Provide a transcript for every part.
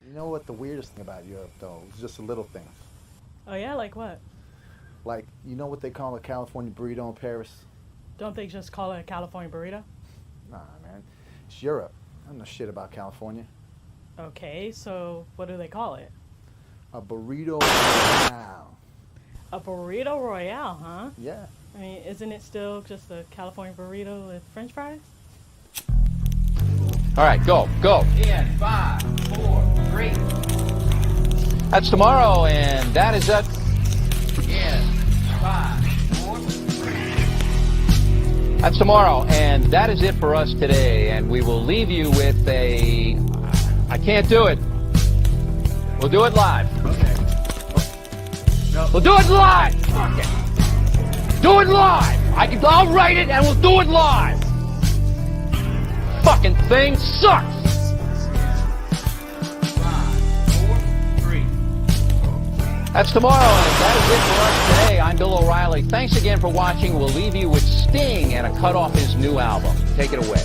You know what the weirdest thing about Europe, though? It's just the little things. Oh yeah, like what? Like, you know what they call a California burrito in Paris? Don't they just call it a California burrito? Nah, man. It's Europe. I don't know shit about California. Okay, so what do they call it? A burrito. Wow. A burrito royale, huh? Yeah. I mean, isn't it still just a California burrito with French fries? All right, go, go. In 5, 4, 3. That's tomorrow, and that is it. In 5, 4, 3. That's tomorrow, and that is it for us today. And we will leave you with a. I can't do it. We'll do it live. Okay. No. We'll do it live. Fuck it. Do it live. I'll write it, and we'll do it live. Fucking thing sucks. 5, 4, 3. That's tomorrow, and that is it for us today. I'm Bill O'Reilly. Thanks again for watching. We'll leave you with Sting and a cut off his new album. Take it away.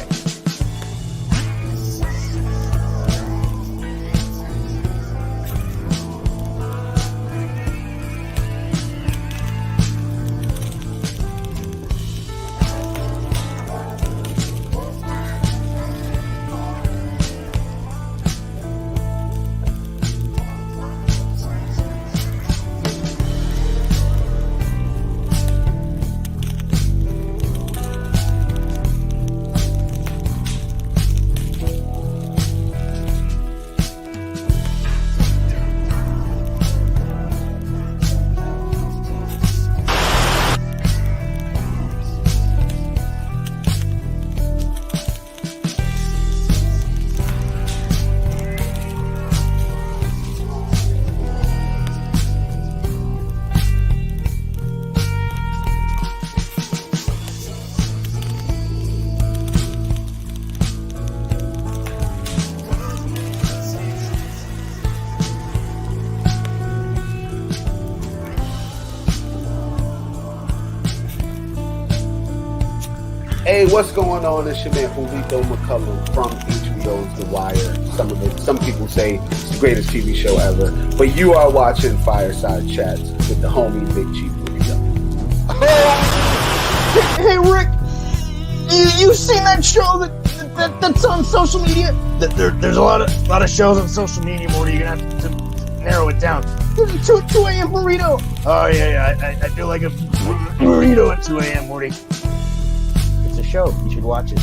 Hey, what's going on? It's your man Burrito McCullum from HBO's The Wire. Some people say it's the greatest TV show ever, but you are watching Fireside Chats with the homie Big Chief Burrito. Hey Rick, you seen that show that's on social media? There's a lot of shows on social media, Morty. You're gonna have to narrow it down. 2 a.m. burrito. Oh yeah, I feel like a burrito at 2 a.m. Morty. It's a show. You should watch it.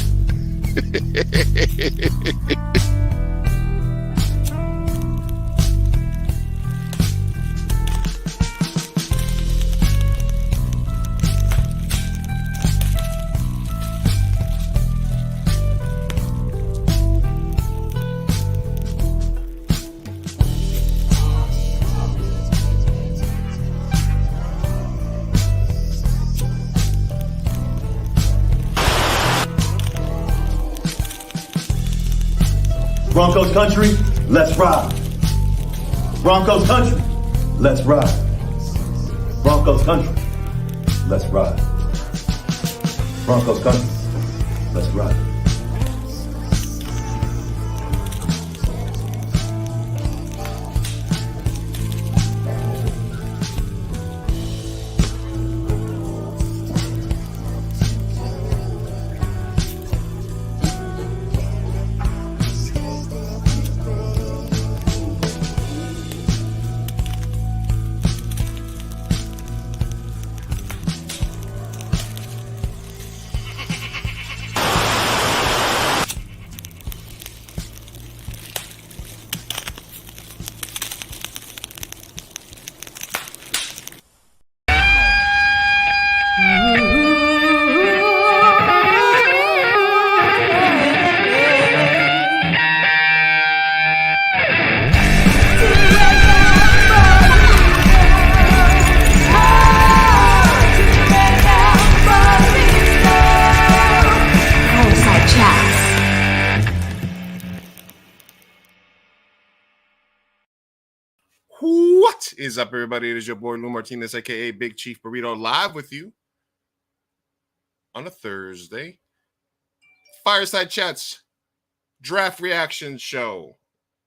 Broncos country, let's ride. Broncos country, let's ride. Broncos country, let's ride. Broncos country, let's ride. Fireside Chats. What is up, everybody? It is your boy Lou Martinez, aka Big Chief Burrito, live with you on a Thursday. Fireside Chats draft reaction show.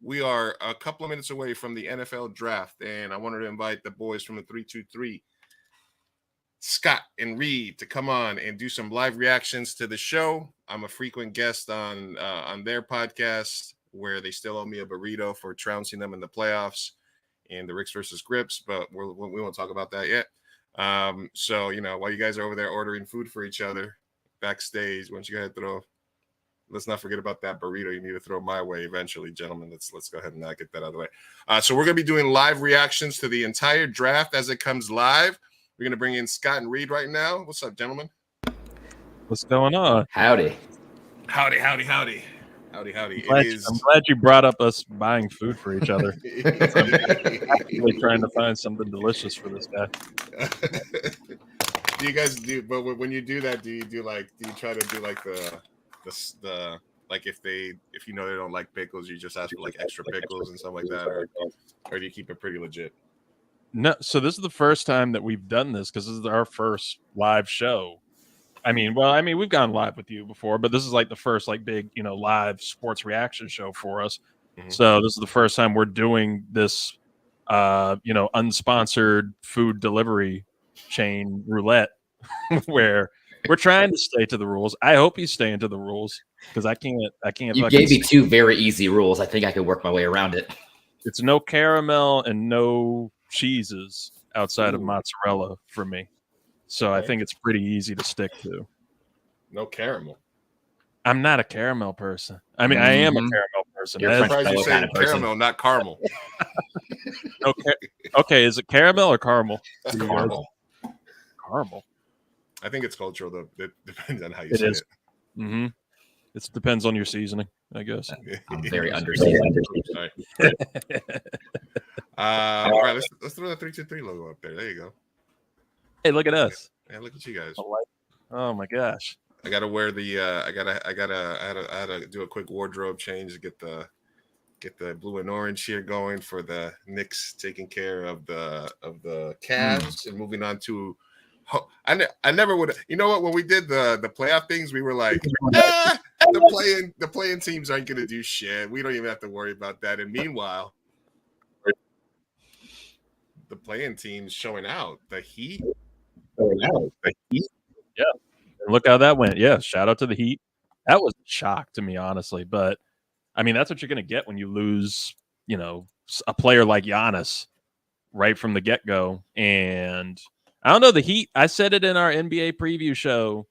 we are a couple of minutes away from the NFL draft, and I wanted to invite the boys from the 323, Scott and Reed, to come on and do some live reactions to the show. I'm a frequent guest on their podcast, where they still owe me a burrito for trouncing them in the playoffs in the Ricks versus Grips, but we won't talk about that yet. So, while you guys are over there ordering food for each other backstage, why don't you go ahead and let's not forget about that burrito you need to throw my way eventually, gentlemen. Let's go ahead and get that out of the way. So we're going to be doing live reactions to the entire draft as it comes live. We're going to bring in Scott and Reed right now. What's up, gentlemen? What's going on? Howdy. Howdy. I'm glad you brought up us buying food for each other. I'm really trying to find something delicious for this guy. Do you guys do? But when you do that, do you try to do like the like if they don't like pickles, you just ask for like extra pickles and stuff like that, or do you keep it pretty legit? No, so this is the first time that we've done this because this is our first live show. We've gone live with you before, but this is like the first big, live sports reaction show for us. Mm-hmm. So this is the first time we're doing this, unsponsored food delivery chain roulette where we're trying to stay to the rules. I hope he's staying to the rules because I can't. You gave me two very easy rules. I think I could work my way around it. It's no caramel and no cheeses outside of mozzarella for me. So I think it's pretty easy to stick to. No caramel. I'm not a caramel person. I mean, I am a caramel person. You're surprised you said caramel, not caramel. Okay, is it caramel or caramel? That's caramel. Caramel. I think it's cultural, though. It depends on how you say it. Mm-hmm. It depends on your seasoning, I guess. I'm very understated. All right, let's throw the 323 logo up there. There you go. Hey, look at us. Yeah, look at you guys. Oh my gosh. I gotta wear the I had to do a quick wardrobe change to get the blue and orange here going for the Knicks, taking care of the Cavs and moving on to I never would. You know what? When we did the playoff things, we were like, the playing teams aren't gonna do shit. We don't even have to worry about that. And meanwhile, the playing teams showing out. The Heat. Yeah. Look how that went. Yeah. Shout out to the Heat. That was a shock to me, honestly. But I mean, that's what you're going to get when you lose, a player like Giannis right from the get-go. And I don't know, the Heat, I said it in our NBA preview show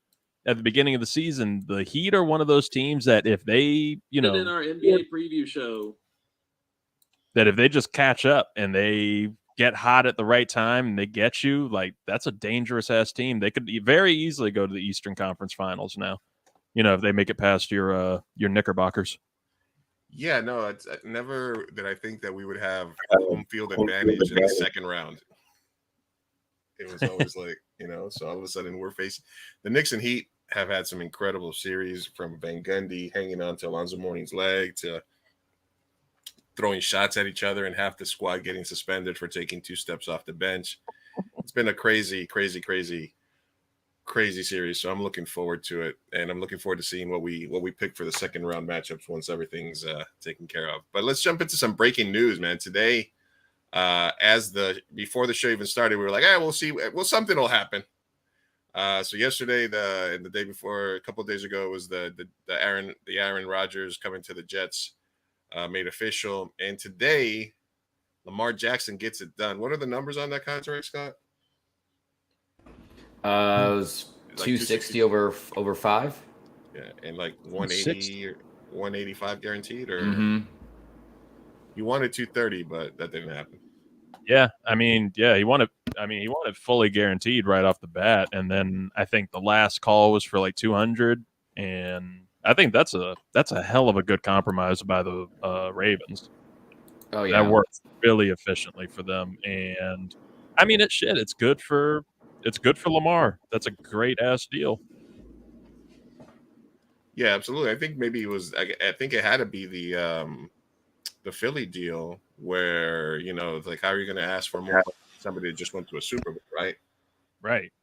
at the beginning of the season. The Heat are one of those teams that if they, in our NBA preview show, that if they just catch up and they get hot at the right time and they get you, that's a dangerous ass team. They could very easily go to the Eastern Conference Finals now, if they make it past your Knickerbockers. Yeah, no, it's never did I think that we would have home field advantage in the second round. It was always so all of a sudden we're facing the Knicks and Heat have had some incredible series, from Van Gundy hanging on to Alonzo Mourning's leg to throwing shots at each other and half the squad getting suspended for taking 2 steps off the bench. It's been a crazy series. So I'm looking forward to it. And I'm looking forward to seeing what we pick for the second round matchups once everything's taken care of. But let's jump into some breaking news, man. Today, before the show even started, we were like, we'll see. Well, something will happen. So yesterday, and the day before, a couple of days ago, was the Aaron Rodgers coming to the Jets. Made official, and today Lamar Jackson gets it done. What are the numbers on that contract, Scott? It was 260 over 5. Yeah, and 180 or 185 guaranteed, or he wanted 230, but that didn't happen. Yeah, he wanted fully guaranteed right off the bat, and then I think the last call was for 200, and I think that's a hell of a good compromise by the Ravens. Oh yeah, that worked really efficiently for them, and it's good for Lamar. That's a great ass deal. Yeah, absolutely. I think maybe it was. I think it had to be the Philly deal where it's like, how are you going to ask for more? Somebody that just went to a Super Bowl, right? Right.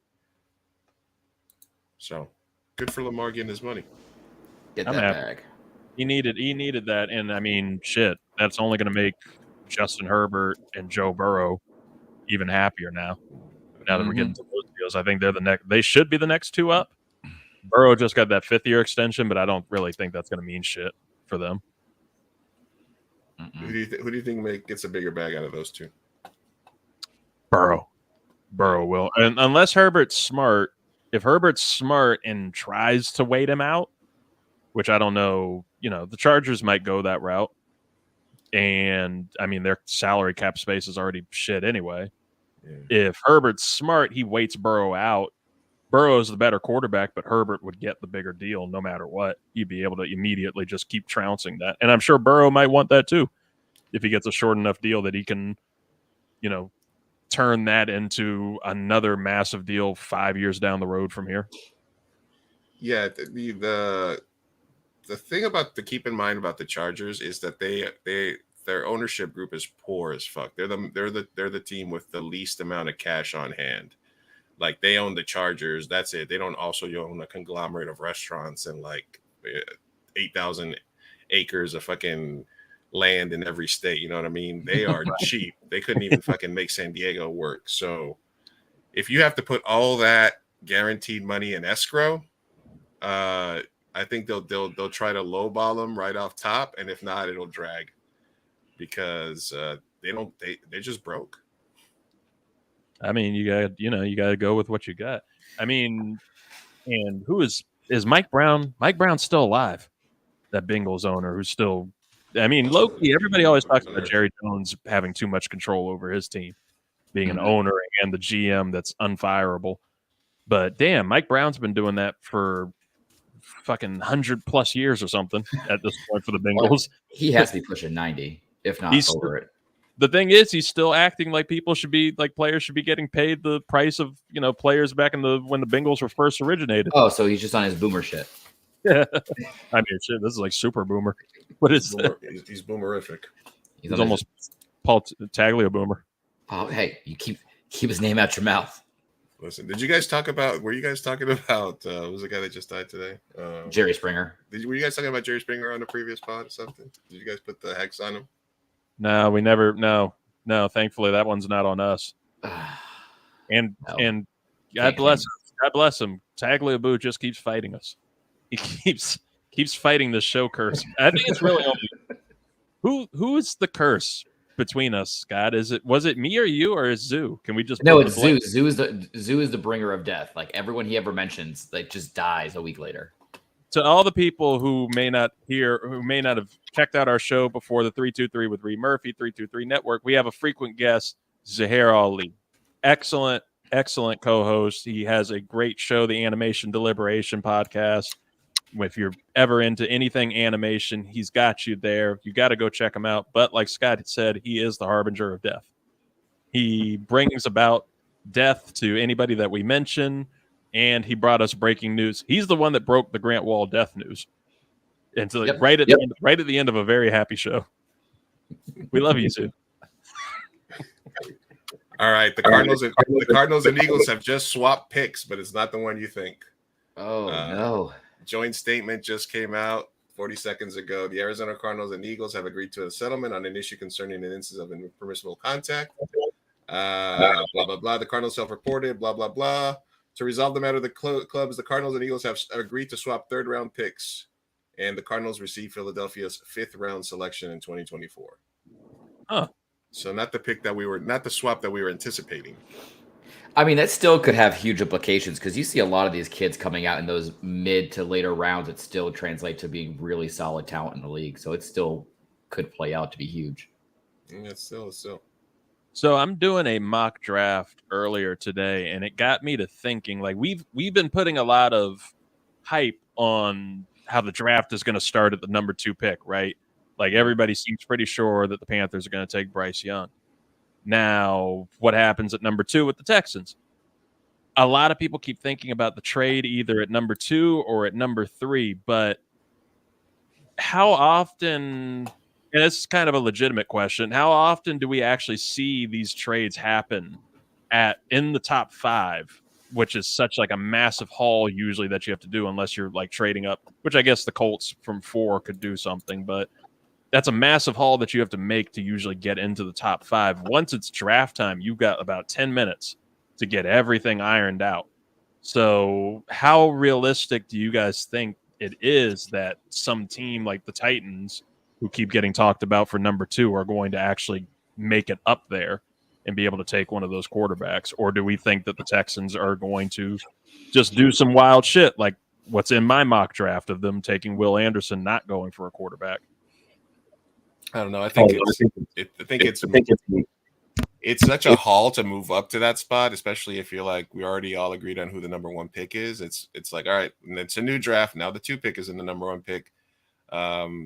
So good for Lamar getting his money. Get that bag. He needed that, and I mean, shit, that's only going to make Justin Herbert and Joe Burrow even happier now. Now that we're getting to those deals, I think they're the next. They should be the next two up. Burrow just got that 5th-year extension, but I don't really think that's going to mean shit for them. Who do you think gets a bigger bag out of those two? Burrow will, and unless Herbert's smart. If Herbert's smart and tries to wait him out, which I don't know, the Chargers might go that route. And I mean, their salary cap space is already shit anyway. Yeah. If Herbert's smart, he waits Burrow out. Burrow's the better quarterback, but Herbert would get the bigger deal no matter what. You'd be able to immediately just keep trouncing that. And I'm sure Burrow might want that too, if he gets a short enough deal that he can, turn that into another massive deal 5 years down the road from here. Yeah, the thing to keep in mind about the Chargers is that their ownership group is poor as fuck. They're the team with the least amount of cash on hand. Like, they own the Chargers. That's it. They don't also own a conglomerate of restaurants and like 8,000 acres of fucking land in every state. You know what I mean? They are cheap. They couldn't even fucking make San Diego work. So if you have to put all that guaranteed money in escrow, I think they'll try to lowball them right off top, and if not, it'll drag because they're just broke. I mean, you got to go with what you got. I mean, and who is Mike Brown? Mike Brown's still alive. That Bengals owner who's still, I mean, low-key, everybody always talks about Jerry Jones having too much control over his team, being an owner and the GM that's unfireable. But damn, Mike Brown's been doing that for fucking 100+ years or something at this point for the Bengals. He has to be pushing 90, if not over it. The thing is, he's still acting like players should be getting paid the price of, players back when the Bengals were first originated. Oh, so he's just on his boomer shit. Yeah. I mean, shit, this is like super boomer. What is that? He's boomerific. He's almost Paul Tagliabue boomer. Oh, hey, you keep his name out your mouth. Listen, were you guys talking about, what was the guy that just died today? Jerry Springer. Were you guys talking about Jerry Springer on the previous pod or something? Did you guys put the hex on him? No, we never. No. Thankfully, that one's not on us. And God bless him. Tagliabue just keeps fighting us. He keeps fighting the show curse. I think it's really only who is the curse between us, Scott? Was it me or you, or is Zoo? Can we just it's Zoo? Zoo is the bringer of death. Like, everyone he ever mentions, like, just dies a week later. To all the people who may not have checked out our show before, the 323 with Reed Murphy, 323 Network, we have a frequent guest, Zahair Ali. Excellent co-host. He has a great show, the Animation Deliberation podcast. If you're ever into anything animation, he's got you there. You got to go check him out. But like Scott said, he is the harbinger of death. He brings about death to anybody that we mention. And he brought us breaking news. He's the one that broke the Grant Wall death news. And so right at the end of a very happy show. We love you, Sue. All right. The Cardinals and Eagles have just swapped picks, but it's not the one you think. Oh, no. Joint statement just came out 40 seconds ago. The Arizona Cardinals and Eagles have agreed to a settlement on an issue concerning an instance of impermissible contact. Blah, blah, blah. The Cardinals self-reported, blah, blah, blah. To resolve the matter, the clubs, the Cardinals and Eagles have agreed to swap third-round picks, and the Cardinals receive Philadelphia's 5th-round selection in 2024. Huh. So not the swap that we were anticipating. I mean, that still could have huge implications because you see a lot of these kids coming out in those mid to later rounds that still translate to being really solid talent in the league. So it still could play out to be huge. Yeah, it's still. So I'm doing a mock draft earlier today, and it got me to thinking, like, we've been putting a lot of hype on how the draft is going to start at the number 2 pick, right? Like, everybody seems pretty sure that the Panthers are going to take Bryce Young. Now, what happens at number 2 with the Texans? A lot of people keep thinking about the trade either at number 2 or at number 3, but how often, and this is kind of a legitimate question, how often do we actually see these trades happen in the top 5 which is such like a massive haul usually that you have to do unless you're like trading up, which I guess the Colts from 4 could do something, but that's a massive haul that you have to make to usually get into the top 5. Once it's draft time, you've got about 10 minutes to get everything ironed out. So how realistic do you guys think it is that some team like the Titans, who keep getting talked about for number 2, are going to actually make it up there and be able to take one of those quarterbacks? Or do we think that the Texans are going to just do some wild shit like what's in my mock draft of them taking Will Anderson, not going for a quarterback? I don't know. I think it's such a haul to move up to that spot, especially if you're like, we already all agreed on who the number 1 pick is. It's like, all right, and it's a new draft. Now the 2 pick is in the number 1 pick.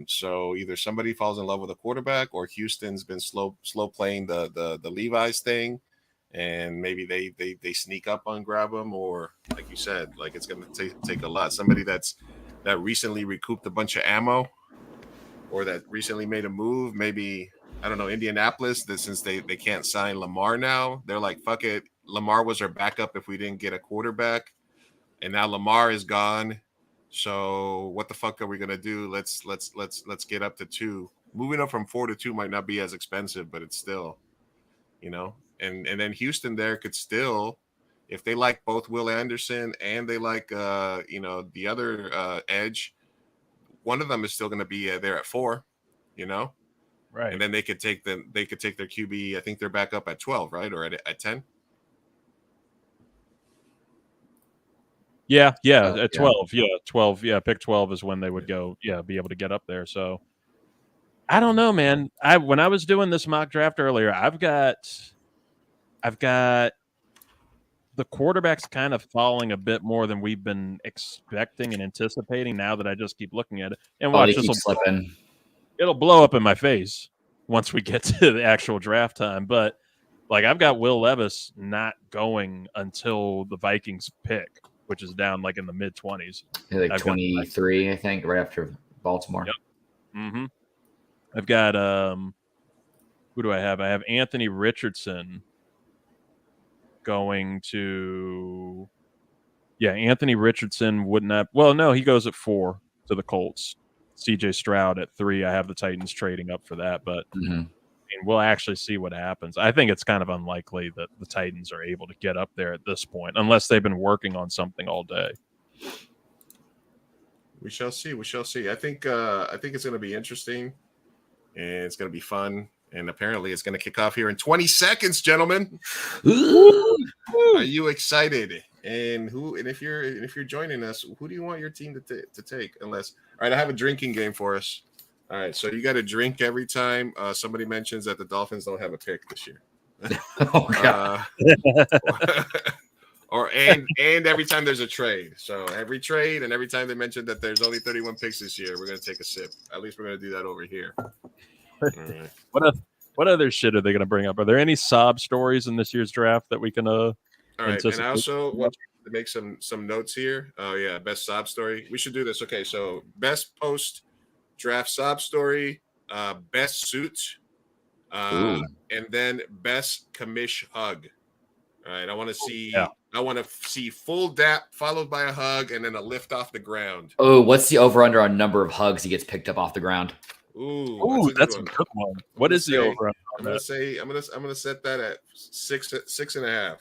So either somebody falls in love with a quarterback, or Houston's been slow playing the Levi's thing, and maybe they sneak up on grab them, or like you said, like it's gonna take a lot. Somebody that recently recouped a bunch of ammo, or that recently made a move. Maybe, I don't know, Indianapolis, that since they can't sign Lamar now, they're like, fuck it. Lamar was our backup if we didn't get a quarterback, and now Lamar is gone. So what the fuck are we gonna do? Let's get up to 2. Moving up from 4 to 2 might not be as expensive, but it's still, you know. And then Houston there could still, if they like both Will Anderson and they like the other edge, one of them is still going to be there at 4, you know. Right. And then they could take their QB. I think they're back up at 12, right, or at 10. Yeah, at 12. Yeah, 12. Yeah, pick 12 is when they would go, be able to get up there. So I don't know, man. When I was doing this mock draft earlier, I've got the quarterbacks kind of falling a bit more than we've been expecting and anticipating now that I just keep looking at it. And watch, it'll blow up in my face once we get to the actual draft time. But like, I've got Will Levis not going until the Vikings pick, which is down like in the mid 20s. Like 23, I think, right after Baltimore. Yep. Mm-hmm. I've got who do I have? I have Anthony Richardson going to Anthony Richardson would not. Well, no, he goes at 4 to the Colts. CJ Stroud at 3. I have the Titans trading up for that, but we'll actually see what happens. I think it's kind of unlikely that the Titans are able to get up there at this point, unless they've been working on something all day. We shall see. I think it's going to be interesting, and it's going to be fun. And apparently, it's going to kick off here in 20 seconds, gentlemen. Are you excited? And if you're joining us, who do you want your team to take? All right, I have a drinking game for us. All right, so you got to drink every time somebody mentions that the Dolphins don't have a pick this year. Oh God. And every time there's a trade. So every trade and every time they mention that there's only 31 picks this year, we're going to take a sip. At least we're going to do that over here. All right. What other shit are they going to bring up? Are there any sob stories in this year's draft that we can all right, anticipate? And I also want to make some notes here. Oh yeah, best sob story. We should do this. Okay, so best post draft sob story, best suit, and then best commish hug. All right, I want to see full dap followed by a hug and then a lift off the ground. Oh, what's the over under on number of hugs he gets picked up off the ground? Ooh, that's a good one. What is the over? I'm gonna set that at 6.5.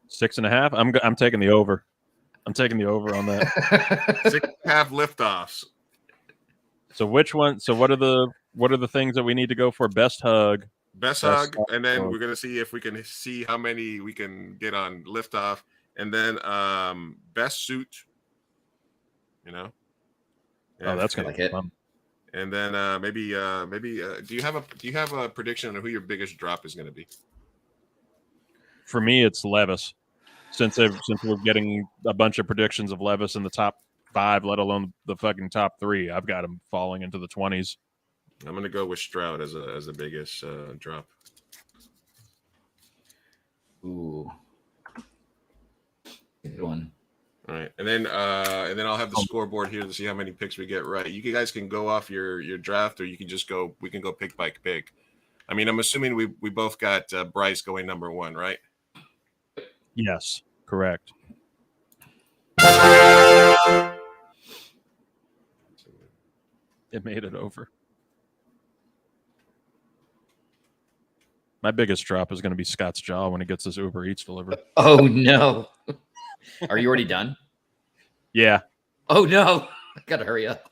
6.5. I'm taking the over. I'm taking the over on that. 6.5 liftoffs. So which one? So what are the things that we need to go for? Best hug, and then we're gonna see if we can see how many we can get on liftoff, and then best suit. You know. Oh, that's gonna be fun. And then maybe do you have a prediction on who your biggest drop is going to be? For me, it's Levis. Since we're getting a bunch of predictions of Levis in the top 5, let alone the fucking top 3, I've got him falling into the 20s. I'm going to go with Stroud as the biggest drop. Ooh, good one. All right, and then I'll have the scoreboard here to see how many picks we get right. You guys can go off your draft, or you can just go. We can go pick by pick. I mean, I'm assuming we both got Bryce going number 1, right? Yes, correct. It made it over. My biggest drop is going to be Scott's jaw when he gets his Uber Eats delivered. Oh no. Are you already done? Yeah. Oh no. I gotta hurry up.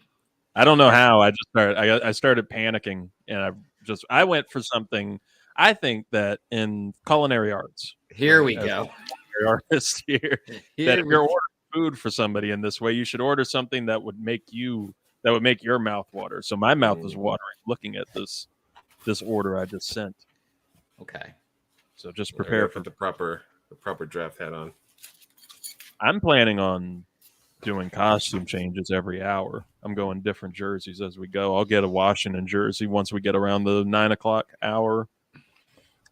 I don't know how. I started panicking, and I went for something. I think that in culinary arts, Here we as go. a culinary artist here, that if you're ordering food for somebody in this way, you should order something that would make your mouth water. So my mouth is watering looking at this order I just sent. Okay. So just I prepare gotta for put the proper draft hat on. I'm planning on doing costume changes every hour. I'm going different jerseys as we go. I'll get a Washington jersey once we get around the 9 o'clock hour.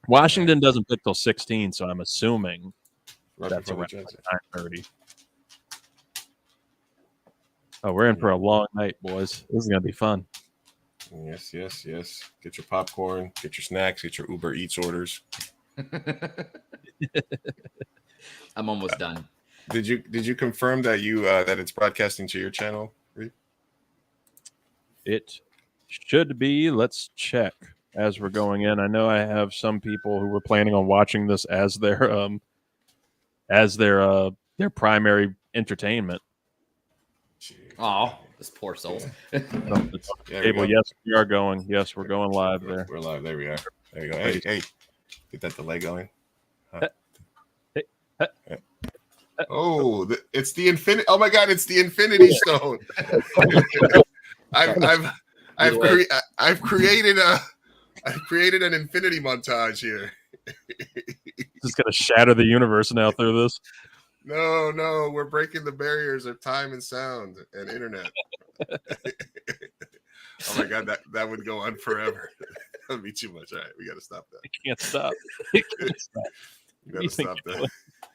Washington doesn't pick till 16, so I'm assuming that's around 9:30. Oh, we're in for a long night, boys. This is gonna be fun. Yes. Get your popcorn, get your snacks, get your Uber Eats orders. I'm almost done. Did you confirm that that it's broadcasting to your channel, Reed? It should be. Let's check as we're going in. I know I have some people who were planning on watching this as their primary entertainment. Oh, this poor soul. Yes, we are going. Yes, we're going live there. We're live. There we are. There you go. Hey, get that delay going. Oh, it's the infinity. Oh my God, it's the Infinity Stone. I've created an infinity montage here. Just gonna shatter the universe now through this. No, we're breaking the barriers of time and sound and internet. Oh my God, that would go on forever. That would be too much. All right, we got to stop that. I can't stop. We got to stop that.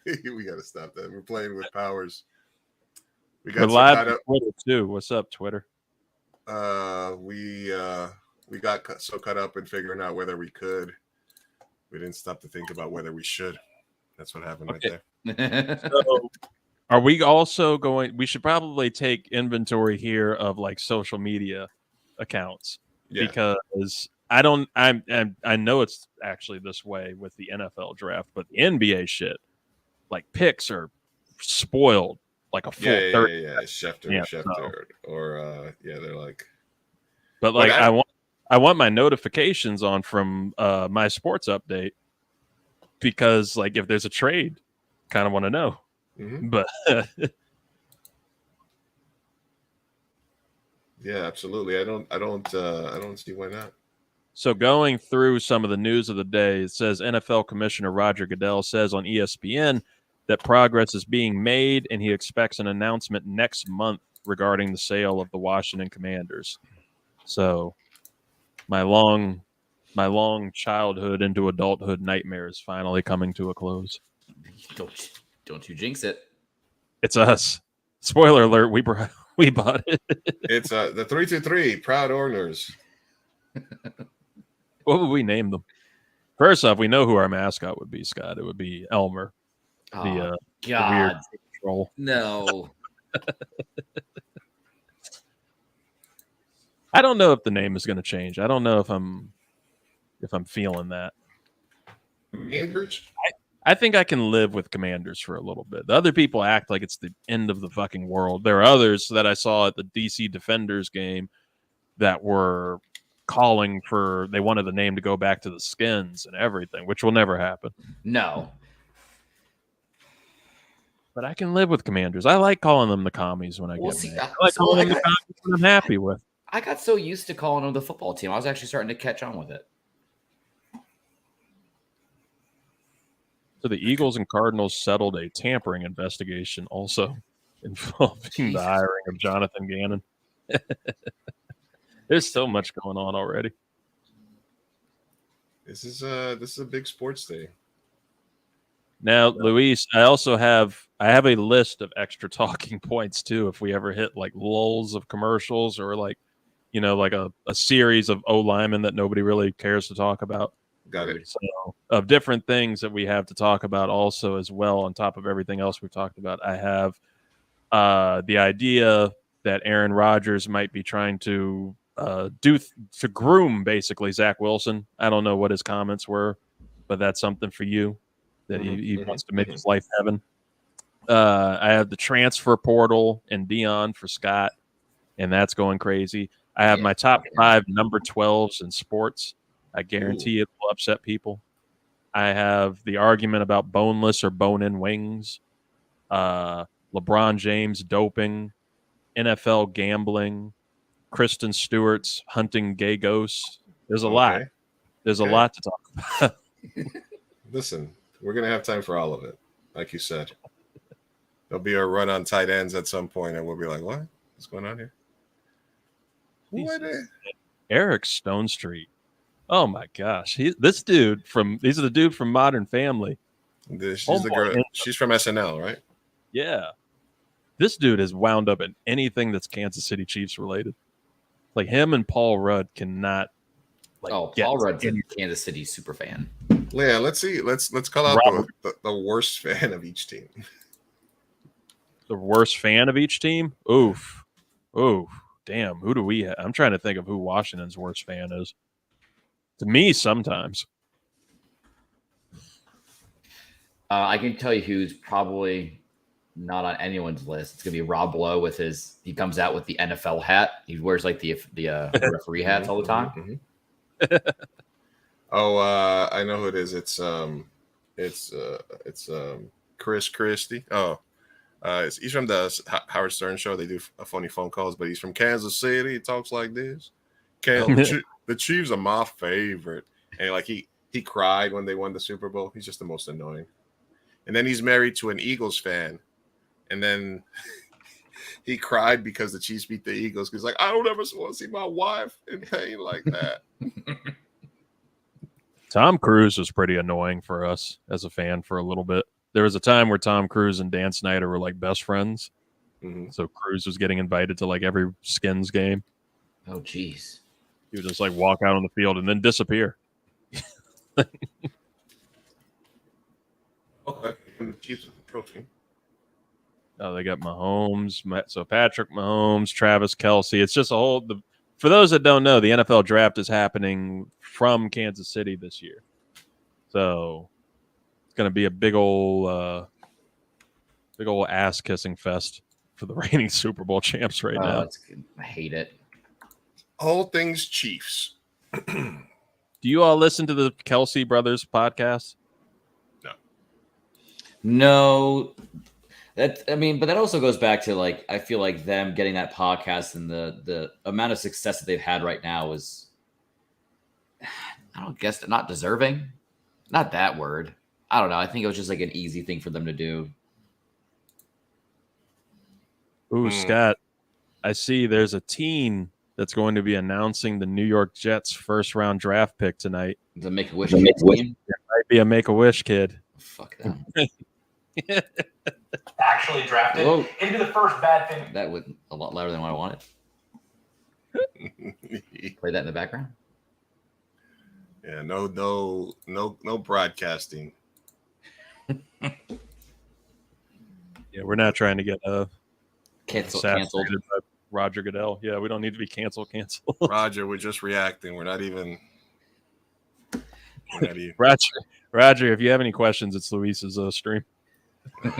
We got to stop that. We're playing with powers. We're live on Twitter too. What's up, Twitter? We got so caught up in figuring out whether we could. We didn't stop to think about whether we should. That's what happened right there. So, are we also going? We should probably take inventory here of like social media accounts because I know it's actually this way with the NFL draft, but the NBA shit, like picks are spoiled like a full 30. Yeah. Schefter. Or they're like. But like I want my notifications on from my sports update because like if there's a trade, kind of want to know. Mm-hmm. But yeah, absolutely. I don't see why not. So going through some of the news of the day, it says NFL Commissioner Roger Goodell says on ESPN that progress is being made and he expects an announcement next month regarding the sale of the Washington Commanders. So my long childhood into adulthood nightmare is finally coming to a close. Don't you jinx it. It's us. Spoiler alert, we bought it. It's the 323 proud owners. What would we name them? First off, we know who our mascot would be, Scott. It would be Elmer. God. The weird troll. No. I don't know if the name is going to change. I don't know if I'm feeling that. Commanders? I think I can live with Commanders for a little bit. The other people act like it's the end of the fucking world. There are others that I saw at the DC Defenders game that were calling for, they wanted the name to go back to the Skins and everything, which will never happen. No. But I can live with Commanders. I like calling them the Commies when I get mad. I like calling them the Commies when I'm happy with. I got so used to calling them the football team. I was actually starting to catch on with it. So the Eagles and Cardinals settled a tampering investigation also involving the hiring of Jonathan Gannon. There's so much going on already. This is a big sports day. Now, Luis, I have a list of extra talking points too. If we ever hit like lulls of commercials or like, like a series of O linemen that nobody really cares to talk about. Got it. So, of different things that we have to talk about also as well, on top of everything else we've talked about, I have the idea that Aaron Rodgers might be trying to to groom basically Zach Wilson. I don't know what his comments were, but that's something for you that he wants to make his life heaven. I have the transfer portal and Dion for Scott, and that's going crazy. I have my top 5 number 12s in sports. I guarantee it will upset people. I have the argument about boneless or bone-in wings, LeBron James doping, NFL gambling, Kristen Stewart's hunting gay ghosts. There's a lot. There's a lot to talk about. Listen, we're going to have time for all of it, like you said. There'll be a run on tight ends at some point, and we'll be like, what? What's going on here? Who are they? Eric Stone Street. Oh, my gosh. He's the dude from Modern Family. She's the girl. She's from SNL, right? Yeah. This dude has wound up in anything that's Kansas City Chiefs related. Like him and Paul Rudd cannot. Paul Rudd's a Kansas City super fan. Yeah, let's see. Let's call out the worst fan of each team. The worst fan of each team? Oof. Damn. Who do we have? I'm trying to think of who Washington's worst fan is. To me, sometimes. I can tell you who's probably not on anyone's list. It's gonna be Rob Lowe with he comes out with the NFL hat. He wears like the referee hats all the time. I know who it is. It's Chris Christie. He's from the Howard Stern show. They do funny phone calls, but he's from Kansas City. He talks like this. The Chiefs are my favorite, and like he cried when they won the Super Bowl. He's just the most annoying. And then he's married to an Eagles fan, and then he cried because the Chiefs beat the Eagles. He's like, I don't ever want to see my wife in pain like that. Tom Cruise was pretty annoying for us as a fan for a little bit. There was a time where Tom Cruise and Dan Snyder were like best friends. So Cruise was getting invited to like every Skins game. Oh, jeez. He would just like walk out on the field and then disappear. Okay. The Chiefs with the trophy. Oh, they got Mahomes. So Patrick Mahomes, Travis Kelce. It's just a whole. For those that don't know, the NFL draft is happening from Kansas City this year. So it's going to be a big old ass kissing fest for the reigning Super Bowl champs right now. I hate it. All things Chiefs. Do you all listen to the Kelce brothers podcast? No. But that also goes back to like I feel like them getting that podcast and the amount of success that they've had right now is, I don't guess, not deserving. Not that word. I don't know. I think it was just like an easy thing for them to do. Ooh, Scott, I see there's a teen that's going to be announcing the New York Jets first round draft pick tonight. The Make-A-Wish team? It might be a Make-A-Wish kid. Fuck them. Actually drafted into the first bad thing. That was a lot louder than what I wanted. Play that in the background. Yeah, no broadcasting. Yeah, we're not trying to get canceled by Roger Goodell. Yeah, we don't need to be canceled. Roger, we're just reacting. We're not even. Roger, if you have any questions, it's Luis's stream. You're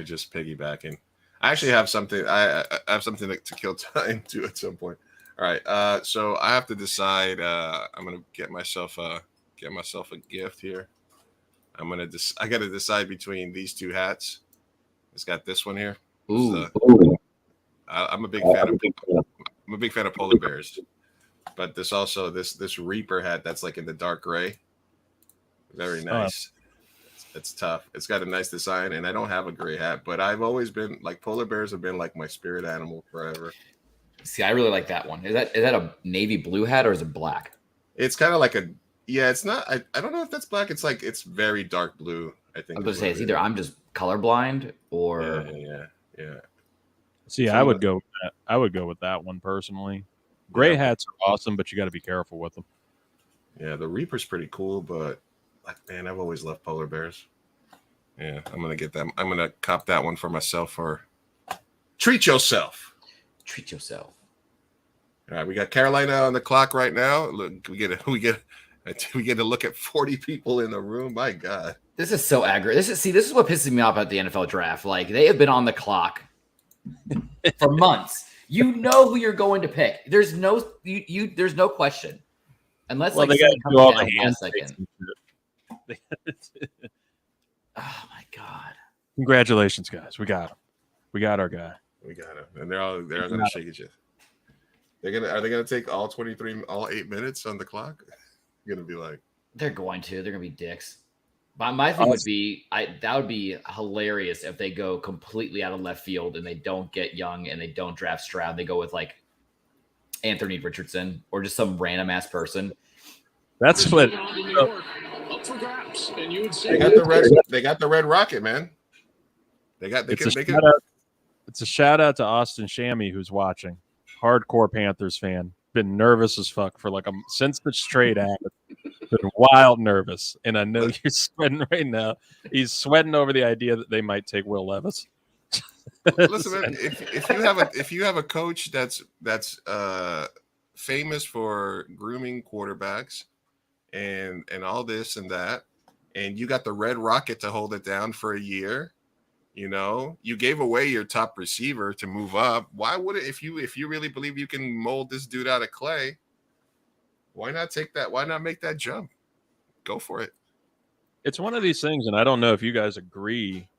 just piggybacking. I actually have something. I have something to kill time to at some point. All right. So I have to decide. I'm gonna get myself a gift here. I got to decide between these two hats. It's got this one here. I'm a big fan of. I'm a big fan of polar bears, but this Reaper hat that's like in the dark gray. Very nice. It's tough. It's got a nice design, and I don't have a gray hat, but I've always been like polar bears have been like my spirit animal forever. See, I really like that one. Is that a navy blue hat or is it black? It's kind of like it's not. I don't know if that's black. It's like it's very dark blue. I think. I was going to say it's either I'm just colorblind or yeah. See, I would go with that one personally. Gray hats are awesome, but you got to be careful with them. Yeah, the Reaper's pretty cool, but like, man, I've always loved polar bears. Yeah, I'm gonna get them. I'm gonna cop that one for myself. For treat yourself. Treat yourself. All right, we got Carolina on the clock right now. Look, we get to look at 40 people in the room. My God, This is so aggravating. This is what pisses me off about the NFL draft. Like, they have been on the clock for months. You know who you're going to pick. There's no there's no question. Unless Well, like they got to do all the last handshakes second. and shit. Oh my God. Congratulations, guys. We got him. We got our guy. we got him, and they're all gonna shake it. Are they gonna take all 8 minutes on the clock? You're gonna be like, They're going to. They're going to be dicks. My thing would be, that would be hilarious if they go completely out of left field and they don't get Young and they don't draft Stroud. They go with like Anthony Richardson or just some random ass person. That's what. they got the red rocket, man. It's a shout out to Austin Shammy who's watching. Hardcore Panthers fan. Been nervous as fuck for since the trade happened. Been wild nervous, and I know you're sweating right now. He's sweating over the idea that they might take Will Levis. Listen, man, if you have a coach that's famous for grooming quarterbacks and all this and that, and you got the red rocket to hold it down for a year, you gave away your top receiver to move up. Why would it, if you really believe you can mold this dude out of clay, why not take that? Why not make that jump? Go for it. It's one of these things, and I don't know if you guys agree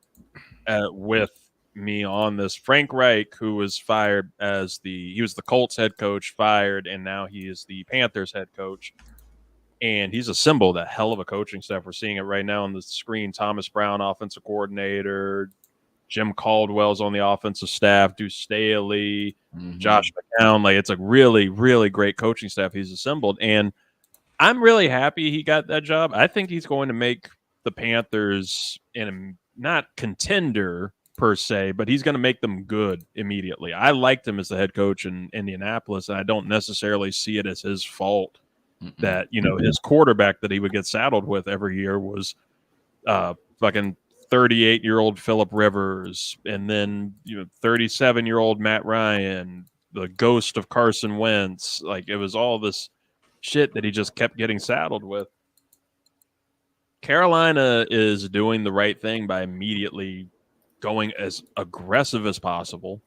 with me on this. Frank Reich, who was fired he was the Colts head coach, fired, and now he is the Panthers head coach. And he's assembled a hell of a coaching staff. We're seeing it right now on the screen. Thomas Brown, offensive coordinator. Jim Caldwell's on the offensive staff. Deuce Staley, Josh McCown. It's a really, really great coaching staff he's assembled. And I'm really happy he got that job. I think he's going to make the Panthers not contender per se, but he's going to make them good immediately. I liked him as the head coach in Indianapolis, and I don't necessarily see it as his fault that, his quarterback that he would get saddled with every year was fucking 38-year-old Phillip Rivers, and then 37-year-old Matt Ryan, the ghost of Carson Wentz. It was all this shit that he just kept getting saddled with. Carolina is doing the right thing by immediately going as aggressive as possible,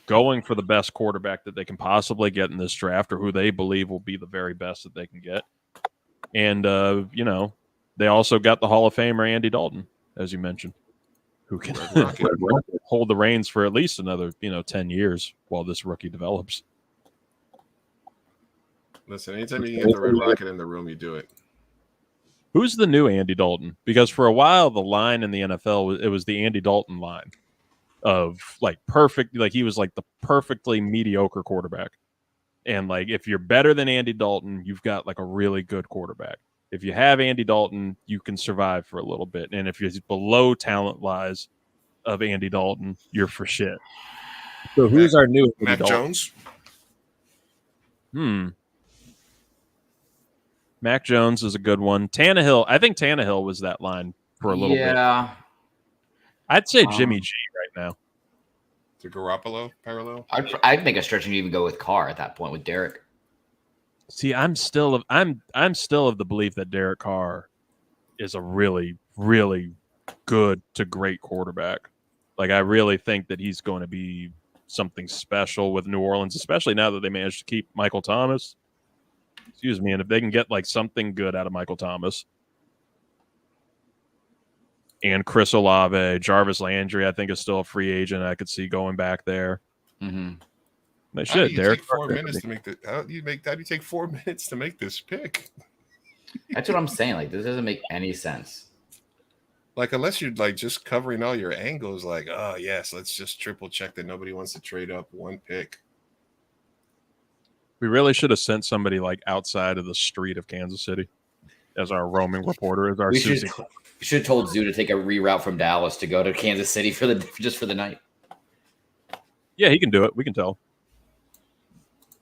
going for the best quarterback that they can possibly get in this draft, or who they believe will be the very best that they can get. And, they also got the Hall of Famer Andy Dalton, as you mentioned, who can hold the reins for at least another, 10 years while this rookie develops. Listen, anytime you get the red rocket in the room, you do it. Who's the new Andy Dalton? Because for a while, the line in the NFL, it was the Andy Dalton line of perfect, he was the perfectly mediocre quarterback. And if you're better than Andy Dalton, you've got a really good quarterback. If you have Andy Dalton, you can survive for a little bit. And if you're below talent-wise of Andy Dalton, you're for shit. So who's our new Andy Mac Dalton? Jones? Mac Jones is a good one. Tannehill, I think Tannehill was that line for a little bit. Yeah. I'd say Jimmy G right now. To Garoppolo parallel? I'd make a stretch and even go with Carr at that point with Derek. See, I'm still of the belief that Derek Carr is a really, really good to great quarterback. I really think that he's going to be something special with New Orleans, especially now that they managed to keep Michael Thomas. Excuse me, and if they can get something good out of Michael Thomas and Chris Olave, Jarvis Landry, I think is still a free agent. I could see going back there. They should. Derek, 4 minutes to make the. How do you take 4 minutes to make this pick? That's what I'm saying. This doesn't make any sense. Unless you're just covering all your angles, oh yes, let's just triple check that nobody wants to trade up one pick. We really should have sent somebody outside of the street of Kansas City as our roaming reporter, as our Susie. We should have told Zoo to take a reroute from Dallas to go to Kansas City for the night. Yeah, he can do it. We can tell.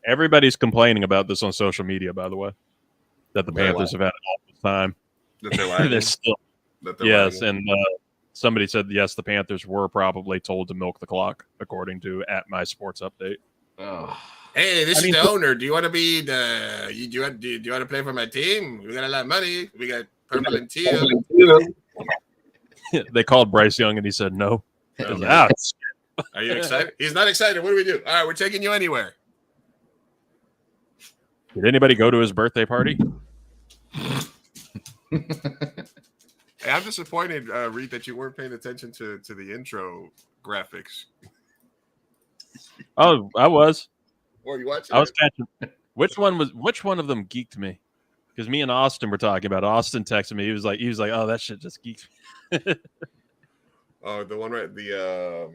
Everybody's complaining about this on social media, by the way. that the They're Panthers have had an awful time. That they're lagging? They're still, That they're yes, lagging? and somebody said yes, the Panthers were probably told to milk the clock, according to at My Sports Update. Oh. Hey, this I is mean, the owner. Do you want to be do you want to play for my team? We got a lot of money. We got purple and teal. They called Bryce Young and he said no. Yeah. Are you excited? He's not excited. What do we do? All right, we're taking you anywhere. Did anybody go to his birthday party? Hey, I'm disappointed, Reed, that you weren't paying attention to the intro graphics. Oh, I was. Or you watching? I was catching. Which one of them geeked me? Because me and Austin were talking about it. Austin texted me. He was like, oh, that shit just geeked me. Oh, the one right the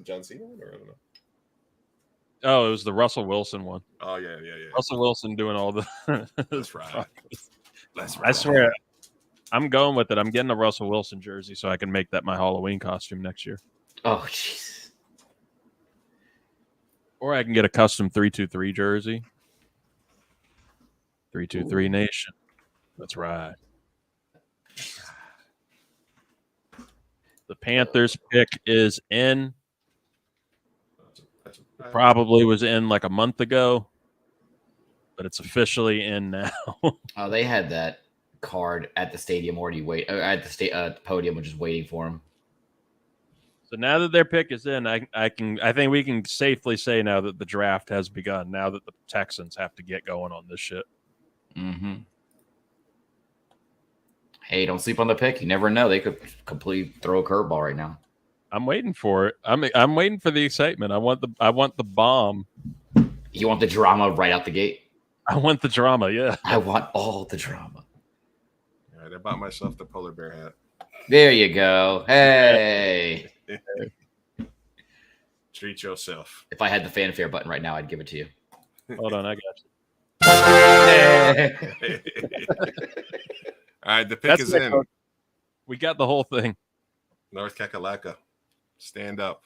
John Cena one, or I don't know. Oh, it was the Russell Wilson one. Oh yeah. Russell Wilson doing all the. That's right. That's right. I swear, I'm going with it. I'm getting a Russell Wilson jersey so I can make that my Halloween costume next year. Oh, jeez. Or I can get a custom 323 jersey. 323 Nation. That's right. The Panthers pick is in. Probably was in like a month ago, but it's officially in now. Oh, they had that card at the stadium already at the podium, just waiting for him. So now that their pick is in, I think we can safely say now that the draft has begun. Now that the Texans have to get going on this shit. Mm-hmm. Hey, don't sleep on the pick. You never know. They could completely throw a curveball right now. I'm waiting for it. I'm waiting for the excitement. I want the bomb. You want the drama right out the gate? I want the drama, yeah. I want all the drama. All right, I bought myself the polar bear hat. There you go. Hey. Treat yourself. If I had the fanfare button right now, I'd give it to you. Hold on, I got you. All right, the pick is in. We got the whole thing. North Kakalaka. Stand up.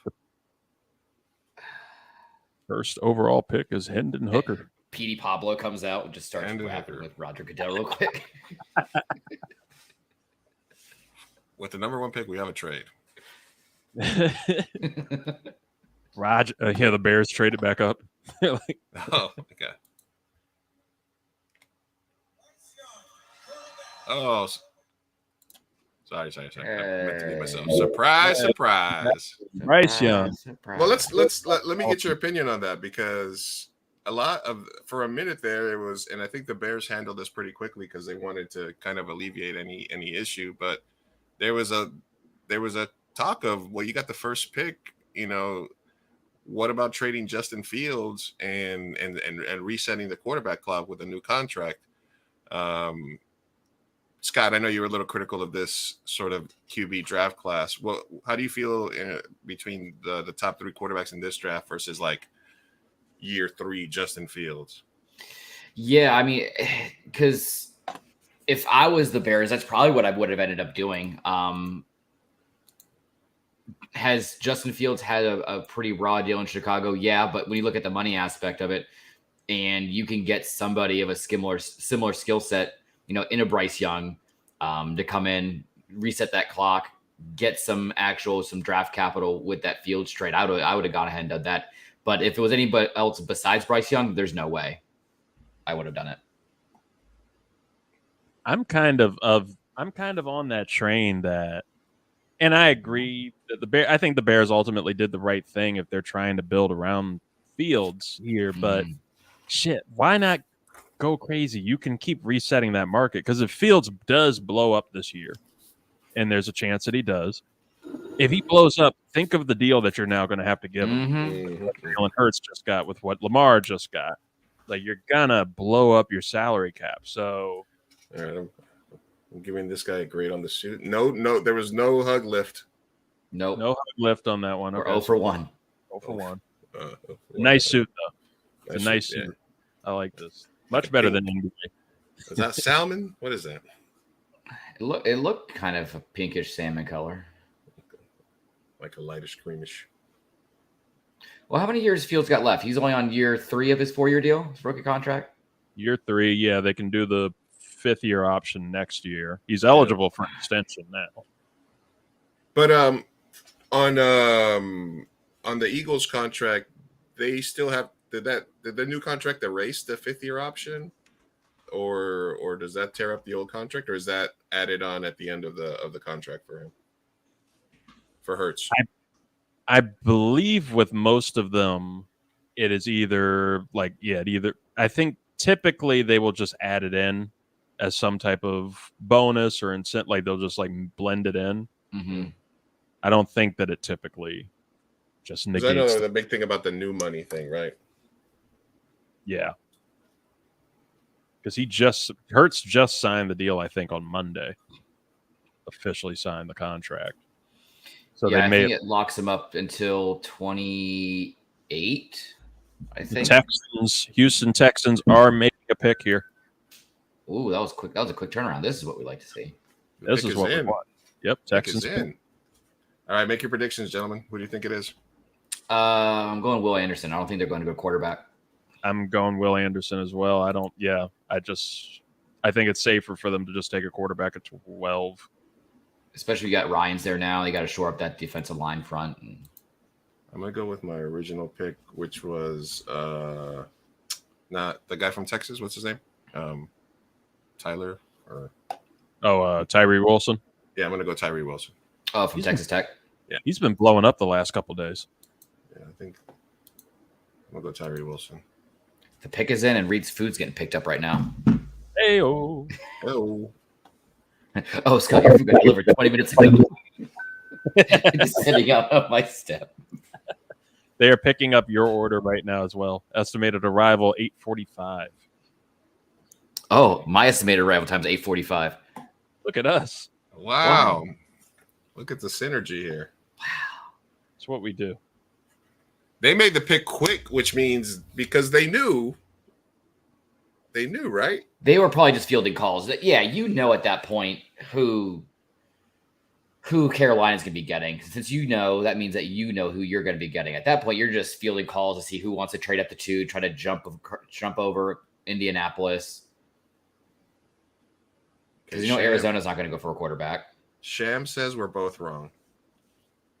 First overall pick is Hendon Hooker. Petey Pablo comes out and just starts rapping with Roger Goodell real quick. With the number 1 pick, we have a trade. Roger, the Bears traded back up. Oh, okay. Oh, sorry. I meant to be myself. Surprise. Bryce Young. Well, let me get your opinion on that, because for a minute there it was, and I think the Bears handled this pretty quickly because they wanted to kind of alleviate any issue, but there was a talk of, well, you got the first pick, what about trading Justin Fields and resetting the quarterback club with a new contract? Scott, I know you were a little critical of this sort of QB draft class. Well, how do you feel between the top 3 quarterbacks in this draft versus like year 3 Justin Fields? Yeah, I mean, because if I was the Bears, that's probably what I would have ended up doing. Has Justin Fields had a pretty raw deal in Chicago? Yeah, but when you look at the money aspect of it, and you can get somebody of a similar skill set, in a Bryce Young, to come in, reset that clock, get some draft capital with that Fields trade, I would have gone ahead and done that. But if it was anybody else besides Bryce Young, there's no way I would have done it. I'm kind of on that train that, and I agree that I think the Bears ultimately did the right thing if they're trying to build around Fields here. But shit, why not go crazy? You can keep resetting that market, because if Fields does blow up this year, and there's a chance that he does, if he blows up, think of the deal that you're now going to have to give him. What Jalen Hurts just got with what Lamar just got. Like, you're gonna blow up your salary cap. So, all right, I'm giving this guy a grade on the suit. No, there was no hug lift. Nope. No hug lift on that one. Or 0 for 1. 0 for 1. Nice suit though. It's a nice suit. Yeah. I like this. Much better than NBA. Is that salmon? What is that? It looked kind of a pinkish salmon color. Like a lightish creamish. Well, how many years Fields got left? He's only on year 3 of his 4-year deal, his rookie contract. Year 3, yeah, they can do the 5th-year option next year. He's eligible for an extension now. But on the Eagles contract, they still have did the new contract erase the 5th-year option, or does that tear up the old contract, or is that added on at the end of the contract for him? For Hurts, I believe with most of them, it is either I think typically they will just add it in as some type of bonus or incentive, like they'll just like blend it in. Mm-hmm. I don't think that it typically just negates. I know the big thing about the new money thing, right? Yeah. Because Hurts just signed the deal, I think, on Monday. Officially signed the contract. So yeah, I think it locks him up until 28. I think. Houston Texans are making a pick here. Ooh, that was quick. That was a quick turnaround. This is what we like to see. This is what we want. Yep, Texans in. All right, make your predictions, gentlemen. Who do you think it is? I'm going Will Anderson. I don't think they're going to go quarterback. I'm going Will Anderson as well. I think it's safer for them to just take a quarterback at 12. Especially you got Ryans there now. They got to shore up that defensive line front. I'm going to go with my original pick, which was not the guy from Texas. What's his name? Tyler? Tyree Wilson. Yeah, I'm going to go Tyree Wilson. Oh, from Texas Tech? Yeah. He's been blowing up the last couple days. Yeah, I think I'm going to go Tyree Wilson. The pick is in, and Reed's food's getting picked up right now. Hey-oh. Oh. Oh, Scott, your food got delivered 20 minutes ago. Just sitting out of my step. They are picking up your order right now as well. Estimated arrival 8:45. Oh, my estimated arrival time is 8:45. Look at us. Wow. Look at the synergy here. Wow. That's what we do. They made the pick quick, which means because they knew, right? They were probably just fielding calls. Yeah, at that point who Carolina's going to be getting. Since that means that who you're going to be getting. At that point, you're just fielding calls to see who wants to trade up to 2, try to jump over Indianapolis. Because Arizona's not going to go for a quarterback. Sham says we're both wrong.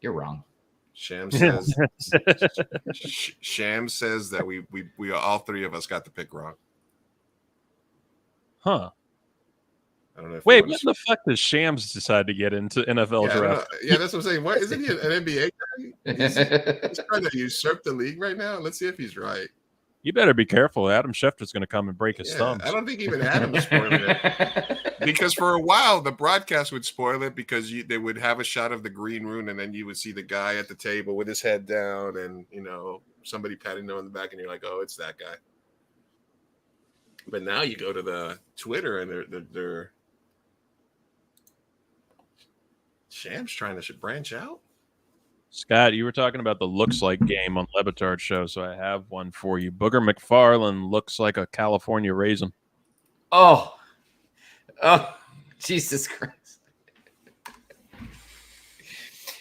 You're wrong. Sham says Sham says that we all three of us got the pick wrong. Huh. I don't know. Wait, when the fuck does Shams decide to get into NFL draft? Yeah, that's what I'm saying. What isn't he an NBA guy? He's trying to usurp the league right now. Let's see if he's right. You better be careful. Adam Schefter's going to come and break his thumbs. I don't think even Adam is spoiling it. Because for a while, the broadcast would spoil it because they would have a shot of the green room, and then you would see the guy at the table with his head down and, somebody patting him on the back, and you're like, oh, it's that guy. But now you go to the Twitter, and they're Sham's trying to branch out. Scott, you were talking about the looks like game on Lebitard's show, so I have one for you. Booger McFarland looks like a California raisin. Oh, Jesus Christ.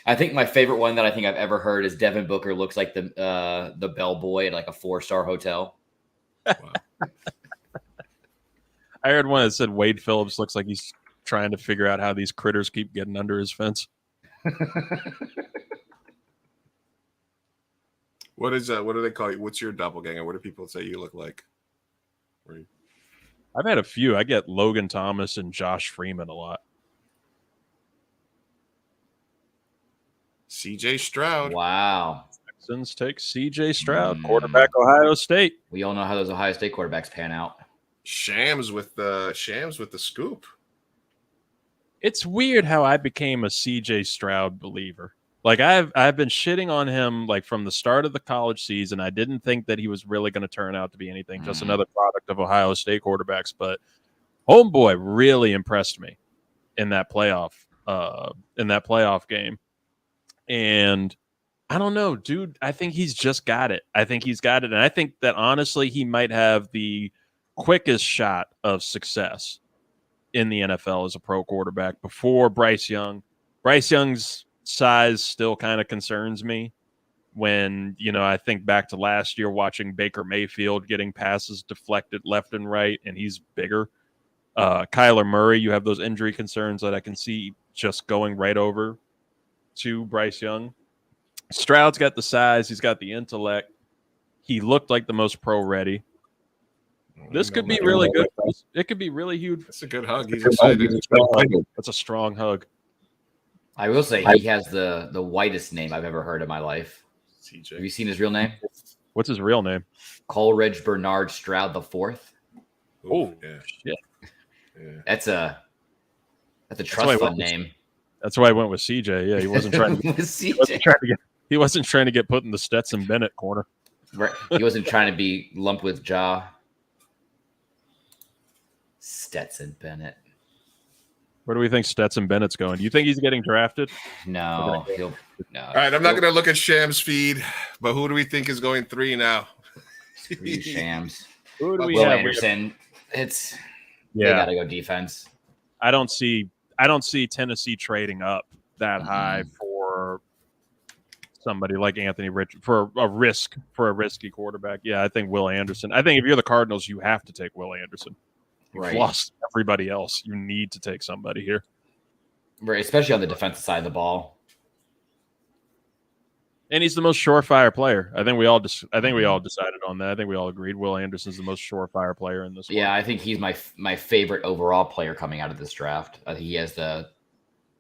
I think my favorite one that I think I've ever heard is Devin Booker looks like the bellboy at like a 4-star hotel. Wow. I heard one that said Wade Phillips looks like he's trying to figure out how these critters keep getting under his fence. What do they call you? What's your doppelganger? What do people say you look like? I've had a few. I get Logan Thomas and Josh Freeman a lot. CJ Stroud. Wow. Texans take CJ Stroud, quarterback, Ohio State. We all know how those Ohio State quarterbacks pan out. Shams with the scoop. It's weird how I became a CJ Stroud believer. Like I've been shitting on him like from the start of the college season. I didn't think that he was really going to turn out to be anything, just another product of Ohio State quarterbacks. But homeboy really impressed me in that playoff game. And I don't know, dude. I think he's just got it. And I think that honestly, he might have the quickest shot of success in the NFL as a pro quarterback before Bryce Young. Bryce Young's size still kind of concerns me when, I think back to last year watching Baker Mayfield getting passes deflected left and right, and he's bigger. Kyler Murray, you have those injury concerns that I can see just going right over to Bryce Young. Stroud's got the size. He's got the intellect. He looked like the most pro-ready. This could be really good. It could be really huge. It's a good hug. He's excited. That's a strong hug. I will say he has the whitest name I've ever heard in my life. CJ. Have you seen his real name? What's his real name? Coleridge Bernard Stroud IV. Oh, yeah. Shit. Yeah. That's a trust fund name. That's why I went with CJ. Yeah, he wasn't trying to. He wasn't trying to get put in the Stetson Bennett corner. Right. He wasn't trying to be lumped with Ja. Stetson Bennett. Where do we think Stetson Bennett's going? Do you think he's getting drafted? No. No. All right, I'm not going to look at Shams' feed, but who do we think is going 3 now? Shams. Who do we Will have? Anderson. They got to go defense. I don't see Tennessee trading up that high for somebody like Anthony Rich for a risky quarterback. Yeah, I think Will Anderson. I think if you're the Cardinals, you have to take Will Anderson. You've lost everybody else. You need to take somebody here. Right, especially on the defensive side of the ball. And he's the most surefire player. I think we all decided on that. I think we all agreed Will Anderson's the most surefire player in this one. Yeah, I think he's my favorite overall player coming out of this draft. I think he has the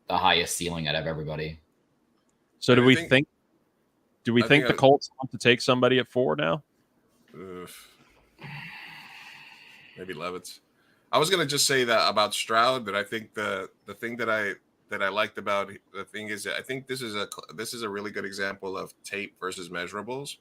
highest ceiling out of everybody. So do we think the Colts want to take somebody at 4 now? Maybe Levitz. I was gonna just say that about Stroud, but I think the thing that I liked about the thing is that I think this is a really good example of tape versus measurables.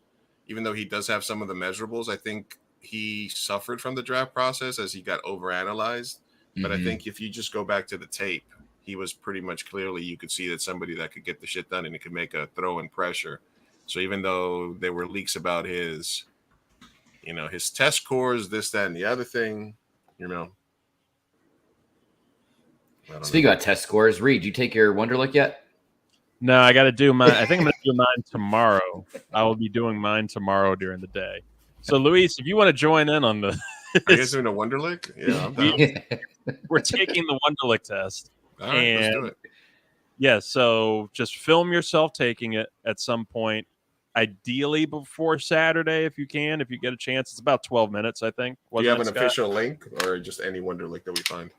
Even though he does have some of the measurables, I think he suffered from the draft process as he got overanalyzed. But I think if you just go back to the tape, he was pretty much clearly you could see that somebody that could get the shit done and he could make a throw and pressure. So even though there were leaks about his test scores, this, that, and the other thing, Speaking about test scores, Reed, you take your Wonderlic yet? No, I got to do mine. I think I'm going to do mine tomorrow. I will be doing mine tomorrow during the day. So, Luis, if you want to join in on the... Are you guys doing a Wonderlic? Yeah, I'm down. We're taking the Wonderlic test. All right, let's do it. Yeah, so just film yourself taking it at some point, ideally before Saturday if you can, if you get a chance. It's about 12 minutes, I think. Do you have an official link or just any Wonderlic that we find?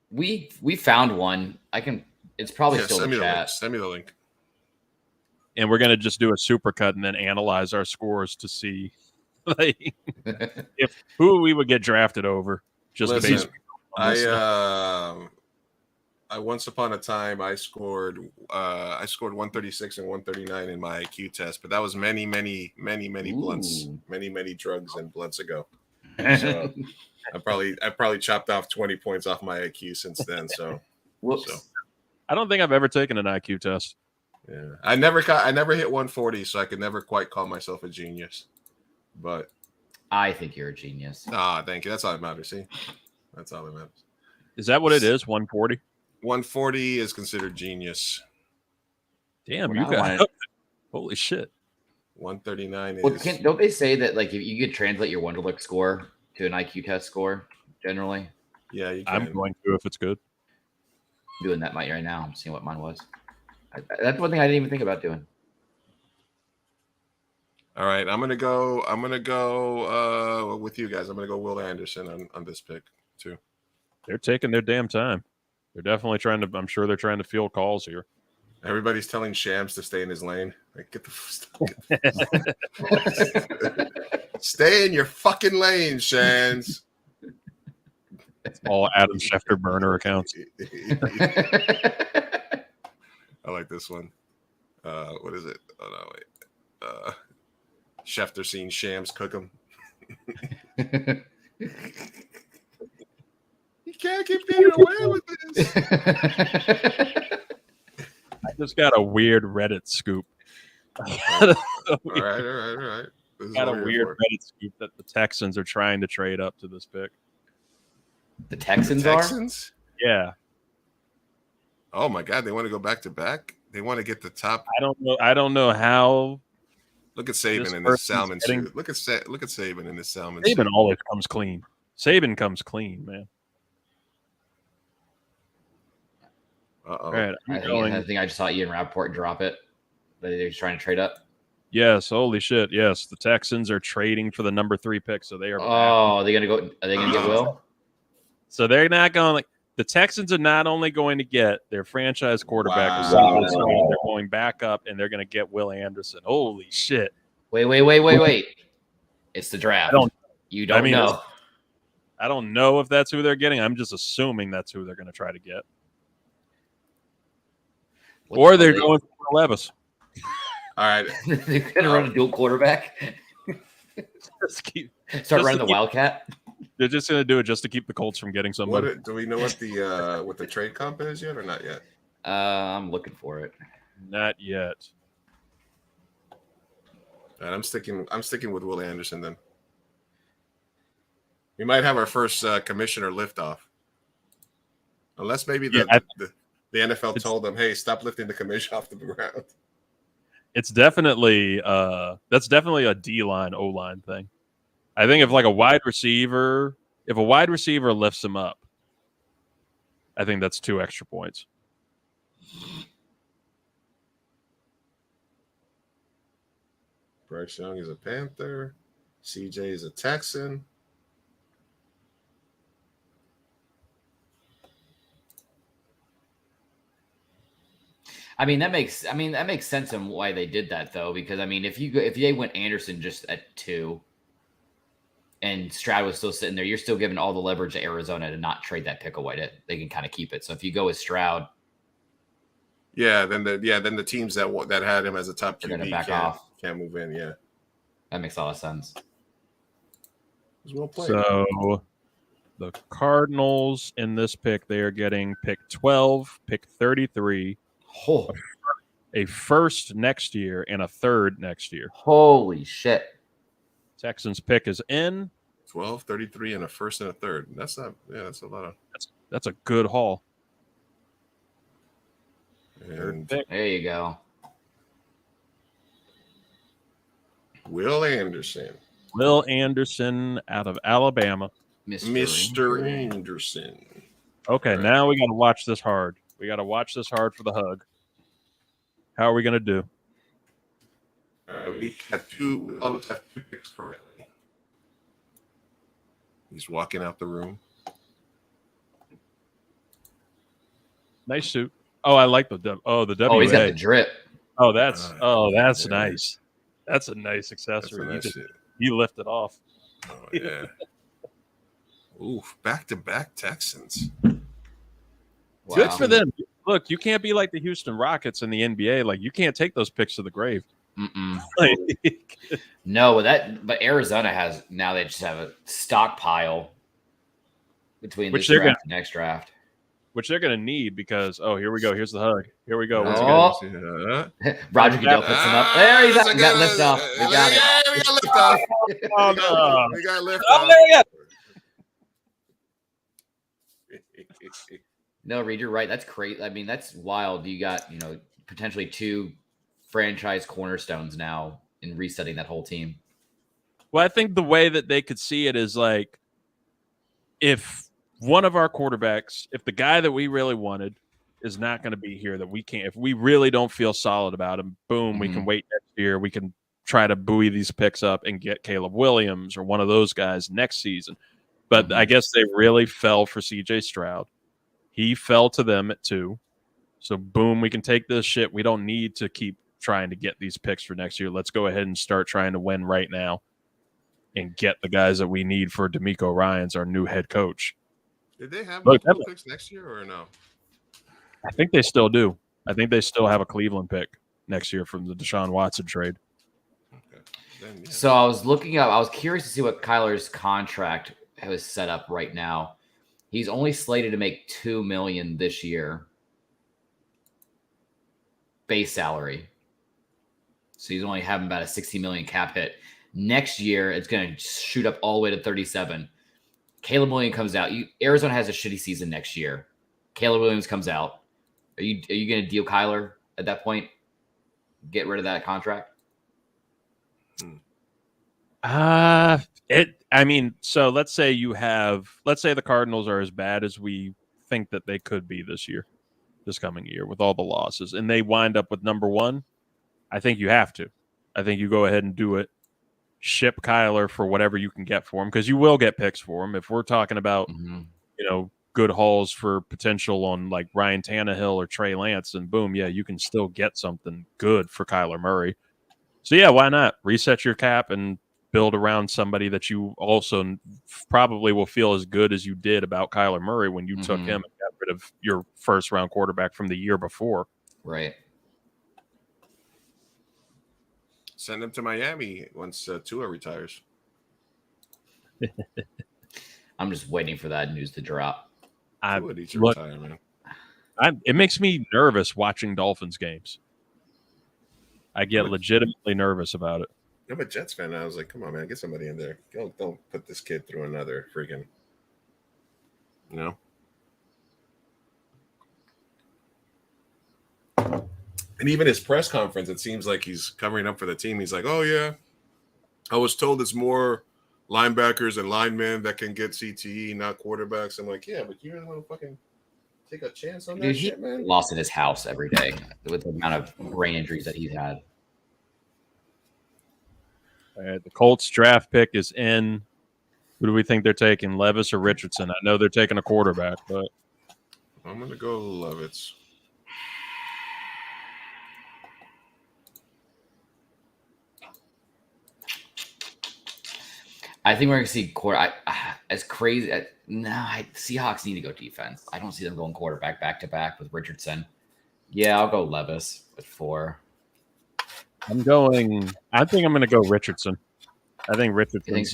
We found one. It's probably still in the chat. Send me the link. And we're going to just do a supercut and then analyze our scores to see if who we would get drafted over. Based on I once upon a time I scored 136 and 139 in my IQ test, but that was many blunts, many drugs and blunts ago. So I probably chopped off 20 points off my IQ since then. So, I don't think I've ever taken an IQ test. Yeah, I never hit 140, so I could never quite call myself a genius. But I think you're a genius. Thank you. That's all that matters. See, that's all that matters. Is that what it is? 140. 140 is considered genius. Damn, you got holy shit. 139 is. Don't they say that if you could translate your Wonderlic score to an IQ test score generally? Yeah, you can. I'm going to if it's good. I'm doing that right now. I'm seeing what mine was. That's one thing I didn't even think about doing. All right, I'm gonna go with you guys. I'm gonna go Will Anderson on this pick too. They're taking their damn time. They're definitely trying to. I'm sure they're trying to field calls here. Everybody's telling Shams to stay in his lane. Get the stay in your fucking lane, Shams. It's all Adam Schefter burner accounts. I like this one. What is it? Oh no, wait. Schefter seen Shams cook him. You can't keep getting away with this. I just got a weird Reddit scoop. All right. Got a weird Reddit scoop that the Texans are trying to trade up to this pick. The Texans are? Yeah. Oh my God, they want to go back to back? They want to get the top. I don't know how. Look at Saban This in this person's salmon getting- suit. Look at Saban in this salmon Saban suit. always comes clean. Saban comes clean, man. Uh-oh. All right, I think I just saw Ian Rappaport drop it. But they're just trying to trade up. Yes, holy shit. Yes, the Texans are trading for the number 3 pick, so they are. Oh, are they gonna get Will? So they're not going. The Texans are not only going to get their franchise quarterback, Wow. they're going back up and they're going to get Will Anderson. Holy shit! Wait. It's the draft. You don't know. I don't know if that's who they're getting. I'm just assuming that's who they're going to try to get. Or they're going for Levis. All right. They're going to run a dual quarterback. Start running the Wildcat. They're just going to do it just to keep the Colts from getting somebody. Do we know what the trade comp is yet or not yet? I'm looking for it. Not yet. And I'm sticking with Will Anderson then. We might have our first commissioner liftoff. Unless maybe the NFL told them, hey, stop lifting the commission off the ground. It's definitely that's definitely a D-line, O-line thing. I think if a wide receiver lifts him up, I think that's 2 extra points. Bryce Young is a Panther. CJ is a Texan. That makes sense on why they did that though, because if they went Anderson just at 2 and Stroud was still sitting there, you're still giving all the leverage to Arizona to not trade that pick away. They can kind of keep it. So if you go with Stroud, then the teams that had him as a top QB can't move in. Yeah, that makes a lot of sense. Well played. So the Cardinals in this pick, they are getting pick 12, pick 33, a first next year, and a third next year. Holy shit. Texans pick is in 12, 33, and a first and a third. That's a lot of. That's a good haul. And there you go. Will Anderson out of Alabama. Mr. Anderson. Okay, right. Now we got to watch this hard. We got to watch this hard for the hug. How are we going to do? We have 2 picks correctly. He's walking out the room. Nice suit. Oh, I like the W. Oh, the W. Oh, he's got the drip. Oh, that's nice. That's a nice accessory. He lifted off. Oh yeah. Oof, back-to-back Texans. Wow. Good for them. Look, you can't be like the Houston Rockets in the NBA. Like, you can't take those picks to the grave. No, but Arizona has now. They just have a stockpile between this draft and next draft, which they're going to need because here we go. Here's the hug. Here we go. Roger Goodell puts him up. There, we got lift off. We got it. Yeah, we got lift off. Oh no, we got lift off. There we go. No, Reed, you're right. That's great. That's wild. You got, potentially 2 franchise cornerstones now in resetting that whole team. Well, I think the way that they could see it is like if one of our quarterbacks, if the guy that we really wanted is not going to be here, that we can't, if we really don't feel solid about him, boom, we can wait next year. We can try to buoy these picks up and get Caleb Williams or one of those guys next season. But I guess they really fell for CJ Stroud. He fell to them at 2. So, boom, we can take this shit. We don't need to keep trying to get these picks for next year. Let's go ahead and start trying to win right now and get the guys that we need for DeMeco Ryans, our new head coach. Did they have multiple picks next year or no? I think they still do. I think they still have a Cleveland pick next year from the Deshaun Watson trade. Okay. Then, yeah. So I was curious to see what Kyler's contract was set up right now. He's only slated to make $2 million this year, base salary. So he's only having about a $60 million cap hit. Next year, it's going to shoot up all the way to 37. Caleb Williams comes out. Arizona has a shitty season next year. Caleb Williams comes out. Are you going to deal Kyler at that point? Get rid of that contract? I mean, so let's say the Cardinals are as bad as we think that they could be this coming year with all the losses, and they wind up with number one. I think you have to. I think you go ahead and do it. Ship Kyler for whatever you can get for him, because you will get picks for him. If we're talking about, good hauls for potential on like Ryan Tannehill or Trey Lance, and boom, yeah, you can still get something good for Kyler Murray. So yeah, why not reset your cap and build around somebody that you also probably will feel as good as you did about Kyler Murray when you took him and got rid of your first round quarterback from the year before. Right. Send him to Miami once Tua retires. I'm just waiting for that news to drop. Tua needs to retire, man. It makes me nervous watching Dolphins games. I get legitimately nervous about it. I'm a Jets fan. I was like, come on, man, get somebody in there. Don't put this kid through another freaking, And even his press conference, it seems like he's covering up for the team. He's like, oh, yeah, I was told it's more linebackers and linemen that can get CTE, not quarterbacks. I'm like, yeah, but you really want to fucking take a chance on that shit, man? Lost in his house every day with the amount of brain injuries that he's had. All right, the Colts draft pick is in. Who do we think they're taking, Levis or Richardson? I know they're taking a quarterback, but I'm going to go Levis. I think we're going to see as crazy. Seahawks need to go defense. I don't see them going quarterback back-to-back with Richardson. Yeah, I'll go Levis at 4. I think I'm going to go Richardson. I think Richardson's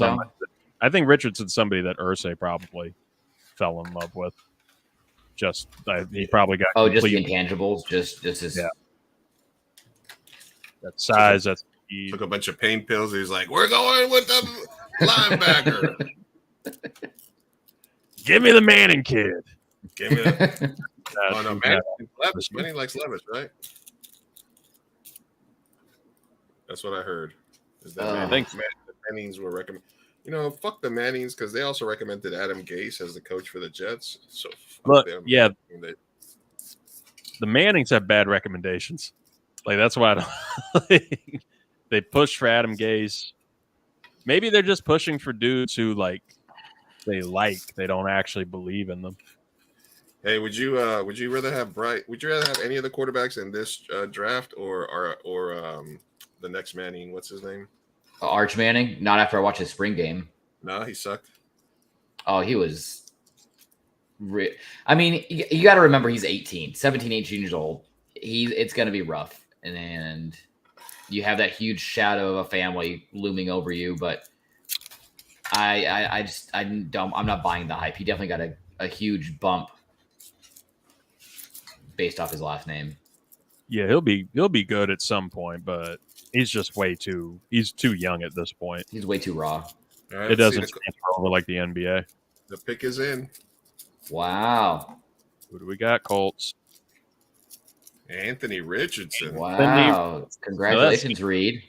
somebody that Irsay probably fell in love with. He probably got just the intangibles, just his that size. Took a bunch of pain pills. He's like, we're going with the linebacker. Give me the Manning kid. Give me that. Manning likes Levis, right? That's what I heard. Is that the Mannings were recommended? Fuck the Mannings, because they also recommended Adam Gase as the coach for the Jets. So look, yeah, the Mannings have bad recommendations. Like that's why they pushed for Adam Gase. Maybe they're just pushing for dudes who they don't actually believe in them. Hey, would you rather have Would you rather have any of the quarterbacks in this draft or the next Manning? What's his name? Arch Manning. Not after I watched his spring game. No, he sucked. Oh, he was. I mean, you got to remember he's 17, 18 years old. It's going to be rough, and you have that huge shadow of a family looming over you. But I'm not buying the hype. He definitely got a huge bump based off his last name. Yeah, he'll be good at some point, but he's just he's too young at this point. He's way too raw. Right, it doesn't transfer over like the NBA. The pick is in. Wow. Who do we got, Colts? Anthony Richardson. Wow. Congratulations, Reed.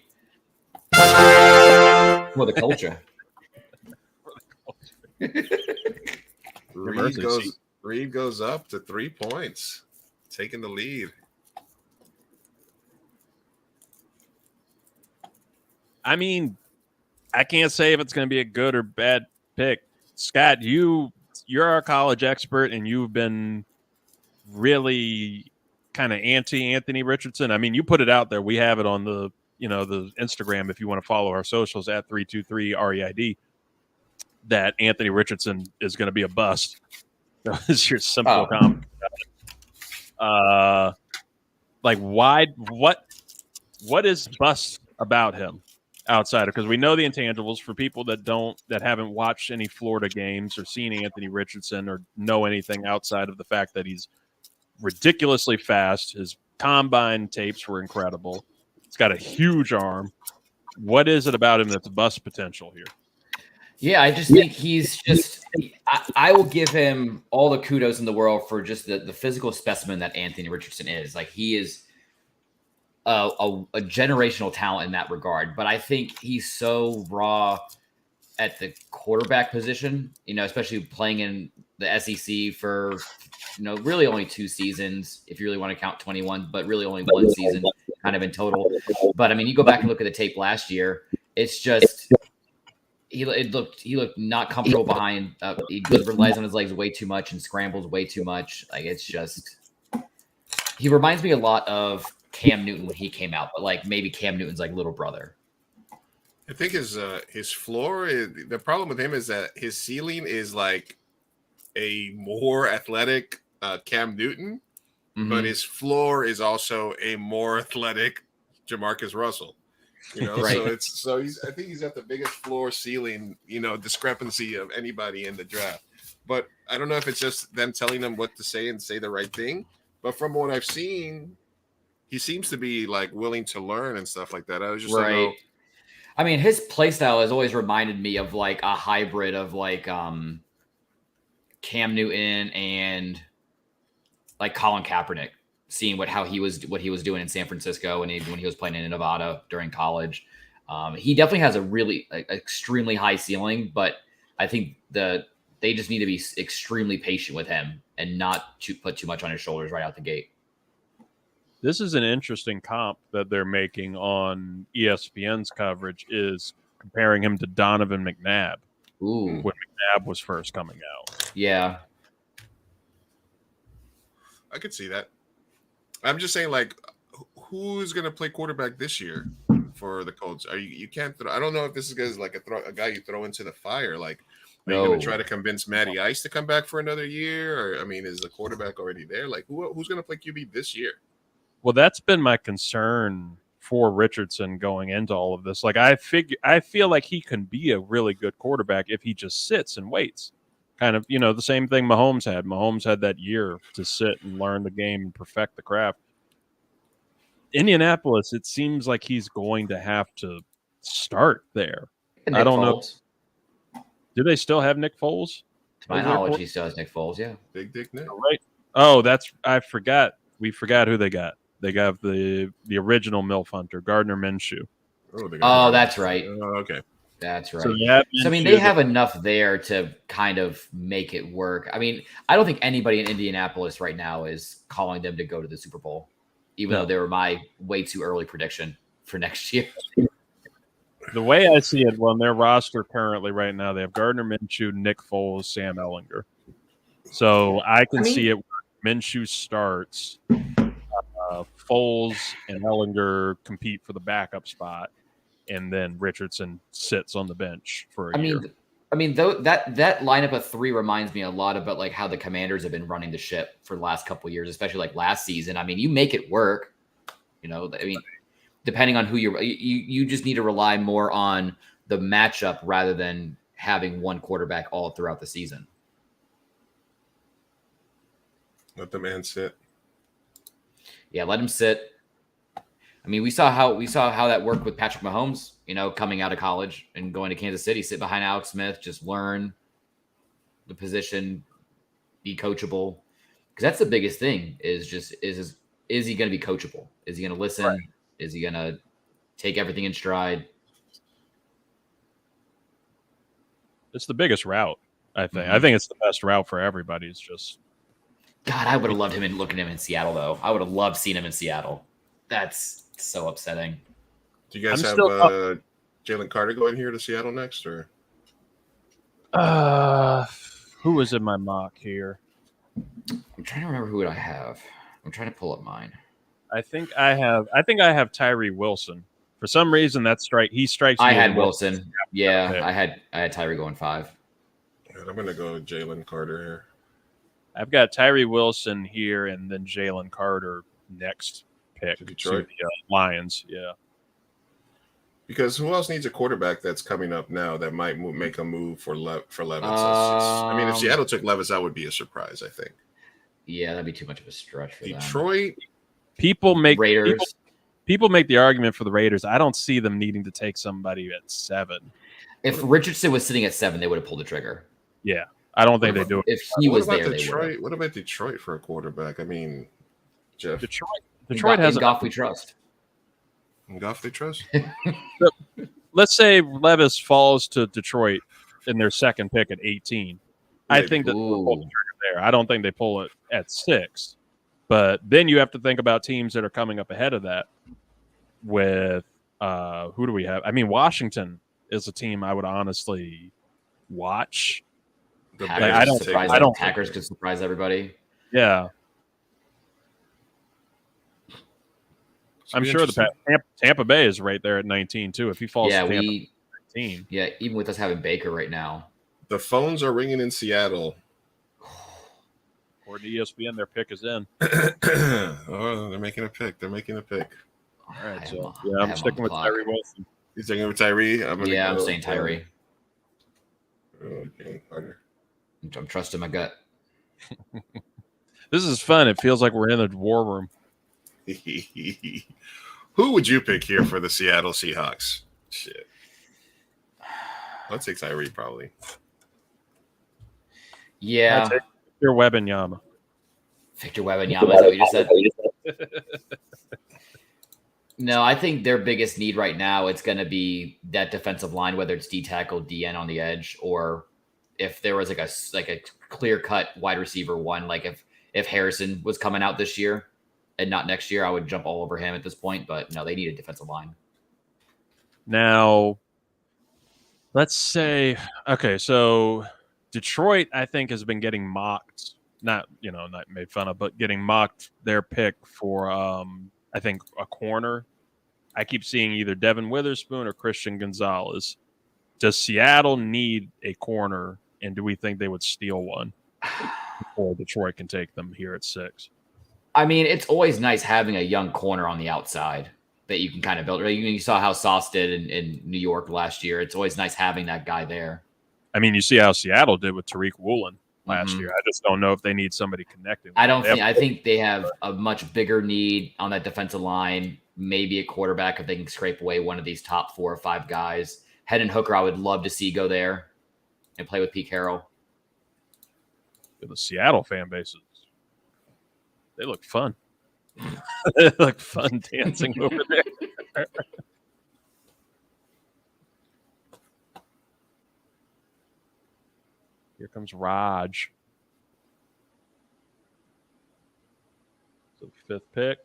For the culture. Reed goes up to 3 points, taking the lead. I mean, I can't say if it's going to be a good or bad pick. Scott, you're our college expert, and you've been really kind of anti-Anthony Richardson. I mean, you put it out there. We have it on the Instagram if you want to follow our socials at 323REID that Anthony Richardson is going to be a bust. That was your simple comment. Why? What is bust about him? Outsider, because we know the intangibles. For people that haven't watched any Florida games or seen Anthony Richardson or know anything outside of the fact that he's ridiculously fast, his combine tapes were incredible. He's got a huge arm. What is it about him that's bust potential here? Yeah, I just think he's just. I will give him all the kudos in the world for just the physical specimen that Anthony Richardson is. Like he is a generational talent in that regard. But I think he's so raw at the quarterback position, especially playing in the SEC for, really only 2 seasons, if you really want to count 21, but really only 1 season kind of in total. But I mean, you go back and look at the tape last year, it's just, he looked not comfortable behind. He relies on his legs way too much and scrambles way too much. Like, it's just, he reminds me a lot of Cam Newton when he came out, but like maybe Cam Newton's like little brother. I think his floor the problem with him is that his ceiling is like a more athletic Cam Newton, but his floor is also a more athletic Jamarcus Russell. Right. So I think he's got the biggest floor ceiling, discrepancy of anybody in the draft. But I don't know if it's just them telling him what to say and say the right thing. But from what I've seen, he seems to be like willing to learn and stuff like that. I was just right. like, I mean, his play style has always reminded me of like a hybrid of like Cam Newton and like Colin Kaepernick, seeing what he was doing in San Francisco and when he was playing in Nevada during college. He definitely has a really extremely high ceiling, but I think they just need to be extremely patient with him and not to put too much on his shoulders right out the gate. This is an interesting comp that they're making on ESPN's coverage, is comparing him to Donovan McNabb. Ooh. When McNabb was first coming out. Yeah. I could see that. I'm just saying, like, who's going to play quarterback this year for the Colts? You can't throw. I don't know if this is like a guy you throw into the fire. Like, are you going to try to convince Matty Ice to come back for another year? Or, I mean, is the quarterback already there? Like, who's going to play QB this year? Well, that's been my concern for Richardson going into all of this. Like, I feel like he can be a really good quarterback if he just sits and waits. Kind of, the same thing Mahomes had. Mahomes had that year to sit and learn the game and perfect the craft. Indianapolis, it seems like he's going to have to start there. I don't know. Do they still have Nick Foles? To my knowledge, he still has Nick Foles, yeah. Big Dick Nick. Right. Oh, I forgot. We forgot who they got. They got the original MILF Hunter, Gardner Minshew. Oh, that's right. Okay. That's right. So, I mean, they have enough there to kind of make it work. I mean, I don't think anybody in Indianapolis right now is calling them to go to the Super Bowl, even though they were my way too early prediction for next year. The way I see it, on their roster currently right now, they have Gardner Minshew, Nick Foles, Sam Ellinger. So I can see it where Minshew starts. Foles and Ellinger compete for the backup spot, and then Richardson sits on the bench for a year. I mean, though that lineup of 3 reminds me a lot about like how the Commanders have been running the ship for the last couple of years, especially like last season. I mean, you make it work, I mean, depending on who you just need to rely more on the matchup rather than having one quarterback all throughout the season. Let the man sit. Yeah, let him sit. I mean, we saw how that worked with Patrick Mahomes, coming out of college and going to Kansas City, sit behind Alex Smith, just learn the position, be coachable. Because that's the biggest thing is he going to be coachable? Is he going to listen? Right. Is he going to take everything in stride? It's the biggest route, I think. I think it's the best route for everybody. It's just, God, I would have loved looking at him in Seattle, though. I would have loved seeing him in Seattle. That's so upsetting. Do you guys have Jalen Carter going here to Seattle next, or? Who was in my mock here? I'm trying to remember who I have. I'm trying to pull up mine. I think I have Tyree Wilson. For some reason, he strikes me. I had Wilson. Yeah, okay. I had Tyree going 5. And I'm gonna go Jalen Carter here. I've got Tyree Wilson here, and then Jalen Carter next pick to Detroit. The Lions. Yeah. Because who else needs a quarterback that's coming up now that might make a move for Levis? I mean, if Seattle took Levis, that would be a surprise, I think. Yeah, that'd be too much of a stretch for Detroit. them. People make Raiders. People make the argument for the Raiders. I don't see them needing to take somebody at 7. If Richardson was sitting at 7, they would have pulled the trigger. Yeah, I don't think they do it. If he was there, Detroit. What about Detroit for a quarterback? I mean, Jeff. Detroit has Goff we trust. And Goff they trust? Let's say Levis falls to Detroit in their second pick at 18. I think that they'll pull the trigger there. I don't think they pull it at 6. But then you have to think about teams that are coming up ahead of that with who do we have? I mean, Washington is a team I would honestly watch. I don't. Packers could surprise everybody. Yeah. I'm sure Tampa Bay is right there at 19 too. If he falls to Tampa 19. Yeah, even with us having Baker right now. The phones are ringing in Seattle. Or the ESPN, their pick is in. Oh, they're making a pick. All right, so I'm sticking with Tyree Wilson. You sticking with Tyree? I'm saying Tyree. Okay, Carter. I'm trusting my gut. This is fun. It feels like we're in a war room. Who would you pick here for the Seattle Seahawks? Shit. I'll take Tyree probably. Yeah. Victor Wembanyama. Victor Wembanyama, is that what you just said? No, I think their biggest need right now, it's going to be that defensive line, whether it's D tackle, DN on the edge, or if there was like a clear-cut wide receiver one, like if Harrison was coming out this year and not next year, I would jump all over him at this point. But no, they need a defensive line. Now, let's say, okay, so Detroit, I think, has been getting mocked. Not made fun of, but getting mocked their pick for, I think, a corner. I keep seeing either Devin Witherspoon or Christian Gonzalez. Does Seattle need a corner, and do we think they would steal one before Detroit can take them here at 6? I mean, it's always nice having a young corner on the outside that you can kind of build. You saw how Sauce did in New York last year. It's always nice having that guy there. I mean, you see how Seattle did with Tariq Woolen last year. I just don't know if they need somebody connected. I think they have a much bigger need on that defensive line, maybe a quarterback if they can scrape away one of these top 4 or 5 guys. Hendon Hooker, I would love to see go there and play with Pete Carroll. The Seattle fan bases, they look fun. They look fun dancing over there. Here comes Raj. So 5th pick.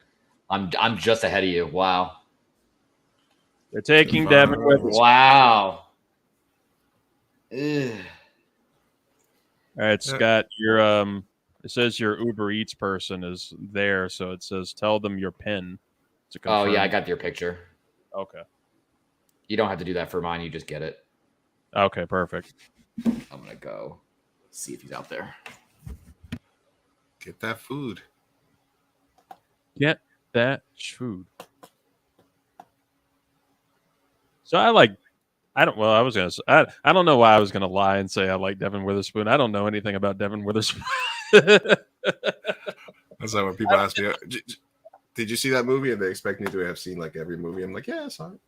I'm just ahead of you. Wow. They're taking Devin with us. Wow. Ugh. All right, Scott, your it says your Uber Eats person is there, so it says tell them your PIN to confirm. Oh yeah, I got your picture. Okay. You don't have to do that for mine, you just get it. Okay, perfect. I'm gonna go see if he's out there. Get that food. Get that food. So I don't know why I was gonna lie and say I like Devin Witherspoon. I don't know anything about Devin Witherspoon. That's like when people ask me, did you see that movie? And they expect me to have seen like every movie. I'm like, yeah, I saw it.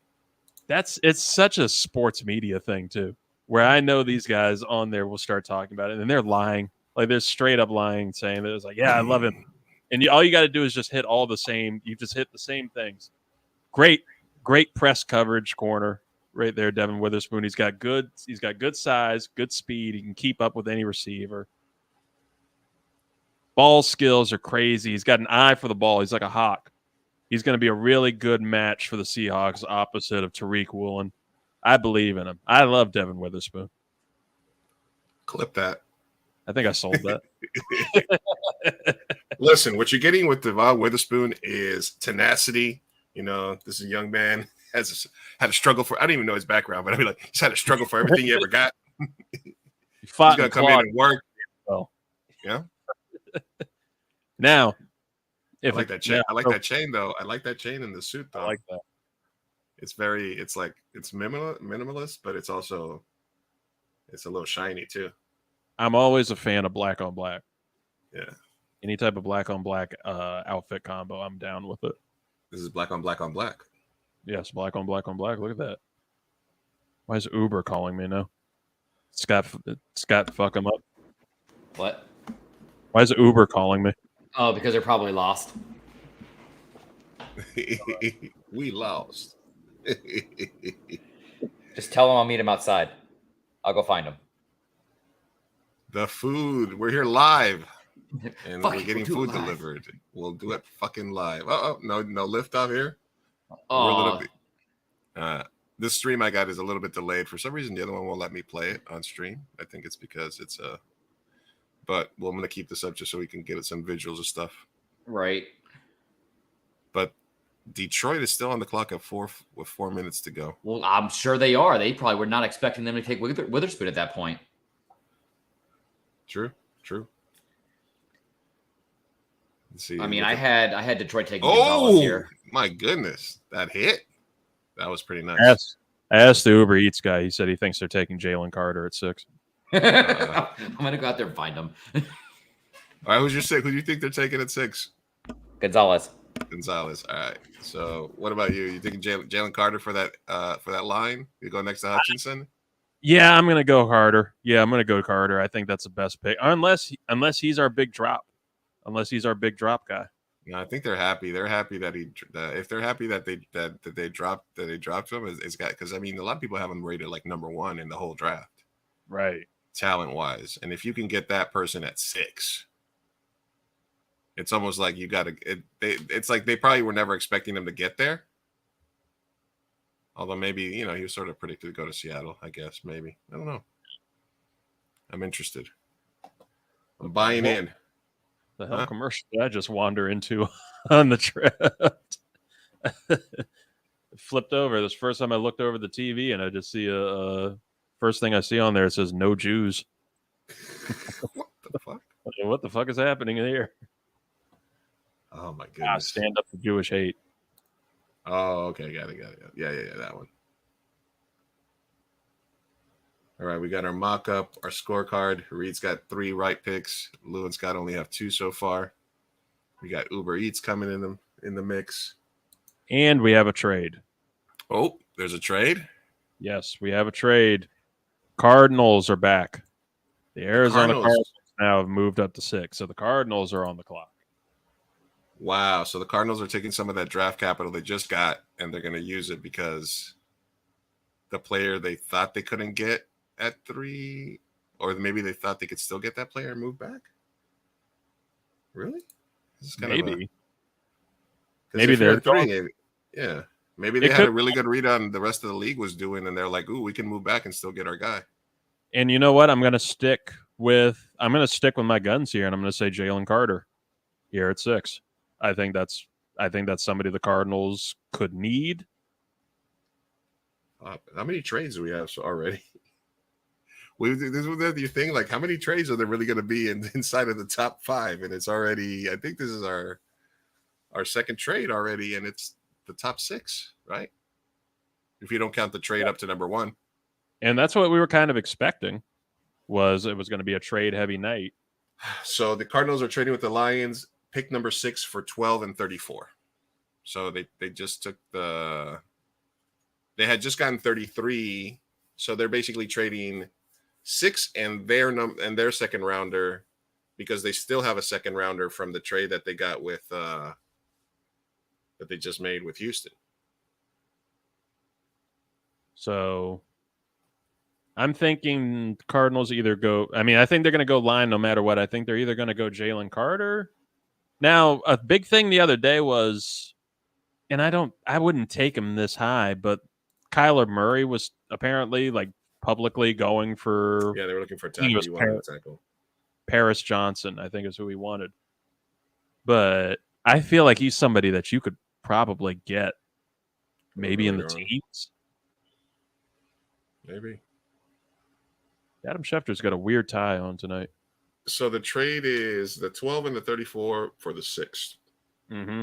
It's such a sports media thing too, where I know these guys on there will start talking about it and they're lying. Like they're straight up lying, saying that it's like, yeah, I love him. And all you got to do is just hit all the same. You just hit the same things. Great press coverage corner right there, Devin Witherspoon. He's got good size, good speed. He can keep up with any receiver. Ball skills are crazy. He's got an eye for the ball. He's like a hawk. He's going to be a really good match for the Seahawks, opposite of Tariq Woolen. I believe in him. I love Devin Witherspoon. Clip that. I think I sold that. Listen, what you're getting with Devon Witherspoon is tenacity. You know, this is a young man had a struggle for. I don't even know his background, but I mean, like he's had a struggle for everything he ever got. He's gonna come in and work. Oh, yeah. Now, I like that chain. I like that chain though. I like that chain in the suit though. I like that. It's minimalist, but it's a little shiny too. I'm always a fan of black on black. Yeah. Any type of black on black outfit combo, I'm down with it. This is black on black on black. Yes, black on black on black. Look at that. Why is Uber calling me now? Scott, fuck him up. What? Why is Uber calling me? Oh, because they're probably lost. We lost. Just tell him I'll meet him outside. I'll go find him. The food. We're here live. And Fuck we're it, getting we'll do it food live. delivered. We'll do it fucking live. Oh, no lift off here. Oh, We're a little bit. This stream I got is a little bit delayed. For some reason, the other one won't let me play it on stream. I think it's because it's but I'm going to keep this up just so we can get some visuals and stuff. right. But Detroit is still on the clock at 4 minutes to go. Well, I'm sure they are. They probably were not expecting them to take Witherspoon at that point. True. Let's see. I mean, I had Detroit taking Oh Gonzalez here. my goodness, that hit. That was pretty nice. I asked the Uber Eats guy. He said he thinks they're taking Jalen Carter at 6. I'm gonna go out there and find him. All right, who's your 6? Who do you think they're taking at 6? Gonzalez. All right. So, what about you? You thinking Jalen Carter for that line? You go next to Hutchinson? Yeah, I'm gonna go Carter. Yeah, I'm gonna go Carter. I think that's the best pick, unless he's our big drop. Unless he's our big drop guy. Yeah, I think they're happy. They're happy that if they're happy that they dropped him, it's got, because I mean a lot of people have him rated like number 1 in the whole draft, right? Talent wise, and if you can get that person at 6, it's almost like you got to. It's like they probably were never expecting him to get there. Although maybe he was sort of predicted to go to Seattle. I guess maybe I don't know. I'm interested. I'm buying in. The hell commercial did I just wander into on the trip? Flipped over. This first time I looked over the TV and I just see first thing I see on there, it says no Jews. What the fuck? What the fuck is happening here? Oh my goodness. Stand up for Jewish hate. Oh, okay. Got it. Yeah, that one. All right, we got our mock-up, our scorecard. Reed's got 3 right picks. Lou and Scott only have 2 so far. We got Uber Eats coming in the mix. And we have a trade. Oh, there's a trade? Yes, we have a trade. Cardinals are back. The Arizona Cardinals now have moved up to 6, so the Cardinals are on the clock. Wow, so the Cardinals are taking some of that draft capital they just got, and they're going to use it because the player they thought they couldn't get at 3, or maybe they thought they could still get that player and move back. Really? This is kind maybe they're 3. Yeah, maybe they had a really good read on the rest of the league was doing, and they're like, "Ooh, we can move back and still get our guy." And you know what? I'm going to stick with my guns here, and I'm going to say Jalen Carter here at 6. I think that's somebody the Cardinals could need. How many trades do we have already? This was your thing. Like, how many trades are there really going to be inside of the top 5? And it's already, I think this is our second trade already, and it's the top 6, right? If you don't count the trade up to number 1. And that's what we were kind of expecting. It was going to be a trade heavy night. So the Cardinals are trading with the Lions, pick number 6 for 12 and 34. So they just took they had just gotten 33. So they're basically trading 6 and their second rounder, because they still have a second rounder from the trade that they got with that they just made with Houston. So I'm thinking Cardinals either go. I mean, I think they're going to go line no matter what. I think they're either going to go Jalen Carter. Now, a big thing the other day was, and I wouldn't take him this high, but Kyler Murray was apparently like publicly going for. Yeah, they were looking for a tackle. You wanted a tackle. Paris Johnson, I think, is who he wanted. But I feel like he's somebody that you could probably get maybe in the teens. Maybe. Adam Schefter's got a weird tie on tonight. So the trade is the 12 and the 34 for the 6th. Mm-hmm.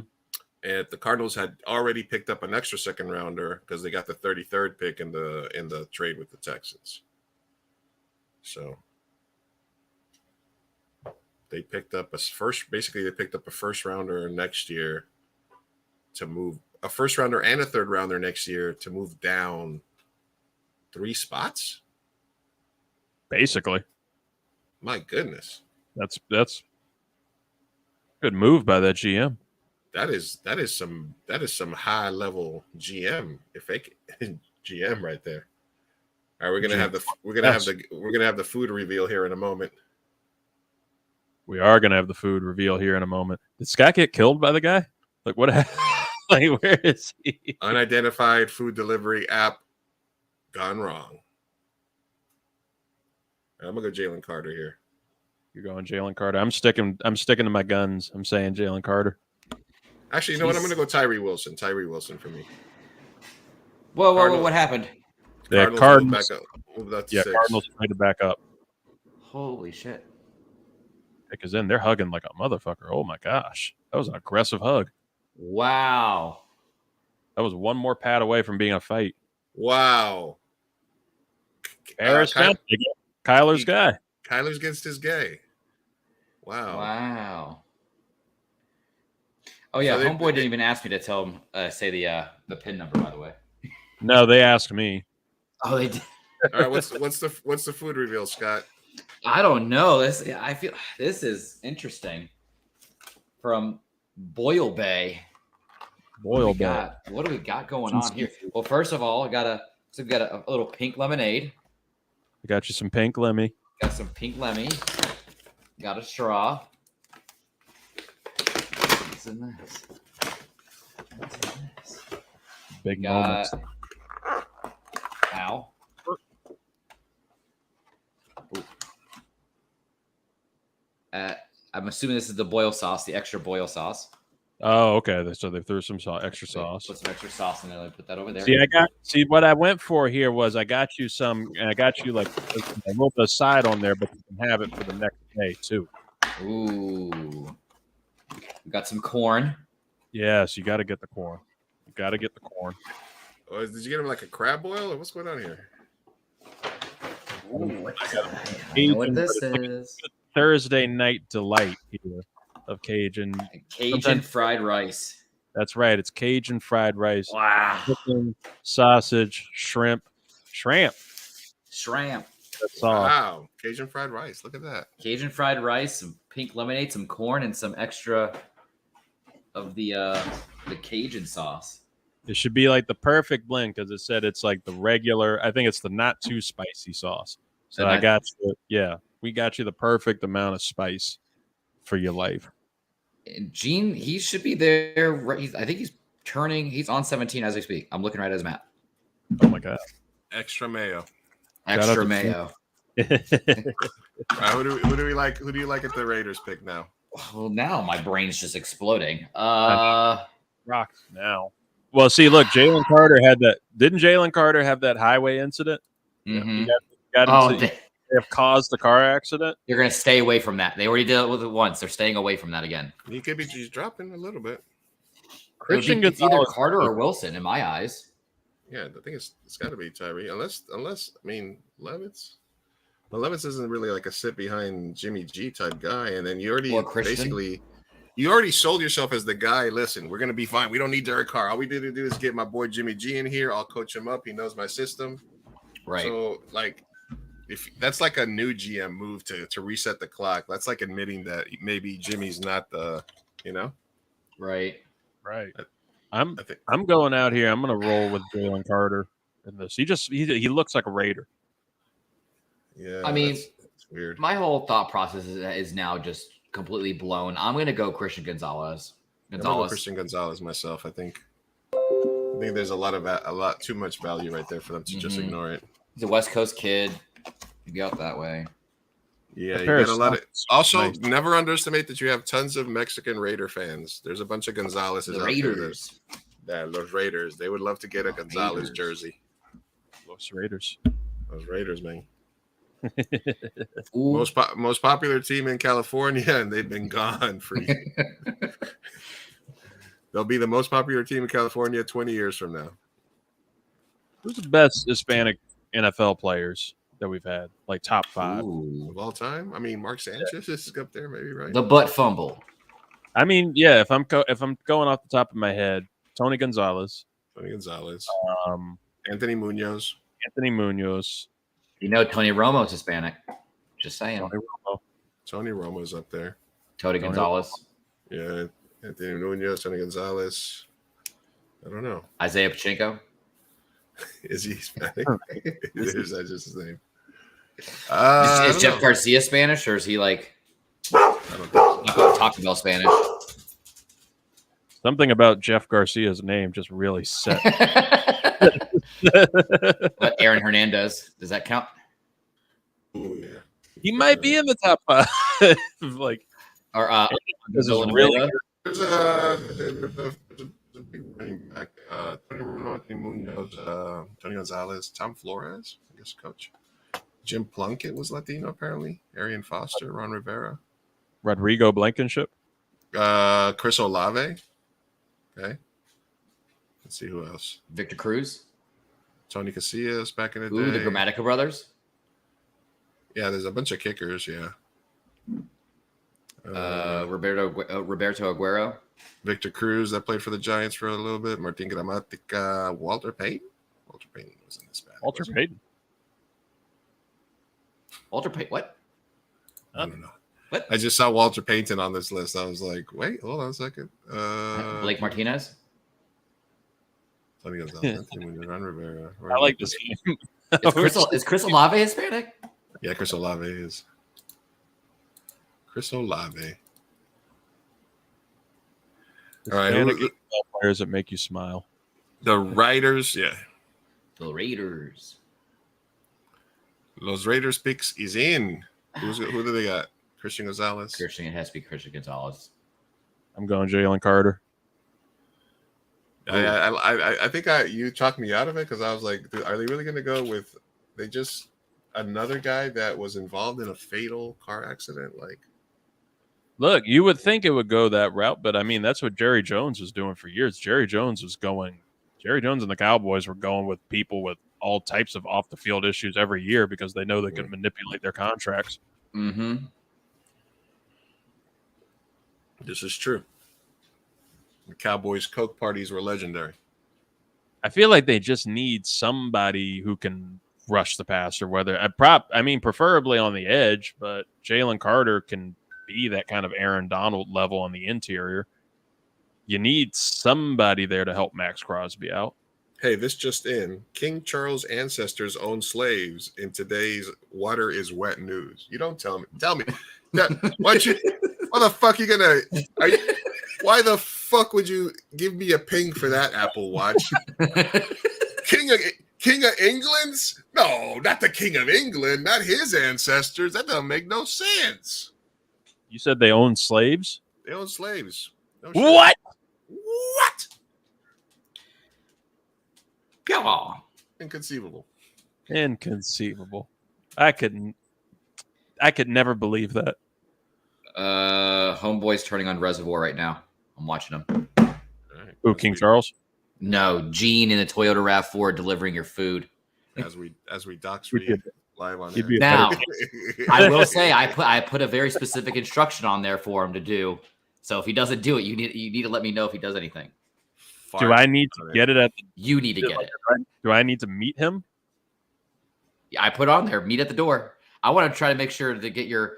And the Cardinals had already picked up an extra second rounder because they got the 33rd pick in the trade with the Texans. So they picked up a first rounder next year to move a first rounder and a third rounder next year to move down 3 spots. Basically. My goodness. That's good move by that GM. That is some high level GM GM right there. All right, we're gonna have the food reveal here in a moment. We are gonna have the food reveal here in a moment. Did Scott get killed by the guy? Like what happened? Like where is he? Unidentified food delivery app gone wrong. I'm gonna go Jalen Carter here. You're going Jalen Carter. I'm sticking to my guns. I'm saying Jalen Carter. Actually, you know what? I'm gonna go Tyree Wilson. Tyree Wilson for me. Whoa! What happened? Yeah, Cardinals. Cardinals tried to back up. Holy shit! Because then they're hugging like a motherfucker. Oh my gosh, that was an aggressive hug. Wow. That was one more pat away from being a fight. Wow. Harris Kyler's guy. Kyler's against his gay. Wow. Oh yeah, so homeboy didn't even ask me to tell him say the pin number, by the way. No, they asked me. Oh, they did. All right, what's the food reveal, Scott? I don't know. I feel this is interesting. From Boyle Bay. Boyle Bay. What do we got going on here? Well, first of all, we got a little pink lemonade. I got you some pink lemmy. Got some pink lemmy. Got a straw. What's in this? Big moments. Ow. I'm assuming this is the boil sauce, the extra boil sauce. Oh, okay. So they threw some extra sauce. Put some extra sauce in there. Let me put that over there. See, what I went for here was I got you like a little bit of side on there, but you can have it for the next day too. Ooh. We got some corn. Yes, you got to get the corn. Oh, did you get him like a crab boil or what's going on here? Ooh, I know what this is. Thursday night delight here of Cajun fried rice. That's right. It's Cajun fried rice. Wow. Chicken, sausage, shrimp. That's all. Wow. Cajun fried rice. Look at that. Cajun fried rice, some pink lemonade, some corn, and some extra of the Cajun sauce. It should be like the perfect blend because it said it's like the regular. I think it's the not too spicy sauce. So I got you. Yeah, we got you the perfect amount of spice for your life. And Gene, he should be there. I think he's on 17 as we speak. I'm looking right at his map. Oh my god! Extra mayo. Extra mayo. Who do we like? Who do you like at the Raiders pick now? Well, now my brain's just exploding. Rocks now. Well, see, look, Jalen Carter had that. Didn't Jalen Carter have that highway incident? Mm-hmm. They have caused the car accident. You're going to stay away from that. They already did it with it once. They're staying away from that again. He could be just dropping a little bit. It's either Carter or Wilson in my eyes. Yeah, I think it's got to be Tyree. Unless I mean Levis. But Levis isn't really like a sit behind Jimmy G type guy. And then you already sold yourself as the guy. Listen, we're gonna be fine. We don't need Derek Carr. All we need to do is get my boy Jimmy G in here. I'll coach him up. He knows my system. Right. So like, if that's like a new GM move to reset the clock. That's like admitting that maybe Jimmy's not the, Right. I'm going out here. I'm going to roll with Jalen Carter in this. He looks like a Raider. Yeah. I mean, it's weird. My whole thought process is now just completely blown. I'm going to go Christian Gonzalez. I'm gonna go Christian Gonzalez myself. I think there's a lot too much value right there for them to just ignore it. He's a West Coast kid. You go out that way. Yeah, you got a lot of. Also, never underestimate that you have tons of Mexican Raider fans. There's a bunch of Gonzalez's out Raiders. There. Yeah, those Raiders. They would love to get a Gonzalez jersey. Those Raiders. Those Raiders, man. most popular team in California, and they've been gone for years. They'll be the most popular team in California 20 years from now. Who's the best Hispanic NFL players that we've had? Like top 5 of all time? I mean, Mark Sanchez is up there, maybe, right? The butt fumble. I mean, yeah. If I'm going off the top of my head, Tony Gonzalez, Anthony Munoz. You know, Tony Romo's Hispanic. Just saying. Tony Romo's up there. Tony Gonzalez. Yeah. Anthony Nunez, Tony Gonzalez. I don't know. Isaiah Pachenko. Is he Hispanic? Is that just his name? Is Jeff Garcia Spanish, or is he like Taco Bell Spanish? Something about Jeff Garcia's name just really set. What, Aaron Hernandez? Does that count? Oh, yeah. He might be in the top 5. Like, Or this is really There's a big running back. Tony Munoz, Tony Gonzalez, Tom Flores, I guess coach. Jim Plunkett was Latino, apparently. Arian Foster, Ron Rivera. Rodrigo Blankenship. Chris Olave. Okay. Let's see who else. Victor Cruz. Tony Casillas back in the Ooh, day. the Grammatica brothers. Yeah, there's a bunch of kickers, yeah. Roberto Aguero. Victor Cruz that played for the Giants for a little bit. Martin Gramatica. Walter Payton. Walter Payton was in this bad. Walter Payton. Walter Payton. What? I don't know. What? I just saw Walter Payton on this list. I was like, wait, hold on a second. Blake Martinez. Tony Gonzalez, Ron Rivera. I like this game. Is Chris Olave Hispanic? Yeah, Chris Olave is. Chris Olave. All right. Hispanic players that make you smile. The Raiders, yeah. The Raiders. Los Raiders picks is in. Who do they got? Christian Gonzalez. It has to be Christian Gonzalez. I'm going Jalen Carter. I think you talked me out of it because I was like, dude, are they really going to go with another guy that was involved in a fatal car accident? Like, look, you would think it would go that route, but I mean, that's what Jerry Jones was doing for years. Jerry Jones and the Cowboys were going with people with all types of off the field issues every year because they know they could manipulate their contracts. Mm-hmm. This is true. The Cowboys' Coke parties were legendary. I feel like they just need somebody who can rush the passer, preferably on the edge, but Jalen Carter can be that kind of Aaron Donald level on the interior. You need somebody there to help Max Crosby out. Hey, this just in. King Charles' ancestors owned slaves in today's water is wet news. You don't tell me. Tell me. Why the fuck why the fuck would you give me a ping for that, Apple Watch? King of England's? No, not the King of England, not his ancestors. That doesn't make no sense. You said they own slaves? They own slaves. No what? What? Yeah. Inconceivable. I could never believe that. Homeboy's turning on Reservoir right now. I'm watching him. Who, King Charles? No, Gene in the Toyota RAV4 delivering your food. As we dox read live on air. Now, I will say I put a very specific instruction on there for him to do. So if he doesn't do it, you need to let me know if he does anything. Do I need to get it You need to get it. Do I need to meet him? Yeah, I put on there, meet at the door. I want to try to make sure to get your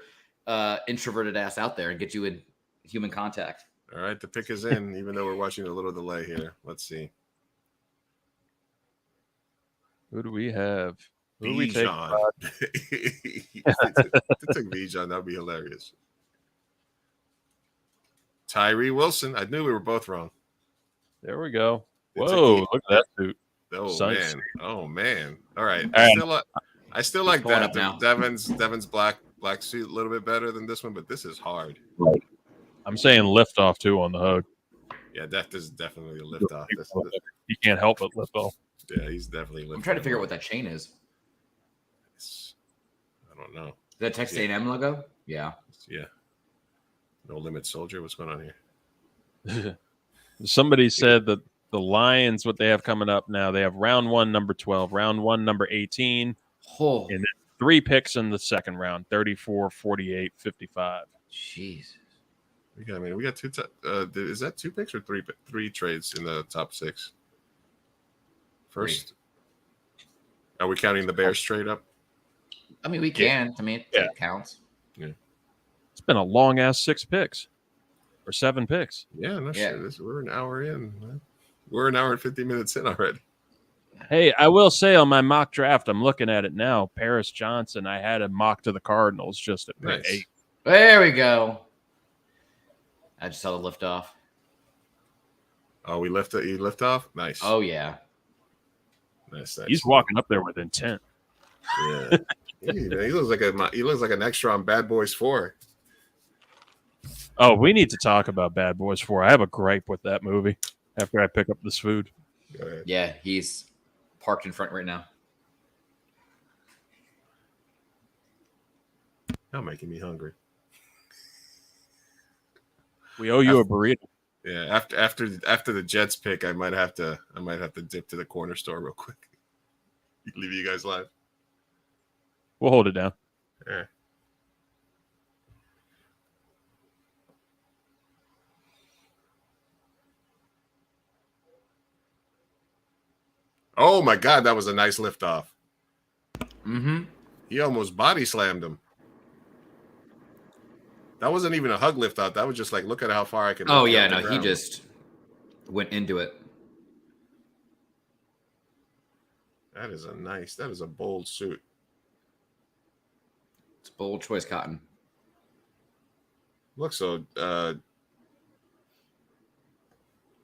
introverted ass out there and get you in human contact. All right, the pick is in, even though we're watching a little delay here. Let's see. Who do we have? Who do we take? Take Bijan, that'd be hilarious. Tyree Wilson. I knew we were both wrong. There we go. Whoa, look at that suit. Oh man. All right. All I still like that. Now. Devon's black suit a little bit better than this one, but this is hard. I'm saying lift off too on the hug. Yeah, that is definitely a lift off. He can't help but lift off. Yeah, he's definitely lifting. I'm trying to figure out what that chain is. I don't know. Is that Texas A&M logo? Yeah. Yeah. No Limit Soldier. What's going on here? Somebody said that the Lions, what they have coming up now, they have round 1, number 12, round 1, number 18, and then 3 picks in the second round, 34, 48, 55. Jeez. We got two. Is that 2 picks or three trades in the top 6? First, are we counting the Bears trade up? I mean, we can. I mean, it counts. Yeah. It's been a long ass 6 picks. or 7 picks. Yeah, no shit. We're an hour in. Man. We're an hour and 50 minutes in already. Hey, I will say on my mock draft, I'm looking at it now. Paris Johnson, I had a mock to the Cardinals just at pick 8. There we go. I just saw the lift off. Oh, you lift off? Nice. Oh, yeah. Nice. He's walking up there with intent. Yeah. he looks like an extra on Bad Boys 4. Oh, we need to talk about Bad Boys 4. I have a gripe with that movie after I pick up this food. Yeah, he's parked in front right now. Now making me hungry. We owe you a burrito. Yeah, after the Jets pick, I might have to dip to the corner store real quick. Leave you guys live. We'll hold it down. Yeah. Oh my God, that was a nice lift off. Mm-hmm. He almost body slammed him. That wasn't even a hug lift off. That was just like, look at how far I can. Oh yeah, no, he just went into it. That is a bold suit. It's a bold choice, Cotton. Look, so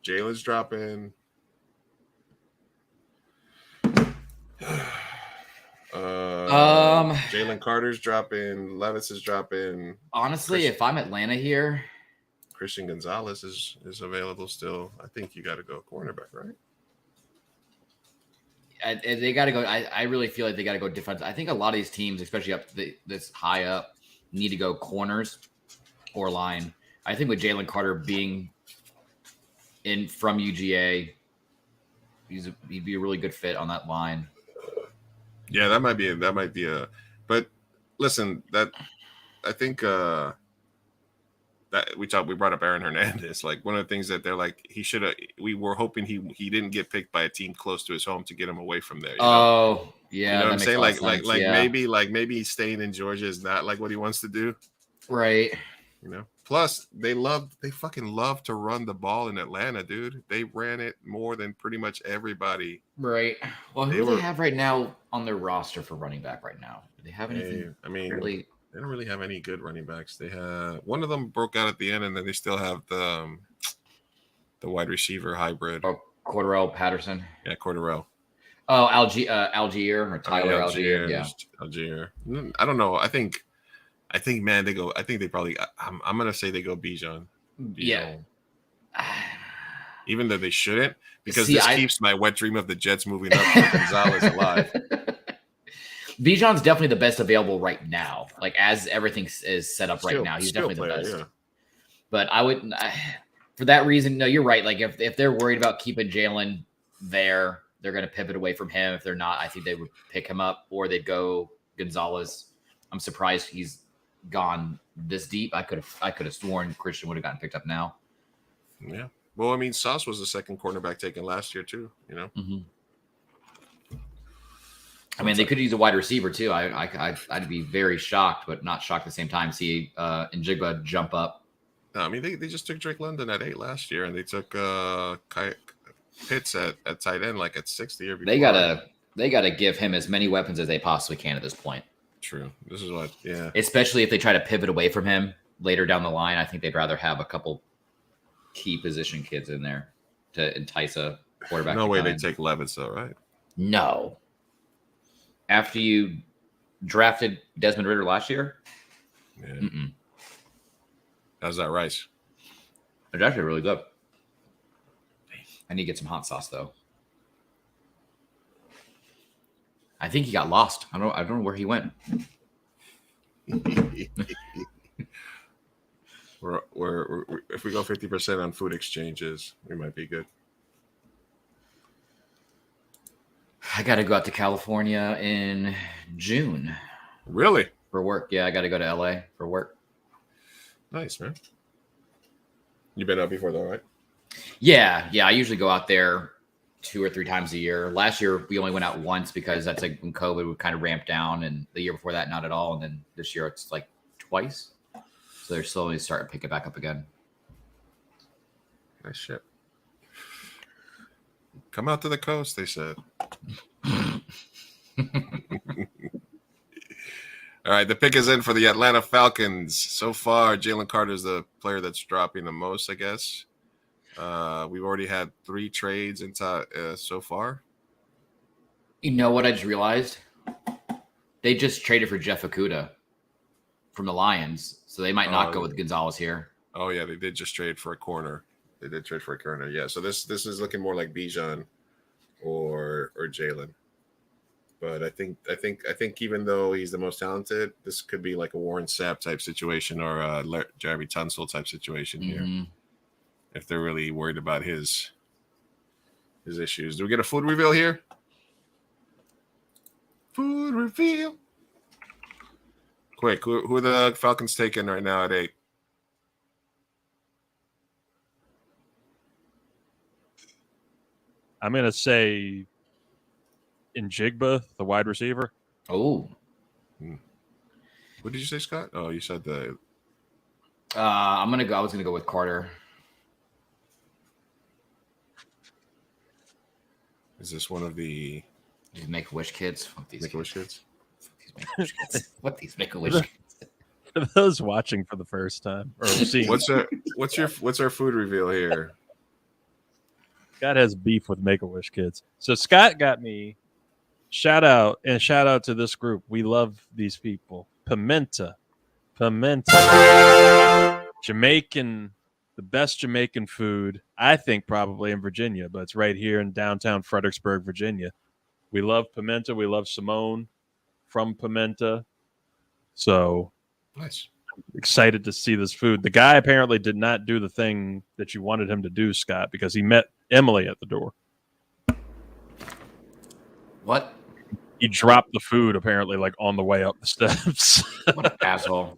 Jalen's dropping. Jalen Carter's dropping. Levis is dropping. Honestly, if I'm Atlanta here, Christian Gonzalez is available still. I think you got to go cornerback, right? they got to go. I really feel like they got to go defense. I think a lot of these teams, especially up this high up, need to go corners or line. I think with Jalen Carter being in from UGA, he'd be a really good fit on that line. Yeah, that might be a. But listen, that I think that we brought up Aaron Hernandez. Like one of the things that they're like, he should have. We were hoping he didn't get picked by a team close to his home to get him away from there. Oh, yeah, you know what I'm saying? Like yeah. maybe staying in Georgia is not like what he wants to do, right? You know. Plus, they fucking love to run the ball in Atlanta, dude. They ran it more than pretty much everybody. Right. Well, who do they have right now on their roster for running back right now? Do they have anything? I mean, really? They don't really have any good running backs. They have one of them broke out at the end, and then they still have the wide receiver hybrid. Oh, Cordarrelle Patterson. Yeah, Cordarrelle. Oh, Algier or Tyler Algier. Yeah, Algier. I don't know. I think, man, they go. I think they probably. I'm gonna say they go Bijan. Yeah. Even though they shouldn't, because this keeps my wet dream of the Jets moving up to Gonzalez alive. Bijan's definitely the best available right now. Like as everything is set up right now, he's definitely the best. Yeah. But I would, for that reason, no, you're right. Like if they're worried about keeping Jalen there, they're going to pivot away from him. If they're not, I think they would pick him up or they'd go Gonzalez. I'm surprised he's gone this deep. I could have sworn Christian would have gotten picked up now. Yeah. Well, I mean, Sauce was the second cornerback taken last year too. You know. Mm-hmm. I mean, they could use a wide receiver too. I'd be very shocked, but not shocked at the same time. See Njigba jump up. No, I mean they just took Drake London at 8 last year, and they took Pitts at tight end like at 6 the year before. They gotta give him as many weapons as they possibly can at this point. True. This is what, yeah. Especially if they try to pivot away from him later down the line, I think they'd rather have a couple key position kids in there to entice a quarterback. No way they take Levis though, right? No. After you drafted Desmond Ridder last year? Yeah. How's that rice? It's actually really good. I need to get some hot sauce though. I think he got lost. I don't know where he went. we're if we go 50% on food exchanges, we might be good. I got to go out to California in June. Really? For work. Yeah, I got to go to LA for work. Nice, man. You've been out before though, right? Yeah. I usually go out there 2 or 3 times a year. Last year, we only went out once because that's like when COVID would kind of ramp down. And the year before that, not at all. And then this year, it's like twice. So they're slowly starting to pick it back up again. Nice shit. Come out to the coast, they said. All right, the pick is in for the Atlanta Falcons. So far, Jalen Carter is the player that's dropping the most, I guess. We've already had 3 trades so far. You know what I just realized? They just traded for Jeff Okudah from the Lions, so they might not go with Gonzalez here. Oh yeah, they did just trade for a corner. They did trade for a corner. Yeah, so this is looking more like Bijan or Jalen. But I think even though he's the most talented, this could be like a Warren Sapp type situation or a Jeremy Tunsil type situation here. If they're really worried about his issues. Do we get a food reveal here? Food reveal. Quick, who are the Falcons taking right now at 8? I'm gonna say Njigba, the wide receiver. Oh. What did you say, Scott? Oh, you said the. I was gonna go with Carter. Is this one of the Make-A-Wish kids? Fuck these Make-A-Wish kids? What these Make-A-Wish kids? For those watching for the first time or seeing, what's our food reveal here? Scott has beef with Make-A-Wish kids. So Scott got me. Shout out to this group. We love these people. Pimenta, Jamaican, the best Jamaican food I think probably in Virginia, but it's right here in downtown Fredericksburg, Virginia. We love Pimenta. We love Simone from Pimenta. So nice. Excited to see this food. The guy apparently did not do the thing that you wanted him to do, Scott, because he met Emily at the door. What? He dropped the food apparently like on the way up the steps. What an asshole.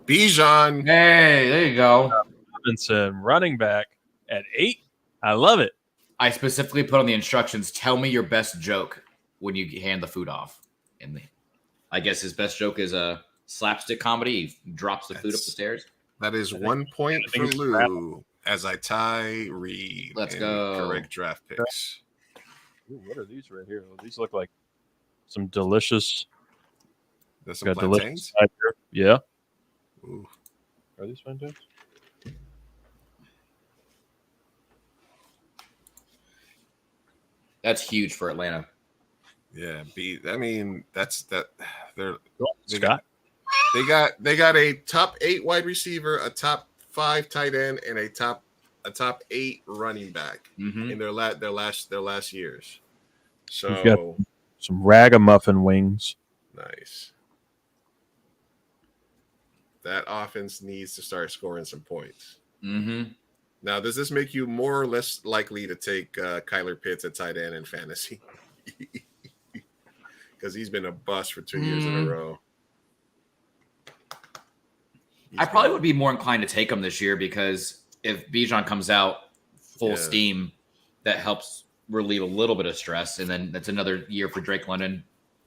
Bijan. Hey, there you go. Robinson, running back at 8. I love it. I specifically put on the instructions, tell me your best joke when you hand the food off. And I guess his best joke is a slapstick comedy. He drops the food up the stairs. That is 1 point for Lou as I tie Reed. Let's go. Correct draft picks. Ooh, what are these right here? These look like some delicious. There's some plantains? Yeah. Ooh. Are these plantains? That's huge for Atlanta. Yeah, I mean that's that. Scott. They got a top 8 wide receiver, a top 5 tight end, and a top 8 running back in their last years. So we've got some ragamuffin wings. Nice. That offense needs to start scoring some points. Mm-hmm. Now, does this make you more or less likely to take Kyler Pitts at tight end in fantasy? Because he's been a bust for 2 years in a row. I probably would be more inclined to take him this year because if Bijan comes out full steam, that helps relieve a little bit of stress, and then that's another year for Drake London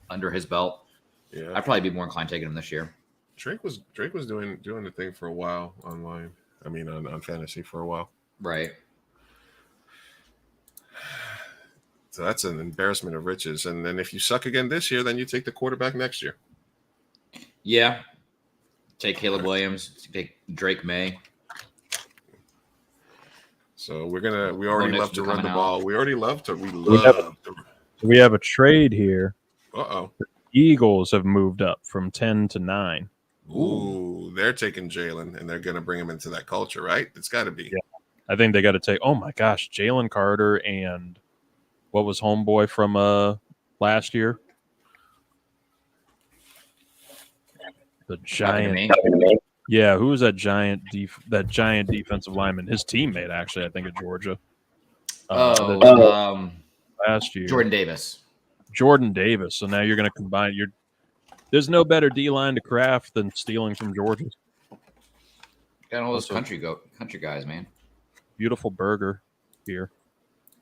under his belt. Yeah, I'd probably be more inclined taking him this year. Drake was doing the thing for a while online. I mean, on fantasy for a while. Right. So that's an embarrassment of riches. And then if you suck again this year, then you take the quarterback next year. Yeah. Take Caleb Williams. Take Drake May. So we already love to run the ball. We have a trade here. Uh-oh. The Eagles have moved up from 10 to 9. Ooh, they're taking Jalen, and they're going to bring him into that culture, right? It's got to be. Yeah. I think they got to take, oh my gosh, Jalen Carter and what was homeboy from last year? The giant. Yeah, who was that giant defensive lineman? His teammate, actually, I think, at Georgia. Last year. Jordan Davis. So now you're going to combine there's no better D-line to craft than stealing from Georgia. Got all those country guys, man. Beautiful burger here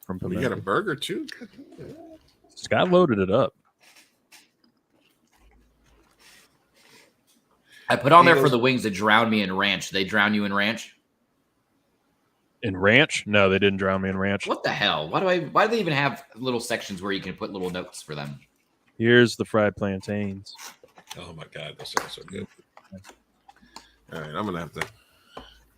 from Pimenta. You got a burger too? Scott loaded it up. I put on there for the wings to drown me in ranch. They drown you in ranch? In ranch? No, they didn't drown me in ranch. What the hell? Why do they even have little sections where you can put little notes for them? Here's the fried plantains. Oh my god, that sounds so good. All right, I'm gonna have to.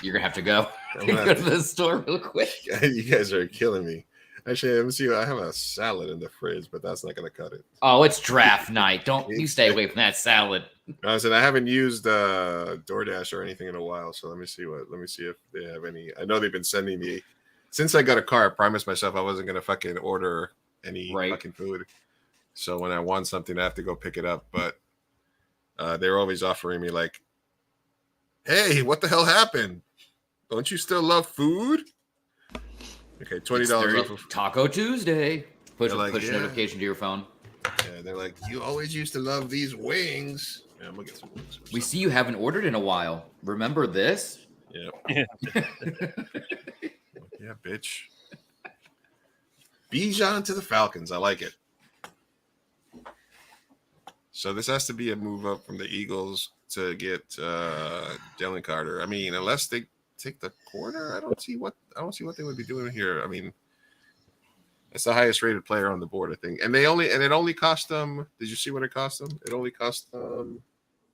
You're gonna have to go. I'm Go gonna to the store real quick. You guys are killing me. Actually, let me see. I have a salad in the fridge, but that's not gonna cut it. Oh, it's draft night. Don't you stay away from that salad. I said I haven't used DoorDash or anything in a while, so let me see if they have any. I know they've been sending me since I got a car. I promised myself I wasn't gonna fucking order any fucking food. So when I want something, I have to go pick it up. But they're always offering me like, "Hey, what the hell happened? Don't you still love food?" Okay, $20 off of Taco Tuesday. Push like, notification to your phone. Yeah, they're like, "You always used to love these wings." Yeah, I'm gonna get some wings. We see you haven't ordered in a while. Remember this? Yeah. Yeah, bitch. Bijan to the Falcons. I like it. So this has to be a move up from the Eagles to get Jalen Carter. I mean, unless they take the corner, I don't see what they would be doing here. I mean, it's the highest rated player on the board, I think. And it only cost them. Did you see what it cost them? It only cost them.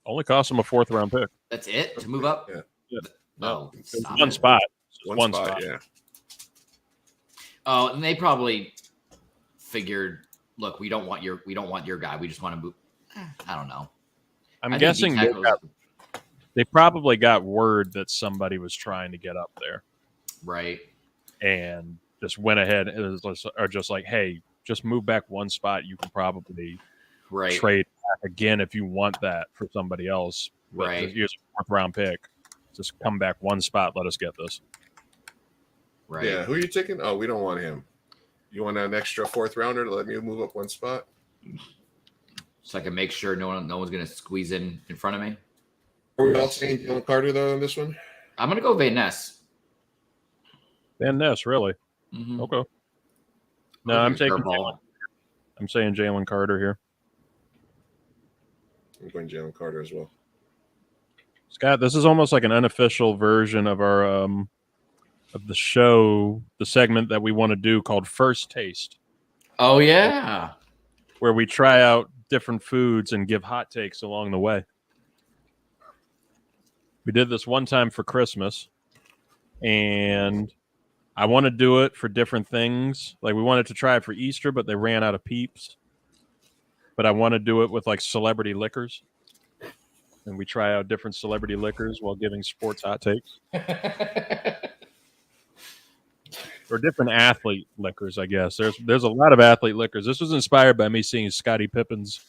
Only cost them a 4th round pick. That's it to move up. Yeah. No, one spot. One spot. Yeah. Oh, and they probably figured, look, we don't want your guy. We just want to move. I don't know. I'm guessing they probably got word that somebody was trying to get up there, right? And just went ahead and are just like, hey, just move back one spot. You can probably trade back again if you want that for somebody else. But Right. Here's a 4th round pick. Just come back one spot. Let us get this. Right. Yeah. Who are you taking? Oh, we don't want him. You want an extra 4th rounder to let me move up one spot? So I can make sure no one's going to squeeze in front of me. Are we all saying Jalen Carter though in this one? I'm going to go Van Ness. Van Ness, really? Mm-hmm. Okay. No, I'm taking. Ball. I'm saying Jalen Carter here. I'm going Jalen Carter as well. Scott, this is almost like an unofficial version of our of the show, the segment that we want to do called First Taste. Oh yeah, where we try out different foods and give hot takes along the way. We did this one time for Christmas, and I want to do it for different things. Like we wanted to try it for Easter, but they ran out of Peeps. But I want to do it with like celebrity liquors. And we try out different celebrity liquors while giving sports hot takes. Or different athlete liquors, I guess. There's a lot of athlete liquors. This was inspired by me seeing Scottie Pippen's,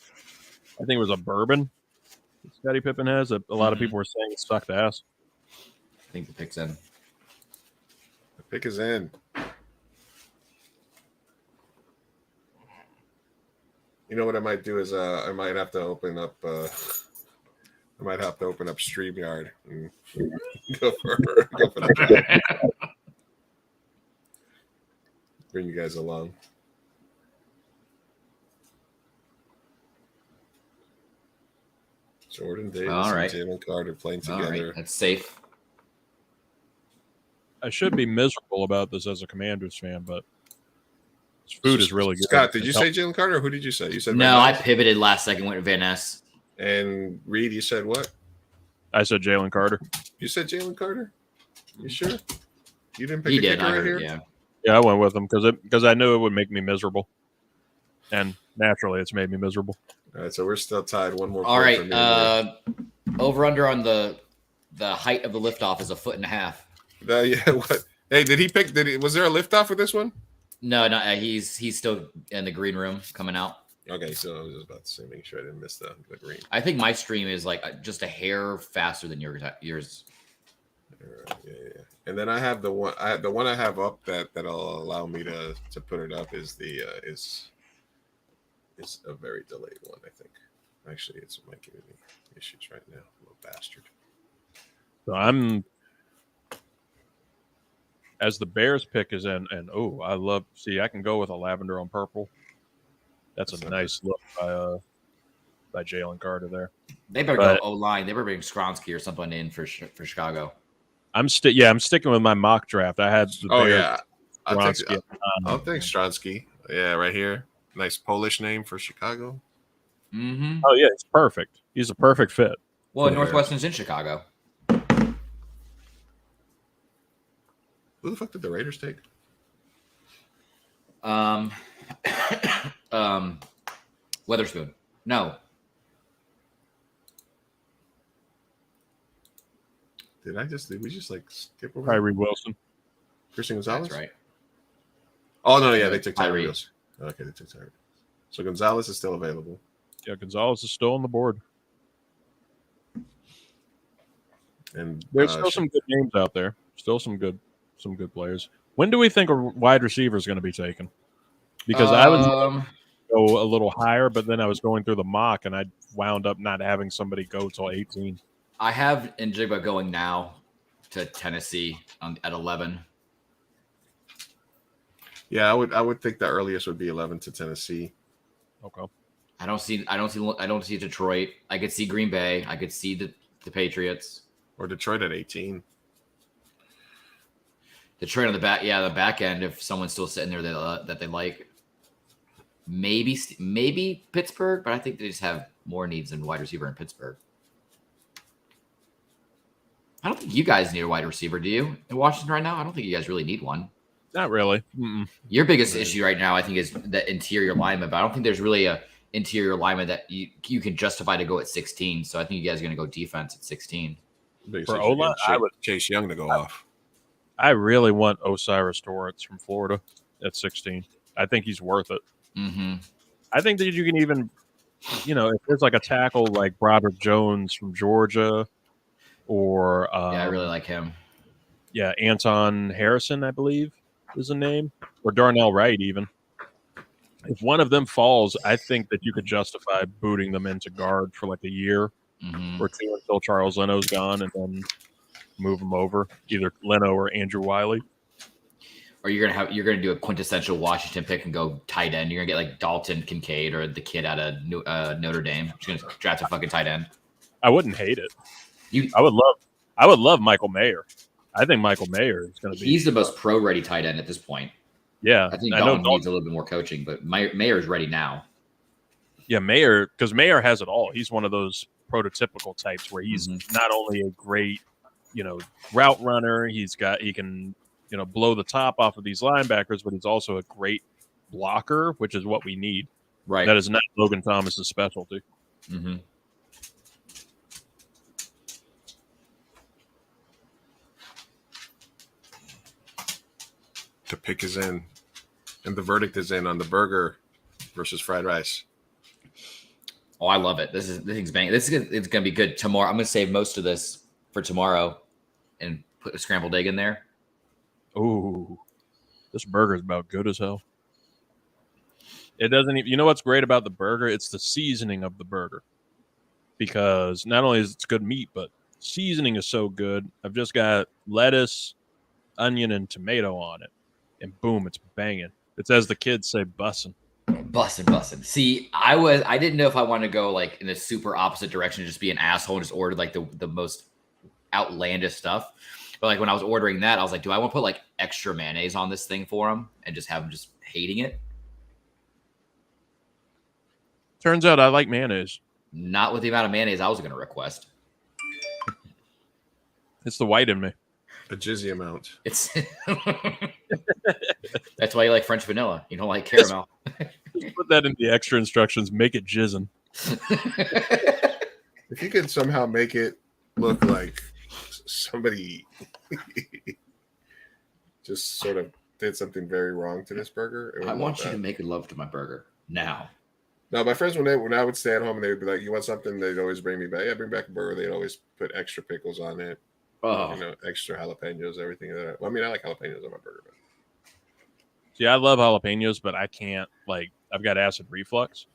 I think it was a bourbon that Scottie Pippen has. A lot of people were saying it sucked ass. I think the pick's in. The pick is in. You know what I might do is I might have to open up StreamYard and go for the bring you guys along. Jordan Davis All right. and Jalen Carter playing All together. right. That's safe. I should be miserable about this as a Commanders fan, but this food is really good. Scott, did you say Jalen Carter or who did you say? You said No, Van I Ness? pivoted last second, went to Van Ness. And Reed, you said what? I said Jalen Carter. You said Jalen Carter? You sure? You didn't pick He a did. kicker I right heard here? it, yeah. Yeah, I went with him because I knew it would make me miserable. And naturally, it's made me miserable. All right, so we're still tied. One more. All point right. for me and Over under on the height of the liftoff is 1.5 feet. yeah. What? Hey, did he pick? Was there a liftoff with this one? No, he's still in the green room coming out. Okay, so I was just about to say, make sure I didn't miss the green. I think my stream is like just a hair faster than yours. Yeah. And then I have the one. I have up that'll allow me to put it up is a very delayed one. I think. Actually, it's might give me issues right now. Little bastard. So I'm, as the Bears pick is in, and I can go with a lavender on purple. That's a nice look by Jalen Carter there. They better go O line. They better bring Skronsky or something in for Chicago. I'm sticking with my mock draft. I had the Bears, I'll take Stronsky. Stronsky. Yeah, right here. Nice Polish name for Chicago. Mm-hmm. Oh yeah, it's perfect. He's a perfect fit. Well, Northwestern's in Chicago. Who the fuck did the Raiders take? Weatherspoon. No. Did we just like skip over Tyree Wilson. Christian Gonzalez? That's right. Oh no, yeah, they took Tyree Tyree. Wilson. Okay, they took Tyree. So Gonzalez is still available. Yeah, Gonzalez is still on the board. And there's still some good names out there. Still some good players. When do we think a wide receiver is going to be taken? Because I was going to go a little higher, but then I was going through the mock and I wound up not having somebody go till 18. I have Njigba going now to Tennessee at 11. Yeah, I would think the earliest would be 11 to Tennessee. Okay. I don't see Detroit. I could see Green Bay. I could see the Patriots. Or Detroit at 18. Detroit on the back end. If someone's still sitting there that they like, maybe Pittsburgh, but I think they just have more needs than wide receiver in Pittsburgh. I don't think you guys need a wide receiver, do you? In Washington right now, I don't think you guys really need one. Not really. Mm-mm. Your biggest issue right now, I think, is the interior lineman, but I don't think there's really a interior lineman that you can justify to go at 16. So I think you guys are going to go defense at 16. For O-line, I would Chase Young to go off. I really want Osiris Torrance from Florida at 16. I think he's worth it. Mm-hmm. I think that you can even, if there's like a tackle like Broderick Jones from Georgia, or I really like him. Yeah, Anton Harrison, I believe, is the name, or Darnell Wright even. If one of them falls, I think that you could justify booting them into guard for like a year or two until Charles Leno's gone, and then move them over, either Leno or Andrew Wiley. Or you're gonna do a quintessential Washington pick and go tight end. You're gonna get like Dalton Kincaid or the kid out of Notre Dame. You're gonna draft a fucking tight end. I wouldn't hate it. I would love Michael Mayer. I think Michael Mayer is going to be. He's the most pro-ready tight end at this point. Yeah, I think Dalton needs a little bit more coaching, but Mayer is ready now. Yeah, Mayer, because Mayer has it all. He's one of those prototypical types where he's not only a great, route runner. He can, blow the top off of these linebackers, but he's also a great blocker, which is what we need. Right. That is not Logan Thomas's specialty. Mm-hmm. The pick is in, and the verdict is in on the burger versus fried rice. Oh, I love it. This thing's banging. It's gonna be good tomorrow. I'm gonna save most of this for tomorrow, and put a scrambled egg in there. Ooh, this burger is about good as hell. It doesn't even. You know what's great about the burger? It's the seasoning of the burger, because not only is it good meat, but seasoning is so good. I've just got lettuce, onion, and tomato on it. And boom, it's banging. It's, as the kids say, bussin'. Bussin'. See, I didn't know if I wanted to go like in the super opposite direction, just be an asshole and just order like the most outlandish stuff. But like when I was ordering that, I was like, do I want to put like extra mayonnaise on this thing for them and just have them just hating it? Turns out I like mayonnaise. Not with the amount of mayonnaise I was going to request. It's the white in me. A jizzy amount. It's that's why you like French vanilla. You don't like caramel. Just put that in the extra instructions. Make it jizzin'. If you could somehow make it look like somebody just sort of did something very wrong to this burger, I want you to make love to my burger now. No, my friends, when I would stay at home and they would be like, "You want something?" They'd always bring me back. Yeah, bring back a burger. They'd always put extra pickles on it. Oh, extra jalapenos, everything. I mean, I like jalapenos on my burger. But... See, I love jalapenos, but I can't. I've got acid reflux,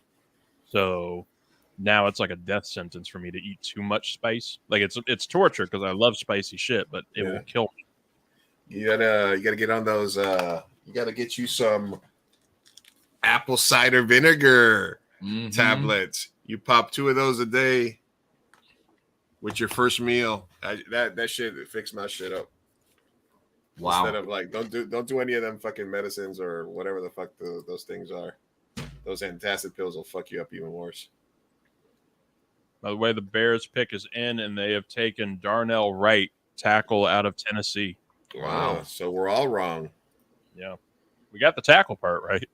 so now it's like a death sentence for me to eat too much spice. Like it's torture because I love spicy shit, but it will kill me. You gotta get on those. You gotta get you some apple cider vinegar tablets. You pop 2 of those a day with your first meal, That shit fixed my shit up. Wow. Instead of like, don't do any of them fucking medicines or whatever the fuck those things are. Those antacid pills will fuck you up even worse. By the way, the Bears pick is in, and they have taken Darnell Wright, tackle out of Tennessee. Wow. So we're all wrong. Yeah. We got the tackle part right.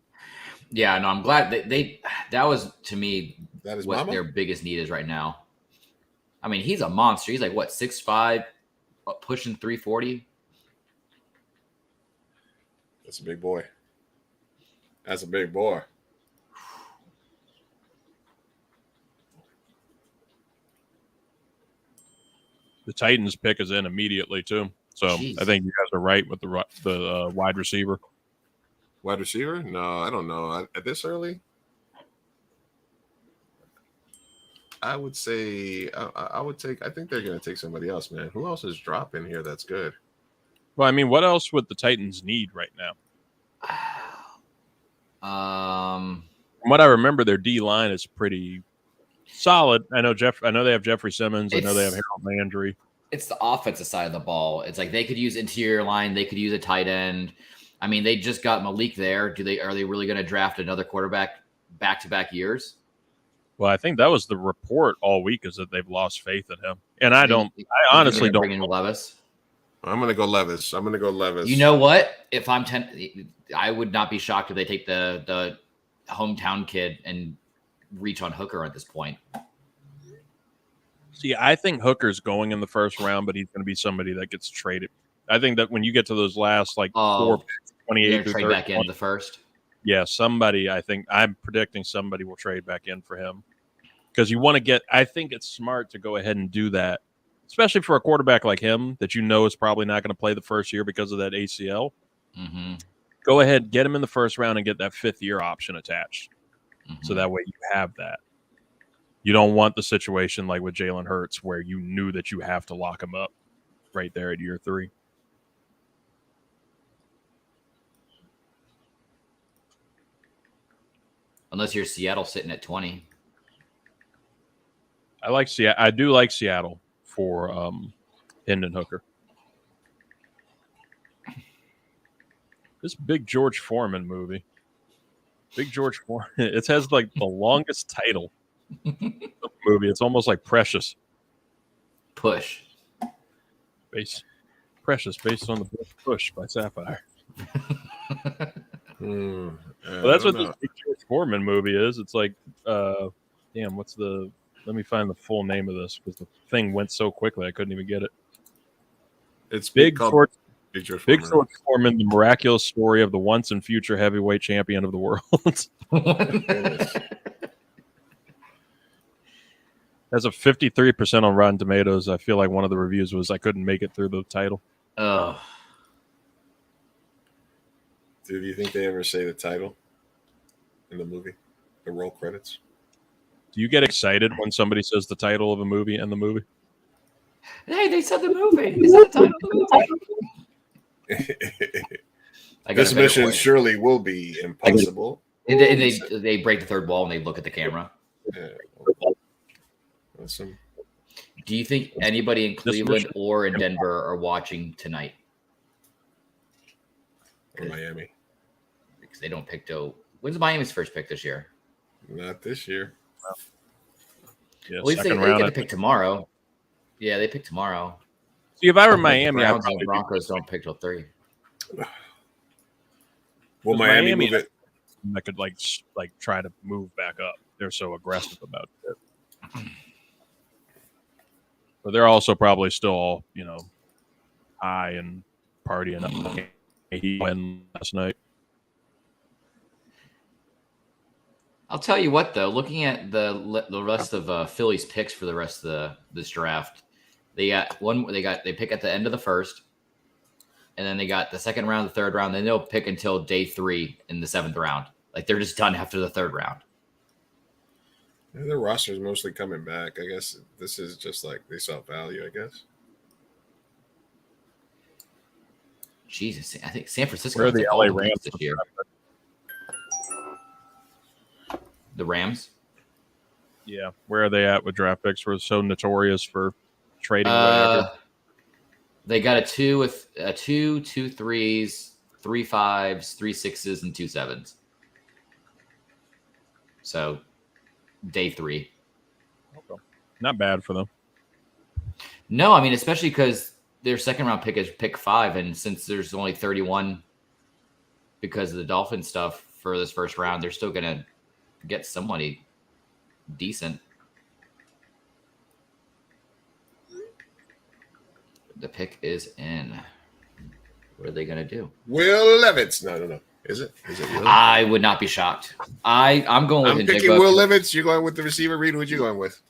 Yeah, no, I'm glad that was, to me, That is what mama? their biggest need is right now. I mean, he's a monster. He's like, what, 6'5", pushing 340? That's a big boy. That's a big boy. The Titans pick is in immediately too. So Jeez. I think you guys are right with the wide receiver. Wide receiver? No, I don't know. At this early, I would say I would take. I think they're going to take somebody else, man. Who else is dropping here? That's good. Well, I mean, what else would the Titans need right now? From what I remember, their D line is pretty solid. I know they have Jeffrey Simmons. I know they have Harold Landry. It's the offensive side of the ball. It's like they could use interior line. They could use a tight end. I mean, they just got Malik there. Are they really going to draft another quarterback back-to-back years? Well, I think that was the report all week, is that they've lost faith in him. And I honestly don't bring in Levis. I'm going to go Levis. You know what? If I'm 10, I would not be shocked if they take the hometown kid and reach on Hooker at this point. See, I think Hooker's going in the first round, but he's going to be somebody that gets traded. I think that when you get to those last 4 picks, 28 to trade 30, back in the first. Yeah, I'm predicting somebody will trade back in for him, because you want to get. I think it's smart to go ahead and do that, especially for a quarterback like him that you know is probably not going to play the first year because of that ACL. Mm-hmm. Go ahead, get him in the first round and get that 5th year option attached. Mm-hmm. So that way you have that. You don't want the situation like with Jalen Hurts where you knew that you have to lock him up right there at year 3. Unless you're Seattle sitting at 20. I do like Seattle for Hendon Hooker. This Big George Foreman movie. Big George Foreman. It has like the longest title of the movie. It's almost like Precious. Push. Precious, based on the book Push by Sapphire. Well, that's what this Big George Foreman movie is. It's like, let me find the full name of this, because the thing went so quickly I couldn't even get it. It's Big George Foreman. Foreman, the miraculous story of the once and future heavyweight champion of the world. Has a 53% on Rotten Tomatoes. I feel like one of the reviews was I couldn't make it through the title. Oh. Do you think they ever say the title in the movie? The roll credits? Do you get excited when somebody says the title of a movie in the movie? Hey, they said the movie. Is that the title of the movie? This mission surely will be impossible. And they break the third wall and they look at the camera. Yeah. Awesome. Do you think anybody in Cleveland or in Denver are watching tonight? Or Miami. Because they don't pick When's Miami's first pick this year? Not this year. Yeah, at least they get to pick tomorrow. Yeah, they pick tomorrow. See, if I were Miami, Browns and Broncos don't pick till 3. Well, Miami move it. I could like try to move back up. They're so aggressive about it. But they're also probably still all, high and partying up. He won last night. I'll tell you what, though, looking at the rest of Philly's picks for the rest of this draft, they pick at the end of the first, and then they got the second round, the third round. Then they'll pick until day 3 in the 7th round. Like they're just done after the 3rd round. Yeah, their roster is mostly coming back. I guess this is just like they saw value, I guess. Jesus, I think San Francisco. Where are the LA Rams this year? The Rams? Yeah. Where are they at with draft picks? We're so notorious for trading away. They got a 2 with a 2, 2 3s, 3 5s, 3 6s, and 2 7s. So day 3. Okay. Not bad for them. No, I mean, especially because their second round pick is pick 5, and since there's only 31 because of the Dolphin stuff for this first round, they're still gonna get somebody decent. The pick is in. What are they gonna do? Will Levis. No. Is it? Will? I would not be shocked. I'm going with. I'm picking Will Levis. You're going with the receiver. Reed, what you going with?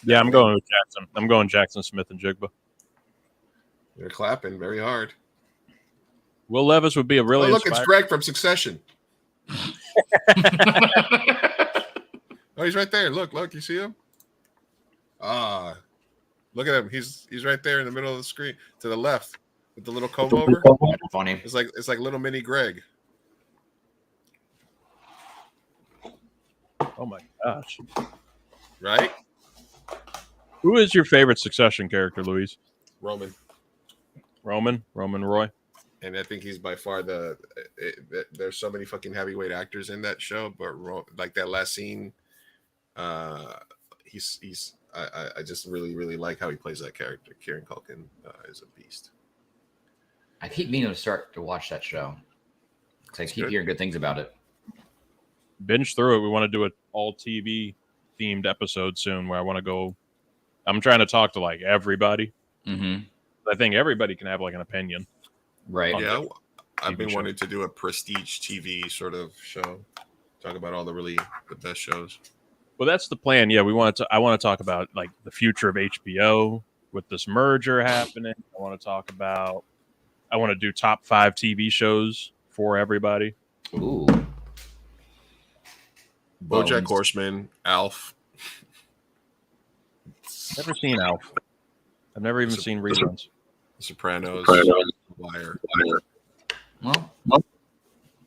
Yeah, I'm going with Jackson. I'm going Jackson Smith and Jigba. You're clapping very hard. Will Levis would be a really. Look, it's Greg from Succession. Oh, he's right there. Look, you see him? Look at him. He's right there in the middle of the screen to the left with the little comb over. That's funny. It's like little mini Greg. Oh my gosh! Right? Who is your favorite Succession character, Louise? Roman Roy. And I think he's by far there's so many fucking heavyweight actors in that show, but like that last scene, he's I just really, really like how he plays that character. Kieran Culkin is a beast. I keep meaning to start to watch that show because I keep hearing good things about it. Binge through it. We want to do an all TV themed episode soon where I want to go. I'm trying to talk to like everybody. Mm-hmm. I think everybody can have like an opinion. Right. Yeah. I've been wanting to do a prestige TV sort of show. Talk about all the best shows. Well, that's the plan. Yeah, I want to talk about like the future of HBO with this merger happening. I want to do top 5 TV shows for everybody. Ooh. BoJack Horseman, Alf. Never seen Alf. I've never even seen reruns. The Sopranos. Wire. Well.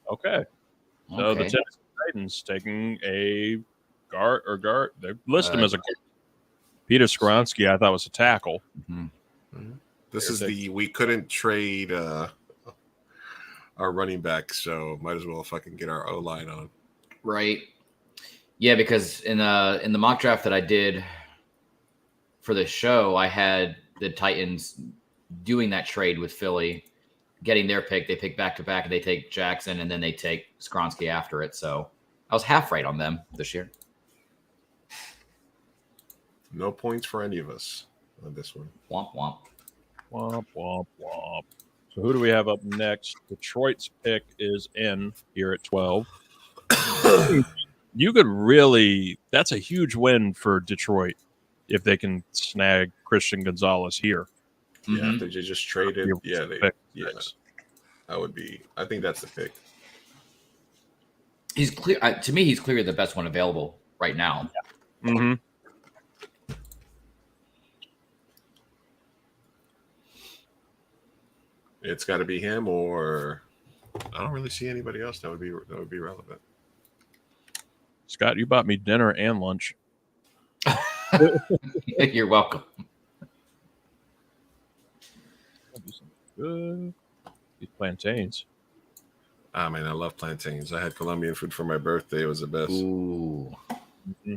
Okay. So the Tennessee Titans taking a guard. They list him as a Peter Skronsky. I thought was a tackle. Mm-hmm. This is we couldn't trade our running back, so might as well fucking get our O-line on. Right. Yeah, because in the mock draft that I did for the show, I had the Titans doing that trade with Philly, getting their pick. They pick back to back, and they take Jackson, and then they take Skronsky after it. So I was half right on them this year. No points for any of us on this one. Womp womp. Womp womp womp. So who do we have up next? Detroit's pick is in here at 12. You could really, that's a huge win for Detroit if they can snag Christian Gonzalez here. Yeah, mm-hmm. They just traded. That would be, I think that's the pick. He's clear. To me, he's clearly the best one available right now. Yeah. Mm-hmm. It's got to be him, or I don't really see anybody else that would be relevant. Scott, you bought me dinner and lunch. You're welcome. These plantains. Ah, man, I love plantains. I had Colombian food for my birthday. It was the best. Ooh. Mm-hmm.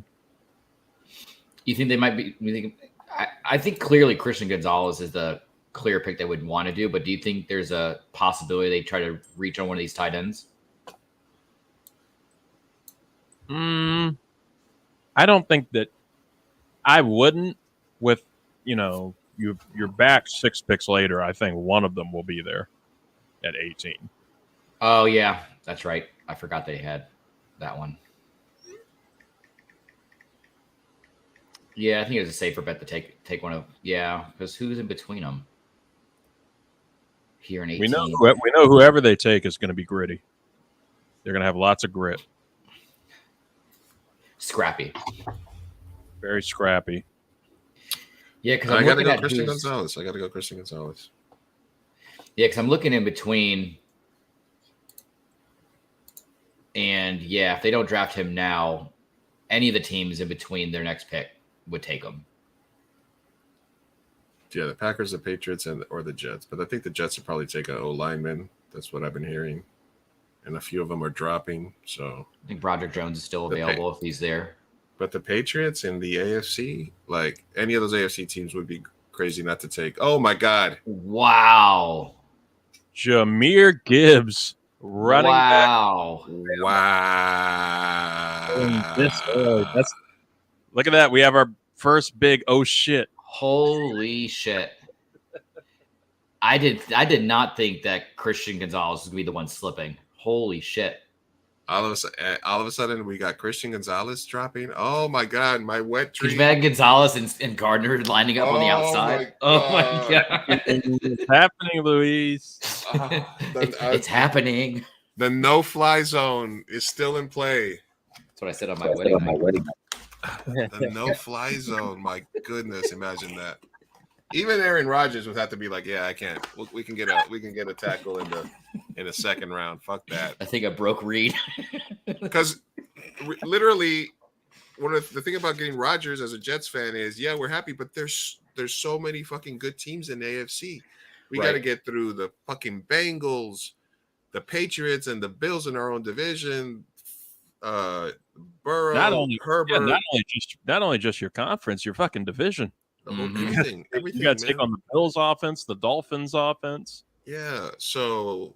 You think they might be? I think clearly Christian Gonzalez is the clear pick they would want to do, but do you think there's a possibility they try to reach on one of these tight ends? I don't think that I wouldn't with, you're back 6 picks later. I think one of them will be there at 18. Oh, yeah, that's right. I forgot they had that one. Yeah, I think it was a safer bet to take one of, because who's in between them? Here in 18. We know whoever they take is going to be gritty. They're going to have lots of grit. Scrappy. Very scrappy. Yeah, because I got to go Christian Gonzalez. Yeah, because I'm looking in between. And, if they don't draft him now, any of the teams in between their next pick would take him. Yeah, the Packers, the Patriots, or the Jets. But I think the Jets will probably take an O lineman. That's what I've been hearing. And a few of them are dropping. So I think Broderick Jones is still available if he's there. But the Patriots in the AFC, like any of those AFC teams would be crazy not to take. Oh, my God. Wow. Jahmyr Gibbs running back. Wow. Look at that. We have our first big oh shit. Holy shit. I did not think that Christian Gonzalez was going to be the one slipping. Holy shit. All of a sudden, we got Christian Gonzalez dropping. Oh, my God. My wet dream. Could you imagine Gonzalez and Gardner lining up on the outside? Oh, my God. It's happening, Luis. It's happening. The no-fly zone is still in play. That's what I said on my wedding. The no-fly zone. My goodness, imagine that. Even Aaron Rodgers would have to be like, "Yeah, I can't. We can get a tackle in the second round. Fuck that." I think I broke Reed. Because literally, the thing about getting Rodgers as a Jets fan is, yeah, we're happy, but there's so many fucking good teams in the AFC. We got to get through the fucking Bengals, the Patriots, and the Bills in our own division. Burrow, Herbert. Not only just your conference, your fucking division. Everything. You got to take on the Bills offense, the Dolphins offense. Yeah. So,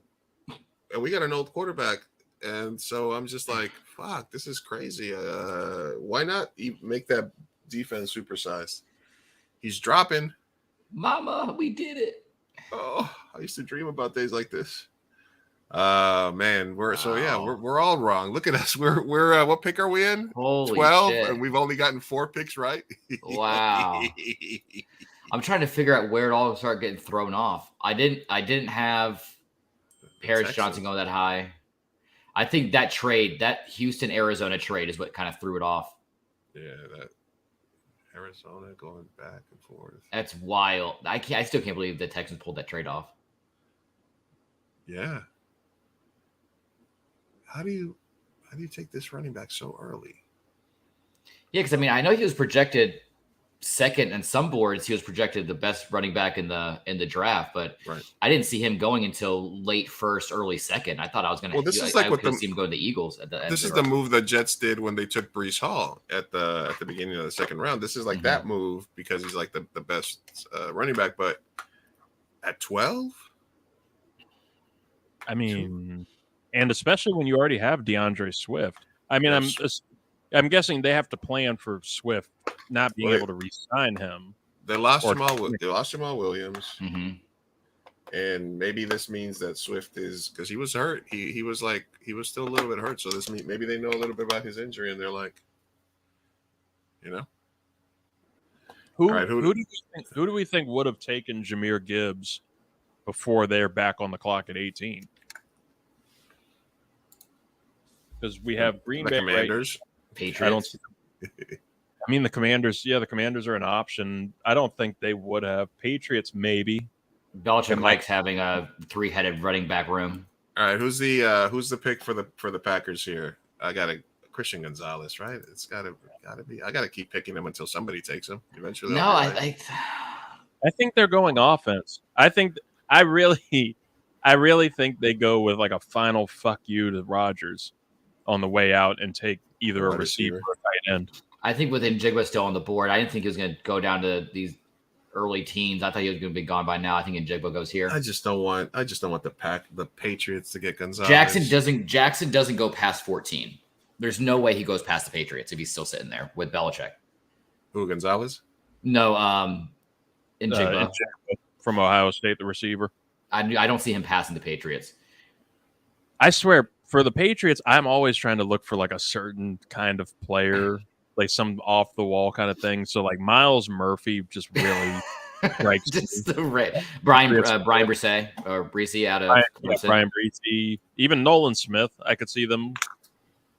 and we got an old quarterback, and so I'm just like, fuck, this is crazy. Why not make that defense supersized? He's dropping. Mama, we did it. Oh, I used to dream about days like this. Man, we're all wrong. Look at us. We're what pick are we in? Holy 12, shit. and we've only gotten 4 picks right. Wow. I'm trying to figure out where it all started getting thrown off. I didn't have Paris Johnson go that high. I think that Houston Arizona trade is what kind of threw it off. Yeah, that Arizona going back and forth. That's wild. I still can't believe the Texans pulled that trade off. Yeah. How do you take this running back so early? Yeah, because I know he was projected second in some boards. He was projected the best running back in the draft, but I didn't see him going until late first, early second. I thought I was going to. Well, this is like what see him go to the Eagles. This is the move the Jets did when they took Breece Hall at the beginning of the second round. This is like that move because he's like the best running back, but at 12. I mean, and especially when you already have DeAndre Swift. I mean, I'm guessing they have to plan for Swift not being able to re-sign him. They lost Jamal Williams, and maybe this means that Swift is because he was hurt. He was still a little bit hurt. So this maybe they know a little bit about his injury, and they're like, who do we think would have taken Jahmyr Gibbs before they're back on the clock at 18? Because we have Green Bay, Commanders, Patriots. I mean, the Commanders. Yeah, the Commanders are an option. I don't think they would have. Patriots, maybe. Belichick likes having a 3-headed running back room. All right, who's the pick for the Packers here? I got a Christian Gonzalez, right? It's gotta be. I gotta keep picking him until somebody takes him. Eventually, no, I think they're going offense. I really think they go with like a final fuck you to Rodgers on the way out and take either a receiver or a tight end. I think with Njigba still on the board, I didn't think he was going to go down to these early teens. I thought he was going to be gone by now. I think Njigba goes here. I just don't want the Patriots to get Gonzalez. Jackson doesn't go past 14. There's no way he goes past the Patriots if he's still sitting there with Belichick. Who, Gonzalez? No, Njigba from Ohio State, the receiver. I don't see him passing the Patriots. I swear, for the Patriots, I'm always trying to look for like a certain kind of player, like some off the wall kind of thing. So like Miles Murphy just really strikes just the Brian Brisset or Breesy out of Brian Breesy, even Nolan Smith. I could see them.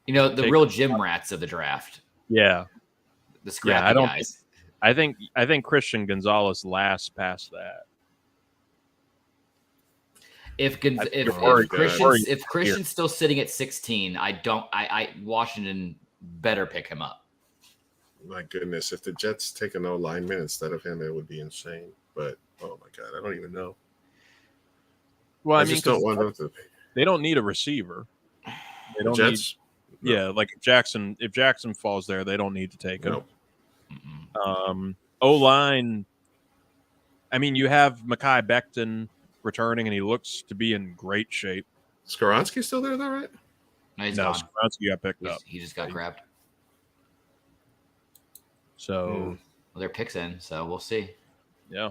The real gym rats of the draft. Yeah, the scrappy guys. I think Christian Gonzalez lasts past that. If Christian's still sitting at 16, Washington better pick him up. My goodness, if the Jets take an O lineman instead of him, it would be insane. but oh my god, I don't even know. Well, I mean, just don't want them to. They don't need a receiver. They don't Jets? need. No. Yeah, like if Jackson falls there, they don't need to take him. Nope. O-line. I mean, you have Mekhi Becton returning, and he looks to be in great shape. Skoronski's still there, though, right? No, he's no, gone. Skoronski got picked up. He just got grabbed. So, well, their picks in, so we'll see. Yeah,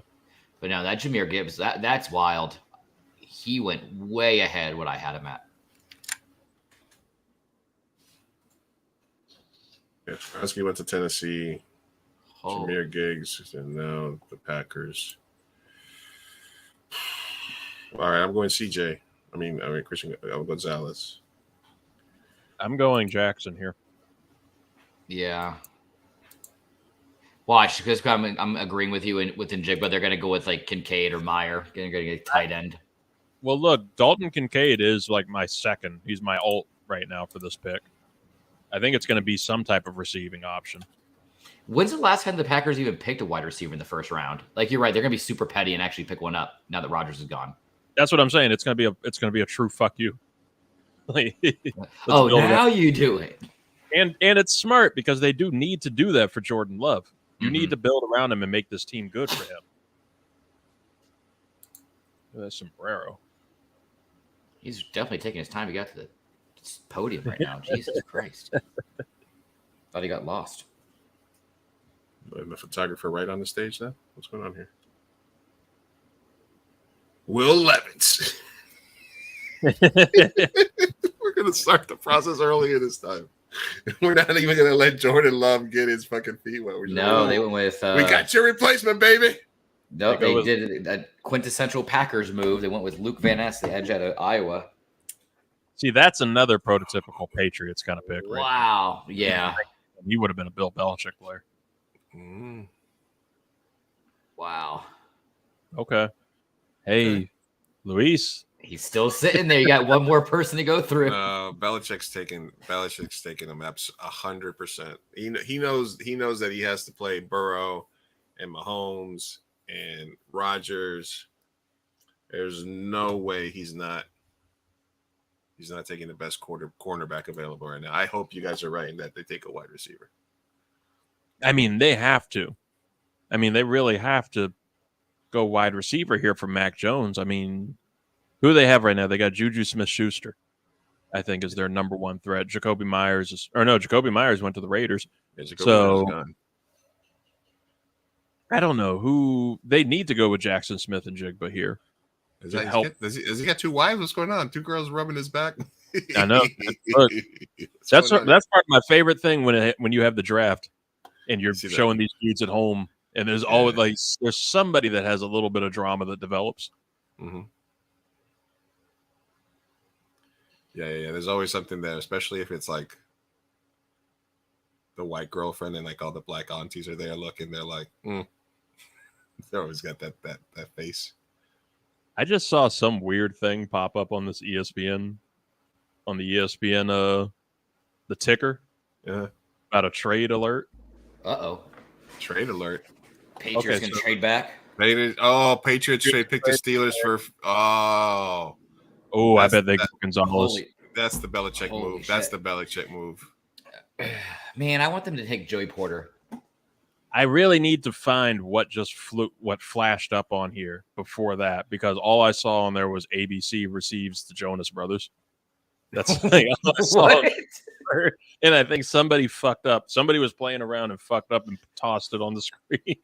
but no, that Jahmyr Gibbs, that's wild. He went way ahead what I had him at. Yeah, Skoronski went to Tennessee. Jahmyr Gibbs, and now the Packers. All right, I'm going CJ. I mean Christian Gonzalez. I'm going Jackson here. Yeah. Watch, because I'm agreeing with you with Njigba. They're going to go with like Kincaid or Meyer. They're going to get tight end. Well, look, Dalton Kincaid is like my second. He's my ult right now for this pick. I think it's going to be some type of receiving option. When's the last time the Packers even picked a wide receiver in the first round? Like, you're right, they're going to be super petty and actually pick one up now that Rodgers is gone. That's what I'm saying. It's going to be a true fuck you. Oh, now you do it. And it's smart because they do need to do that for Jordan Love. You need to build around him and make this team good for him. That's sombrero. He's definitely taking his time to get to the podium right now. Jesus Christ. Thought he got lost. And the photographer right on the stage now? What's going on here? Will Levis. We're going to start the process earlier this time. We're not even going to let Jordan Love get his fucking feet wet. No, they went with... we got your replacement, baby. No, they did a quintessential Packers move. They went with Luke Van Ness, the edge out of Iowa. See, that's another prototypical Patriots kind of pick. Right? Wow. Yeah. He would have been a Bill Belichick player. Wow. Okay. Hey, Luis. He's still sitting there. You got one more person to go through. Belichick's taking him 100%. He knows that he has to play Burrow and Mahomes and Rodgers. There's no way he's not taking the best cornerback available right now. I hope you guys are right in that they take a wide receiver. I mean, they have to. I mean, they really have to go wide receiver here for Mac Jones. I mean, who do they have right now? They got Juju Smith-Schuster, I think, is their number one threat. Jacoby Myers went to the Raiders. Yeah, Myers gone. I don't know who they need to go with Jackson Smith and Jigba here. Has he got two wives? What's going on? Two girls rubbing his back? I know. Look, that's part of my favorite thing when you have the draft and you're showing these dudes at home, and there's always there's somebody that has a little bit of drama that develops. Mm-hmm. Yeah. There's always something there, especially if it's like the white girlfriend and like all the black aunties are there looking. They're like, they always got that face. I just saw some weird thing pop up on this ESPN, the ticker. Yeah. About a trade alert. Uh-oh. Trade alert. Patriots going to trade back. Patriots trade pick the Steelers for. I bet they go Gonzalez. That's the Belichick move. Shit. That's the Belichick move. Man, I want them to take Joey Porter. I really need to find what flashed up on here before that, because all I saw on there was ABC receives the Jonas Brothers. That's like all I saw. And I think somebody fucked up. Somebody was playing around and fucked up and tossed it on the screen.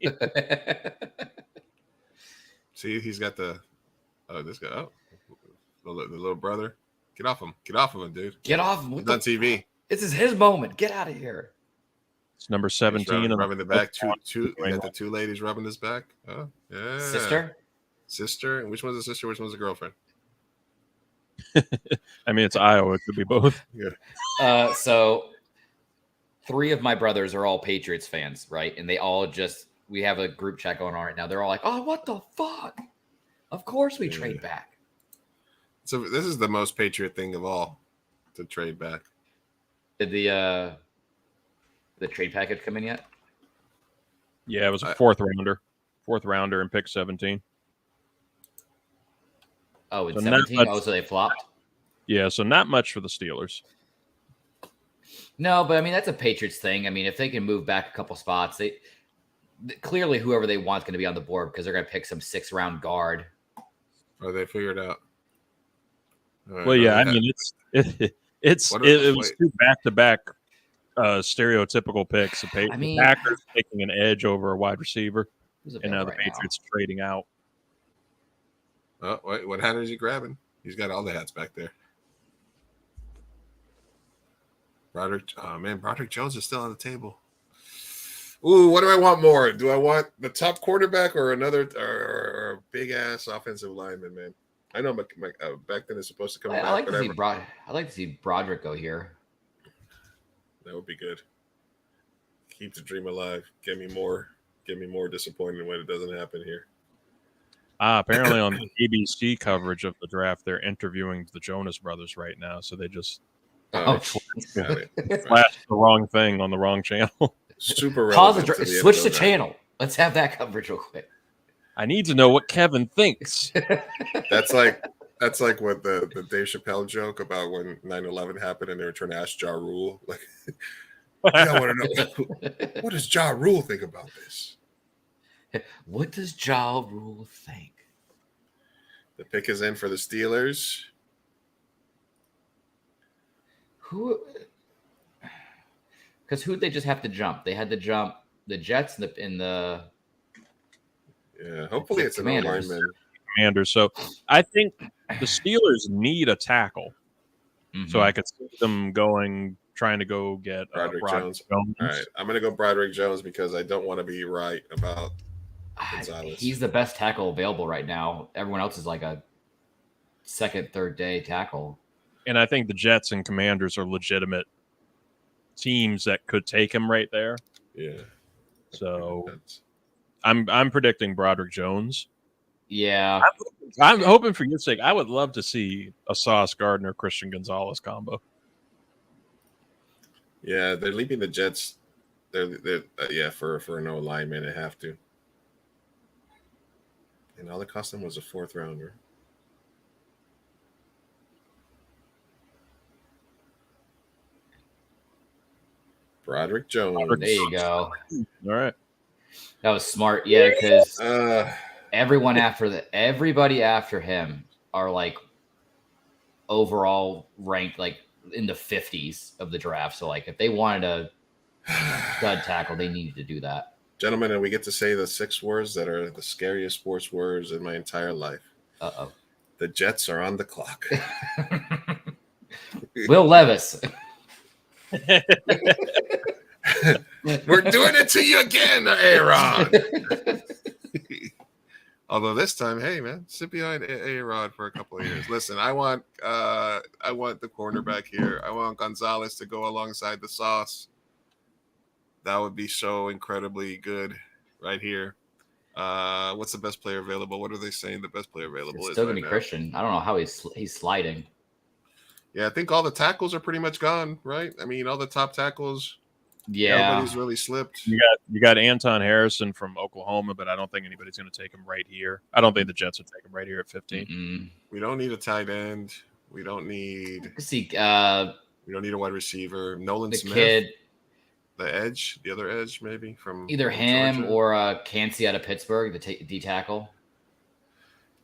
See, he's got this guy. Oh, the little brother. Get off him, dude. Get off him. He's on TV. This is his moment. Get out of here. It's number 17. Rubbing the back. You got the two ladies rubbing his back. Oh, yeah. Sister. And which one's the sister? Which one's the girlfriend? I mean, it's Iowa. It could be both. Yeah. So 3 of my brothers are all Patriots fans, right? And they all we have a group chat going on right now. They're all like, oh, what the fuck? Of course we trade back. So this is the most Patriot thing of all, to trade back. Did the trade package come in yet? Yeah, it was a fourth rounder 4th rounder and pick 17. Oh, in So not 17? much- Oh, so they flopped? Yeah, so not much for the Steelers. No, but I mean, that's a Patriots thing. I mean, if they can move back a couple spots, clearly whoever they want is going to be on the board because they're going to pick some 6th-round guard. Oh, they figured out. Well, yeah, I mean, it was 2 back-to-back stereotypical picks. The Packers taking an edge over a wide receiver, and now the Patriots trading out. Oh, wait, what hat is he grabbing? He's got all the hats back there. Broderick Jones is still on the table. Ooh, what do I want more? Do I want the top quarterback or another or big ass offensive lineman, man? I know Becton is supposed to come back. I like to see Broderick go here. That would be good. Keep the dream alive. Get me more disappointed when it doesn't happen here. Apparently on the ABC coverage of the draft, they're interviewing the Jonas Brothers right now, so they just flashed the wrong thing on the wrong channel. Super Pause relevant. the switch the channel. Let's have that coverage real quick. I need to know what Kevin thinks. That's like what the Dave Chappelle joke about when 9/11 happened and they were trying to ask Ja Rule. Like, I want to know, what does Ja Rule think about this? What does Ja Rule think? The pick is in for the Steelers. Because who'd they just have to jump? They had to jump the Jets in the yeah, hopefully it's Commanders. an alignment. Commanders. So I think the Steelers need a tackle. Mm-hmm. So I could see them trying to go get Broderick Jones. All right, I'm going to go Broderick Jones because I don't want to be right about Gonzalez. He's the best tackle available right now. Everyone else is like a second, third day tackle. And I think the Jets and Commanders are legitimate teams that could take him right there. Yeah. So I'm predicting Broderick Jones. Yeah. I'm hoping for your sake. I would love to see a Sauce Gardner Christian Gonzalez combo. Yeah, they're leaving the Jets. They're for no alignment, they have to. And all it cost them was a 4th rounder. Broderick Jones. There you go. All right. That was smart. Yeah, because everybody after him are like overall ranked like in the 50s of the draft. So like if they wanted a stud tackle, they needed to do that. Gentlemen, and we get to say the 6 words that are the scariest sports words in my entire life. Uh-oh. The Jets are on the clock. Will Levis. We're doing it to you again, A-Rod. Although this time, hey man, sit behind A-Rod for a couple of years. Listen, I want the cornerback here. I want Gonzalez to go alongside the Sauce. That would be so incredibly good right here. What's the best player available? What are they saying the best player available is? Still gonna be Christian. I don't know how he's sliding. Yeah, I think all the tackles are pretty much gone, right? I mean, all the top tackles. Yeah, everybody's really slipped. You got Anton Harrison from Oklahoma, but I don't think anybody's going to take him right here. I don't think the Jets would take him right here at 15. Mm-mm. We don't need a tight end. We don't need. We don't need a wide receiver. Nolan Smith, kid, the edge, the other edge, maybe from either him Georgia. Or Cansey out of Pittsburgh, the D tackle.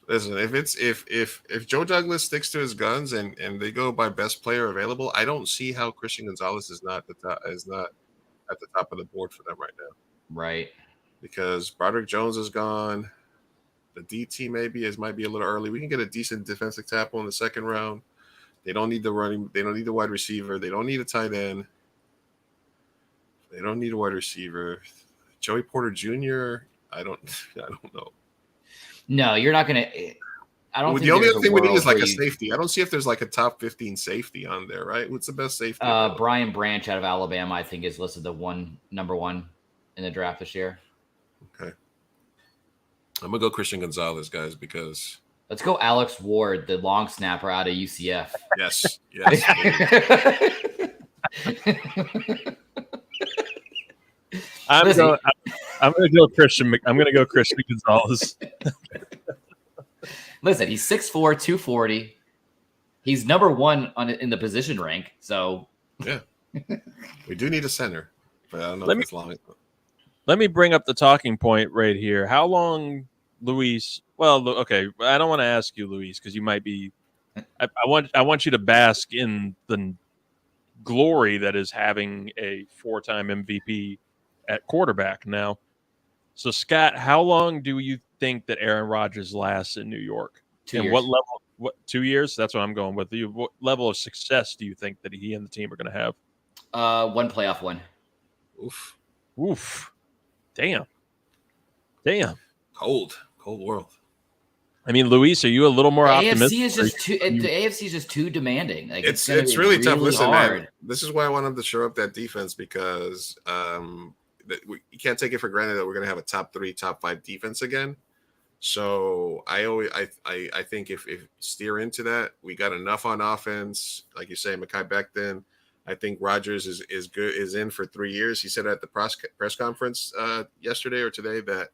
Listen, if Joe Douglas sticks to his guns and they go by best player available, I don't see how Christian Gonzalez is not at the top of the board for them right now. Right. Because Broderick Jones is gone. The DT might be a little early. We can get a decent defensive tackle in the 2nd round. They don't need the running. They don't need the wide receiver. They don't need a tight end. They don't need a wide receiver. Joey Porter Jr. I don't know. No, you're not gonna. I don't. The only other thing we need is like a safety. I don't see if there's like a top 15 safety on there, right? What's the best safety? Brian Branch out of Alabama, I think, is listed number one in the draft this year. Okay. I'm gonna go Christian Gonzalez, guys, because let's go Alex Ward, the long snapper out of UCF. Yes. I'm I'm gonna go Christian. I'm gonna go Christian Gonzalez. Listen, he's 6'4", 240. He's number one in the position rank. So yeah, we do need a center, but I don't know Let if me- it's long. Let me bring up the talking point right here. How long, Luis? Well, okay, I don't want to ask you, Luis, because you might be. I want you to bask in the glory that is having a 4-time MVP at quarterback now. So, Scott, how long do you think that Aaron Rodgers lasts in New York? 2 and years. what level? What 2 years? That's what I'm going with. What level of success do you think that he and the team are going to have? One playoff win. Oof, Oof. Damn. cold world. I mean, Luis, are you a little more The optimistic? AFC is just too. The AFC is just too demanding. Like It's gonna be really tough. Listen, hard. man, this is why I wanted to shore up that defense because you can't take it for granted that we're going to have a top 3, top 5 defense again. So I think if steer into that, we got enough on offense, like you say, Mekhi Becton. I think Rodgers is in for 3 years. He said at the press conference yesterday or today that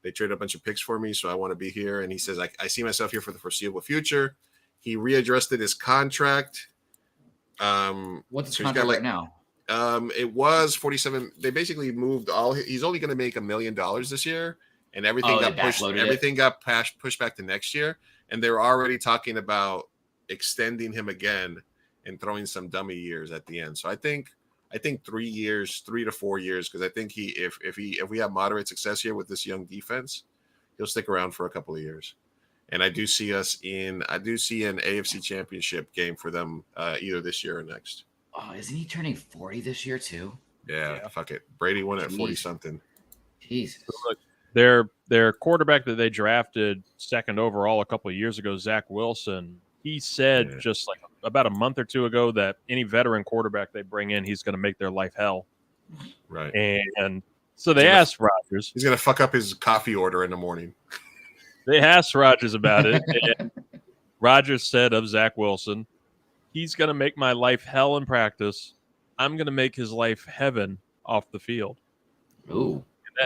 they traded a bunch of picks for me, so I want to be here. And he says, I see myself here for the foreseeable future. He readjusted his contract. What's his so contract right now? It was 47. They basically moved he's only going to make $1 million this year, and everything got pushed. Everything got pushed back to next year, and they're already talking about extending him again and throwing some dummy years at the end. So I think 3 years, 3 to 4 years, because I think if we have moderate success here with this young defense, he'll stick around for a couple of years. And I do see an AFC championship game for them either this year or next. Oh, isn't he turning 40 this year too? Yeah. Fuck it. Brady won at 40 something. Jesus. Their quarterback that they drafted second overall a couple of years ago, Zach Wilson, he said just like about a month or two ago that any veteran quarterback they bring in, he's going to make their life hell. Right. And so they asked Rodgers. He's going to fuck up his coffee order in the morning. They asked Rodgers about it. And Rodgers said of Zach Wilson, he's going to make my life hell in practice. I'm going to make his life heaven off the field. Ooh.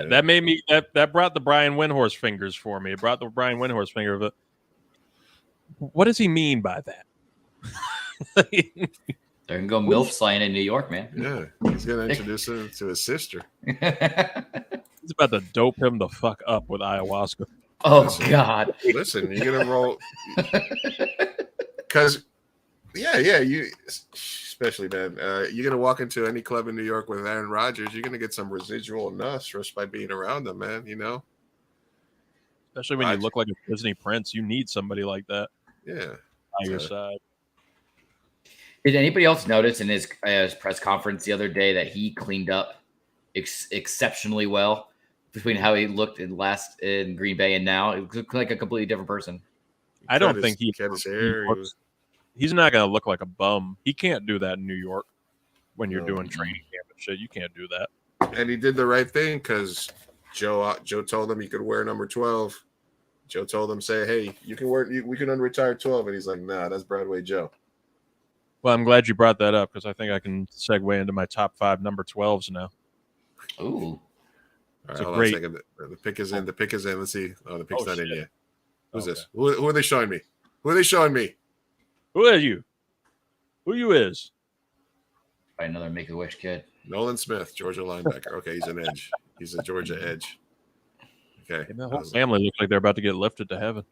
That made me that brought the Brian Windhorst fingers for me. It brought the Brian Windhorst finger of it. What does he mean by that? They're gonna go MILF slaying in New York, man. Yeah, he's gonna introduce him to his sister. He's about to dope him the fuck up with ayahuasca. Oh God! Listen, you're gonna roll because, you especially man, you're gonna walk into any club in New York with Aaron Rodgers, you're gonna get some residual nuss just by being around them, man. You know, especially when you look like a Disney prince, you need somebody like that. Yeah, by your side. Did anybody else notice in his press conference the other day that he cleaned up exceptionally well between how he looked in Green Bay and now? It looked like a completely different person. I don't think he cut his hair. He's not going to look like a bum. He can't do that in New York when you're doing training camp and shit. You can't do that. And he did the right thing because Joe told him he could wear number 12. Joe told him, say, hey, we can unretire 12. And he's like, nah, that's Broadway Joe. Well, I'm glad you brought that up because I think I can segue into my top 5 number 12s now. Ooh. All right, hold on a second. The pick is in. Let's see. Oh, the pick's not in yet. Who's this? Who are they showing me? Who are you? Who you is? Another Make-A-Wish kid. Nolan Smith, Georgia linebacker. Okay, he's an edge. He's a Georgia edge. Okay. And the whole family looks like they're about to get lifted to heaven.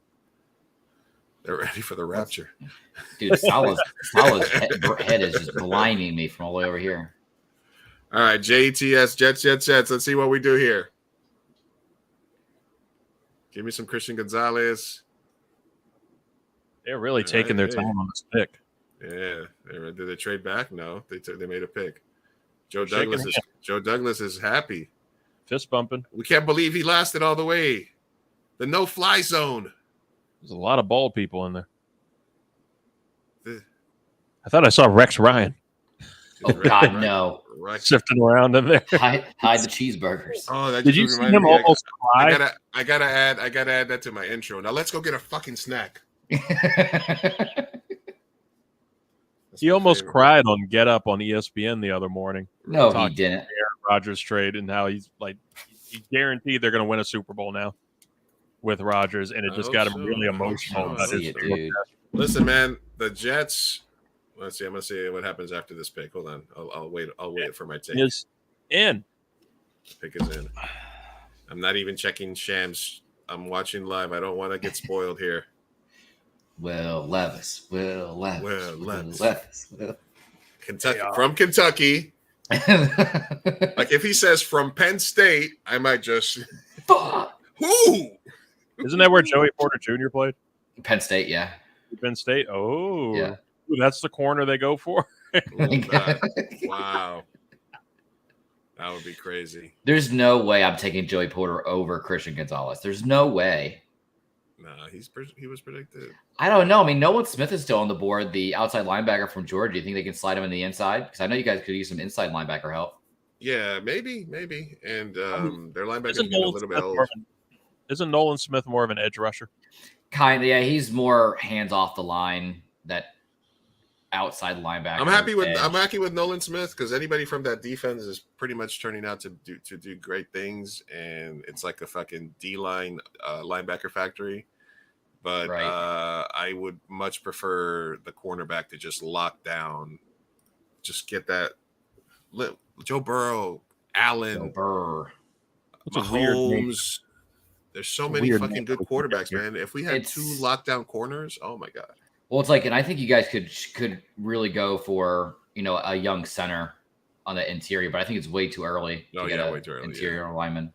They're ready for the rapture. Dude, Salah's head is just blinding me from all the way over here. All right, JETS, Jets. Let's see what we do here. Give me some Christian Gonzalez. They're really taking their time on this pick. Yeah. Did they trade back? No, they made a pick. Joe Douglas is happy. Fist bumping. We can't believe he lasted all the way. The no-fly zone. There's a lot of bald people in there. I thought I saw Rex Ryan. Oh God, no! Shifting around in there. Hide the cheeseburgers. Oh, that did you see him almost cry? I gotta add that to my intro. Now let's go get a fucking snack. He almost cried on Get Up on ESPN the other morning. No, he didn't. Aaron Rodgers trade and how he's like guaranteed they're going to win a Super Bowl now with Rodgers, and it just got him really emotional. About his dude. Listen, man, the Jets. Let's see. I'm gonna see what happens after this pick. Hold on. I'll wait. I'll wait for my take. Is in. Pick is in. I'm not even checking Shams. I'm watching live. I don't want to get spoiled here. Will Levis. Kentucky from Kentucky. Like if he says from Penn State, I might just. Who? Isn't that where Joey Porter Jr. played? Penn State, yeah. Penn State. Oh, yeah. Ooh, that's the corner they go for. Wow. That would be crazy. There's no way I'm taking Joey Porter over Christian Gonzalez. There's no way. Nah, he was predicted. I don't know. I mean, Nolan Smith is still on the board, the outside linebacker from Georgia. Do you think they can slide him in the inside? Because I know you guys could use some inside linebacker help. Yeah, maybe. And their linebackers get a little bit old. Isn't Nolan Smith more of an edge rusher? Kind of, yeah. He's more hands off the line, that outside linebacker. I'm happy with Nolan Smith because anybody from that defense is pretty much turning out to do great things, and it's like a fucking D-line linebacker factory. But I would much prefer the cornerback to just lock down, just get that. Joe Burrow, Allen, Mahomes. There's so many fucking good quarterbacks, man. If we had 2 lockdown corners, oh my god. Well, it's like, and I think you guys could really go for a young center on the interior, but I think it's way too early to get way too early, interior lineman.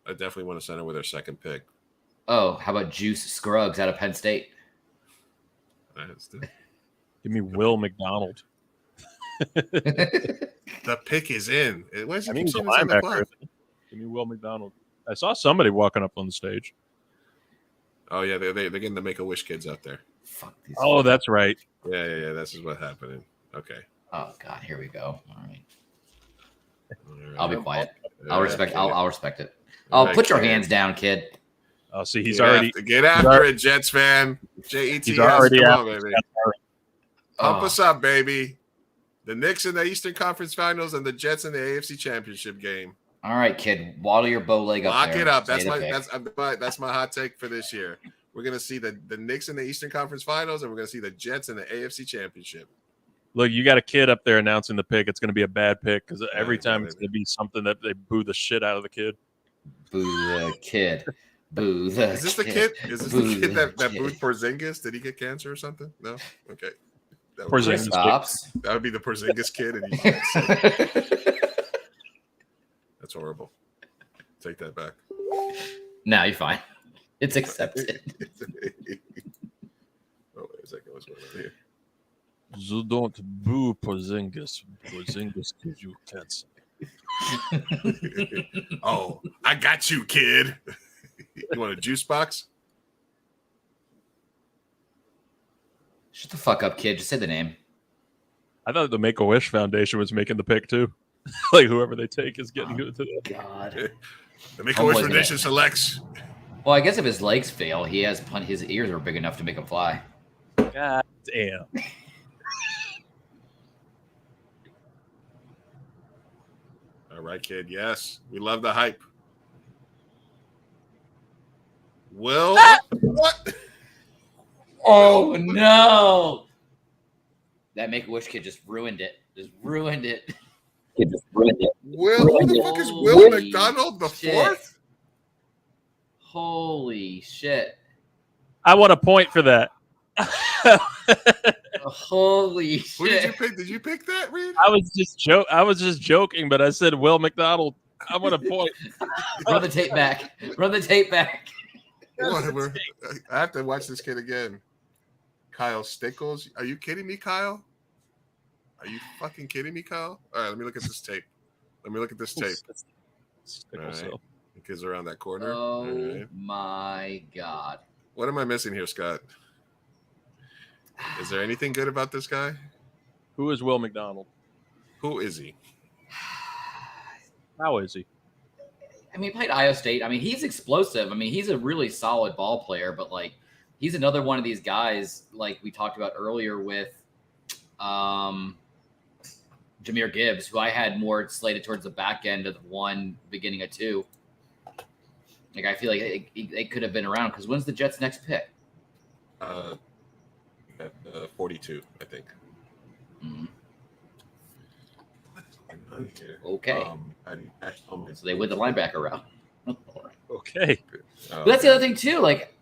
I definitely want a center with their second pick. Oh, how about Juice Scruggs out of Penn State? Give me Will McDonald. The pick is in. Why does it keep saying it's on the clock? Give me Will McDonald. I saw somebody walking up on the stage. Oh yeah, they're getting the Make-A-Wish kids out there. Fuck these. Oh, that's right. Yeah. This is what's happening. Okay. Oh god, here we go. All right. I'll be quiet. I'll respect it. Oh, put your hands down, kid. Oh, see, he's already get after it, Jets fan. JETS, he's already come out. on, baby. Pump us up, baby. The Knicks in the Eastern Conference Finals and the Jets in the AFC Championship game. All right, kid. Waddle your bow leg up. Lock there. it up. That's my hot take for this year. We're gonna see the Knicks in the Eastern Conference Finals, and we're gonna see the Jets in the AFC Championship. Look, you got a kid up there announcing the pick. It's going to be a bad pick because every time it's going to be something that they boo the shit out of the kid. Boo the kid. Boo the Is this the kid? Is this the kid that booed Porzingis? Did he get cancer or something? No? Okay. Porzingis stops. That would be the Porzingis kid. And he's that's horrible. Take that back. No, you're fine. It's accepted. Oh, wait a second. What's going on here? You don't boo Porzingis. Porzingis gives you cancer. Oh, I got you, kid. You want a juice box? Shut the fuck up, kid. Just say the name. I thought the Make-A-Wish Foundation was making the pick too. Like whoever they take is getting good to that. God. The Make-A-Wish Foundation selects. Well, I guess if his legs fail, his ears are big enough to make him fly. God damn. All right, kid. Yes, we love the hype. Will what? Oh no! That Make-A-Wish kid just ruined it. Will, who the fuck is Will McDonald the fourth? Holy shit! I want a point for that. Holy shit! Who did you pick? Did you pick that, Reed? I was just joking, but I said Will McDonald. I want a point. Run the tape back. Run the tape back. Whatever. I have to watch this kid again. Kyle Stickles. Are you kidding me, Kyle? Are you fucking kidding me, Kyle? All right, let me look at this tape. Stickles. Right. The kids around that corner. Oh my god! What am I missing here, Scott? Is there anything good about this guy? Who is Will McDonald? Who is he? How is he? I mean, he played Iowa State. I mean, he's explosive. I mean, he's a really solid ball player, but like, he's another one of these guys, like we talked about earlier with Jahmyr Gibbs, who I had more slated towards the back end of 1, beginning of 2. Like I feel like they could have been around because when's the Jets' next pick? At 42, I think. Mm-hmm. Okay. So they went the linebacker route. Okay. But that's the other thing too. Like,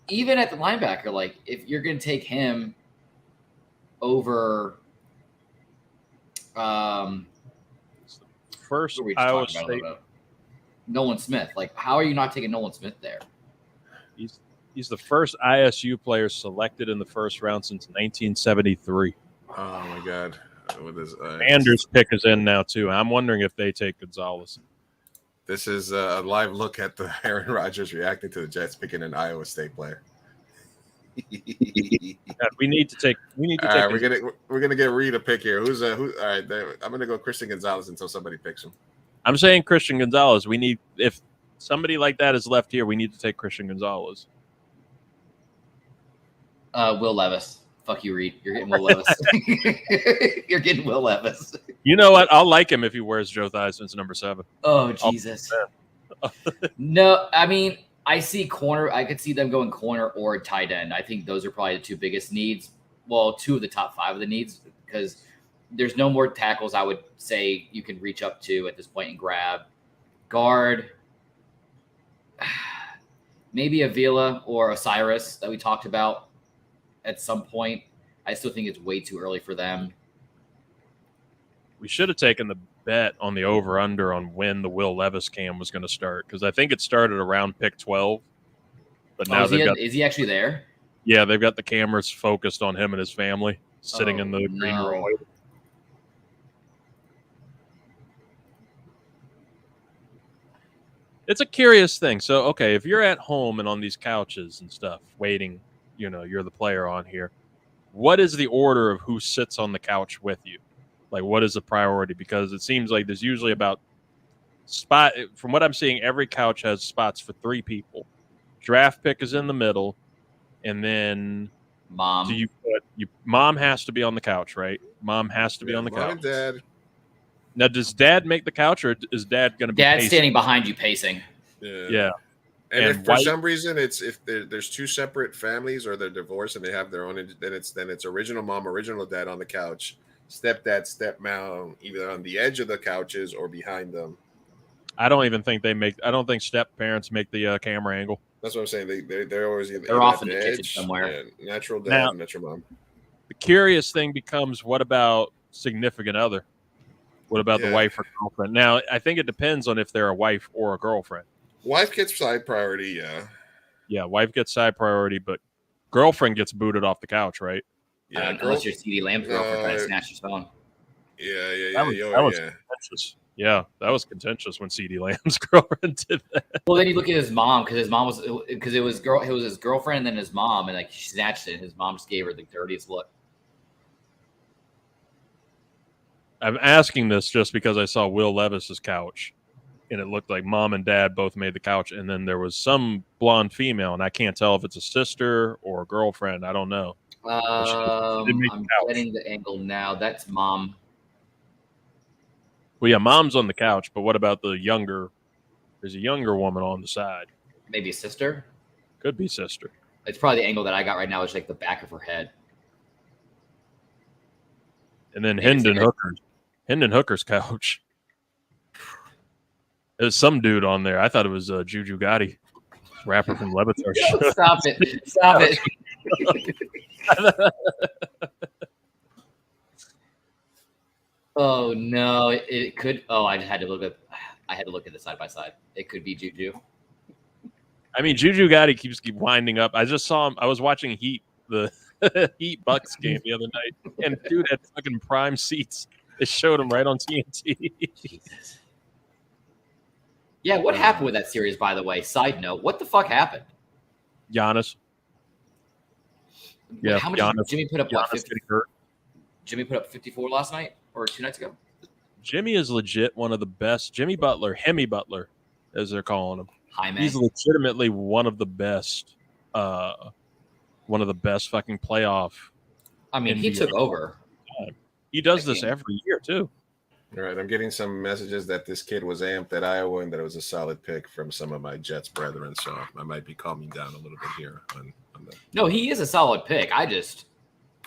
even at the linebacker, like if you're going to take him over, first who were we just Iowa talking about a State. little bit? Nolan Smith. Like, how are you not taking Nolan Smith there? He's the first ISU player selected in the first round since 1973. Oh my God. With his Anders' pick is in now too. I'm wondering if they take Gonzalez. This is a live look at the Aaron Rodgers reacting to the Jets picking an Iowa State player. We need to take. All right, we're gonna get Reed a pick here. Who? All right, I'm gonna go Christian Gonzalez until somebody picks him. I'm saying Christian Gonzalez. We need, if somebody like that is left here, we need to take Christian Gonzalez. Will Levis. Fuck you, Reed. You're getting Will Levis. You're getting Will Levis. You know what? I'll like him if he wears Joe Theismann's number 7. Oh, Jesus. No, I mean, I see corner. I could see them going corner or tight end. I think those are probably the two biggest needs. Well, 2 of the top 5 of the needs, because there's no more tackles I would say you can reach up to at this point and grab. Guard, maybe Avila or Osiris that we talked about at some point. I still think it's way too early for them. We should have taken the bet on the over-under on when the Will Levis cam was going to start, because I think it started around pick 12. But now is he actually there? Yeah, they've got the cameras focused on him and his family sitting in the green room. It's a curious thing. So, okay, if you're at home and on these couches and stuff, waiting, you're the player on here, what is the order of who sits on the couch with you? Like, what is the priority? Because it seems like there's usually from what I'm seeing, every couch has spots for 3 people. Draft pick is in the middle, and then mom. Mom has to be on the couch, right? Mom has to be on the couch. Mom and Dad. Now, does Dad make the couch, or is Dad going to be? Dad's standing behind you, pacing. Yeah. And if for some reason if there's 2 separate families or they're divorced and they have their own, then it's original mom, original dad on the couch, stepdad, stepmom, either on the edge of the couches or behind them. I don't even think I don't think step parents make the camera angle. That's what I'm saying. They're always they're off in the kitchen somewhere. Yeah, natural dad, natural mom. The curious thing becomes, what about significant other? What about the wife or girlfriend? Now, I think it depends on if they're a wife or a girlfriend. Wife gets side priority, yeah. Yeah, wife gets side priority, but girlfriend gets booted off the couch, right? Yeah, unless you're CD Lamb's girlfriend trying to snatch your phone. Yeah. That was contentious. Yeah, that was contentious when CD Lamb's girlfriend did that. Well, then you look at his mom, because it was his girlfriend and then his mom, and like she snatched it, and his mom just gave her the dirtiest look. I'm asking this just because I saw Will Levis's couch, and it looked like mom and dad both made the couch, and then there was some blonde female, and I can't tell if it's a sister or a girlfriend. I don't know. I'm getting the angle now. That's mom. Well, yeah, mom's on the couch, but what about the younger? There's a younger woman on the side. Maybe a sister? Could be sister. It's probably the angle that I got right now is like the back of her head. And then Hendon Hooker's couch. There's some dude on there. I thought it was Juju Gotti, rapper from Levitar. Stop it. Stop it. Oh no, it could. Oh, I had to look at the side by side. It could be Juju. I mean, Juju Gotti keeps winding up. I just saw him. I was watching the Heat Bucks game the other night, and dude had fucking prime seats. They showed him right on TNT. Jesus. Yeah, what happened with that series, by the way? Side note, what the fuck happened? Giannis. Yeah, how much Giannis, Jimmy put up? Giannis what, 50? Jimmy put up 54 last night or 2 nights ago. Jimmy is legit one of the best. Jimmy Butler, Hemi Butler, as they're calling him. Hi, man. He's legitimately one of the best. One of the best fucking playoff. I mean, he took over. He does this every year too. All right, I'm getting some messages that this kid was amped at Iowa and that it was a solid pick from some of my Jets brethren. So I might be calming down a little bit here on the. No, he is a solid pick. I just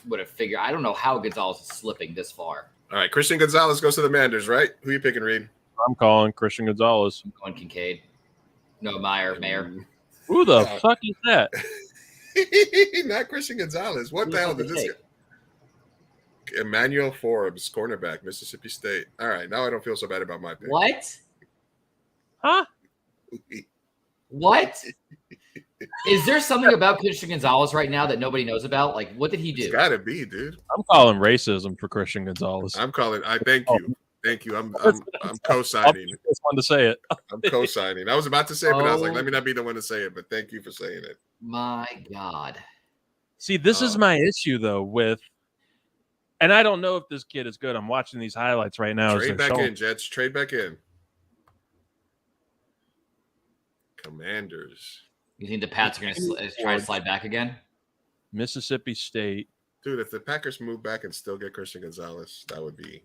would have figured. I don't know how Gonzalez is slipping this far. All right, Christian Gonzalez goes to the Manders, right? Who are you picking, Reed? I'm calling Christian Gonzalez. I'm going Kincaid. No, Mayer. Who the fuck is that? Not Christian Gonzalez. What the hell did this guy? Emmanuel Forbes, cornerback, Mississippi State. All right, now I don't feel so bad about my pick. What? Huh? What? Is there something about Christian Gonzalez right now that nobody knows about? Like, what did he do? It's got to be, dude. I'm calling racism for Christian Gonzalez. I'm calling. I thank you. Thank you. I'm co-signing. I just wanted to say it. I'm co-signing. I was about to say it, but I was like, let me not be the one to say it. But thank you for saying it. My God. See, this is my issue though with, and I don't know if this kid is good. I'm watching these highlights right now. Trade back in, Jets. Trade back in. Commanders. You think the Pats are going to try to slide back again? Mississippi State. Dude, if the Packers move back and still get Christian Gonzalez, that would be.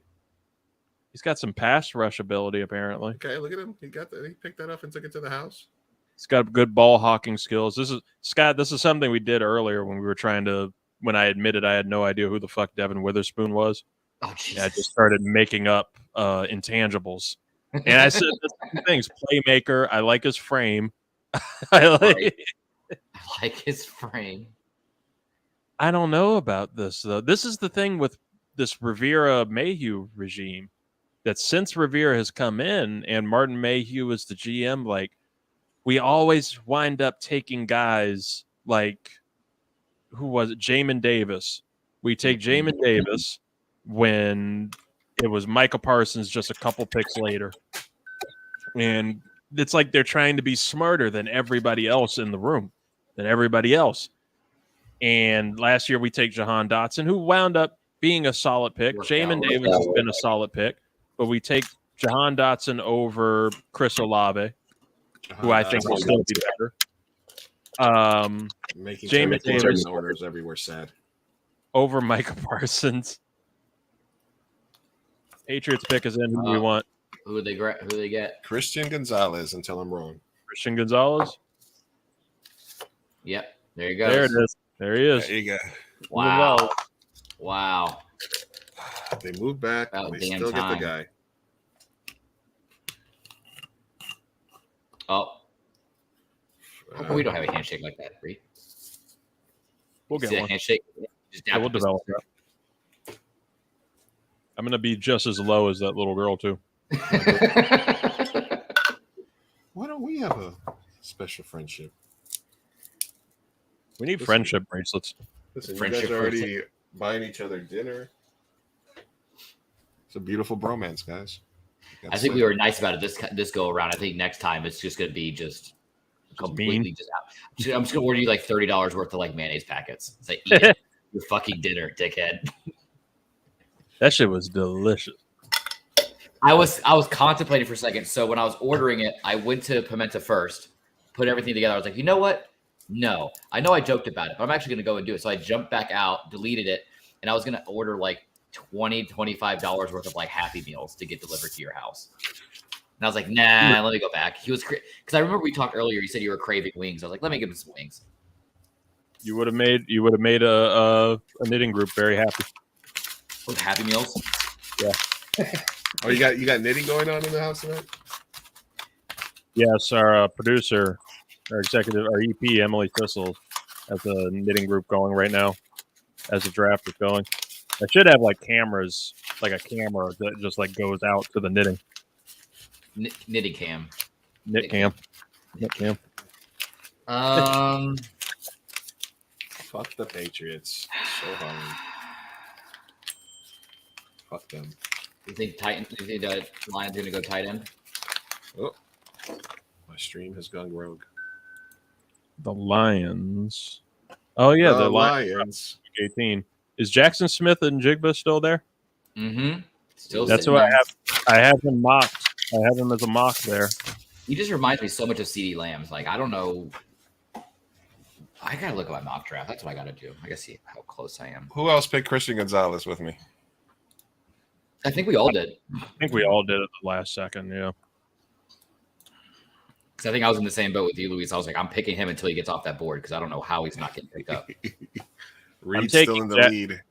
He's got some pass rush ability, apparently. Okay, look at him. He picked that up and took it to the house. He's got good ball hawking skills. This is Scott. This is something we did earlier when we were trying to. When I admitted I had no idea who the fuck Devin Witherspoon was. Oh, Jesus. Yeah, I just started making up intangibles, and I said the things: playmaker. I like his frame. I like his frame. I don't know about this though. This is the thing with this Rivera Mayhew regime. That since Rivera has come in and Martin Mayhew is the GM, like we always wind up taking guys like who was it? Jamin Davis. We take Jamin Davis when it was Micah Parsons just a couple picks later. And it's like they're trying to be smarter than everybody else in the room, than everybody else. And last year we take Jahan Dotson, who wound up being a solid pick. Jamin Davis has been a solid pick. But we take Jahan Dotson over Chris Olave, who I think will still be better. Making Jamin Davis owners everywhere sad. Over Micah Parsons. Patriots pick is in. Who do we want? Who they get? Christian Gonzalez. Until I'm wrong. Christian Gonzalez. Yep. There you go. There it is. There he is. There you go. Wow. Wow. They move back. About They damn still time. get the guy. Oh. How come we don't have a handshake like that, Reed? We'll See get that one. handshake. Just Yeah, we'll develop that. I'm going to be just as low as that little girl, too. Why don't we have a special friendship? We need friendship bracelets. Listen, Friendship you guys are already bracelet. buying each other dinner. It's a beautiful bromance, guys. I think we were nice about it this go around. I think next time it's just going to be just completely just out. I'm just going to order you like $30 worth of like mayonnaise packets. It's like, eat it. Your fucking dinner, dickhead. That shit was delicious. I was contemplating for a second. So when I was ordering it, I went to Pimenta first, put everything together. I was like, you know what? No, I know I joked about it, but I'm actually going to go and do it. So I jumped back out, deleted it, and I was going to order like $20, $25 worth of like Happy Meals to get delivered to your house. And I was like, nah, let me go back. He was because I remember we talked earlier. You said you were craving wings. I was like, let me give him some wings. You would have made a knitting group very happy. With Happy Meals. Yeah. Oh, you got knitting going on in the house tonight? Yes, our producer, our executive, our EP, Emily Thistle, has a knitting group going right now as the draft is going. I should have like cameras, like a camera that just like goes out to the knitting. Knitting cam. Knit cam. Fuck the Patriots. So hard. Fuck them. You think the Lions going to go tight end? Oh, my stream has gone rogue. The Lions. Oh yeah, the Lions. 18. Is Jackson Smith and Jigba still there? Mm-hmm. Still. That's who I have. I have him mocked. I have him as a mock there. He just reminds me so much of CeeDee Lamb. Like, I don't know. I got to look at my mock draft. That's what I got to do. I got to see how close I am. Who else picked Christian Gonzalez with me? I think we all did. I think we all did at the last second. Yeah. Because I think I was in the same boat with you, Luis. I was like, I'm picking him until he gets off that board because I don't know how he's not getting picked up. Reed's still in the lead.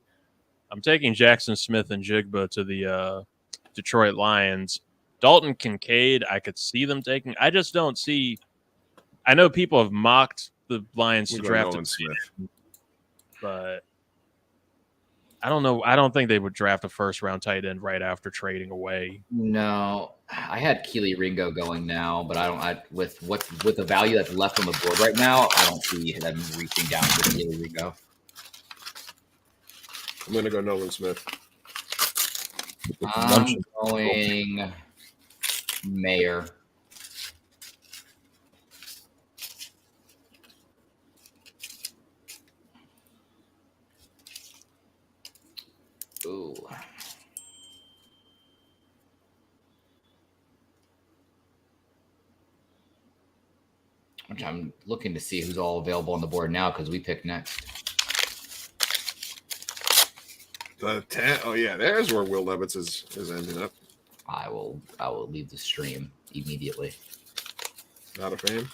I'm taking Jackson Smith and Jigba to the Detroit Lions. Dalton Kincaid, I could see them taking. I just don't see. I know people have mocked the Lions to draft him, but I don't know. I don't think they would draft a first-round tight end right after trading away. No, I had Keely Ringo going now, but I don't. With the value that's left on the board right now, I don't see them reaching down for Keely Ringo. I'm gonna go Nolan Smith. I'm going Mayer. Ooh. Which I'm looking to see who's all available on the board now because we pick next. The 10. Oh yeah, there's where Will Levis is ending up. I will leave the stream immediately. Not a fan.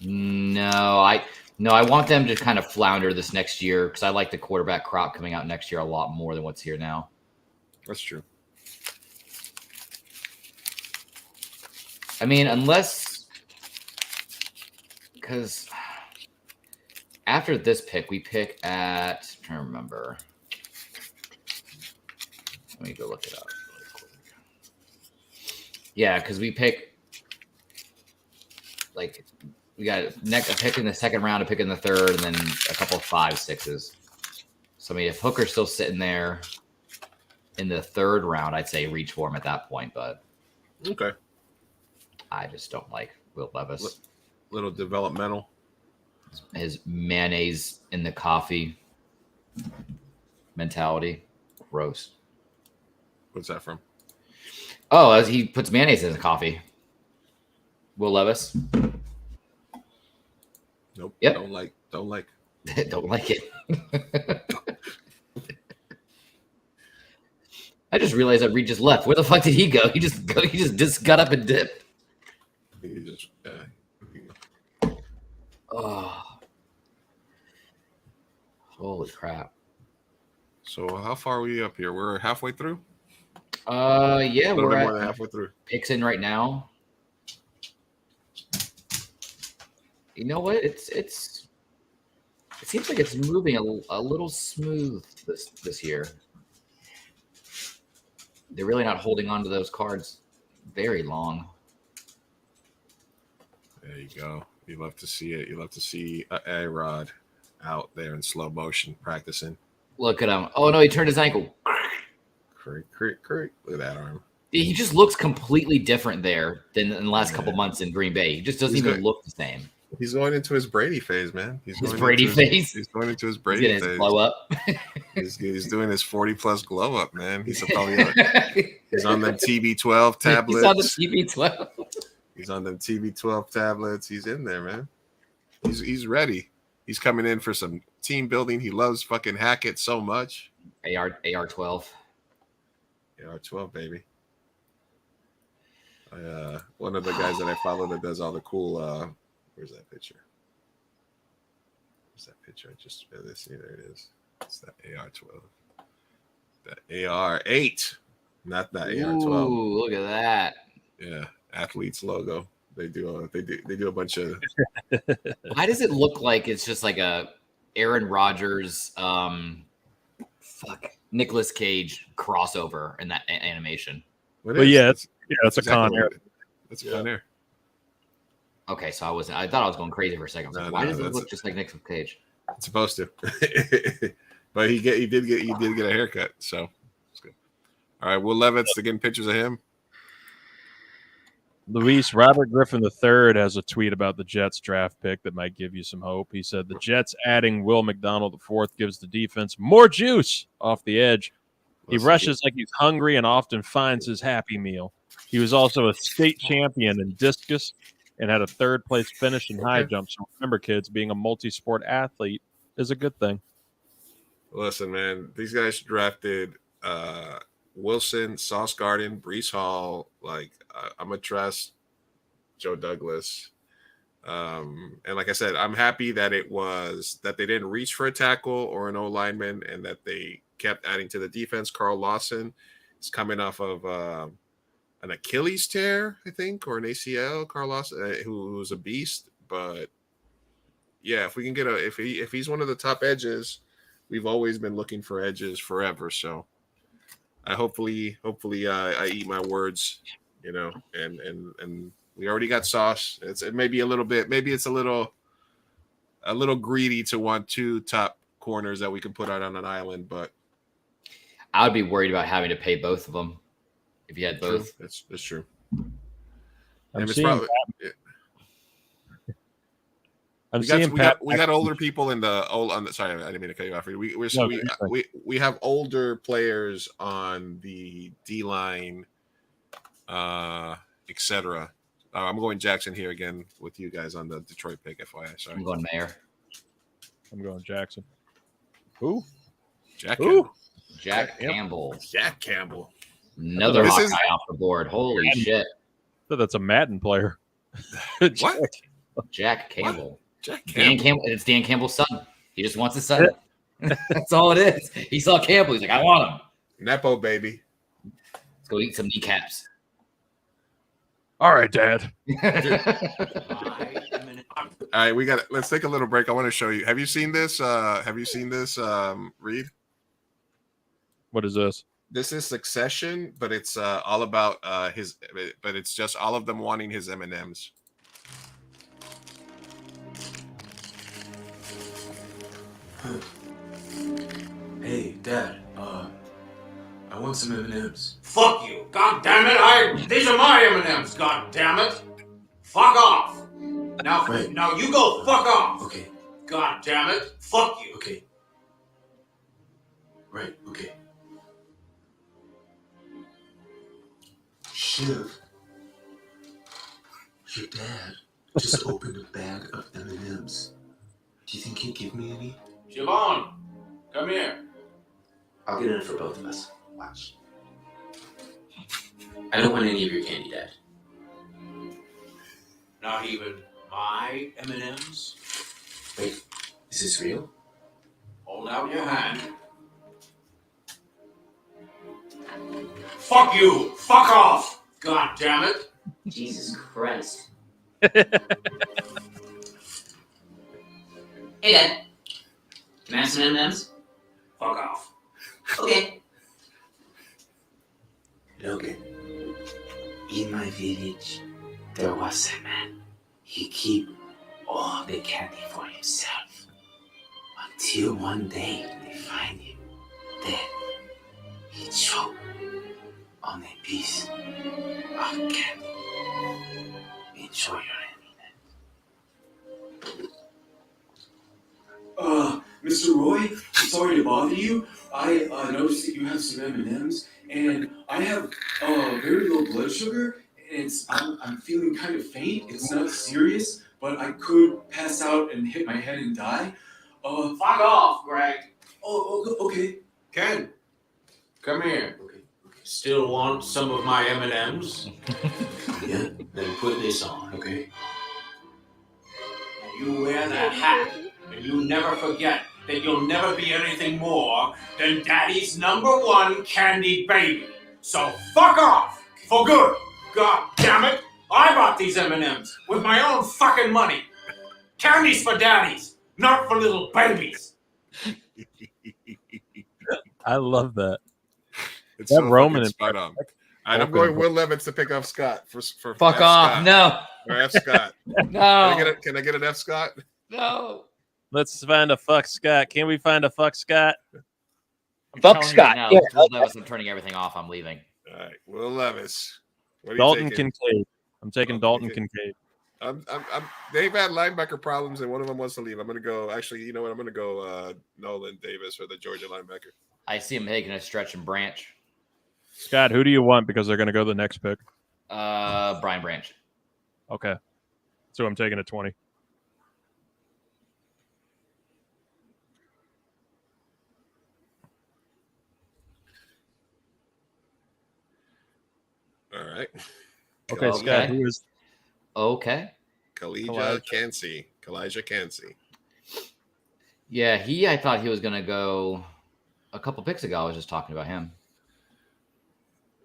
No, I want them to kind of flounder this next year because I like the quarterback crop coming out next year a lot more than what's here now. That's true. I mean, unless because after this pick, we pick at I'm trying to remember. Let me go look it up really quick. Yeah, because we pick like we got a pick in the second round, a pick in the third, and then a couple of 5, 6s. So I mean, if Hooker's still sitting there in the third round, I'd say reach for him at that point. But okay, I just don't like Will Levis. Little developmental. His mayonnaise in the coffee mentality, gross. What's that from? Oh, as he puts mayonnaise in his coffee. Will Levis. Nope. Yep. Don't like. Don't like it. I just realized that Reed just left. Where the fuck did he go? He just got up and dipped. He just. Oh. Holy crap. So how far are we up here? We're halfway through? Yeah, we're more than halfway through. Picks in right now. You know what? It seems like it's moving a little smooth this year. They're really not holding on to those cards very long. There you go. You love to see it. You love to see A-Rod out there in slow motion practicing. Look at him. Oh, no, he turned his ankle. Creak. Look at that arm. He just looks completely different there than in the last couple months in Green Bay. He just doesn't even look the same. He's going into his Brady phase, man. His Brady phase? He's going into his Brady phase. His glow up. he's doing his 40-plus glow up, man. He's probably he's on them TB12 tablets. He's on the TB12. He's on them TB12 tablets. He's in there, man. He's ready. He's coming in for some team building. He loves fucking Hackett so much. AR12. AR12, baby. One of the guys that I follow that does all the cool where's that picture? Where's that picture? I just read this. See, there it is. It's that AR12. That AR8. Not that AR12. Ooh, look at that. Yeah. Athletes logo. They do a bunch of Why does it look like it's just like a Aaron Rodgers Nicolas Cage crossover in that animation? But yeah, it's a Con Air. That's a Con Air. Okay, so I thought I was going crazy for a second. Why does it look just like Nicolas Cage? It's supposed to. But he did get a haircut, so it's good. All right, Will Levis again, pictures of him. Luis, Robert Griffin III has a tweet about the Jets draft pick that might give you some hope. He said the Jets adding Will McDonald IV gives the defense more juice off the edge. He rushes like he's hungry and often finds his happy meal. He was also a state champion in discus and had a third-place finish in high jump. So remember, kids, being a multi-sport athlete is a good thing. Listen, man, these guys drafted Wilson, Sauce Garden, Brees Hall. Like I'm gonna trust Joe Douglas. And like I said, I'm happy that that they didn't reach for a tackle or an O lineman, and that they kept adding to the defense. Carl Lawson is coming off of an Achilles tear, I think, or an ACL. Carl Lawson, who's a beast. But yeah, if we can get if he's one of the top edges, we've always been looking for edges forever. So I hopefully I eat my words, and we already got Sauce. It may be a little bit, maybe it's a little greedy to want 2 top corners that we can put out on an island, but I would be worried about having to pay both of them if you had both. True. That's true. I'm it's seeing probably, we got older people in the old. Sorry, I didn't mean to cut you off. We have older players on the D line, etc. I'm going Jackson here again with you guys on the Detroit pick. FYI, sorry. I'm going Mayer. I'm going Jackson. Who? Jack Campbell. Jack Campbell. Jack Campbell. Another Hawkeye off the board. Holy shit! So that's a Madden player. What? Jack Campbell. What? Jack Dan Campbell. Campbell. It's Dan Campbell's son. He just wants his son. That's all it is. He saw Campbell. He's like, I want him. Nepo baby. Let's go eat some kneecaps. All right, Dad. All right, let's take a little break. I want to show you. Have you seen this? Reed? What is this? This is Succession, but it's all about but it's just all of them wanting his M&Ms. Hey, Dad. I want some M&Ms. Fuck you. God damn it. These are my M&Ms. God damn it. Fuck off. Now, Right. now you go fuck off. Okay. God damn it. Fuck you. Okay. Right. Okay. Shiv, your dad just opened a bag of M&Ms. Do you think he'd give me any? Siobhan, come here. I'll get in for both of us. Watch. I don't want any of your candy, Dad. Not even my M&Ms. Wait, is this real? Hold out your hand. Fuck you. Fuck off. God damn it. Jesus Christ. Hey, Dad. Can I have some M&Ms? Fuck off. Okay. Logan, in my village, there was a man. He keep all the candy for himself. Until one day they find him dead. He choked on a piece of candy. Enjoy your M&M. Mr. Roy, sorry to bother you. I noticed that you have some M&Ms, and I have very low blood sugar, and I'm feeling kind of faint. It's not serious, but I could pass out and hit my head and die. Fuck off, Greg. Oh, okay. Ken, come here. Okay. Still want some of my M&Ms? Yeah, then put this on, okay? You wear that hat, and you never forget that you'll never be anything more than Daddy's #1 candy baby. So fuck off for good. God damn it! I bought these M&Ms with my own fucking money. Candy's for daddies, not for little babies. I love that. It's That so Roman fucking spot on. impression. All right, I'm going Will Levis to pick off Scott for Fuck F. off. Scott. No. Or F. Scott. No. Can I get an F. Scott? No. Let's find a fuck Scott. Can we find a fuck Scott? Fuck Scott. No, Yeah. Will Levis, I'm turning everything off. I'm leaving. All right, Will Levis. What are you Dalton taking? Kincaid. I'm taking Dalton Kincaid. They've had linebacker problems, and one of them wants to leave. I'm going to go. Actually, you know what? I'm going to go Nolan Davis for the Georgia linebacker. I see him taking a stretch and branch. Scott, who do you want? Because they're going to go the next pick. Brian Branch. Okay. So I'm taking a 20. right. Okay, Scott, who is Okay. Kalijah Kancey. Yeah, I thought he was going to go a couple picks ago. I was just talking about him.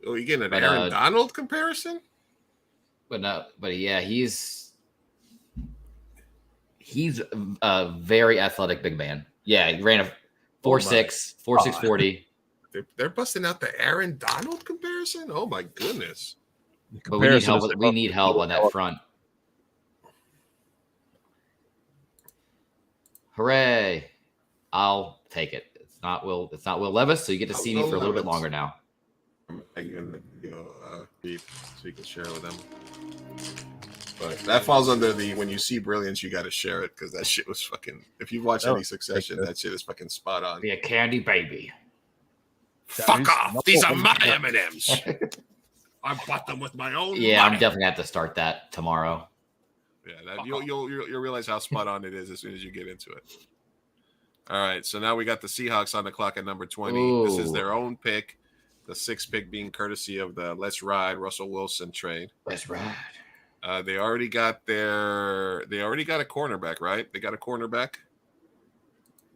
Oh, you getting an Aaron Donald comparison? But yeah, he's a very athletic big man. Yeah, he ran a 4.6, 4.640. They're busting out the Aaron Donald comparison? Oh my goodness. But we need help on that front. Hooray. I'll take it. It's not Will Levis, so you get to see me for a little bit longer now. I'm going to so you can share with them. But that falls under the when you see brilliance, you got to share it because that shit was fucking. If you watch any Succession, that shit is fucking spot on. Be a candy baby. Fuck off! These are my M&Ms. I bought them with my own. Yeah, money. I'm definitely gonna have to start that tomorrow. Yeah, you'll realize how spot on it is as soon as you get into it. All right, so now we got the Seahawks on the clock at number 20. Ooh. This is their own pick. The 6th pick being courtesy of the Let's Ride Russell Wilson trade. Let's ride. They already got a cornerback, right? They got a cornerback.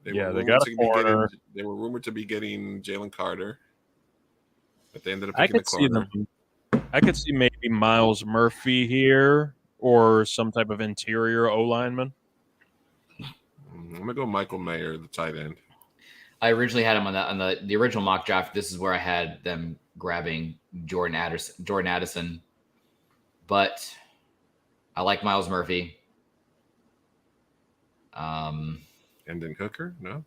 They got a corner. They were rumored to be getting Jalen Carter, but they ended up I picking could a corner. see them. I could see maybe Miles Murphy here or some type of interior O lineman. I'm gonna go Michael Mayer, the tight end. I originally had him on the original mock draft. This is where I had them grabbing Jordan Addison, but I like Miles Murphy. And then Hooker, no.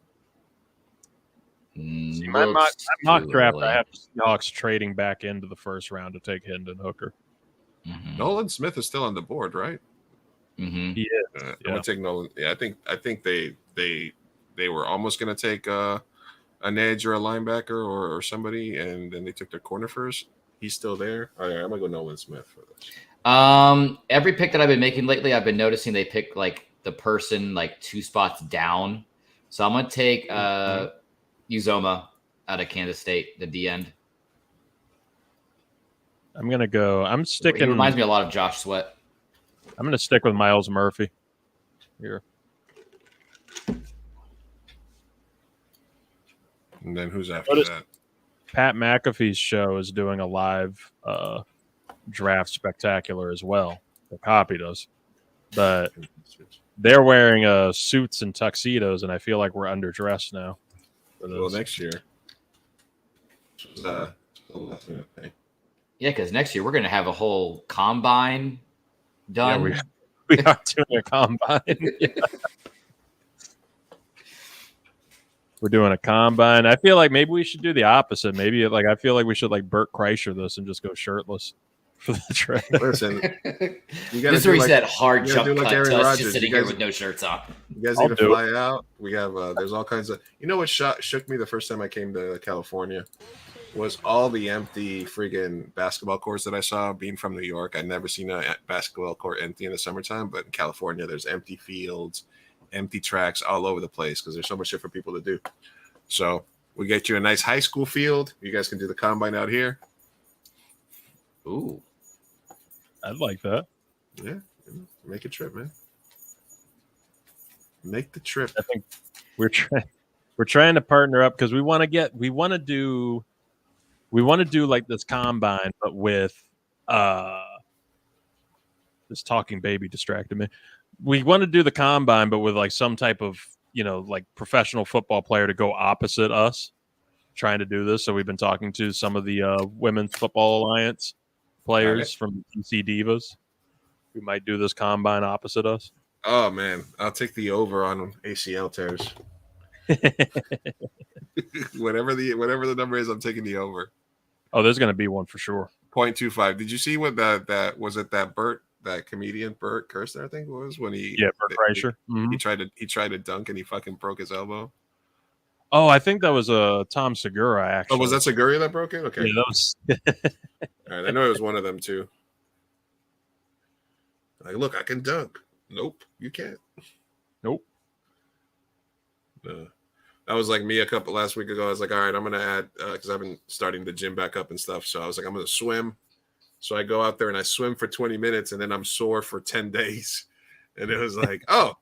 See, my mock draft, I have the Seahawks trading back into the first round to take Hendon Hooker. Mm-hmm. Nolan Smith is still on the board, right? Mm-hmm. He is. I'm gonna take Nolan. Yeah, I think they were almost gonna take an edge or a linebacker or somebody, and then they took their corner first. He's still there. All right, I'm gonna go Nolan Smith for this. Every pick that I've been making lately, I've been noticing they pick like the person like 2 spots down. So I'm gonna take Uzoma out of Kansas State at the end. I'm sticking. He reminds me a lot of Josh Sweat. I'm gonna stick with Miles Murphy here. And then who's after that? Pat McAfee's show is doing a live draft spectacular as well. They copied us, but they're wearing suits and tuxedos, and I feel like we're underdressed now. Well, next year. Yeah, because next year we're going to have a whole combine done. Yeah, we are doing a combine. Yeah. We're doing a combine. I feel like maybe we should do the opposite. Maybe I feel like we should like Burt Kreischer this and just go shirtless for the trade. Listen, this is where he said hard jump cut to us just sitting here with no shirts on. You guys need to fly out. We have there's all kinds of. You know what shook me the first time I came to California was all the empty friggin' basketball courts that I saw. Being from New York, I'd never seen a basketball court empty in the summertime, but in California, there's empty fields, empty tracks all over the place because there's so much shit for people to do. So we get you a nice high school field. You guys can do the combine out here. Ooh, I'd like that. Yeah, make a trip, man. Make the trip. I think we're trying to partner up because we want to do like this combine, but with this talking baby distracted me. We want to do the combine, but with like some type of, like professional football player to go opposite us trying to do this. So we've been talking to some of the Women's Football Alliance players from DC Divas who might do this combine opposite us. Oh man, I'll take the over on ACL tears. whatever the number is, I'm taking the over. Oh, there's going to be one for sure. 0.25. Did you see what that was? It that comedian Burt Kirsten, I think it was when Burt Kreischer. He tried to dunk and he fucking broke his elbow. Oh, I think that was Tom Segura actually. Oh, was that Segura that broke it? Okay, yeah, that was. All right, I know it was one of them too. Like, look, I can dunk. Nope, you can't. Nope. That was like me last week ago. I was like, all right, I'm gonna add because I've been starting the gym back up and stuff. So I was like, I'm gonna swim, So I go out there and I swim for 20 minutes, and then I'm sore for 10 days. And it was like, oh,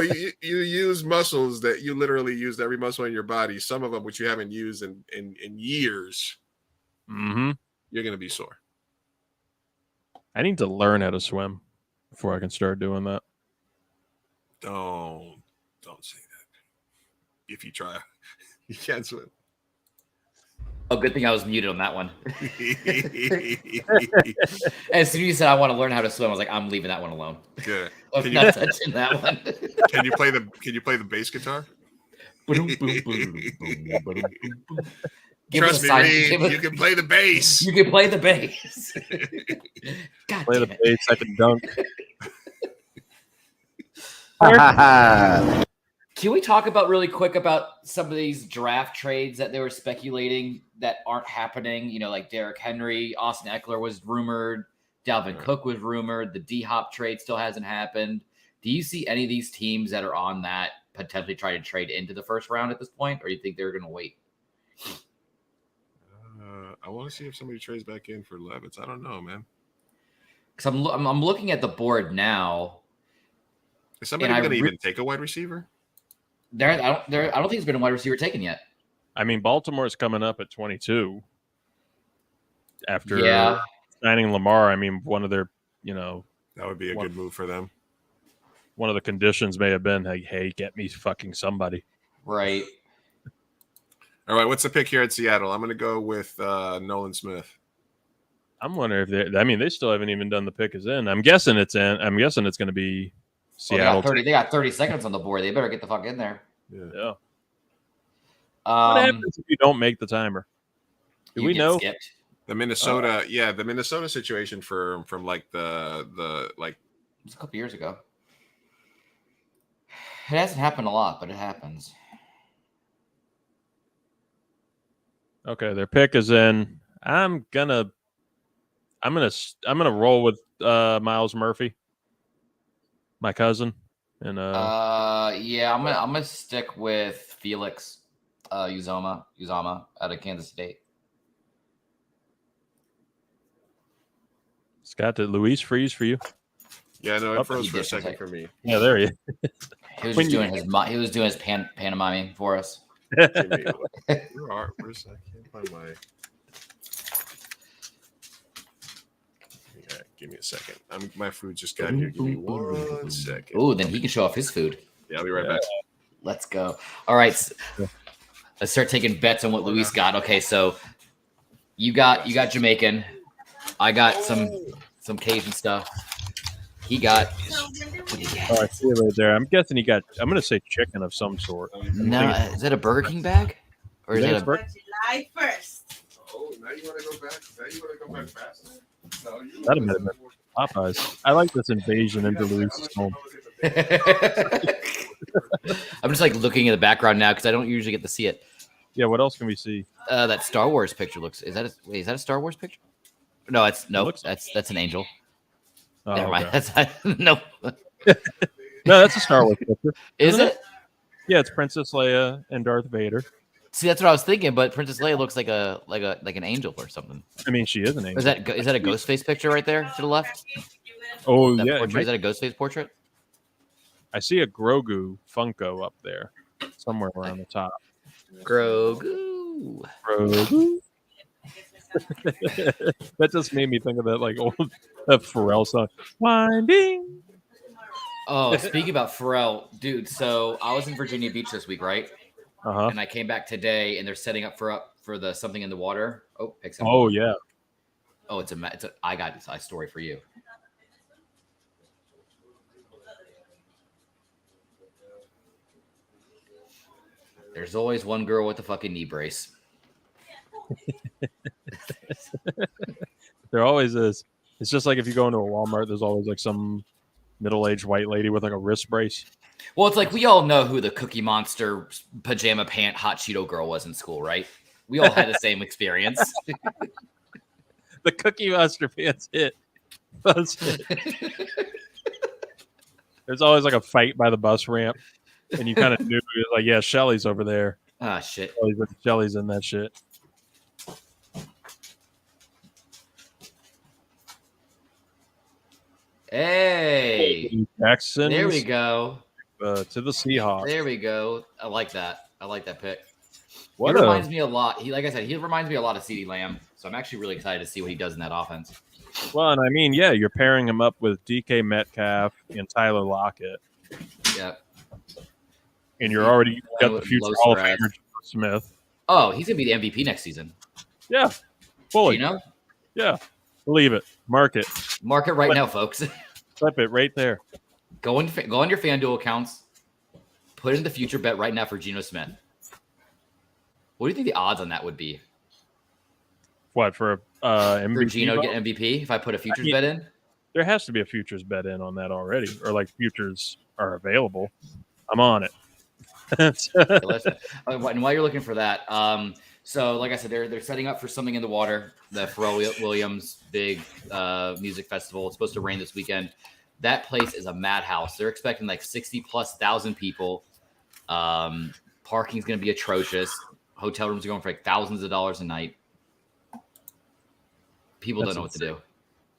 you use muscles that you literally used every muscle in your body. Some of them which you haven't used in years. Mm-hmm. You're gonna be sore. I need to learn how to swim before I can start doing that. Don't say that. If you try, you can't swim. Oh, good thing I was muted on that one. As soon as you said I want to learn how to swim, I was like, I'm leaving that one alone. Good. I'm not touching that one. Can you play the bass guitar? Trust me, Reed, you can play the bass. You can play the bass. God Play damn the it. bass, I can dunk. Can we talk about really quick about some of these draft trades that they were speculating that aren't happening? You know, like Derrick Henry, Austin Eckler was rumored, Dalvin Cook was rumored, the D-Hop trade still hasn't happened. Do you see any of these teams that are on that potentially try to trade into the first round at this point, or do you think they're going to wait? I want to see if somebody trades back in for Levis. I don't know, man. Because I'm looking at the board now. Is somebody going to even take a wide receiver? I don't think there's been a wide receiver taken yet. I mean, Baltimore's coming up at 22 after signing Lamar. I mean, one of their, that would be a good move for them. One of the conditions may have been, hey, get me fucking somebody. Right. All right, what's the pick here at Seattle? I'm going to go with Nolan Smith. I'm wondering if they still haven't even done the pick is in. I'm guessing it's in. I'm guessing it's going to be Seattle. Well, they got 30 seconds on the board. They better get the fuck in there. Yeah. What happens if you don't make the timer? Do we know? Skipped. The Minnesota, the Minnesota situation from like the like it's a couple years ago. It hasn't happened a lot, but it happens. Okay, their pick is in. I'm gonna roll with Miles Murphy, my cousin, and I'm gonna stick with Felix Uzama out of Kansas State. Scott, did Luis freeze for you? Yeah, no, it froze for a second for me. Yeah, there he is. He was just doing his pantomiming for us. Where's I can't find my. Yeah, give me a second. My food just got here. Give me 1 second. Ooh, then he can show off his food. Yeah, I'll be right back. Let's go. All right, let's start taking bets on what Luis got. Okay, so you got Jamaican. I got some Cajun stuff. He got. What did he get? Oh, I see it right there. I'm guessing he got. I'm going to say chicken of some sort. No, is that a Burger King bag, or is that a July 1st? Oh, now you want to go back? Now you want to go back faster? No, That'd have been Popeyes. I like this invasion into Luis's home. I'm just like looking at the background now because I don't usually get to see it. Yeah, what else can we see? That Star Wars picture looks. Is that a Star Wars picture? No, that's an angel. Oh, Never mind. okay. That's no. No, that's a Star Wars picture. Is it? Yeah, it's Princess Leia and Darth Vader. See, that's what I was thinking, but Princess Leia looks like an angel or something. I mean, she is an angel. Is that a Ghostface picture right there to the left? Oh, that yeah. Portrait, is that a Ghostface portrait? I see a Grogu Funko up there somewhere around the top. Grogu. That just made me think of that like old Pharrell song. Winding. Oh, speaking about Pharrell, dude. So I was in Virginia Beach this week, right? Uh-huh. And I came back today, and they're setting up for the something in the water. Oh, picks up. Oh yeah. Oh, I got a story for you. There's always one girl with a fucking knee brace. There always is. It's just like if you go into a Walmart, there's always like some middle-aged white lady with like a wrist brace. Well, it's like we all know who the Cookie Monster pajama pant hot Cheeto girl was in school, right? We all had the same experience. The Cookie Monster pants hit. There's always like a fight by the bus ramp, and you kind of knew like, yeah, Shelly's over there. Ah, shit. Shelly's in that shit. Hey, Jackson. There we go. To the Seahawks. There we go. I like that. I like that pick. What He reminds me a lot. Like I said, he reminds me a lot of CeeDee Lamb. So I'm actually really excited to see what he does in that offense. Well, and I mean, yeah, you're pairing him up with DK Metcalf and Tyler Lockett. Yep. And you're already got the future Hall of Famer Geno Smith. Oh, he's gonna be the MVP next season. Yeah, fully. Geno? Yeah, believe it. Mark it. Mark it right now, folks. Flip it right there. Go on your FanDuel accounts. Put in the future bet right now for Geno Smith. What do you think the odds on that would be? What for MVP? For Geno to get MVP? If I put a futures bet in, there has to be a futures bet in on that already, or like futures are available. I'm on it. And while you're looking for that, so like I said, they're setting up for something in the water. The Pharrell Williams big music festival. It's supposed to rain this weekend. That place is a madhouse. They're expecting like 60,000+ people. Parking's going to be atrocious. Hotel rooms are going for like thousands of dollars a night. People don't know what to do.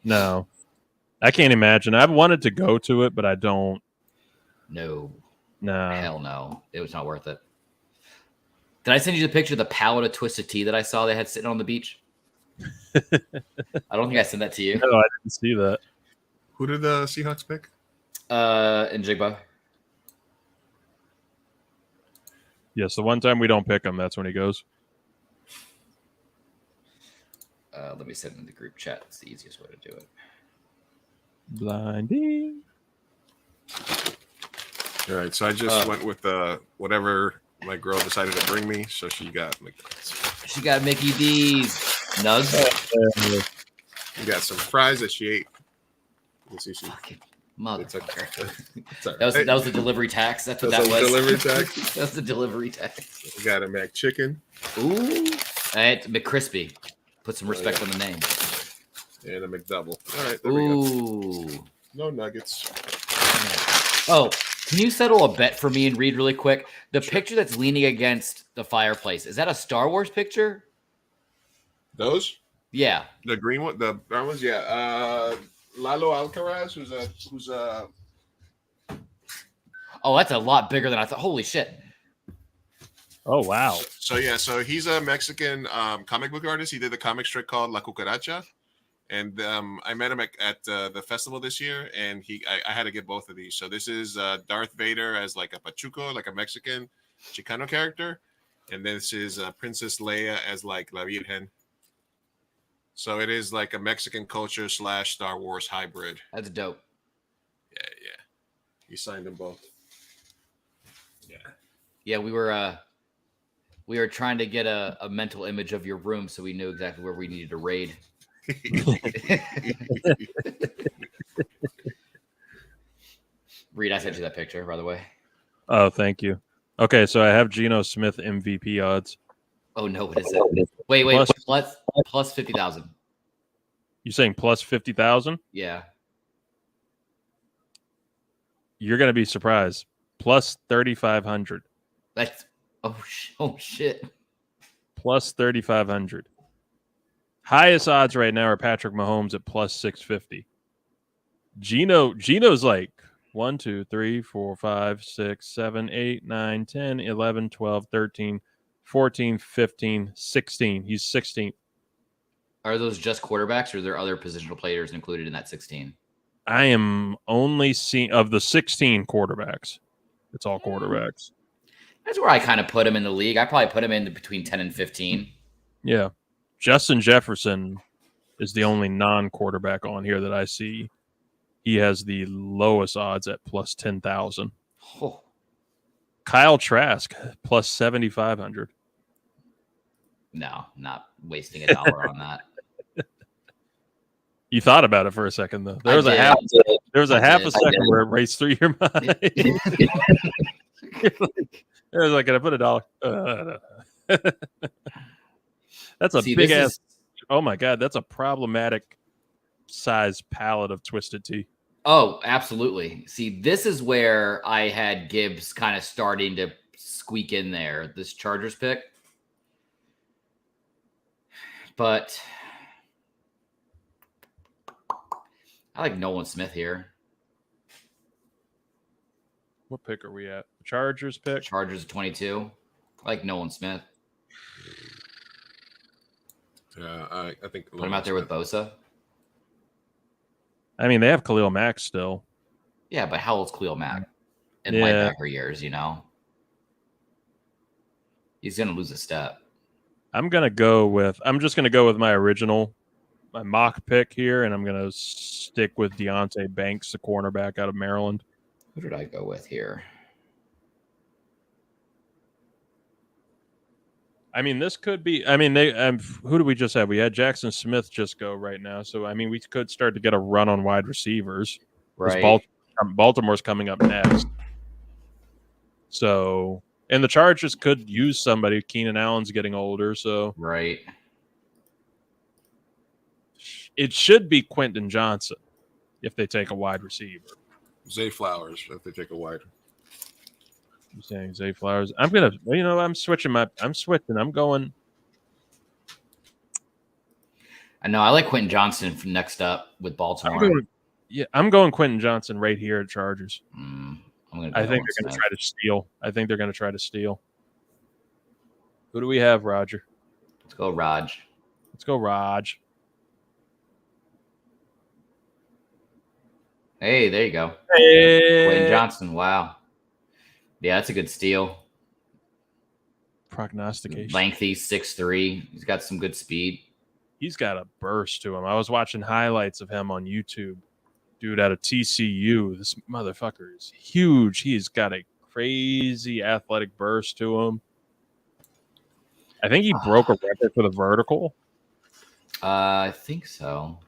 No, I can't imagine. I've wanted to go to it, but I don't. No. Hell no. It was not worth it. Did I send you the picture of the pallet of Twisted Tea that I saw they had sitting on the beach? I don't think I sent that to you. No, I didn't see that. Who did the Seahawks pick? And Jigba. Yes, the one time we don't pick him, that's when he goes. Let me send it in the group chat. It's the easiest way to do it. Blinding. All right, so I just went with whatever my girl decided to bring me. So she got McDonald's. She got Mickey D's nugs. You got some fries that she ate. Let's see. Motherfucker. Right. That was the delivery tax. That's what that was. Delivery tax. That's the delivery tax. We got a McChicken. Ooh. It's McCrispy. Put some respect on the name. And a McDouble. All right, there we go. No nuggets. Oh, can you settle a bet for me and read really quick? The picture that's leaning against the fireplace, is that a Star Wars picture? Those? Yeah. The green one? The brown ones? Yeah. Lalo Alcaraz, who's Oh, that's a lot bigger than I thought. Holy shit. Oh, wow. So he's a Mexican comic book artist. He did the comic strip called La Cucaracha. And I met him at the festival this year, and I had to get both of these. So this is Darth Vader as like a Pachuco, like a Mexican Chicano character. And this is Princess Leia as like La Virgen. So it is like a Mexican culture / Star Wars hybrid. That's dope. Yeah. He signed them both. Yeah, we were trying to get a mental image of your room so we knew exactly where we needed to raid. Reed, I sent you that picture, by the way. Oh, thank you. Okay, so I have Geno Smith MVP odds. Oh no, what is it? Wait, plus 50,000. You saying plus 50,000? Yeah. You're gonna be surprised. Plus 3,500. That's oh shit. Plus 3,500. Highest odds right now are Patrick Mahomes at plus 650. Geno's like 1, 2, 3, 4, 5, 6, 7, 8, 9, 10, 11, 12, 13, 14, 15, 16. He's 16th. Are those just quarterbacks, or are there other positional players included in that 16? I am only seeing of the 16 quarterbacks. It's all quarterbacks. That's where I kind of put him in the league. I probably put him in between 10 and 15. Yeah. Justin Jefferson is the only non-quarterback on here that I see. He has the lowest odds at plus 10,000. Oh. Kyle Trask plus 7,500. No, not wasting $1 on that. You thought about it for a second, though. There was a half a second where it raced through your mind. It was like, can I put $1? That's a big ass. Oh my God, that's a problematic size pallet of Twisted Tea. Oh, absolutely. See, this is where I had Gibbs kind of starting to squeak in there, this Chargers pick. But I like Nolan Smith here. What pick are we at? The Chargers pick? Chargers 22. I like Nolan Smith. I think put him out there with Bosa. I mean, they have Khalil Mack still. Yeah, but how old's Khalil Mack in linebacker years? You know, he's gonna lose a step. I'm just gonna go with my mock pick here, and I'm gonna stick with Deonte Banks, the cornerback out of Maryland. Who did I go with here? I mean, this could be. I mean, who do we just have? We had Jackson Smith just go right now, so I mean, we could start to get a run on wide receivers. Right. Baltimore's coming up next. So, and the Chargers could use somebody. Keenan Allen's getting older, so right. It should be Quentin Johnson if they take a wide receiver. Zay Flowers if they take a wide. I'm saying Zay Flowers. I'm switching. I'm going. I know. I like Quentin Johnson for next up with Baltimore. I'm going Quentin Johnson right here at Chargers. I think they're going to try to steal. Who do we have, Roger? Let's go, Raj. Hey, there you go. Hey. Quentin Johnson. Wow. Yeah, that's a good steal. Prognostication. Lengthy, 6'3". He's got some good speed. He's got a burst to him. I was watching highlights of him on YouTube. Dude out of TCU. This motherfucker is huge. He's got a crazy athletic burst to him. I think he broke a record for the vertical. I think so.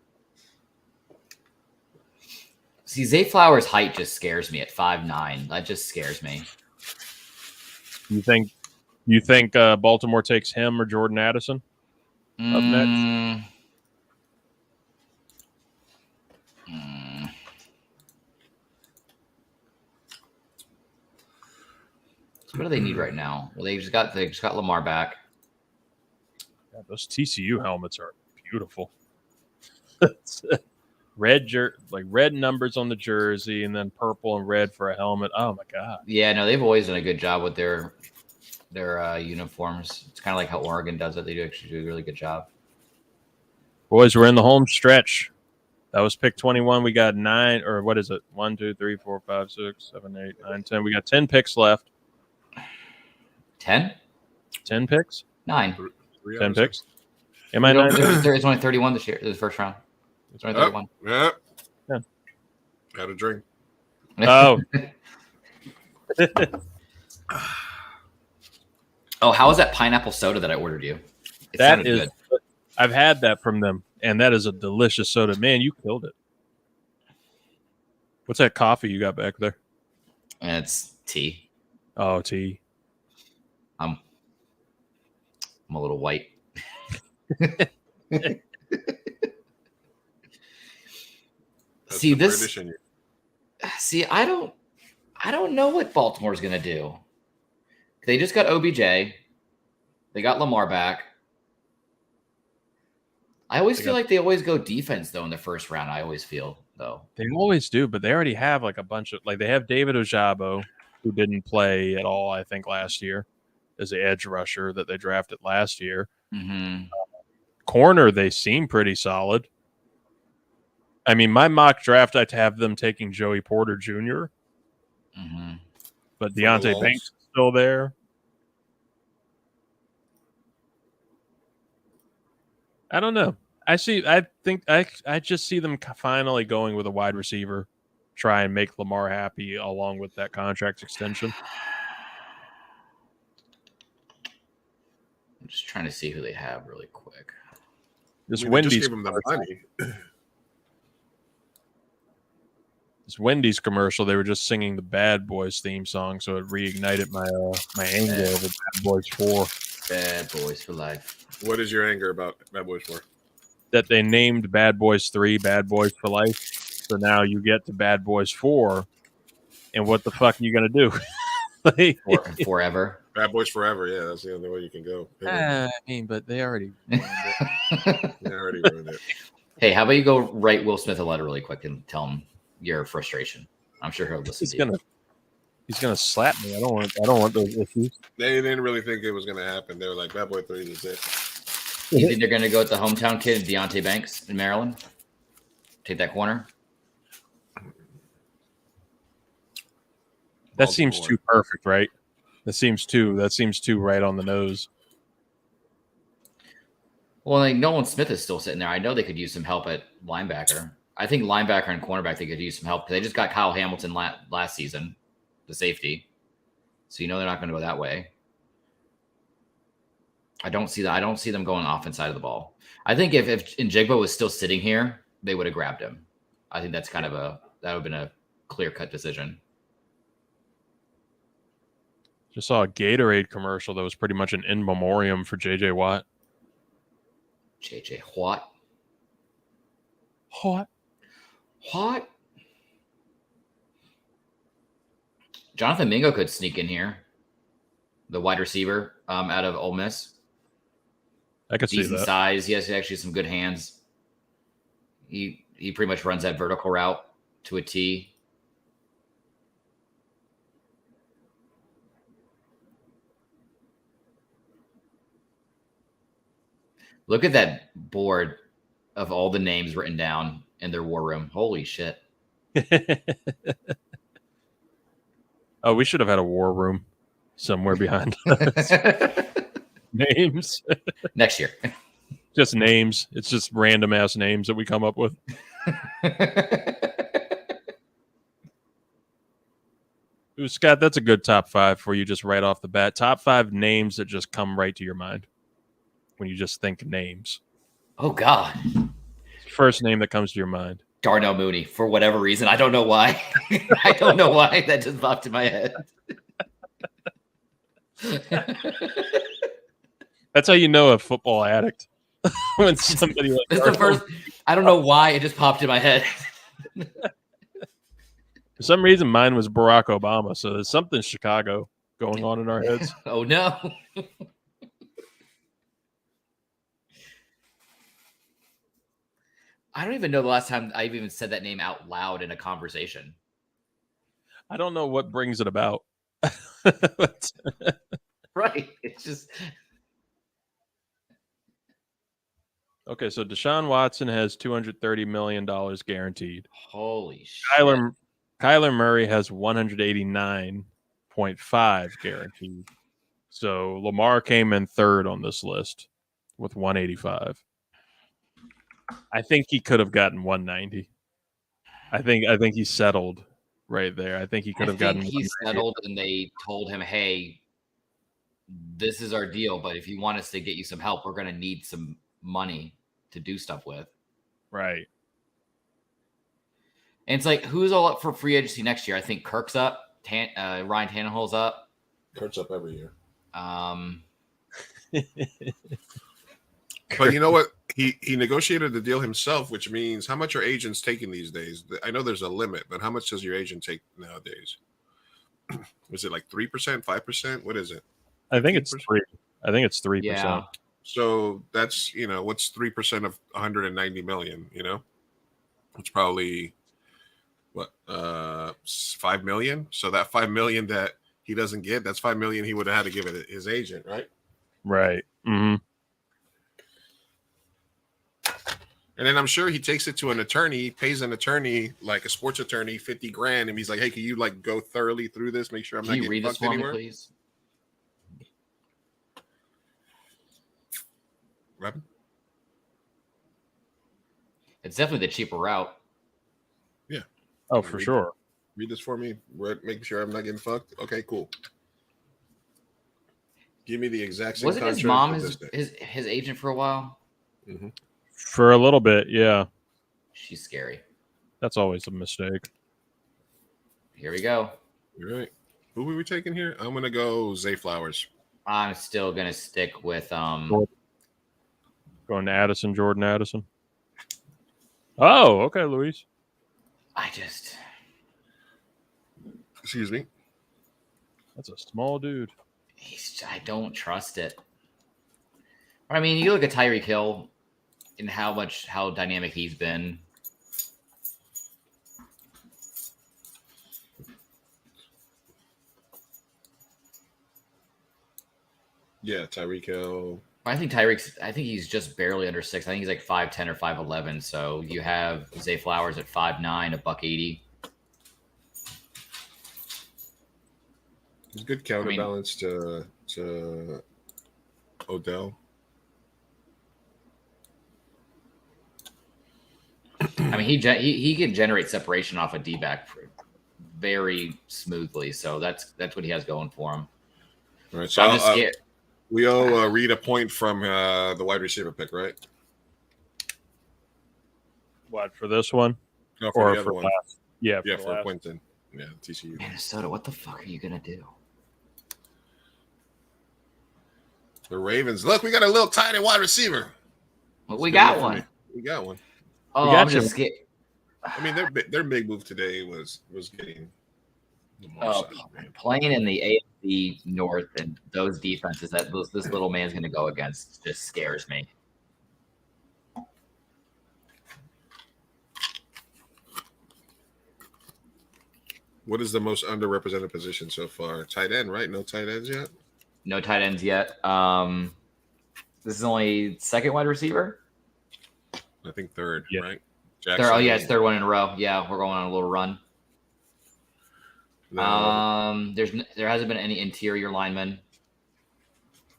See, Zay Flowers' height just scares me at 5'9". That just scares me. You think Baltimore takes him or Jordan Addison up next? So what do they need right now? Well, they just got Lamar back. Yeah, those TCU helmets are beautiful. Red numbers on the jersey, and then purple and red for a helmet. Oh my god! Yeah, no, they've always done a good job with their uniforms. It's kind of like how Oregon does it. They do actually do a really good job. Boys, we're in the home stretch. That was pick 21. We got 9, or what is it? 1, 2, 3, 4, 5, 6, 7, 8, 9, 10. We got 10 picks left. 10? 10 picks? 9. 10 picks? Am I 9? There's only 31 this year. This first round. It's only 31. Yeah. Got a drink. Oh. Oh, how was that pineapple soda that I ordered you? That is good. I've had that from them, and that is a delicious soda. Man, you killed it. What's that coffee you got back there? It's tea. Oh, tea. I'm a little white. See this. See, I don't know what Baltimore's gonna do. They just got OBJ. They got Lamar back. I always feel like they always go defense though in the first round. I always feel though they always do, but they already have like a bunch of they have David Ojabo, who didn't play at all, I think, last year as the edge rusher that they drafted last year. Mm-hmm. Corner, they seem pretty solid. I mean, my mock draft, I'd have them taking Joey Porter Jr. Mm-hmm. But Deonte Banks is still there. I don't know. I just see them finally going with a wide receiver, try and make Lamar happy along with that contract extension. I'm just trying to see who they have really quick. This Wendy's gave them the money. This Wendy's commercial, they were just singing the Bad Boys theme song, so it reignited my anger over Bad Boys 4. Bad Boys for life. What is your anger about Bad Boys 4? That they named Bad Boys 3 Bad Boys for life. So now you get to Bad Boys 4, and what the fuck are you going to do? Forever. Bad Boys Forever, yeah, that's the only way you can go. I mean, but they already ruined it. They already ruined it. Hey, how about you go write Will Smith a letter really quick and tell him your frustration? I'm sure he'll listen to you. He's gonna slap me. I don't want those issues. They didn't really think it was going to happen. They were like, Bad Boy 3 is it. You think they're going to go with the hometown kid, Deontay Banks in Maryland? Take that corner? That seems too perfect, right? That seems too right on the nose. Well, like Nolan Smith is still sitting there. I know they could use some help at linebacker. I think linebacker and cornerback they could use some help because they just got Kyle Hamilton last season, the safety. So they're not going to go that way. I don't see that. I don't see them going offense side of the ball. I think if Njigba was still sitting here, they would have grabbed him. I think that's that would have been a clear-cut decision. Just saw a Gatorade commercial that was pretty much an in memoriam for J.J. Watt. J.J. Watt? What? Jonathan Mingo could sneak in here. The wide receiver out of Ole Miss. I could see that. Decent size. He has actually some good hands. He pretty much runs that vertical route to a T. Look at that board of all the names written down in their war room. Holy shit. Oh, we should have had a war room somewhere behind us. Names. Next year. Just names. It's just random ass names that we come up with. Ooh, Scott, that's a good top 5 for you just right off the bat. Top 5 names that just come right to your mind when you just think names. Oh, God. First name that comes to your mind. Darnell Mooney, for whatever reason. I don't know why. I don't know why that just popped in my head. That's how you know a football addict. When somebody like That's the first. I don't know why it just popped in my head. For some reason, mine was Barack Obama. So there's something Chicago going on in our heads. Oh, no. I don't even know the last time I've even said that name out loud in a conversation. I don't know what brings it about. Right. It's just. Okay, so Deshaun Watson has $230 million guaranteed. Holy shit. Kyler Murray has 189.5 guaranteed. So Lamar came in third on this list with 185. I think he could have gotten 190. I think he settled right there. I think he could have gotten. He settled, and they told him, "Hey, this is our deal, but if you want us to get you some help, we're going to need some money to do stuff with." Right. And it's like, who's all up for free agency next year? I think Kirk's up. Ryan Tannehill's up. Kirk's up every year. But you know what? He negotiated the deal himself, which means how much are agents taking these days? I know there's a limit, but how much does your agent take nowadays? Was it like 3%, 5%? What is it? I think it's 3. I think it's 3%. Yeah. So that's, what's 3% of 190 million, It's probably what, 5 million. So that 5 million that he doesn't get, that's 5 million he would have had to give it his agent, right? Right. Mm-hmm. And then I'm sure he takes it to an attorney, pays an attorney, like a sports attorney, $50,000, and he's like, "Hey, can you go thoroughly through this? Make sure I'm not getting read this fucked anywhere." Me, please? Robin? It's definitely the cheaper route. Yeah. Oh, for sure. Read this for me. Making sure I'm not getting fucked. Okay, cool. Give me the exact same. Wasn't his mom his agent for a while? Mm-hmm. For a little bit, yeah. She's scary. That's always a mistake. Here we go. You're right. Who were we taking here? I'm gonna go Zay Flowers. I'm still gonna stick with going to Addison, Jordan Addison. Oh, okay, Luis. Excuse me. That's a small dude. I don't trust it. I mean, you look at Tyreek Hill. in how dynamic he's been. Yeah, Tyreek Hill. I think he's just barely under 6. I think he's like 5'10" or 5'11". So you have Zay Flowers at 5'9", $180. He's good counterbalance to Odell. I mean, he can generate separation off a D-back very smoothly. So that's what he has going for him. All right, so I'm just scared. We owe Reed a point from the wide receiver pick, right? What, for this one? No, for or the other for one. last? Yeah, for last. Quinton. Yeah, TCU. Minnesota, what the fuck are you gonna do? The Ravens. Look, we got a little tight end wide receiver. Well, we got one. We got one. Oh, I'm just scared. I mean, their big move today was getting. Playing in the AFC North and those defenses that this little man's going to go against just scares me. What is the most underrepresented position so far? Tight end, right? No tight ends yet? No tight ends yet. This is only second wide receiver? I think third, right? Third, it's third one in a row. Yeah, we're going on a little run. No. There hasn't been any interior linemen.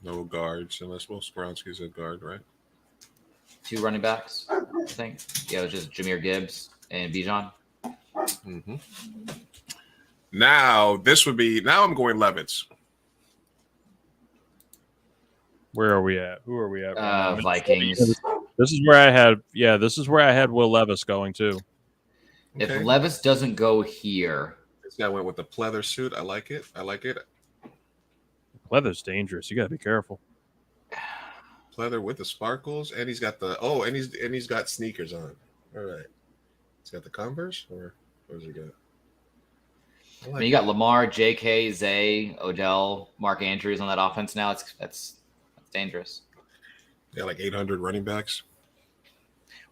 No guards, unless Skoronski's a guard, right? 2 running backs, I think. Yeah, it was just Jahmyr Gibbs and Bijan. Mm-hmm. Now I'm going Levitz. Where are we at? Who are we at? Vikings. This is where I had Will Levis going too. If Levis doesn't go here. This guy went with the pleather suit. I like it. Pleather's dangerous. You gotta be careful. Pleather with the sparkles, and he's got he's got sneakers on. All right. He's got the Converse, or what does he got? You got Lamar, J.K., Zay, Odell, Mark Andrews on that offense now. That's dangerous. Yeah, like 800 running backs.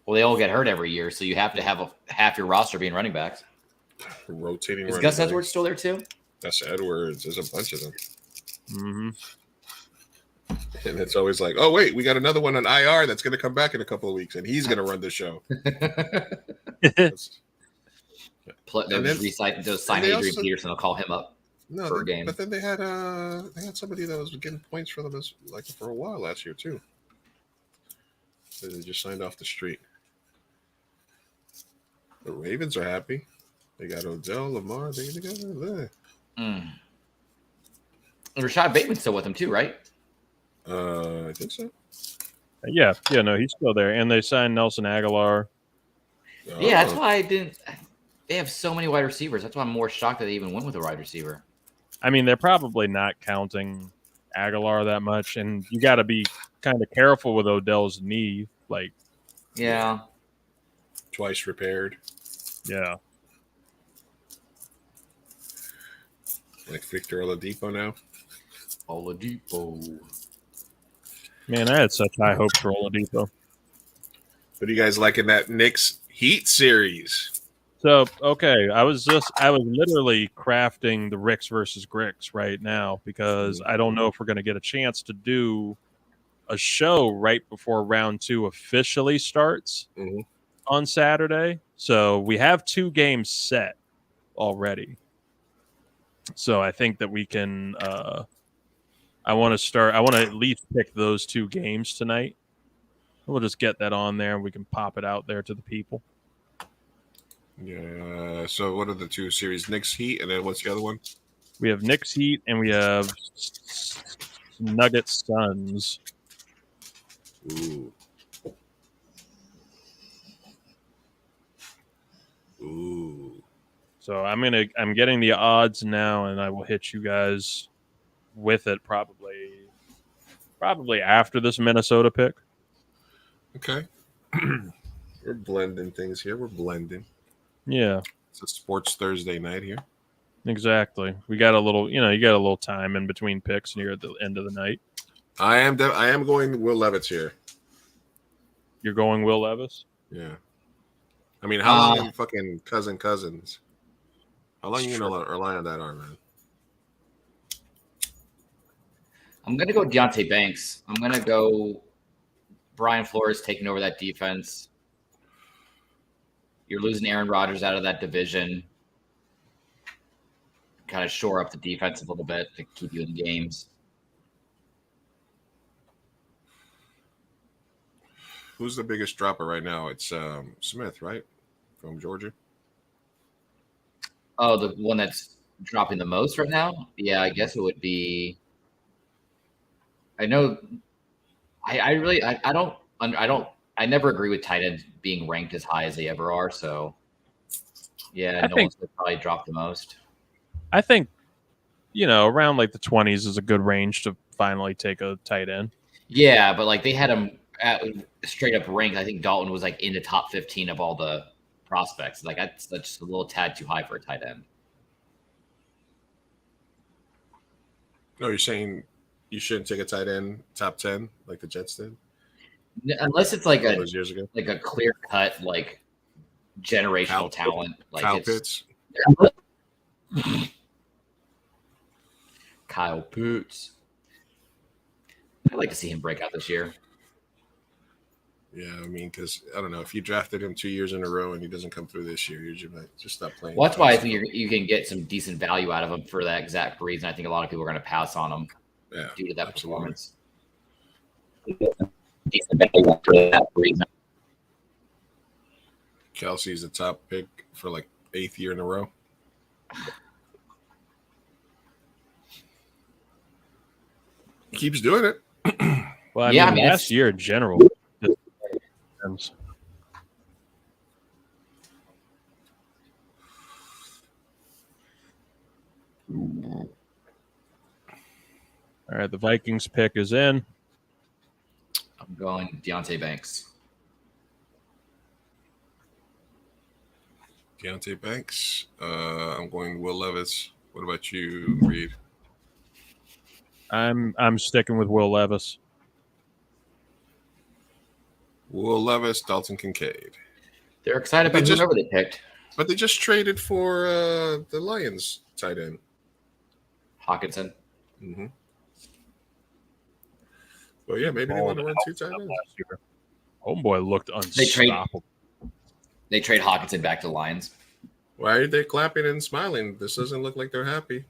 Well, they all get hurt every year, so you have to have half your roster being running backs. Rotating. Is Gus Edwards still there too? Gus Edwards. There's a bunch of them. Mm-hmm. And it's always like, oh wait, we got another one on IR that's going to come back in a couple of weeks, and he's going to run the show. Those sign Adrian Peterson. They'll call him up for a game. But then they had somebody that was getting points for them for a while last year too. So they just signed off the street. The Ravens are happy. They got Odell, Lamar. They got there. And Rashad Bateman's still with them too, right? I think so. Yeah, no, he's still there, and they signed Nelson Aguilar. Yeah, that's why I didn't. They have so many wide receivers. That's why I'm more shocked that they even went with a wide receiver. I mean, they're probably not counting Aguilar that much, and you got to be kind of careful with Odell's knee. Yeah, twice repaired. Yeah, like Victor Oladipo now. Oladipo. Man, I had such high hopes for Oladipo. What do you guys like in that Knicks Heat series? So, okay, I was literally crafting the Ricks versus Gricks right now because I don't know if we're going to get a chance to do a show right before round 2 officially starts on Saturday. So we have 2 games set already. So I think that we can. I want to at least pick those 2 games tonight. We'll just get that on there and we can pop it out there to the people. Yeah. So what are the 2 series? Knicks Heat, and then what's the other one? We have Knicks Heat and we have Nuggets Suns. Ooh. So I'm getting the odds now, and I will hit you guys with it probably after this Minnesota pick. Okay. We're blending things here. We're blending. Yeah. It's a sports Thursday night here. Exactly. We got a little, you got a little time in between picks near at the end of the night. I am going Will Levis here. You're going Will Levis? Yeah. I mean, how long in fucking Cousins? How long are you going to rely on that arm, man? I'm going to go Deontay Banks. I'm going to go Brian Flores taking over that defense. You're losing Aaron Rodgers out of that division. Kind of shore up the defense a little bit to keep you in games. Who's the biggest dropper right now? It's Smith, right? From Georgia. Oh, the one that's dropping the most right now? Yeah, I guess it would be. I know. I never agree with tight ends being ranked as high as they ever are. So, yeah, no one's probably dropped the most. I think, around like the 20s is a good range to finally take a tight end. Yeah, but like they had him at straight up ranked. I think Dalton was like in the top 15 of all the prospects. Like that's just a little tad too high for a tight end. No, you're saying you shouldn't take a tight end top 10 like the Jets did? Unless it's like those years ago, like a clear cut, like generational talent, like Kyle Pitts. Kyle Pitts. I'd like to see him break out this year. Yeah, I mean, because I don't know if you drafted him 2 years in a row and he doesn't come through this year, you just stop playing. Well, that's why I think you can get some decent value out of him for that exact reason. I think a lot of people are going to pass on him due to that performance. Decent value for that reason. Kelsey's the top pick for like 8th year in a row. He keeps doing it. Well, I mean, last year in general. All right, the Vikings pick is in. I'm going Deontay Banks. Deontay Banks. I'm going Will Levis. What about you, Reed? I'm sticking with Will Levis. Will Levis, Dalton Kincaid. They're excited about whoever they picked. But they just traded for the Lions tight end. Hawkinson. Mm-hmm. Well, yeah, maybe they want to run 2 tight ends. Homeboy looked unstoppable. They trade Hawkinson back to the Lions. Why are they clapping and smiling? This doesn't look like they're happy.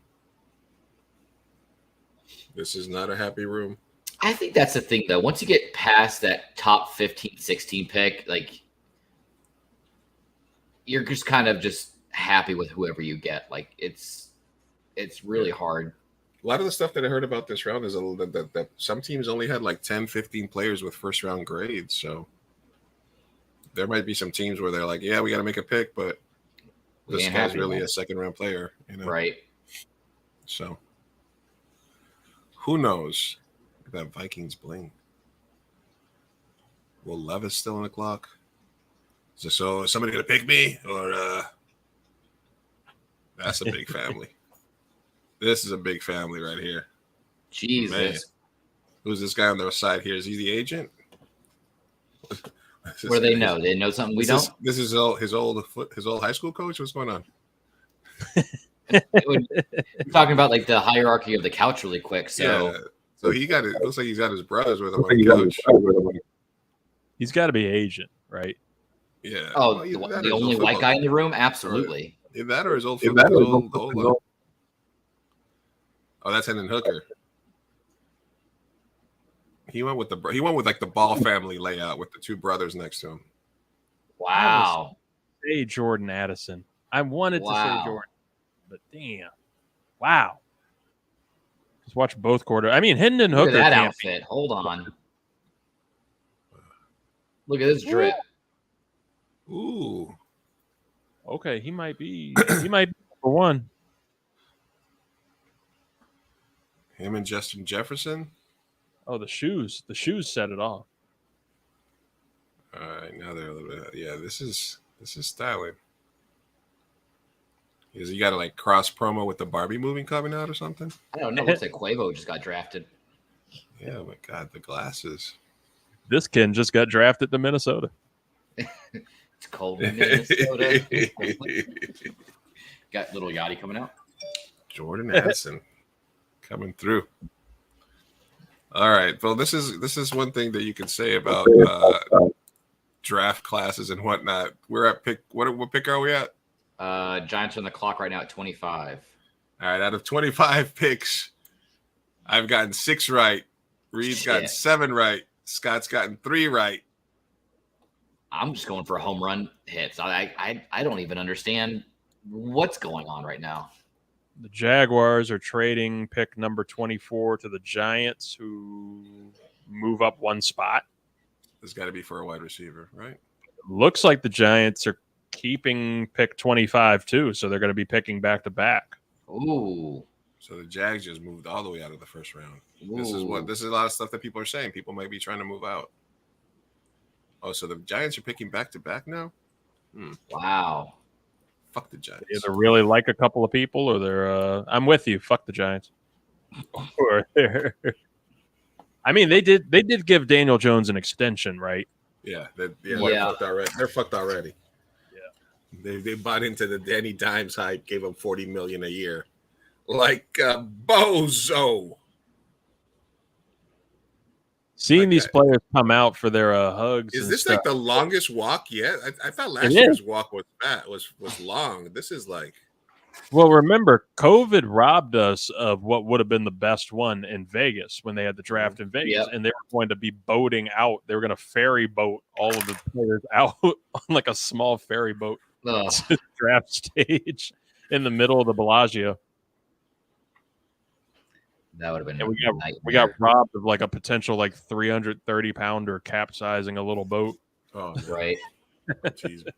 This is not a happy room. I think that's the thing, though. Once you get past that top 15, 16 pick, like you're just kind of just happy with whoever you get. Like it's really hard. A lot of the stuff that I heard about this round is that some teams only had like 10, 15 players with first round grades. So there might be some teams where they're like, yeah, we got to make a pick, but this guy's really a second round player, Right. So who knows? Look at that Vikings bling. Will Levis still on the clock? So is somebody going to pick me? Or that's a big family. This is a big family right here. Jesus. Man. Who's this guy on the side here? Is he the agent? What do they know? They know something we don't? This is his old high school coach? What's going on? We're talking about like the hierarchy of the couch really quick. So, so he got it. Looks like he's got his brothers with him on the couch. He's got to be agent, right? Yeah. Oh, well, the only white guy in the room? Absolutely. Either that or his old Oh, that's Hendon Hooker. He went with like the Ball family layout with the 2 brothers next to him. Wow. Say Jordan Addison. I wanted to say Jordan, but damn. Wow. Just watch both quarters. I mean, Hendon Hooker. Look at that outfit. Hold on. Look at this drip. Ooh. Okay, he might be number 1. Him and Justin Jefferson. Oh, the shoes. The shoes set it off. All right, now they're a little bit. Yeah, this is styling. Is he got a like cross promo with the Barbie movie coming out or something? I don't know. Looks like Quavo just got drafted. Yeah, oh my God, the glasses. This kid just got drafted to Minnesota. It's cold in Minnesota. Got little Yachty coming out. Jordan Addison coming through. All right. Well, this is one thing that you can say about draft classes and whatnot. We're at pick. What pick are we at? Giants are on the clock right now at 25. All right. Out of 25 picks, I've gotten 6 right. Reed's gotten 7 right. Scott's gotten 3 right. I'm just going for home run hits. I don't even understand what's going on right now. The Jaguars are trading pick number 24 to the Giants, who move up one spot. There's got to be for a wide receiver, right? Looks like the Giants are keeping pick 25 too, so they're going to be picking back to back. Ooh. So the Jags just moved all the way out of the first round. Ooh. This is a lot of stuff that people are saying. People might be trying to move out. Oh, so the Giants are picking back to back now? Wow. Fuck the Giants. They either really like a couple of people, or they're I'm with you. Fuck the Giants. I mean, they did give Daniel Jones an extension, right? Yeah, they're fucked already. They're fucked already. Yeah, they bought into the Danny Dimes hype, gave him $40 million a year, like a bozo. Seeing these players come out for their hugs. Is and this stuff. like the longest walk yet? I thought last year's walk was fat, was long. This is like. Well, remember, COVID robbed us of what would have been the best one in Vegas when they had the draft in Vegas, and they were going to be boating out. They were going to ferry boat all of the players out on like a small ferry boat to the draft stage in the middle of the Bellagio. That would have been. And we got robbed of like a potential like 330-pounder capsizing a little boat. Oh, right.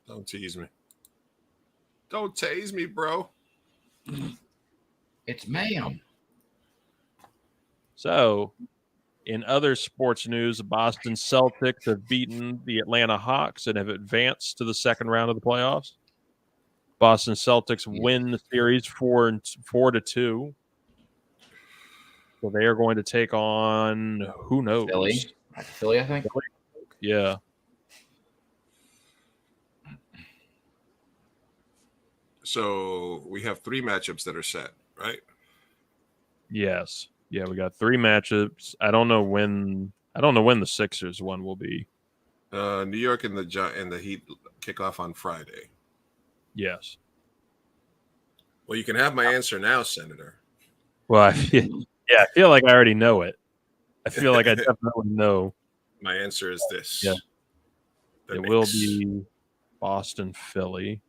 Don't tease me. Don't tase me, bro. It's ma'am. So, in other sports news, the Boston Celtics have beaten the Atlanta Hawks and have advanced to the second round of the playoffs. Boston Celtics win the series 4-2. So they are going to take on who knows? Philly, I think. Yeah. So we have 3 matchups that are set, right? Yes. Yeah, we got 3 matchups. I don't know when the Sixers one will be. New York and the Heat kick off on Friday. Yes. Well, you can have my answer now, Senator. Well, I feel like I already know it. I feel like I definitely know. My answer is this. Yeah. It will be Boston, Philly.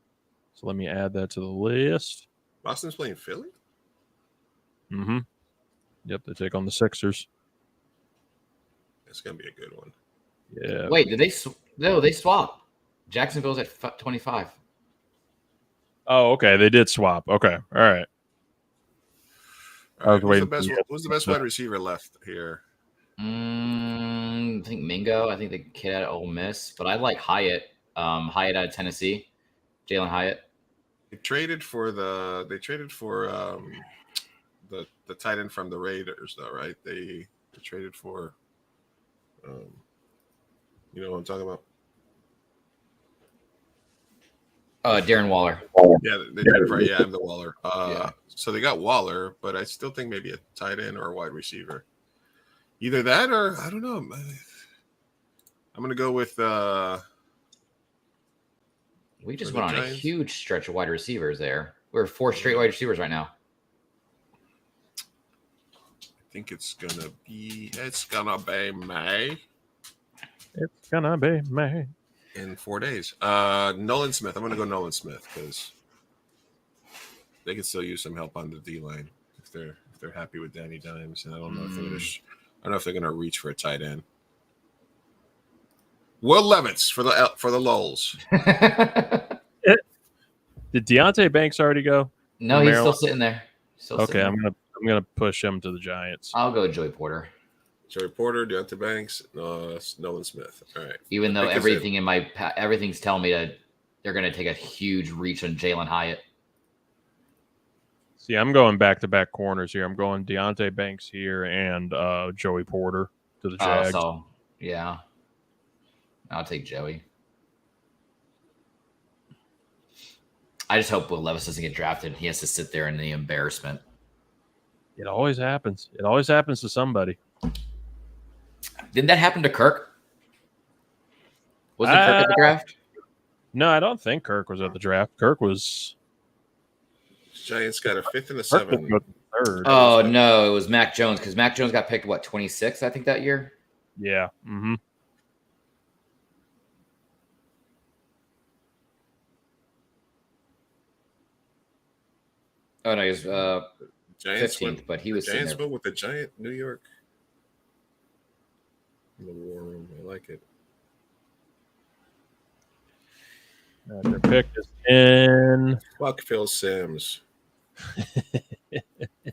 So let me add that to the list. Boston's playing Philly? Mm-hmm. Yep, they take on the Sixers. It's going to be a good one. Yeah. Wait, did they? No, they swap. Jacksonville's at 25. Oh, okay. They did swap. Okay. All right. Who's the best wide receiver left here? I think Mingo. I think the kid out of Ole Miss. But I like Hyatt. Hyatt out of Tennessee. Jalen Hyatt. They traded for the tight end from the Raiders, though, right? They traded for, you know what I'm talking about? Darren Waller. Yeah, they traded for I'm the Waller. So they got Waller, but I still think maybe a tight end or a wide receiver. Either that or I don't know. I'm gonna go with. We just went on a huge stretch of wide receivers there. We're 4 straight wide receivers right now. I think it's gonna be May. It's gonna be May. In 4 days. Nolan Smith. I'm gonna go Nolan Smith because they could still use some help on the D line if they're happy with Danny Dimes. And I don't know if they're gonna reach for a tight end. Will Levis for the lulz. Did Deontay Banks already go? No, he's still sitting there. I'm gonna push him to the Giants. I'll go Joey Porter. Joey Porter, Deontay Banks, Nolan Smith. All right. Even though everything's telling me that they're going to take a huge reach on Jalen Hyatt. See, I'm going back-to-back corners here. I'm going Deontay Banks here and Joey Porter to the Jags. Yeah. I'll take Joey. I just hope Will Levis doesn't get drafted and he has to sit there in the embarrassment. It always happens. It always happens to somebody. Didn't that happen to Kirk? Wasn't Kirk at the draft? No, I don't think Kirk was at the draft. Kirk was. Giants got a 5th and a Kirk 7th. was third. Oh, no, it was Mac Jones because Mac Jones got picked, 26th, I think, that year? Yeah. Mm-hmm. Oh, no, he was Giants 15th, but he was sitting Giants there. went with the Giant New York in the war room. I like it. Their pick is in. Fuck Phil Sims.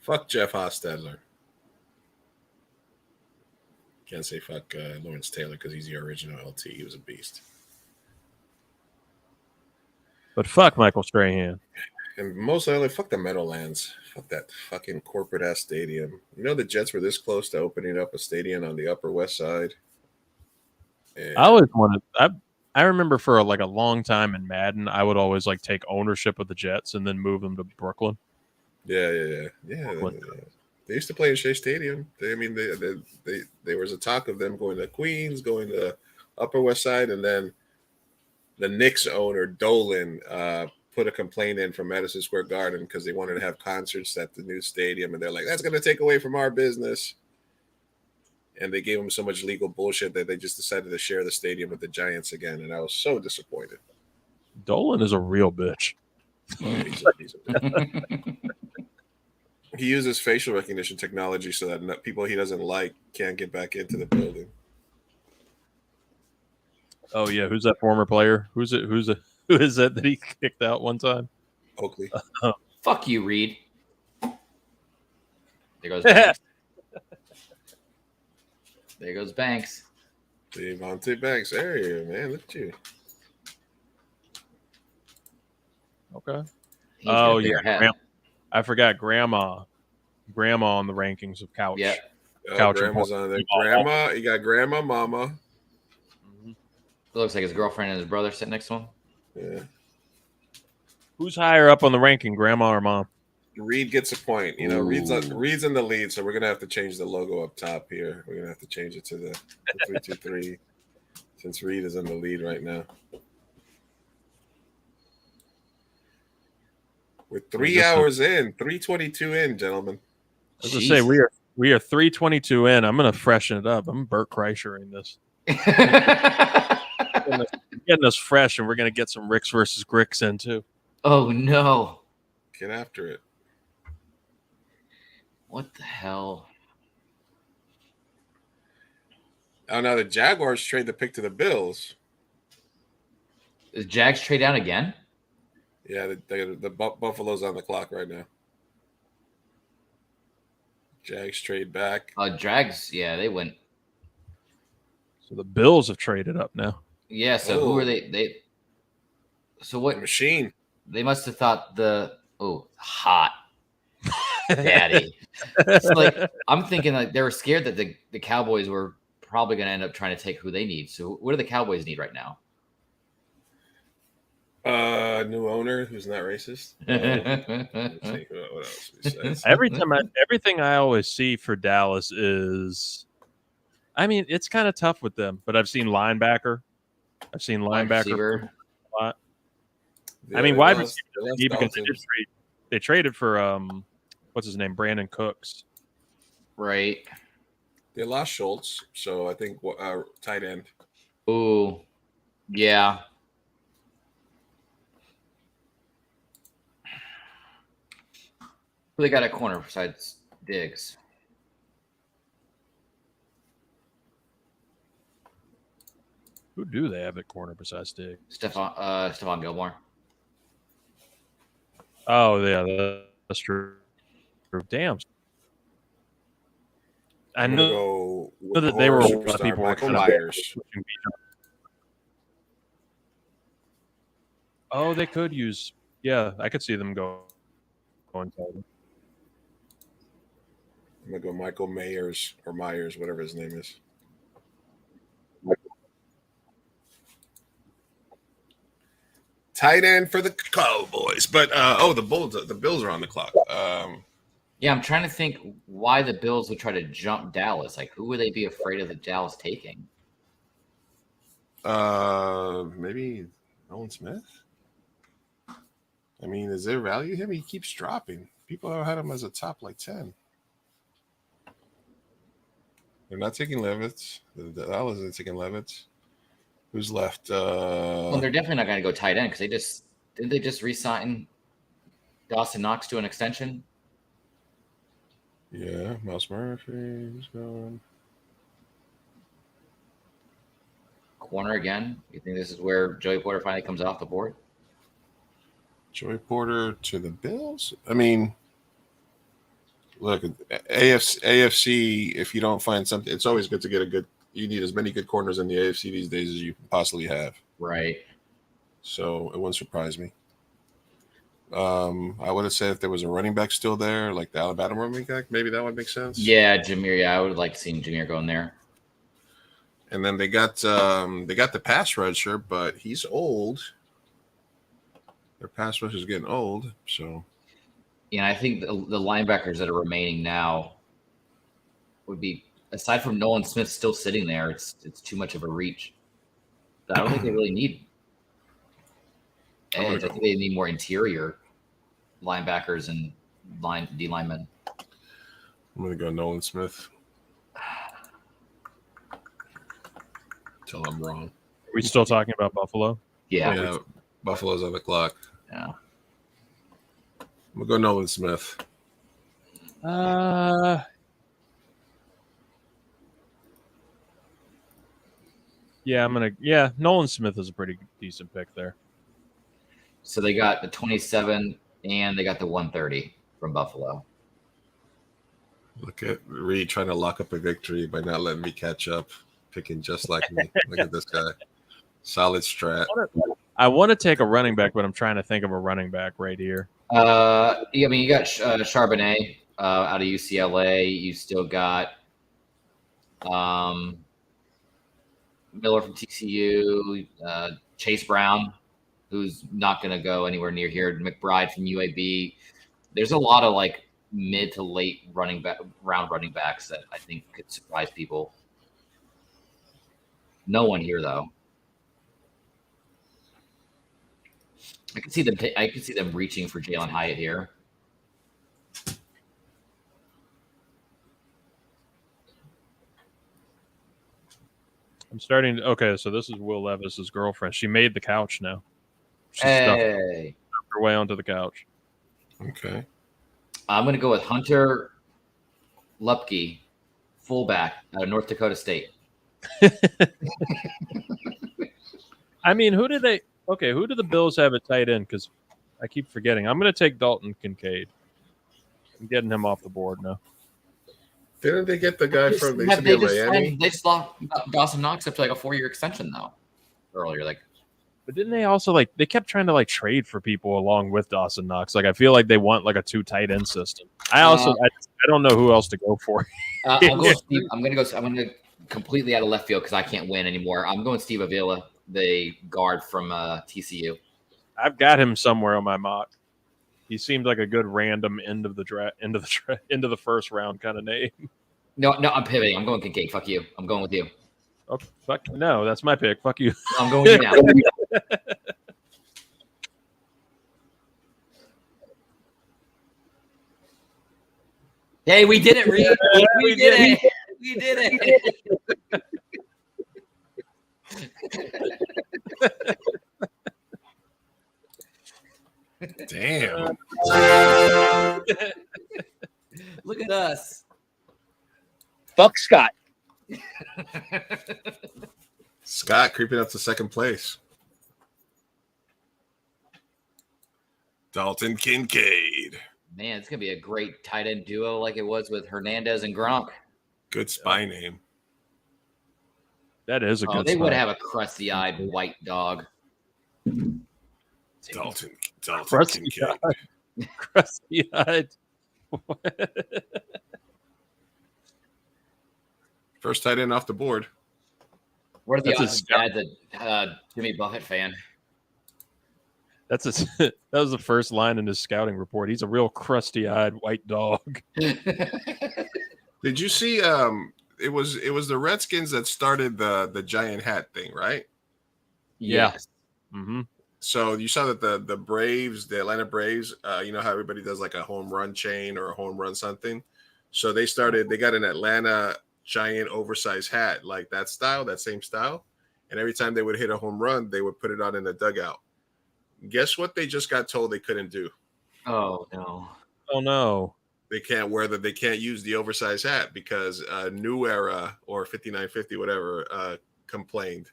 Fuck Jeff Hostetler. Can't say fuck Lawrence Taylor because he's the original LT. He was a beast. But fuck Michael Strahan. And mostly, like, fuck the Meadowlands. Fuck that fucking corporate ass stadium. You know, the Jets were this close to opening up a stadium on the Upper West Side. And I always wanted. I remember for a long time in Madden, I would always take ownership of the Jets and then move them to Brooklyn. Yeah. They used to play in Shea Stadium. There was a talk of them going to Queens, going to Upper West Side, and then the Knicks owner Dolan put a complaint in from Madison Square Garden because they wanted to have concerts at the new stadium, and they're like, "That's going to take away from our business." And they gave them so much legal bullshit that they just decided to share the stadium with the Giants again, and I was so disappointed. Dolan is a real bitch. He's a bitch. He uses facial recognition technology so that people he doesn't like can't get back into the building. Oh yeah, who's that former player? Who is it that he kicked out one time? Oakley. Fuck you, Reed. There goes Banks. There goes Banks. Devontae Banks. There you go, man. Look at you. Okay. He's got a bigger head. I forgot Grandma on the rankings of couch. Yeah. Couch Grandma's on there. Grandma, you got Grandma, Mama. It looks like his girlfriend and his brother sitting next to him. Yeah. Who's higher up on the ranking, Grandma or Mom? Reed gets a point. You know, Reed's in the lead, so we're gonna have to change the logo up top here. We're gonna have to change it to the 323 since Reed is in the lead right now. We're 3 hours in, 3:22 in, gentlemen. As I say, we are 3:22 in. I'm gonna freshen it up. I'm Bert Kreischer-ing this. Getting us fresh, and we're gonna get some Ricks versus Gricks in too. Oh no! Get after it. What the hell? Oh, now the Jaguars trade the pick to the Bills. Is Jags trade down again? Yeah, the Buffalo's on the clock right now. Jags trade back. Jags, yeah, they went. So the Bills have traded up now. Yeah, so who are they? So what? Machine. They must have thought hot daddy. So I'm thinking they were scared that the Cowboys were probably going to end up trying to take who they need. So what do the Cowboys need right now? New owner who's not racist. What else he says? Everything I always see for Dallas is, I mean, it's kind of tough with them, but I've seen linebacker. I've seen linebacker a lot. Yeah, I mean, wide receiver because they traded for what's his name, Brandon Cooks, right? They lost Schultz, so I think tight end. Oh, yeah. Who they got at corner besides Diggs? Who do they have at corner besides Diggs? Stephon Gilmore. Oh yeah, that's true. Damn. I know that they were a lot of people Michael Myers. Oh, they could use. Yeah, I could see them going tight. I'm gonna go Michael Myers, whatever his name is. tight end for the Cowboys. But the Bills are on the clock. Yeah, I'm trying to think why the Bills would try to jump Dallas. Like, who would they be afraid of the Dallas taking? Maybe Nolan Smith. I mean, is there value in him? He keeps dropping. People have had him as a top like 10. They're not taking Levitz. Dallas isn't taking Levitz. Who's left? Well, they're definitely not going to go tight end because didn't they just re-sign Dawson Knox to an extension? Yeah, Miles Murphy. Who's going? Corner again. You think this is where Joey Porter finally comes off the board? Joey Porter to the Bills? I mean, look, AFC, if you don't find something, it's always good to get you need as many good corners in the AFC these days as you can possibly have. Right. So it wouldn't surprise me. I would have said if there was a running back still there, like the Alabama running back, maybe that would make sense. Yeah, Jameer. Yeah, I would like to see Jameer going there. And then they got the pass rusher, but he's old. Their pass rush is getting old, so. Yeah, I think the linebackers that are remaining now would be, aside from Nolan Smith still sitting there, it's too much of a reach. But I don't think they really need edge. I think they need more interior linebackers and D linemen. I'm gonna go Nolan Smith. Till I'm wrong. Are we still talking about Buffalo? Yeah. Buffalo's on the clock. Yeah. I'm gonna go Nolan Smith. Yeah, Nolan Smith is a pretty decent pick there. So they got the 27 and they got the 130 from Buffalo. Look at Reed trying to lock up a victory by not letting me catch up, picking just like me. Look at this guy. Solid strat. I want to take a running back, but I'm trying to think of a running back right here. I mean, you got Charbonnet out of UCLA. You still got Miller from TCU, Chase Brown, who's not going to go anywhere near here, McBride from UAB. There's a lot of like mid to late running backs that I think could surprise people. No one here though. I can see them reaching for Jalen Hyatt here. I'm starting to, okay, so this is Will Levis's girlfriend. She made the couch now. She stuffed her way onto the couch. Okay. I'm going to go with Hunter Lupke, fullback out of North Dakota State. I mean, who do the Bills have at tight end? Because I keep forgetting. I'm going to take Dalton Kincaid. I'm getting him off the board now. Didn't they get the guy from Miami? They just locked Dawson Knox up to like a 4-year extension though earlier. But didn't they also they kept trying to trade for people along with Dawson Knox? I feel like they want a 2 tight end system. I don't know who else to go for. I'm going to completely out of left field because I can't win anymore. I'm going Steve Avila, the guard from TCU. I've got him somewhere on my mock. He seemed like a good random end of the first round kind of name. No, I'm pivoting. I'm going Kincaid. Fuck you. I'm going with you. Oh, fuck no, that's my pick. Fuck you. I'm going with you now. Hey, we did it, Reed. We did it. We did it. Damn. Look at us. Fuck Scott. Scott creeping up to second place. Dalton Kincaid. Man, it's going to be a great tight end duo like it was with Hernandez and Gronk. Good spy name. That is a good They spy. would have a crusty-eyed white dog. Dalton Crusty-eyed. Kincaid. Crusty-eyed. First tight end off the board. What are the That's odds of Dad's a Jimmy Buffett fan? That's that was the first line in his scouting report. He's a real crusty-eyed white dog. Did you see? It was the Redskins that started the giant hat thing, right? Yes. Mm-hmm. So you saw that the Braves, the Atlanta Braves, you know how everybody does like a home run chain or a home run something. So they got an Atlanta giant oversized hat, like that style, that same style. And every time they would hit a home run, they would put it on in the dugout. Guess what? They just got told they couldn't do. Oh no. Oh no. They can't use the oversized hat because New Era or 5950, whatever, complained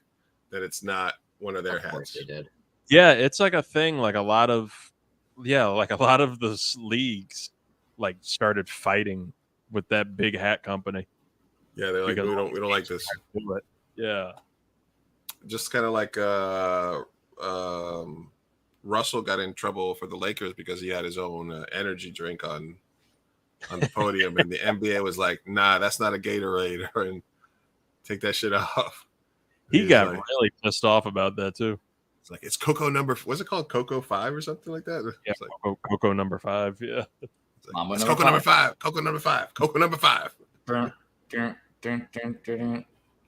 that it's not one of their hats. They did. Yeah, it's like a thing. Like a lot of the leagues like started fighting with that big hat company. Yeah, they're like, we don't like this. Yeah, just kind of like Russell got in trouble for the Lakers because he had his own energy drink on the podium, and the NBA was like, "Nah, that's not a Gatorade," and take that shit off. He got really pissed off about that too. It's like it's Coco what's it called? Coco 5 or something like that? Yeah, it's like, Coco number 5. Yeah, it's Coco number 5. Coco number 5. Coco number 5.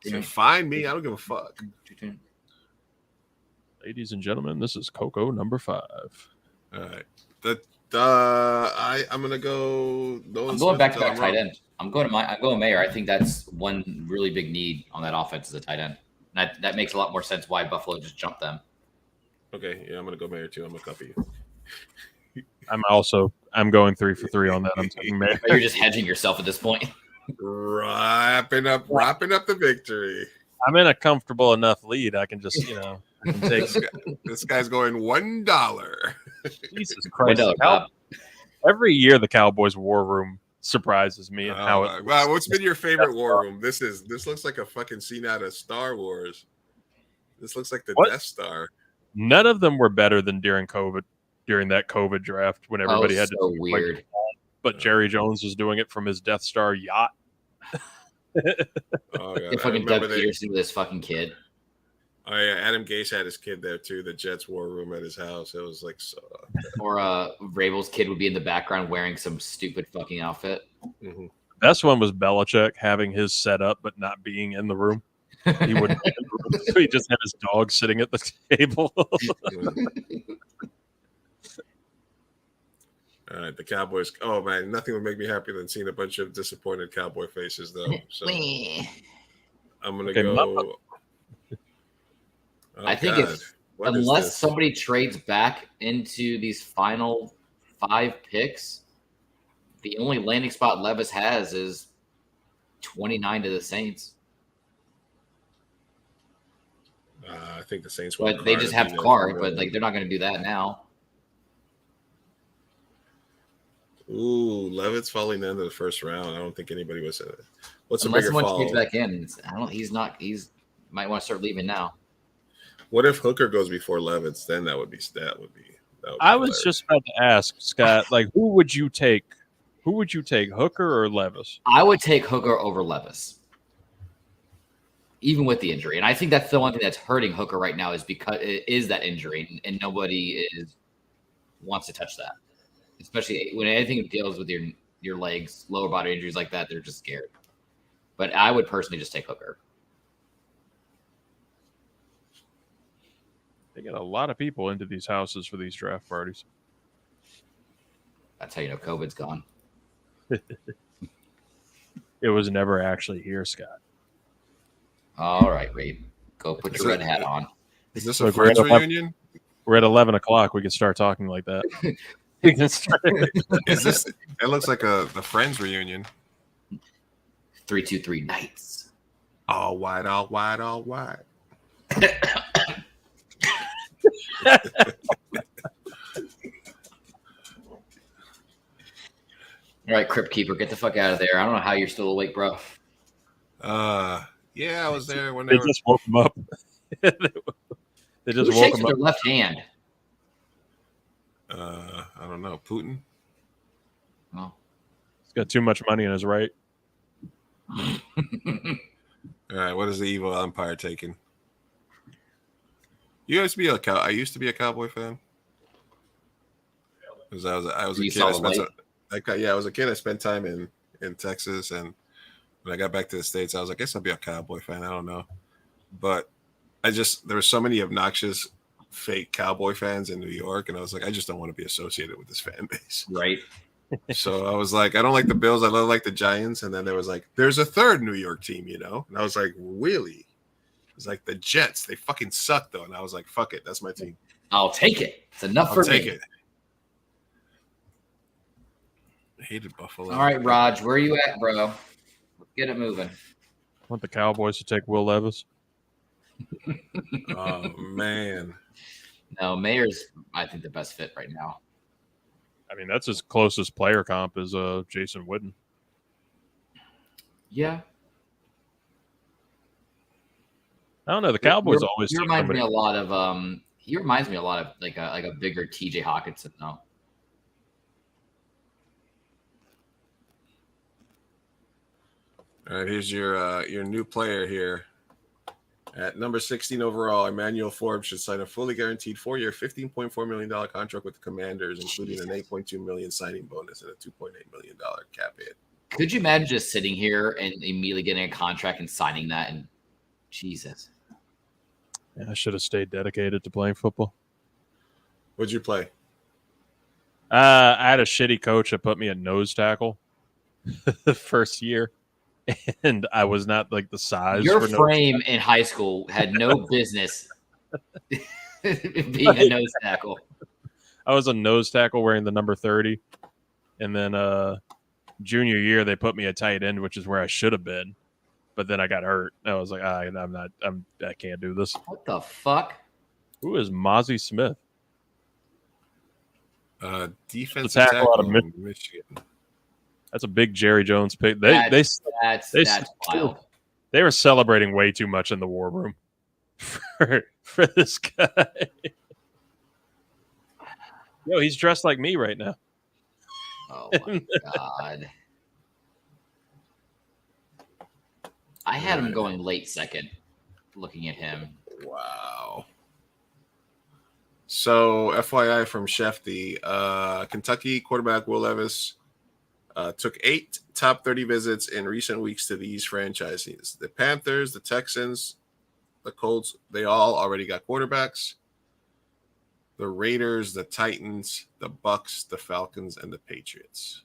So find me. I don't give a fuck. Ladies and gentlemen, this is Coco number 5. All right. I'm gonna go. I'm going back to that tight end. I'm going Mayer. I think that's one really big need on that offense is a tight end. That makes a lot more sense why Buffalo just jumped them. Okay, yeah, I'm gonna go Mayer too. I'm gonna copy you. I'm going 3 for 3 on that. I'm taking Mayer. You're just hedging yourself at this point. Wrapping up the victory. I'm in a comfortable enough lead. I can just, I can take this guy's going $1. Jesus Christ. Every year the Cowboys war room surprises me and how it wow, what's been your favorite war room? This looks like a fucking scene out of Star Wars. This looks like the Death Star. None of them were better than during that COVID draft when everybody had to weird. But Jerry Jones was doing it from his Death Star yacht. Oh yeah, fucking Doug Peterson with his fucking kid. Oh yeah, Adam Gase had his kid there too. The Jets war room at his house. It was like so. Or Vrabel's kid would be in the background wearing some stupid fucking outfit. Mm-hmm. Best one was Belichick having his set up but not being in the room. He wouldn't. So he just had his dog sitting at the table. All right, the Cowboys. Oh man, nothing would make me happier than seeing a bunch of disappointed Cowboy faces, though. So I'm gonna go. I think unless somebody trades back into these final 5 picks, the only landing spot Levis has is 29 to the Saints. I think the Saints. But they just have Carr, but like they're not going to do that now. Ooh, Levitt's falling into the first round. I don't think anybody was in it. What's Unless a bigger someone fall? trades back in. He's not. He's might want to start leaving now. What if Hooker goes before Levitt's? Then that would be. I was just about to ask Scott, like, who would you take? Who would you take, Hooker or Levis? I would take Hooker over Levis, even with the injury. And I think that's the one thing that's hurting Hooker right now is because it is that injury, and nobody wants to touch that. Especially when anything deals with your legs, lower body injuries like that, they're just scared. But I would personally just take Hooker. They get a lot of people into these houses for these draft parties. That's how you know COVID's gone. It was never actually here, Scott. All right, Reed. Go put your red hat on. Is this a Friends reunion? We're at 11 o'clock. We can start talking like that. Is this? It looks like the Friends reunion. 3-2-3 nights. All white, all white, all white. All right, Crypt Keeper, get the fuck out of there. I don't know how you're still awake, bro. Yeah, I was there when they just woke him up. They just woke him up. Their left hand. I don't know. Putin? Oh. He's got too much money in his right. All right, what is the evil empire taking? I used to be a Cowboy fan. Because I was a You kid. saw I the spent light? I was a kid. I spent time in Texas, and when I got back to the States, I was like, I guess I'll be a Cowboy fan. I don't know, but there were so many obnoxious fake Cowboy fans in New York, and I was like, I just don't want to be associated with this fan base. Right. So I was like, I don't like the Bills. I love like the Giants. And then there was like, there's a third New York team, you know? And I was like, really? It was like the Jets. They fucking suck though. And I was like, fuck it. That's my team. I'll take it. It's enough for me. Take it. I hated Buffalo. All right, Raj, where are you at, bro? Let's get it moving. I want the Cowboys to take Will Levis. Oh, man. No, Mayer's, I think, the best fit right now. I mean, that's his closest player comp is Jason Witten. Yeah. I don't know. The Cowboys always. He reminds me a lot of like a bigger TJ Hawkinson though. All right, here's your new player here. At number 16 overall, Emmanuel Forbes should sign a fully guaranteed 4-year, $15.4 million contract with the Commanders, including an $8.2 million signing bonus and a $2.8 million cap hit. Could you imagine just sitting here and immediately getting a contract and signing that? And Jesus, Yeah, I should have stayed dedicated to playing football. What'd you play? I had a shitty coach that put me at nose tackle the first year, and I was not like the size. your for frame in high school had no business being a nose tackle. I was a nose tackle wearing the number 30, and then junior year they put me at tight end, which is where I should have been, but then I got hurt. I was like, I can't do this. What the fuck? Who is Mozzie Smith? Defensive tackle tackle out of Michigan. That's a big Jerry Jones pick. That's wild. They were celebrating way too much in the war room for this guy. Yo, he's dressed like me right now. Oh my god. I had him going late second, looking at him. Wow. So, FYI from Shefty, Kentucky quarterback Will Levis took 8 top 30 visits in recent weeks to these franchises. The Panthers, the Texans, the Colts, they all already got quarterbacks. The Raiders, the Titans, the Bucks, the Falcons, and the Patriots.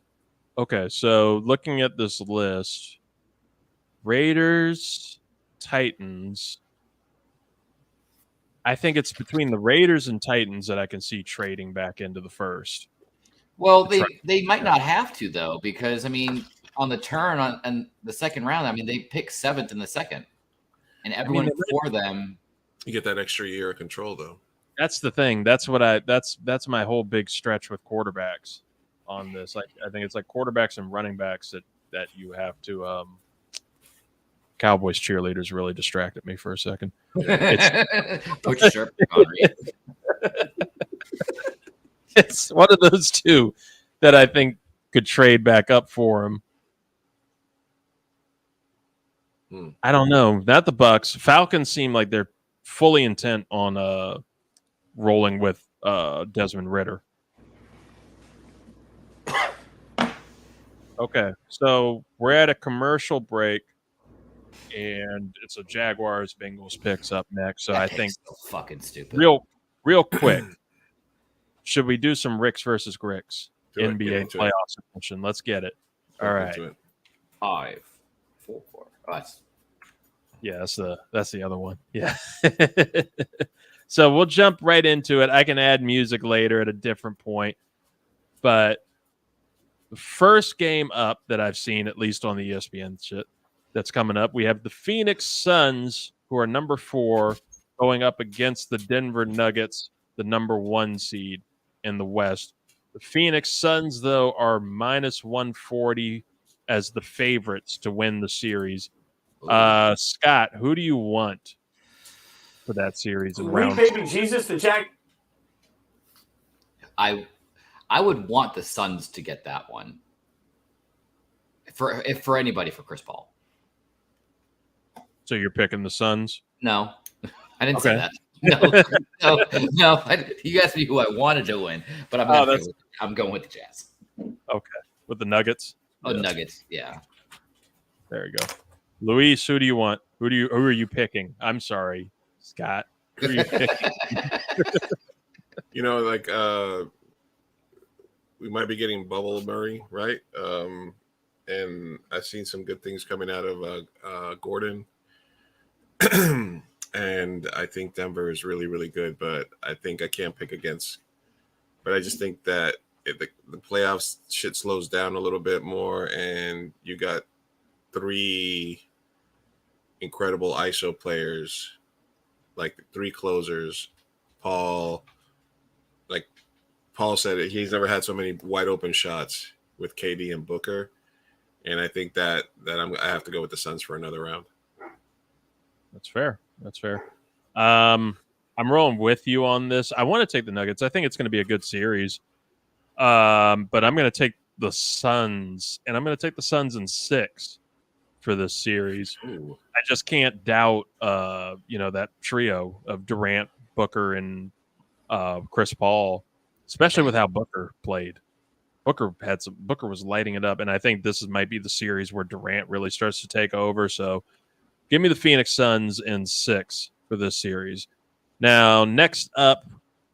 Okay, so looking at this list, Raiders, Titans. I think it's between the Raiders and Titans that I can see trading back into the first. Well, they might not have to though, because I mean, on the turn on the second round, I mean, they picked 7th in the second, and everyone before them. You get that extra year of control, though. That's the thing. That's my whole big stretch with quarterbacks on this. Like, I think it's like quarterbacks and running backs that you have to. Cowboys cheerleaders really distracted me for a second. It's one of those two that I think could trade back up for him. I don't know. Not the Bucks. Falcons seem like they're fully intent on rolling with Desmond Ridder. Okay, so we're at a commercial break, and it's a Jaguars Bengals picks up next. So I think so fucking stupid. Real quick. Should we do some Ricks versus Gricks NBA playoff submission? Let's get it. All right. 5, 4, 4. Oh, yeah, that's the other one. Yeah. So we'll jump right into it. I can add music later at a different point, but the first game up that I've seen, at least on the ESPN shit, that's coming up, we have the Phoenix Suns, who are number 4, going up against the Denver Nuggets, the number 1 seed in the West. The Phoenix Suns, though, are minus 140 as the favorites to win the series. Scott, who do you want for that series in round 2? Baby Jesus, the Jack. I would want the Suns to get that one. For anybody for Chris Paul. So you're picking the Suns? No, I didn't say that. No. You asked me who I wanted to win, but I'm going with the Jazz. Okay, with the Nuggets. Oh, yeah. Nuggets, yeah. There you go. Luis, who do you want? Who are you picking? I'm sorry, Scott. Who are you picking? We might be getting Bubble Murray, right? And I've seen some good things coming out of Gordon. And I think Denver is really, really good, but I think I can't pick against. But I just think that if the playoffs shit slows down a little bit more, and you got 3 incredible ISO players, like 3 closers. Paul said it, he's never had so many wide open shots with KD and Booker, and I think that I have to go with the Suns for another round. That's fair. I'm rolling with you on this. I want to take the Nuggets. I think it's going to be a good series. But I'm going to take the Suns, and I'm going to take the Suns in 6 for this series. Ooh. I just can't doubt, that trio of Durant, Booker, and Chris Paul, especially with how Booker played. Booker was lighting it up, and I think this might be the series where Durant really starts to take over. So, give me the Phoenix Suns in 6 for this series. Now, next up,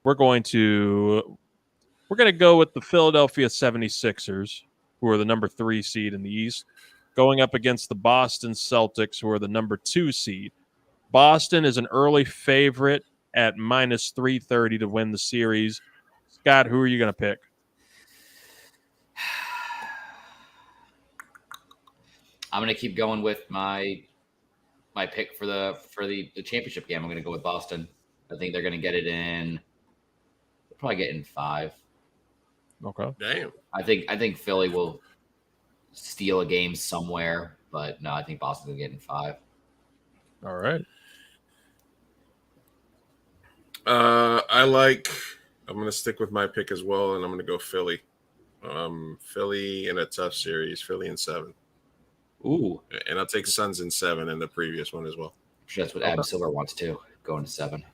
we're going to go with the Philadelphia 76ers, who are the number 3 seed in the East, going up against the Boston Celtics, who are the number 2 seed. Boston is an early favorite at minus 330 to win the series. Scott, who are you going to pick? I'm going to keep going with my pick for the championship game. I'm going to go with Boston. I think they're going to get it in. They'll probably get in 5. Okay. Damn. I think Philly will steal a game somewhere, but no, I think Boston will get in 5. All right. I'm going to stick with my pick as well, and I'm going to go Philly. Philly in a tough series. Philly in 7. Ooh. And I'll take Suns in 7 in the previous one as well. I'm sure that's what Adam Silver wants too. Going to 7.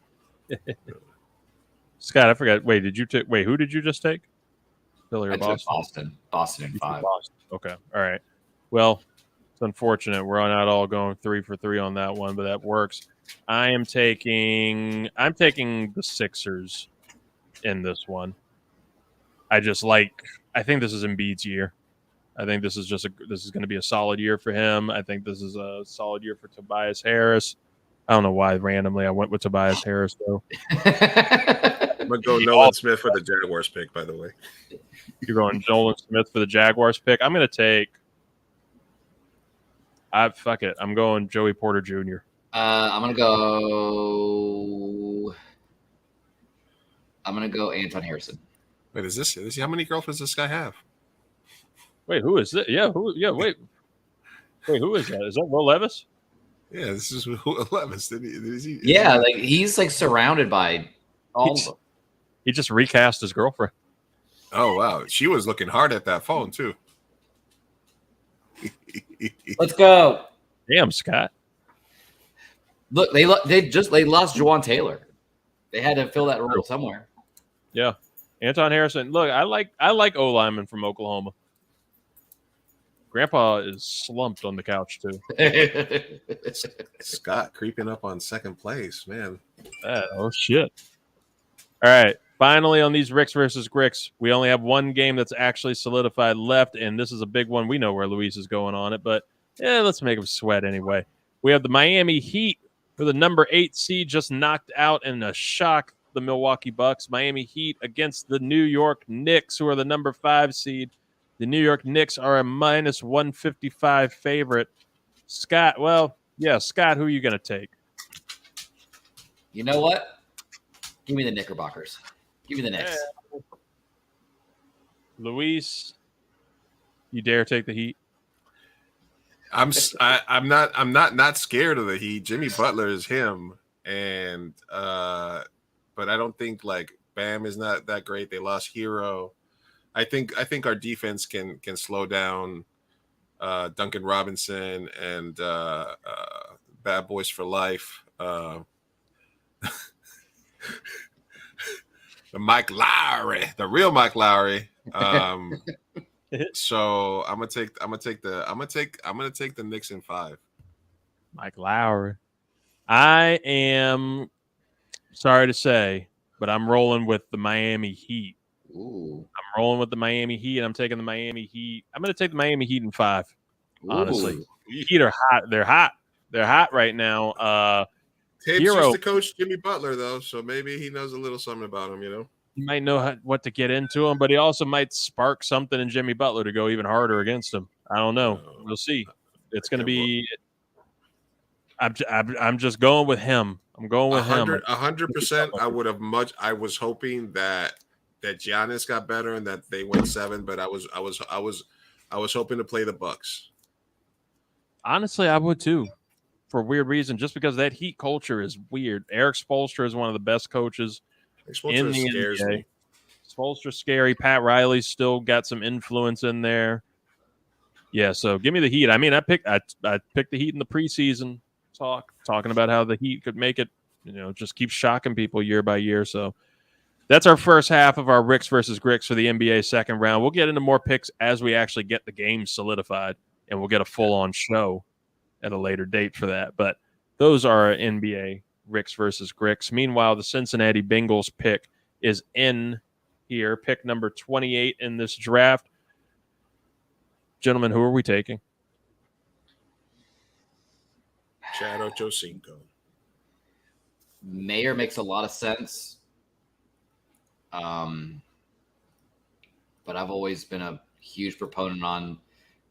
Scott, I forgot. Wait, who did you just take? Philly or Boston? Boston in 5. Boston. Okay. All right. Well, it's unfortunate we're not all going 3 for 3 on that one, but that works. I'm taking the Sixers in this one. I think this is Embiid's year. I think this is going to be a solid year for him. I think this is a solid year for Tobias Harris. I don't know why randomly I went with Tobias Harris though. I'm gonna go Nolan Smith for the Jaguars pick, by the way. You're going Nolan Smith for the Jaguars pick. I'm going to take. Fuck it. I'm going Joey Porter Jr. I'm gonna go Anton Harrison. Wait, is this how many girlfriends does this guy have? Wait, who is it? Yeah, wait, who is that? Is that Will Levis? Yeah, this is Will Levis. He's like surrounded by all of them. He just recast his girlfriend. Oh wow, she was looking hard at that phone too. Let's go. Damn, Scott. Look, they lost Juwan Taylor. They had to fill that role somewhere. Yeah, Anton Harrison. Look, I like O lineman from Oklahoma. Grandpa is slumped on the couch too. Scott creeping up on second place, man. Oh shit! All right, finally on these Ricks versus Gricks, we only have one game that's actually solidified left, and this is a big one. We know where Luis is going on it, but let's make him sweat anyway. We have the Miami Heat, who the number 8 seed just knocked out in a shock the Milwaukee Bucks. Miami Heat against the New York Knicks, who are the number 5 seed. The New York Knicks are a minus 155 favorite. Scott, who are you going to take? You know what? Give me the Knickerbockers. Give me the Knicks. Luis, you dare take the Heat? I'm not scared of the Heat. Jimmy Butler is him, and but I don't think like Bam is not that great. They lost Hero. I think our defense can slow down Duncan Robinson and Bad Boys for Life. The Mike Lowry, the real Mike Lowry. So I'm gonna take the Knicks in 5. Mike Lowry. I am sorry to say, but I'm rolling with the Miami Heat. Ooh. I'm rolling with the Miami Heat. I'm taking the Miami Heat. I'm going to take the Miami Heat in 5. Honestly, Heat are hot. They're hot. They're hot right now. Tibbs Hero, used to coach Jimmy Butler though, so maybe he knows a little something about him. You know, he might know what to get into him, but he also might spark something in Jimmy Butler to go even harder against him. I don't know. We'll see. It's going to be. I'm just going with him. I'm going with him. 100%. I was hoping that Giannis got better and that they went 7, but I was hoping to play the Bucks. Honestly, I would too, for a weird reason. Just because that Heat culture is weird. Eric Spoelstra is one of the best coaches in the NBA. Spoelstra's scary. Pat Riley's still got some influence in there. Yeah, so give me the Heat. I mean, I picked the Heat in the preseason. Talking about how the Heat could make it, just keep shocking people year by year. So that's our first half of our Ricks versus Gricks for the NBA second round. We'll get into more picks as we actually get the game solidified, and we'll get a full-on show at a later date for that. But those are our NBA Ricks versus Gricks. Meanwhile, the Cincinnati Bengals pick is in here, pick number 28 in this draft. Gentlemen, who are we taking? Chad Ochocinco. Mayer makes a lot of sense. But I've always been a huge proponent on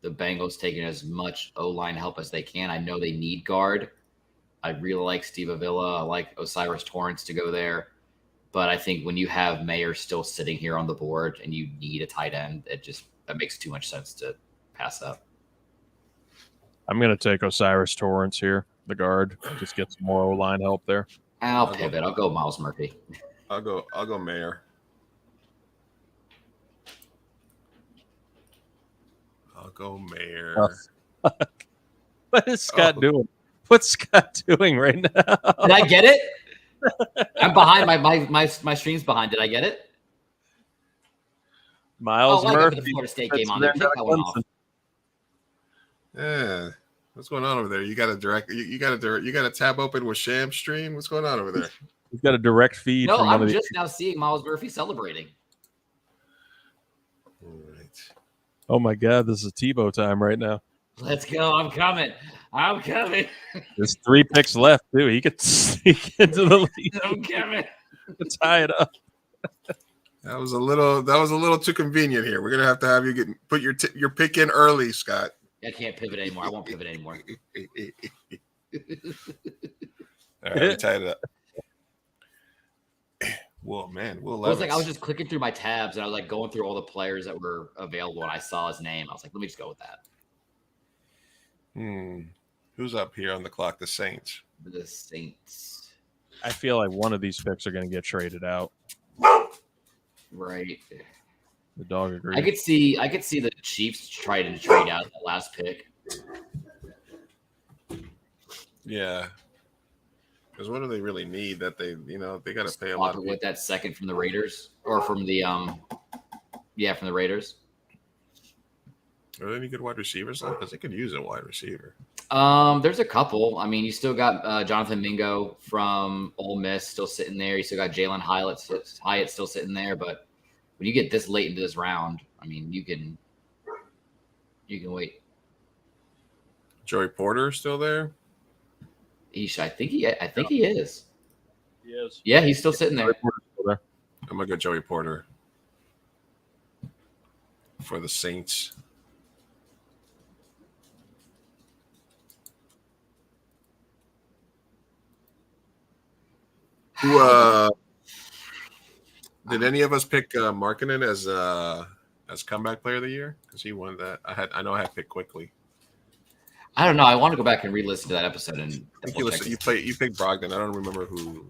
the Bengals taking as much O-line help as they can. I know they need guard. I really like Steve Avila. I like Osiris Torrance to go there. But I think when you have Mayer still sitting here on the board and you need a tight end, that makes too much sense to pass up. I'm going to take Osiris Torrance here, the guard. Just get some more O-line help there. I'll pivot. I'll go Miles Murphy. I'll go Mayer. I'll go Mayer. What is Scott doing? What's Scott doing right now? Did I get it? I'm behind. My stream's behind. Did I get it? Miles Murphy. The Florida State game on there. Take that one off. Yeah, what's going on over there? You got a tab open with Sham Stream. What's going on over there? He's got a direct feed. No, I'm just now seeing Miles Murphy celebrating. All right. Oh my God, this is Tebow time right now. Let's go. I'm coming. There's 3 picks left too. He could sneak into the lead. I'm coming. To tie it up. That was a little too convenient here. We're gonna have you put your pick in early, Scott. I can't pivot anymore. I won't pivot anymore. All right, we tied it up. Well, man, Will Levis. I was just clicking through my tabs and I was like going through all the players that were available and I saw his name. I was like, let me just go with that. Who's up here on the clock? The Saints. The Saints. I feel like one of these picks are going to get traded out. Right. The dog agrees. I could see the Chiefs try to trade out the last pick. Yeah. Because what do they really need that they got to pay a lot of with that second from the Raiders or from the from the Raiders. Are there any good wide receivers left? Because they could use a wide receiver. There's a couple. I mean, you still got Jonathan Mingo from Ole Miss still sitting there. You still got Jalen Hyatt still sitting there. But when you get this late into this round, I mean, you can wait. Joey Porter still there? I think he is. He is. Yeah, he's still sitting there. I'm gonna go Joey Porter for the Saints. Who did any of us pick Markkanen as comeback player of the year? Because he won that. I know I had picked quickly. I don't know. I want to go back and re-listen to that episode. And I think you picked Brogdon. I don't remember who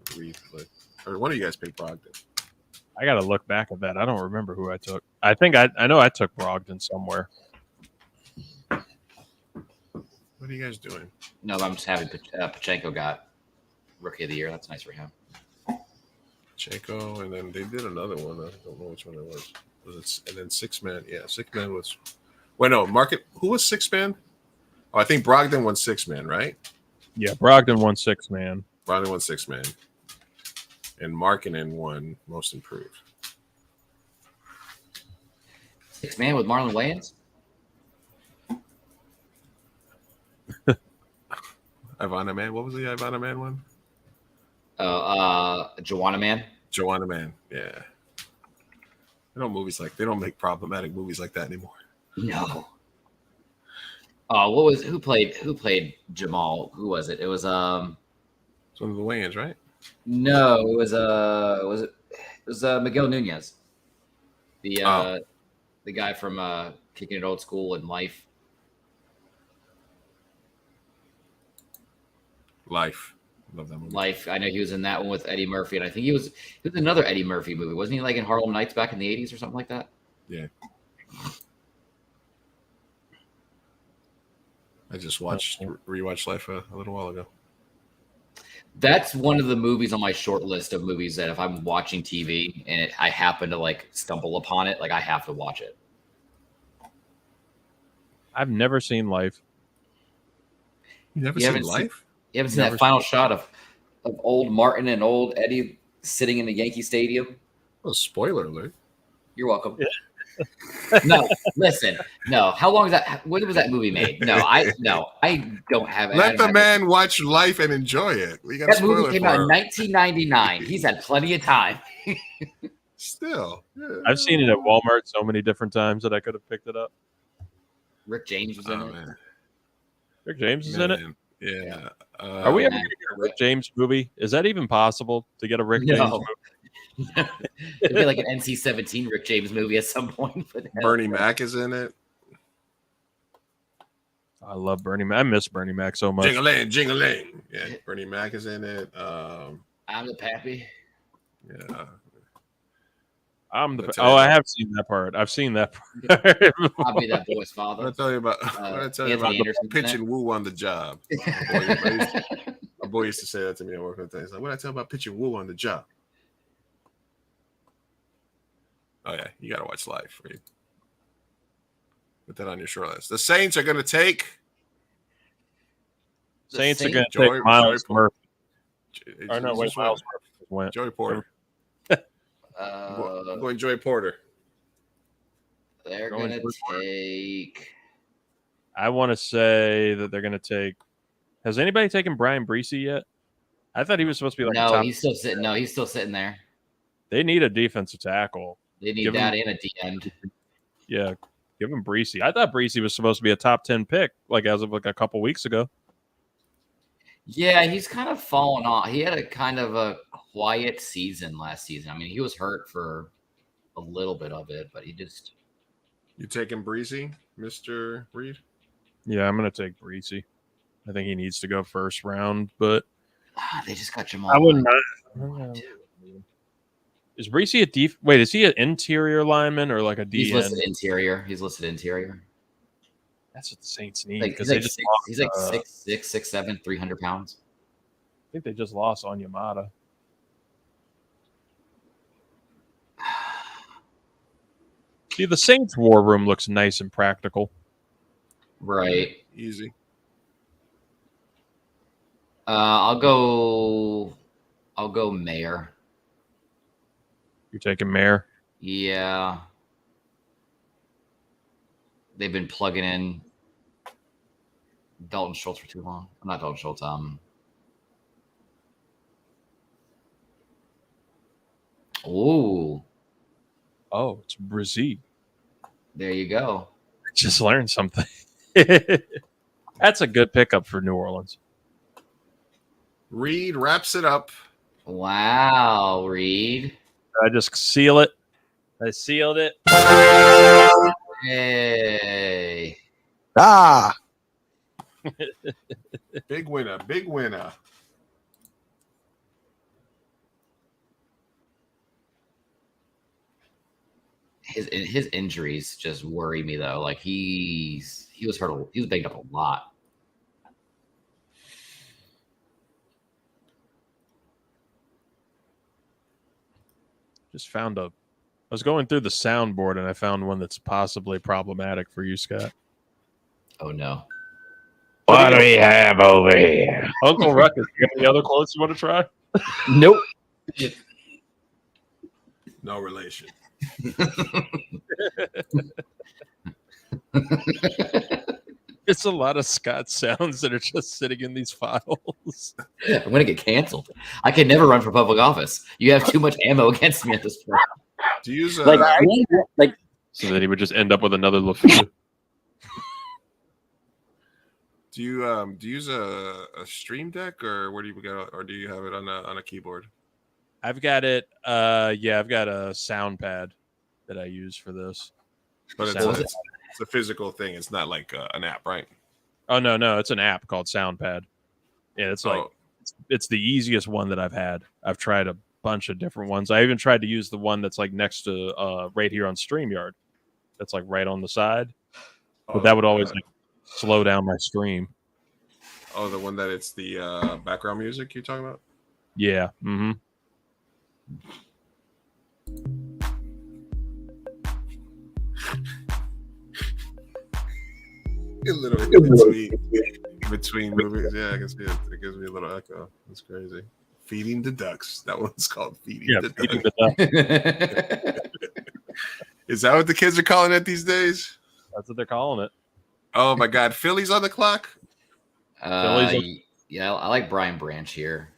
or one of you guys picked Brogdon. I got to look back at that. I don't remember who I took. I think I know I took Brogdon somewhere. What are you guys doing? No, I'm just happy Pachenko got Rookie of the Year. That's nice for him. Checo, and then they did another one. I don't know which one it was. Was it? And then Six Man. Yeah, Six Man was. Wait, no, Market. Who was Six Man? Oh, I think Brogdon won Six Man, right? Yeah, Brogdon won Six Man. Brogdon won Six Man, and Markkinen won Most Improved. Six Man with Marlon Wayans. Ivana Man. What was the Ivana Man one? Joanna Man. Joanna Man. Yeah. They don't make problematic movies like that anymore. No. Who played Jamal? Who was it? It was It's one of the Wayans, right? No, it was Miguel Nunez. The guy from Kicking It Old School and Life. Love that movie. Life. I know he was in that one with Eddie Murphy, and I think he was another Eddie Murphy movie. Wasn't he like in Harlem Nights back in the 80s or something like that? Yeah. I just rewatched Life a little while ago. That's one of the movies on my short list of movies that if I'm watching TV and I happen to like stumble upon it, like I have to watch it. I've never seen Life. You never seen Life? You haven't seen that final shot of old Martin and old Eddie sitting in the Yankee Stadium? Oh, spoiler alert. You're welcome. No, listen. No, how long is that? When was that movie made? No, I don't have it. Let the man watch Life and enjoy it. We got that movie came out in 1999. He's had plenty of time. Still, yeah. I've seen it at Walmart so many different times that I could have picked it up. Rick James was in it. Man. Rick James is in it. Yeah. Are we ever going to get a Rick James movie? Is that even possible to get a Rick James movie? It'd be like an NC-17 Rick James movie at some point. But Bernie Mac is in it. I love Bernie Mac. I miss Bernie Mac so much. Jing-a-ling, jing-a-ling. Yeah, Bernie Mac is in it. I'm the pappy. Yeah. I have seen that part. I've seen that part. I'll be that boy's father. I'll tell you about the pitch and woo on the job. My boy used to say that to me at work. He's like, what I tell you about pitch and woo on the job? Oh yeah, you gotta watch Life. Right? Put that on your short list. The Saints are gonna take. Saints are gonna take Miles Murphy. Miles Murphy went. Joey Porter. I'm going Joey Porter. They're gonna take. I want to say that they're gonna take. Has anybody taken Brian Breesy yet? I thought he was supposed to be like. No, he's still sitting. No, he's still sitting there. They need a defensive tackle. They need that and a D end. Yeah, give him Breesy. I thought Breesy was supposed to be a top 10 pick, like as of like a couple weeks ago. Yeah, he's kind of fallen off. He had a kind of a quiet season last season. I mean, he was hurt for a little bit of it, but he just. You taking Breesy, Mr. Reed? Yeah, I'm gonna take Breesy. I think he needs to go first round, but they just got Jamal. I wouldn't. Is Breesy a def? Wait, is he an interior lineman or like a DN? He's listed interior. He's listed interior. That's what the Saints need because he's like 6'6", 6'7", 300 pounds. I think they just lost on Yamada. See, the Saints war room looks nice and practical. Right. Easy. I'll go Mayor. You're taking Mayor? Yeah. They've been plugging in Dalton Schultz for too long. Not Dalton Schultz. Oh, it's Brizzy. There you go. Just learned something. That's a good pickup for New Orleans. Reed wraps it up. Wow, Reed. I just seal it. I sealed it. Hey. Big winner. Big winner. His injuries just worry me though. Like he was hurt. He was banged up a lot. Just found I was going through the soundboard and I found one that's possibly problematic for you, Scott. Oh no. What do we have over here? Uncle Ruckus, you got any other quotes you want to try? Nope. No relation. It's a lot of Scott sounds that are just sitting in these files. I'm gonna get canceled. I can never run for public office. You have too much ammo against me at this point. Do you use like So that he would just end up with another LaFou. do you use a Stream Deck, or where do you go, or do you have it on a keyboard? I've got it. I've got a sound pad that I use for this. But it's a physical thing. It's not like an app, right? Oh no, it's an app called SoundPad. Yeah, it's like it's the easiest one that I've had. I've tried a bunch of different ones. I even tried to use the one that's like next to right here on StreamYard. That's like right on the side. But that would always like slow down my stream. Oh, the one that it's the background music you're talking about? Yeah. Mm-hmm. Literally between movies. Yeah, I can see it. It gives me a little echo. That's crazy. Feeding the ducks. That one's called Feeding the Ducks. Is that what the kids are calling it these days? That's what they're calling it. Oh my God, Philly's on the clock. Yeah, I like Brian Branch here.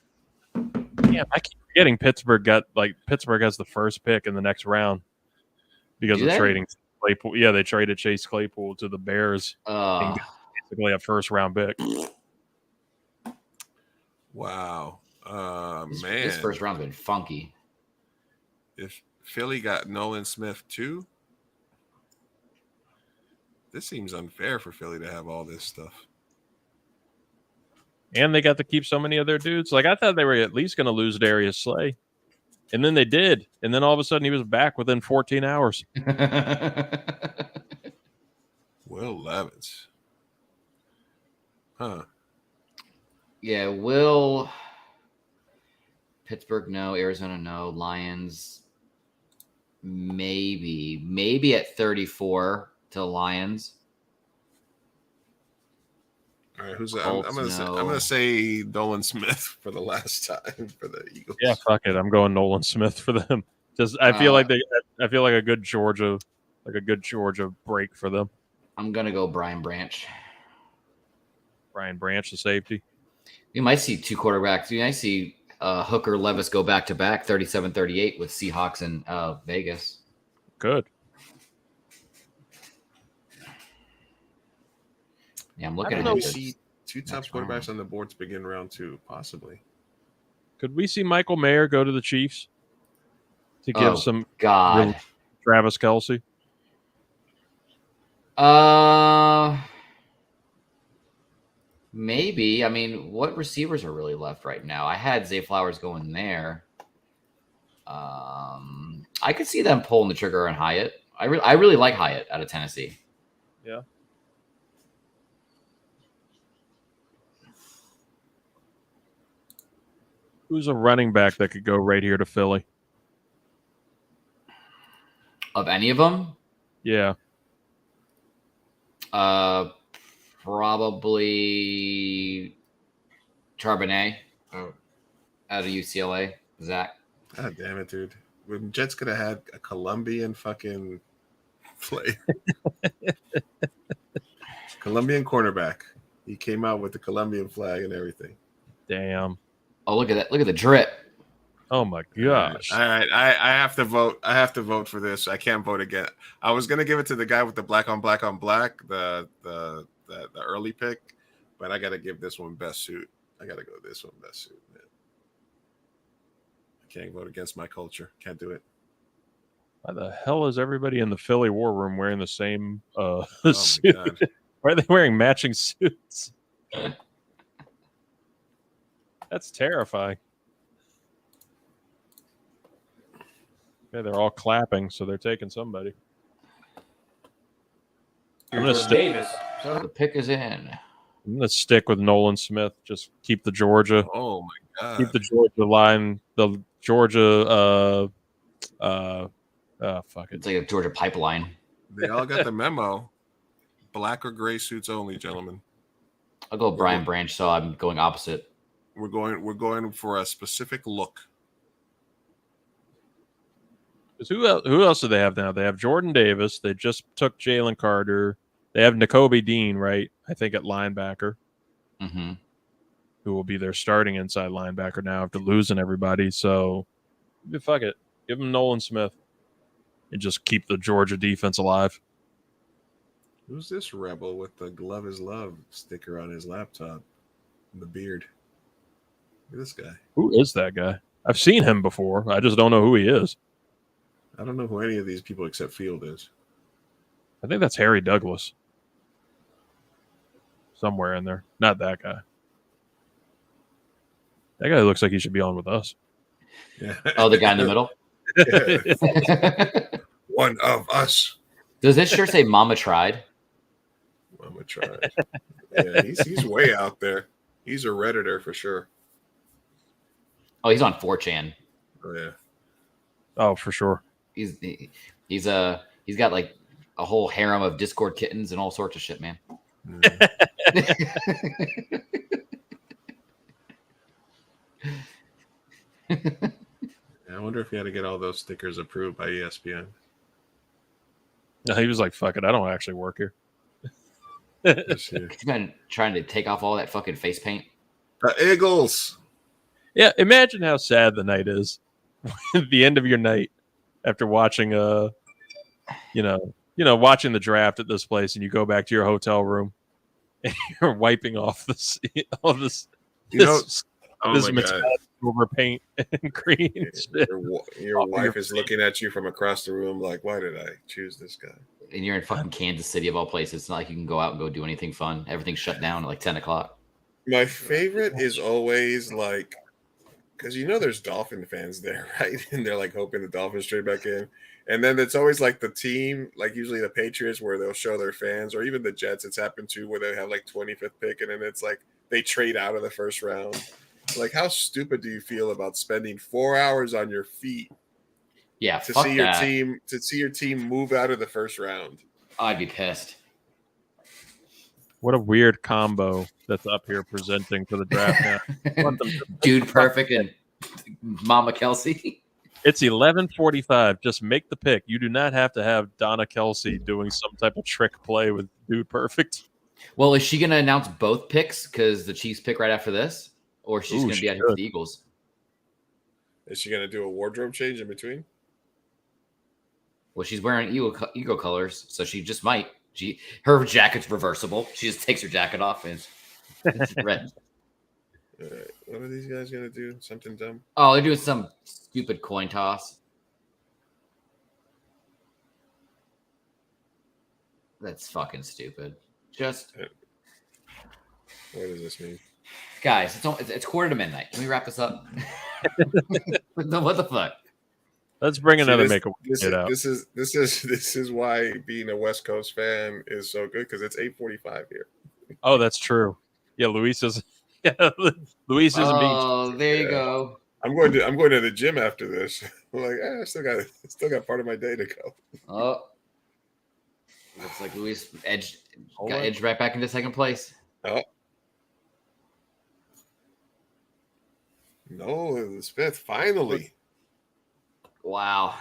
Yeah, I keep forgetting Pittsburgh has the first pick in the next round because of trading Claypool. Yeah, they traded Chase Claypool to the Bears. Basically a first round pick. Wow. Man. This first round's been funky. If Philly got Nolan Smith too, this seems unfair for Philly to have all this stuff. And they got to keep so many of their dudes. Like I thought they were at least going to lose Darius Slay. And then they did. And then all of a sudden he was back within 14 hours. Will Levis. Huh. Yeah, Will. Pittsburgh, no. Arizona, no. Lions, maybe. Maybe at 34 to the Lions. All right, I'm gonna say Nolan Smith for the last time for the Eagles. Yeah, fuck it. I'm going Nolan Smith for them. Just I feel like a good Georgia break for them. I'm gonna go Brian Branch. Brian Branch, the safety. You might see two quarterbacks. You might see Hooker Levis go back to back 37-38 with Seahawks and Vegas. Good. Yeah, I'm looking at see two top quarterbacks on the board to begin round two, possibly. Could we see Michael Mayer go to the Chiefs to give some Travis Kelce? Maybe. I mean, what receivers are really left right now? I had Zay Flowers going there. I could see them pulling the trigger on Hyatt. I really like Hyatt out of Tennessee. Yeah. Who's a running back that could go right here to Philly? Of any of them? Yeah. Probably Charbonnet out of UCLA. Zach. God damn it, dude. When Jets could have had a Colombian fucking player. Colombian cornerback. He came out with the Colombian flag and everything. Damn. Oh, look at that. Look at the drip. Oh my gosh. All right. I have to vote. I have to vote for this. I can't vote again. I was gonna give it to the guy with the black on black on black, the early pick, but I gotta give this one best suit. I gotta go this one best suit, man. I can't vote against my culture. Can't do it. Why the hell is everybody in the Philly war room wearing the same suit? My God. Why are they wearing matching suits? That's terrifying. Yeah, they're all clapping, so they're taking somebody. I'm gonna stick. So the pick is in. I'm gonna stick with Nolan Smith. Just keep the Georgia. Oh my God. Keep the Georgia line. The Georgia Fuck it. It's like a Georgia pipeline. They all got the memo. Black or gray suits only, gentlemen. I'll go Brian Branch, so I'm going opposite. We're going for a specific look. Who else do they have now? They have Jordan Davis. They just took Jalen Carter. They have Nakobe Dean, right? I think at linebacker, Mm-hmm. who will be their starting inside linebacker now after losing everybody. So, fuck it. Give him Nolan Smith and just keep the Georgia defense alive. Who's this rebel with the "Glove is Love" sticker on his laptop? And the beard. Look at this guy. Who is that guy? I've seen him before. I just don't know who he is. I don't know who any of these people except Field is. I think that's Harry Douglas. Somewhere in there. Not that guy. That guy looks like he should be on with us. Yeah. Oh, the guy in the middle? One of us. Does this shirt say Mama Tried? Mama Tried. Yeah, he's way out there. He's a Redditor for sure. Oh, he's on 4chan. Oh, yeah. Oh, for sure. He's got like a whole harem of Discord kittens and all sorts of shit, man. I wonder if he had to get all those stickers approved by ESPN. No, he was like, fuck it, I don't actually work here. He's been trying to take off all that fucking face paint. The Eagles. Yeah, imagine how sad the night is. At the end of your night after watching watching the draft at this place, and you go back to your hotel room and you're wiping off all this metallic silver paint and green. Your wife is looking at you from across the room like, why did I choose this guy? And you're in fucking Kansas City of all places. It's not like you can go out and go do anything fun. Everything's shut down at like 10 o'clock. My favorite is always like, because there's Dolphin fans there, right? And they're like hoping the Dolphins trade back in. And then it's always like the team, like usually the Patriots, where they'll show their fans, or even the Jets. It's happened to where they have like 25th pick, and then it's like they trade out of the first round. Like, how stupid do you feel about spending 4 hours on your feet? Yeah, to fuck see that. your team move out of the first round. I'd be pissed. What a weird combo that's up here presenting for the draft now. Dude Perfect and Mama Kelsey. It's 11:45. Just make the pick. You do not have to have Donna Kelsey doing some type of trick play with Dude Perfect. Well, is she going to announce both picks because the Chiefs pick right after this? Or she's going to be out here for the Eagles? Is she going to do a wardrobe change in between? Well, she's wearing Eagle colors, so she just might. Her jacket's reversible. She just takes her jacket off and it's red. What are these guys going to do? Something dumb? Oh, they're doing some stupid coin toss. That's fucking stupid. Just. What does this mean? Guys, it's quarter to midnight. Can we wrap this up? What the fuck? Let's bring another make-a-wish this, out. This is why being a West Coast fan is so good, because it's 8:45 here. Oh, that's true. Yeah, Luis isn't. Yeah, Luis isn't being. Oh, there you go. I'm going to the gym after this. I'm like, I still got part of my day to go. Oh, looks like Luis got edged right back into second place. Oh. No, it was fifth, finally. Wow.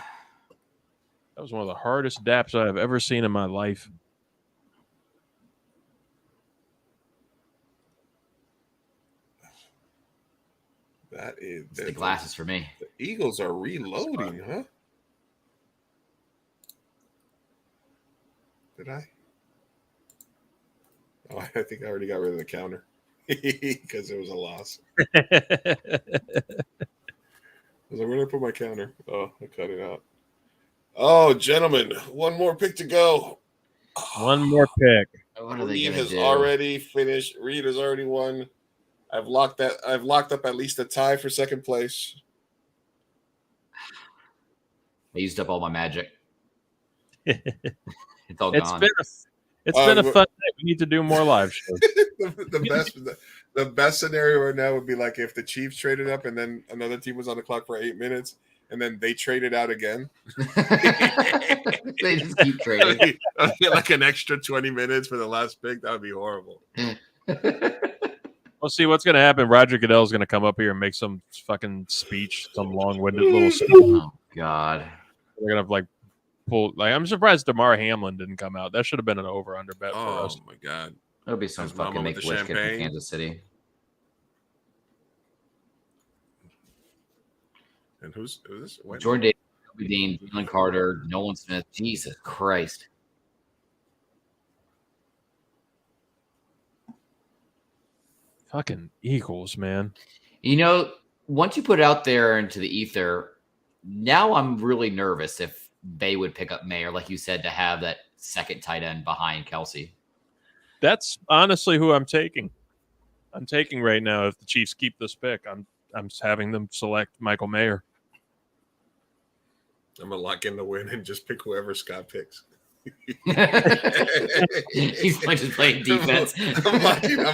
That was one of the hardest daps I have ever seen in my life. That is the glasses for me. The Eagles are reloading, huh? Did I? Oh, I think I already got rid of the counter because it was a loss. I was like, where did I put my counter? Oh, I cut it out. Oh, gentlemen, one more pick to go. One more pick. Reed has already finished. Reed has already won. I've locked up at least a tie for second place. I used up all my magic. It's all gone. It's been a fun night. We need to do more live shows. the best scenario right now would be like if the Chiefs traded up and then another team was on the clock for 8 minutes, and then they trade it out again. They just keep trading. I'll get like an extra 20 minutes for the last pick. That would be horrible. We'll see what's going to happen. Roger Goodell's going to come up here and make some fucking speech, some long-winded little speech. Oh God! They're going to like pull. Like I'm surprised Damar Hamlin didn't come out. That should have been an over/under bet for us. Oh my God! It'll be some His fucking mama with make the wish kid from champagne. Kansas City. And who's this? Wait. Jordan Davis, Kobe Dean, Jalen Carter, Nolan Smith. Jesus Christ! Fucking Eagles, man. You know, once you put it out there into the ether, now I'm really nervous if Bay would pick up Mayer, like you said, to have that second tight end behind Kelsey. That's honestly who I'm taking. I'm taking right now. If the Chiefs keep this pick, I'm having them select Michael Mayer. I'm gonna lock in the win and just pick whoever Scott picks. He's just playing defense. I'm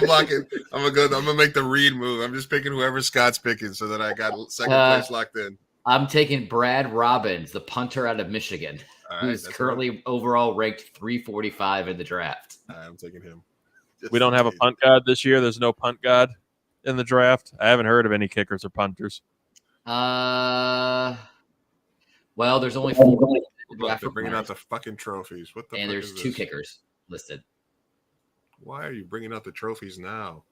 locking. I'm gonna make the read move. I'm just picking whoever Scott's picking, so that I got second place locked in. I'm taking Brad Robbins, the punter out of Michigan, who's currently overall ranked 345 in the draft. I'm taking him. We don't have a punt god this year. There's no punt god in the draft. I haven't heard of any kickers or punters. Well, there's only 4. They're bringing out the fucking trophies. What the? And fuck there's is 2 this? kickers listed. Why are you bringing out the trophies now?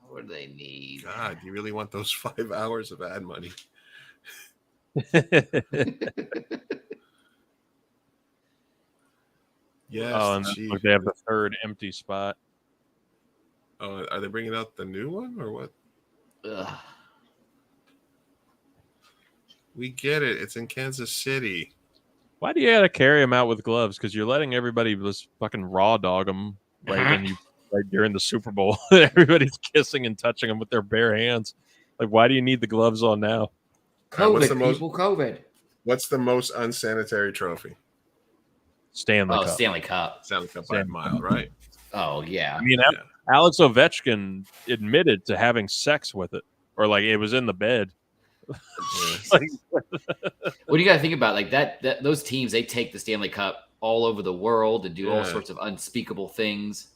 What do they need? God, you really want those 5 hours of ad money? Yes. Oh, and look, they have the third empty spot. Oh, are they bringing out the new one or what? Ugh. We get it. It's in Kansas City. Why do you got to carry them out with gloves? Because you're letting everybody just fucking raw dog them right during the Super Bowl. Everybody's kissing and touching them with their bare hands. Like, why do you need the gloves on now? COVID. What's the most unsanitary trophy? Stanley Cup. Stanley Cup. Stanley Cup by a mile, right? Oh, yeah. I mean, Alex Ovechkin admitted to having sex with it, or like it was in the bed. What do you got to think about? Like that those teams, they take the Stanley Cup all over the world and do all sorts of unspeakable things.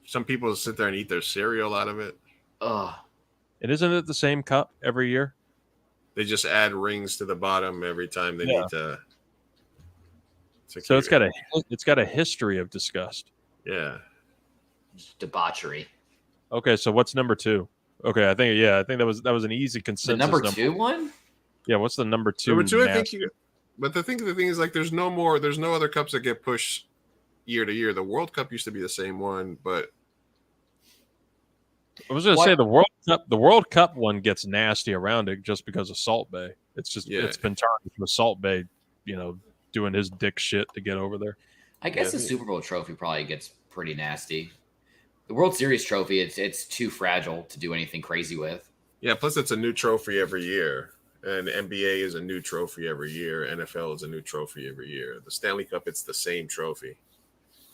Some people sit there and eat their cereal out of it. Ugh. And isn't it the same cup every year? They just add rings to the bottom every time they need to. So it's got a history of disgust. Yeah. Debauchery. Okay, so what's number 2? Okay, I think that was an easy consensus. The number 2 one? Yeah, what's the number 2? Number 2, I think but the thing is, like, there's no other cups that get pushed year to year. The World Cup used to be the same one, but I was going to say the World Cup one gets nasty around it just because of Salt Bay. It's just it's been tarnished with Salt Bay, doing his dick shit to get over there. I guess the Super Bowl trophy probably gets pretty nasty. The World Series trophy, it's too fragile to do anything crazy with. Yeah, plus it's a new trophy every year. And NBA is a new trophy every year. NFL is a new trophy every year. The Stanley Cup, it's the same trophy.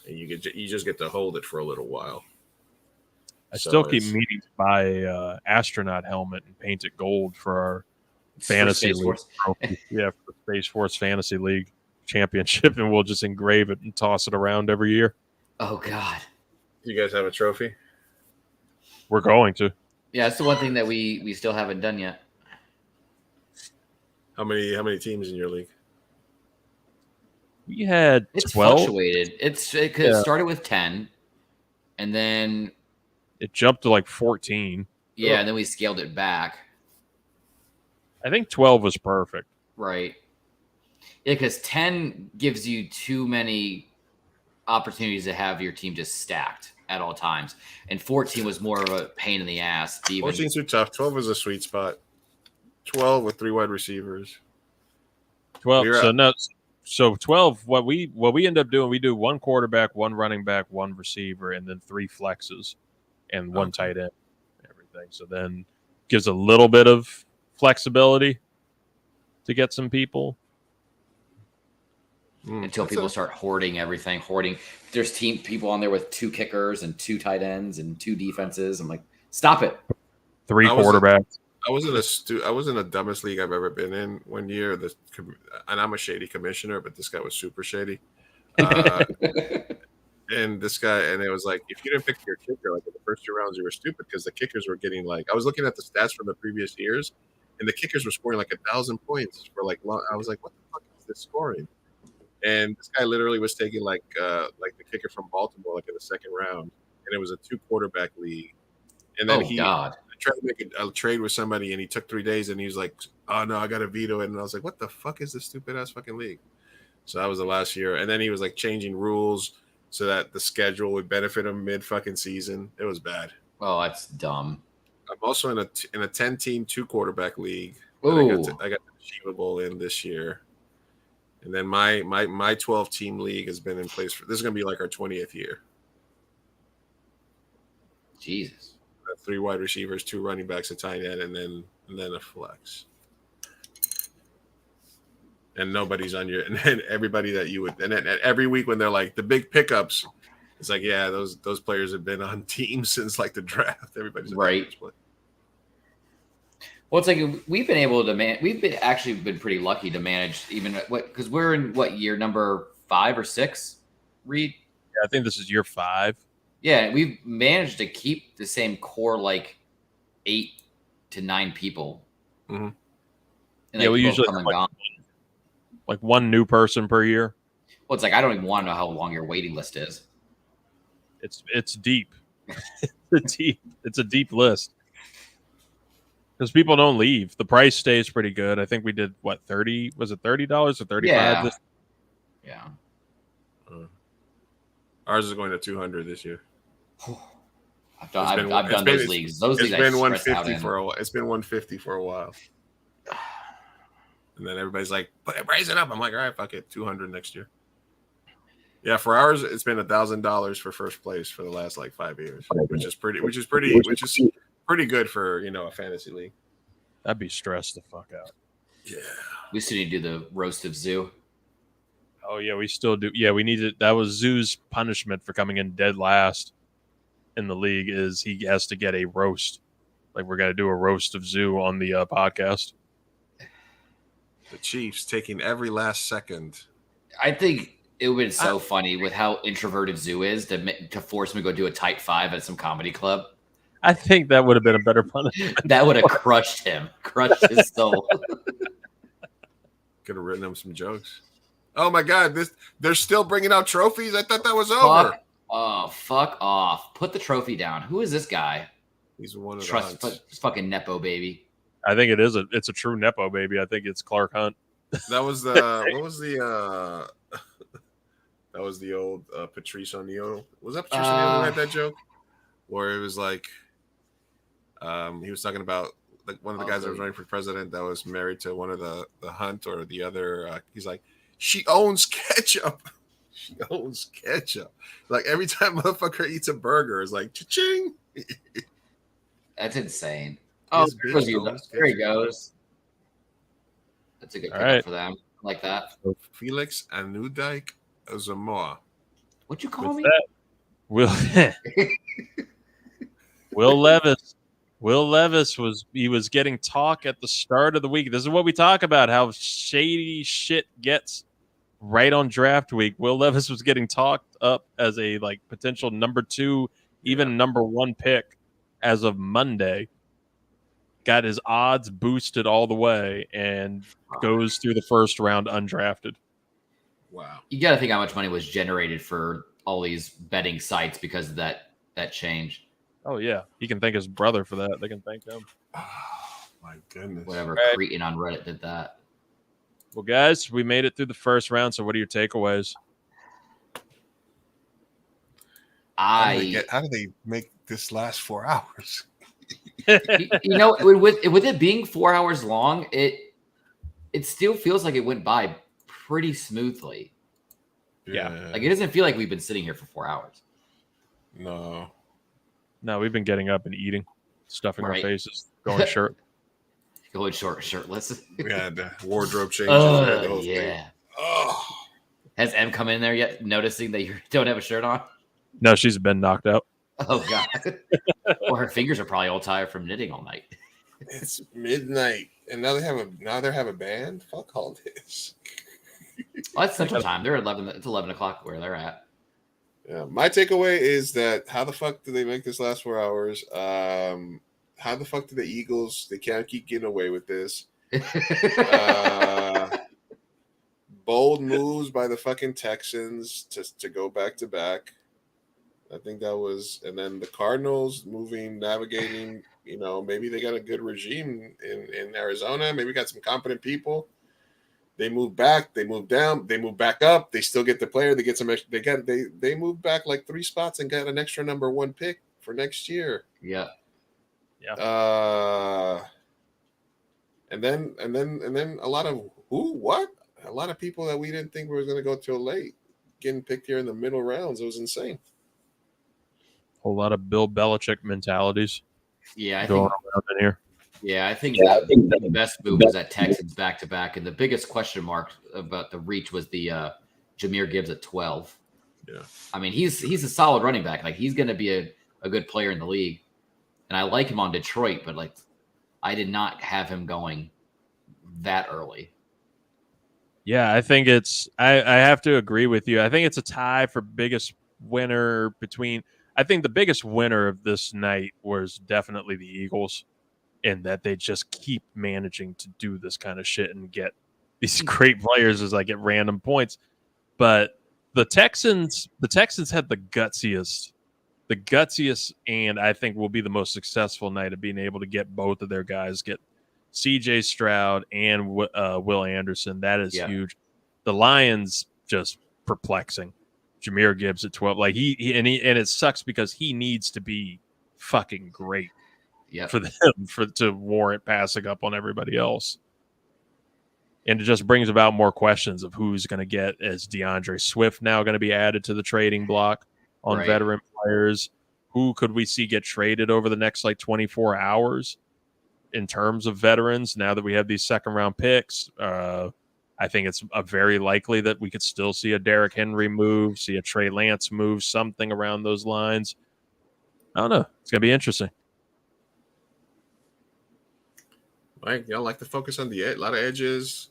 And you just get to hold it for a little while. I still keep meaning to buy a astronaut helmet and paint it gold for our fantasy league. Yeah, for the Space Force Fantasy League Championship, and we'll just engrave it and toss it around every year. Oh God. You guys have a trophy? We're going to. Yeah, that's the one thing that we still haven't done yet. How many teams in your league? We had 12. Fluctuated. It started with 10, and then it jumped to like 14. Yeah, and then we scaled it back. I think 12 was perfect. Right. Yeah, because 10 gives you too many opportunities to have your team just stacked at all times. And 14 was more of a pain in the ass. 14's too tough. 12 is a sweet spot. 12 with 3 wide receivers. 12. So 12. What we end up doing, we do 1 quarterback, 1 running back, 1 receiver, and then 3 flexes, and 1 tight end. Everything. So then gives a little bit of flexibility to get some people. Until people start hoarding everything. There's people on there with 2 kickers and 2 tight ends and 2 defenses. I'm like, stop it. 3 quarterbacks. I wasn't the dumbest league I've ever been in. One year, and I'm a shady commissioner, but this guy was super shady. And this guy, and it was like, if you didn't pick your kicker, like in the first 2 rounds, you were stupid because the kickers were getting like, I was looking at the stats from the previous years, and the kickers were scoring like 1,000 points for like long. I was like, what the fuck is this scoring? And this guy literally was taking like the kicker from Baltimore, like in the second round, and it was a 2-quarterback league. And then he tried to make a trade with somebody, and he took 3 days, and he was like, "Oh no, I got to veto it." And I was like, "What the fuck is this stupid ass fucking league?" So that was the last year, and then he was like changing rules so that the schedule would benefit him mid fucking season. It was bad. Oh, that's dumb. I'm also in a 10-team 2-quarterback league. Ooh. I got the achievable in this year, and then my 12-team league has been in place for. This is gonna be like our 20th year. Jesus. 3 wide receivers, 2 running backs, a tight end, and then a flex. And nobody's on your, and then everybody that you would, and then every week when they're like the big pickups, it's like, yeah, those players have been on teams since like the draft. Everybody's right. Well, it's like we've been able to we've been pretty lucky to manage even because we're in year number 5 or 6, Reed? Yeah, I think this is year 5. Yeah, we've managed to keep the same core like 8 to 9 people. Mm-hmm. And yeah, we usually have like one new person per year. Well, it's like I don't even want to know how long your waiting list is. It's deep. It's a deep list because people don't leave. The price stays pretty good. I think we did what 30? Was it $30 or $35? Yeah. Ours is going to 200 this year. I've done those leagues. Those leagues it's been 150 for a while. It's been 150 for a while. And then everybody's like, raise it up. I'm like, all right, fuck it, 200 next year. Yeah, for ours, it's been $1,000 for first place for the last like 5 years, which is pretty good for a fantasy league. I'd be stressed the fuck out. Yeah, we still need to do the roast of Zoo. Oh yeah, we still do. Yeah, we need to. That was Zoo's punishment for coming in dead last in the league. Is he has to get a roast? Like we're gonna do a roast of Zoo on the podcast. The Chiefs taking every last second. I think it would have been so funny with how introverted Zoo is to force him to go do a tight 5 at some comedy club. I think that would have been a better punishment. That would have crushed his soul. Could have written him some jokes. Oh my God! They're still bringing out trophies. I thought that was over. Fuck off! Put the trophy down. Who is this guy? He's one of the fucking nepo baby. I think it's a true nepo baby. I think it's Clark Hunt. That was the that was the old Patrice O'Neal. Was that Patrice O'Neal who had that joke? Where it was like he was talking about like one of the guys that was running for president that was married to one of the Hunt or the other. He's like, she owns ketchup. She owns ketchup. Like every time motherfucker eats a burger, it's like cha-ching. That's insane. Oh, there he goes. That's a good pickup for them. I like that. Felix Anudike Zamora. What'd you call me? Will Levis. Will Levis was getting talk at the start of the week. This is what we talk about, how shady shit gets right on draft week. Will Levis was getting talked up as a like potential number 2, even number 1 pick as of Monday. Got his odds boosted all the way and goes through the first round undrafted. Wow. You got to think how much money was generated for all these betting sites because of that change. Oh, yeah. He can thank his brother for that. They can thank him. Oh, my goodness. Whatever cretin on Reddit did that. Well, guys, we made it through the first round. So what are your takeaways? How do they make this last 4 hours? With it being 4 hours long, it still feels like it went by pretty smoothly. Yeah. Like it doesn't feel like we've been sitting here for 4 hours. No, we've been getting up and eating, stuffing our faces, going shirtless. We had wardrobe change. Yeah. Oh. Has M come in there yet, noticing that you don't have a shirt on? No, she's been knocked out. Oh God. Well, her fingers are probably all tired from knitting all night. It's midnight, and now they have a band. Fuck all this. Well, that's Central Time. They're 11. It's 11 o'clock where they're at. Yeah, my takeaway is that how the fuck did they make this last 4 hours? How the fuck did the Eagles? They can't keep getting away with this. Bold moves by the fucking Texans to go back to back. I think that was, and then the Cardinals navigating. You know, maybe they got a good regime in Arizona. Maybe got some competent people. They move back, they move down, they move back up. They still get the player. They get some. They moved back like 3 spots and got an extra number 1 pick for next year. Yeah. And then a lot of a lot of people that we didn't think were going to go till late getting picked here in the middle rounds. It was insane. A whole lot of Bill Belichick mentalities. Yeah, I going think around in here. Yeah, I think the best move was that Texans back to back, and the biggest question mark about the reach was the Jahmyr Gibbs at 12. Yeah, I mean he's a solid running back. Like he's going to be a good player in the league, and I like him on Detroit, but like I did not have him going that early. Yeah, I think it's. I have to agree with you. I think it's a tie for biggest winner between. I think the biggest winner of this night was definitely the Eagles, in that they just keep managing to do this kind of shit and get these great players as like at random points. But the Texans had the gutsiest, and I think will be the most successful night of being able to get both of their guys, get C.J. Stroud and Will Anderson. That is huge. The Lions just perplexing. Jahmyr Gibbs at 12, like he and it sucks because he needs to be fucking great for them to warrant passing up on everybody else. And it just brings about more questions of who's going to get. Is DeAndre Swift now going to be added to the trading block on veteran players? Who could we see get traded over the next like 24 hours in terms of veterans now that we have these second round picks? I think it's very likely that we could still see a Derrick Henry move, see a Trey Lance move, something around those lines. I don't know. It's going to be interesting. Like, y'all like to focus on a lot of edges.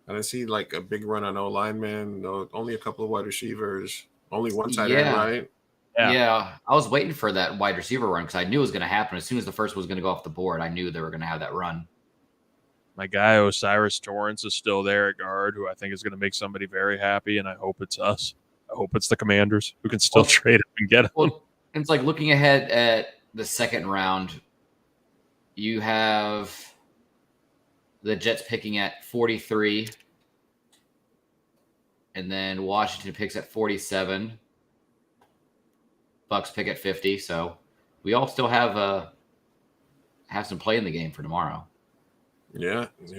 I didn't see like a big run on O linemen. No, only a couple of wide receivers. Only one tight end, right? Yeah. I was waiting for that wide receiver run because I knew it was going to happen. As soon as the first was going to go off the board, I knew they were going to have that run. My guy Osiris Torrance is still there at guard, who I think is going to make somebody very happy, and I hope it's us. I hope it's the Commanders who can still trade him and get him. Well, it's like looking ahead at the second round, you have the Jets picking at 43, and then Washington picks at 47. Bucks pick at 50, so we all still have some play in the game for tomorrow. Yeah. It's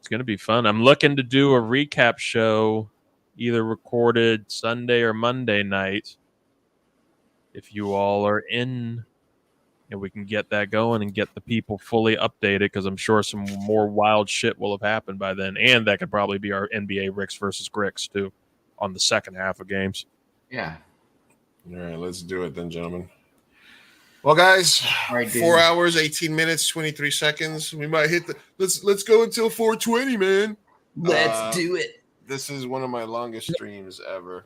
going to be fun. I'm looking to do a recap show, either recorded Sunday or Monday night. If you all are in, and we can get that going and get the people fully updated, because I'm sure some more wild shit will have happened by then. And that could probably be our NBA Ricks versus Gricks, too, on the second half of games. Yeah. All right, let's do it then, gentlemen. Well, guys, 4 hours, 18 minutes, 23 seconds. We might hit the let's go until 4:20, man. Let's do it. This is one of my longest streams ever,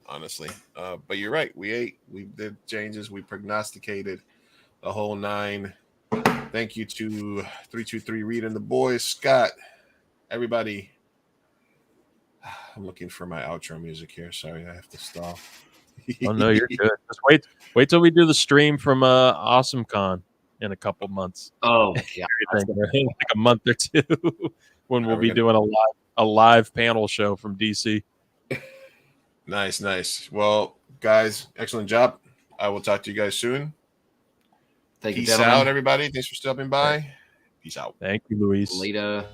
honestly. But you're right. We did changes. We prognosticated the whole 9. Thank you to 323 Reed and the boys, Scott, everybody. I'm looking for my outro music here. Sorry, I have to stall. Oh no, you're good. Just wait till we do the stream from AwesomeCon in a couple months. Oh, yeah, like a month or two, when we'll be doing a live panel show from DC. Nice. Well, guys, excellent job. I will talk to you guys soon. Thank you, Peace out, everybody. Thanks for stopping by. Peace out. Thank you, Luis. Later.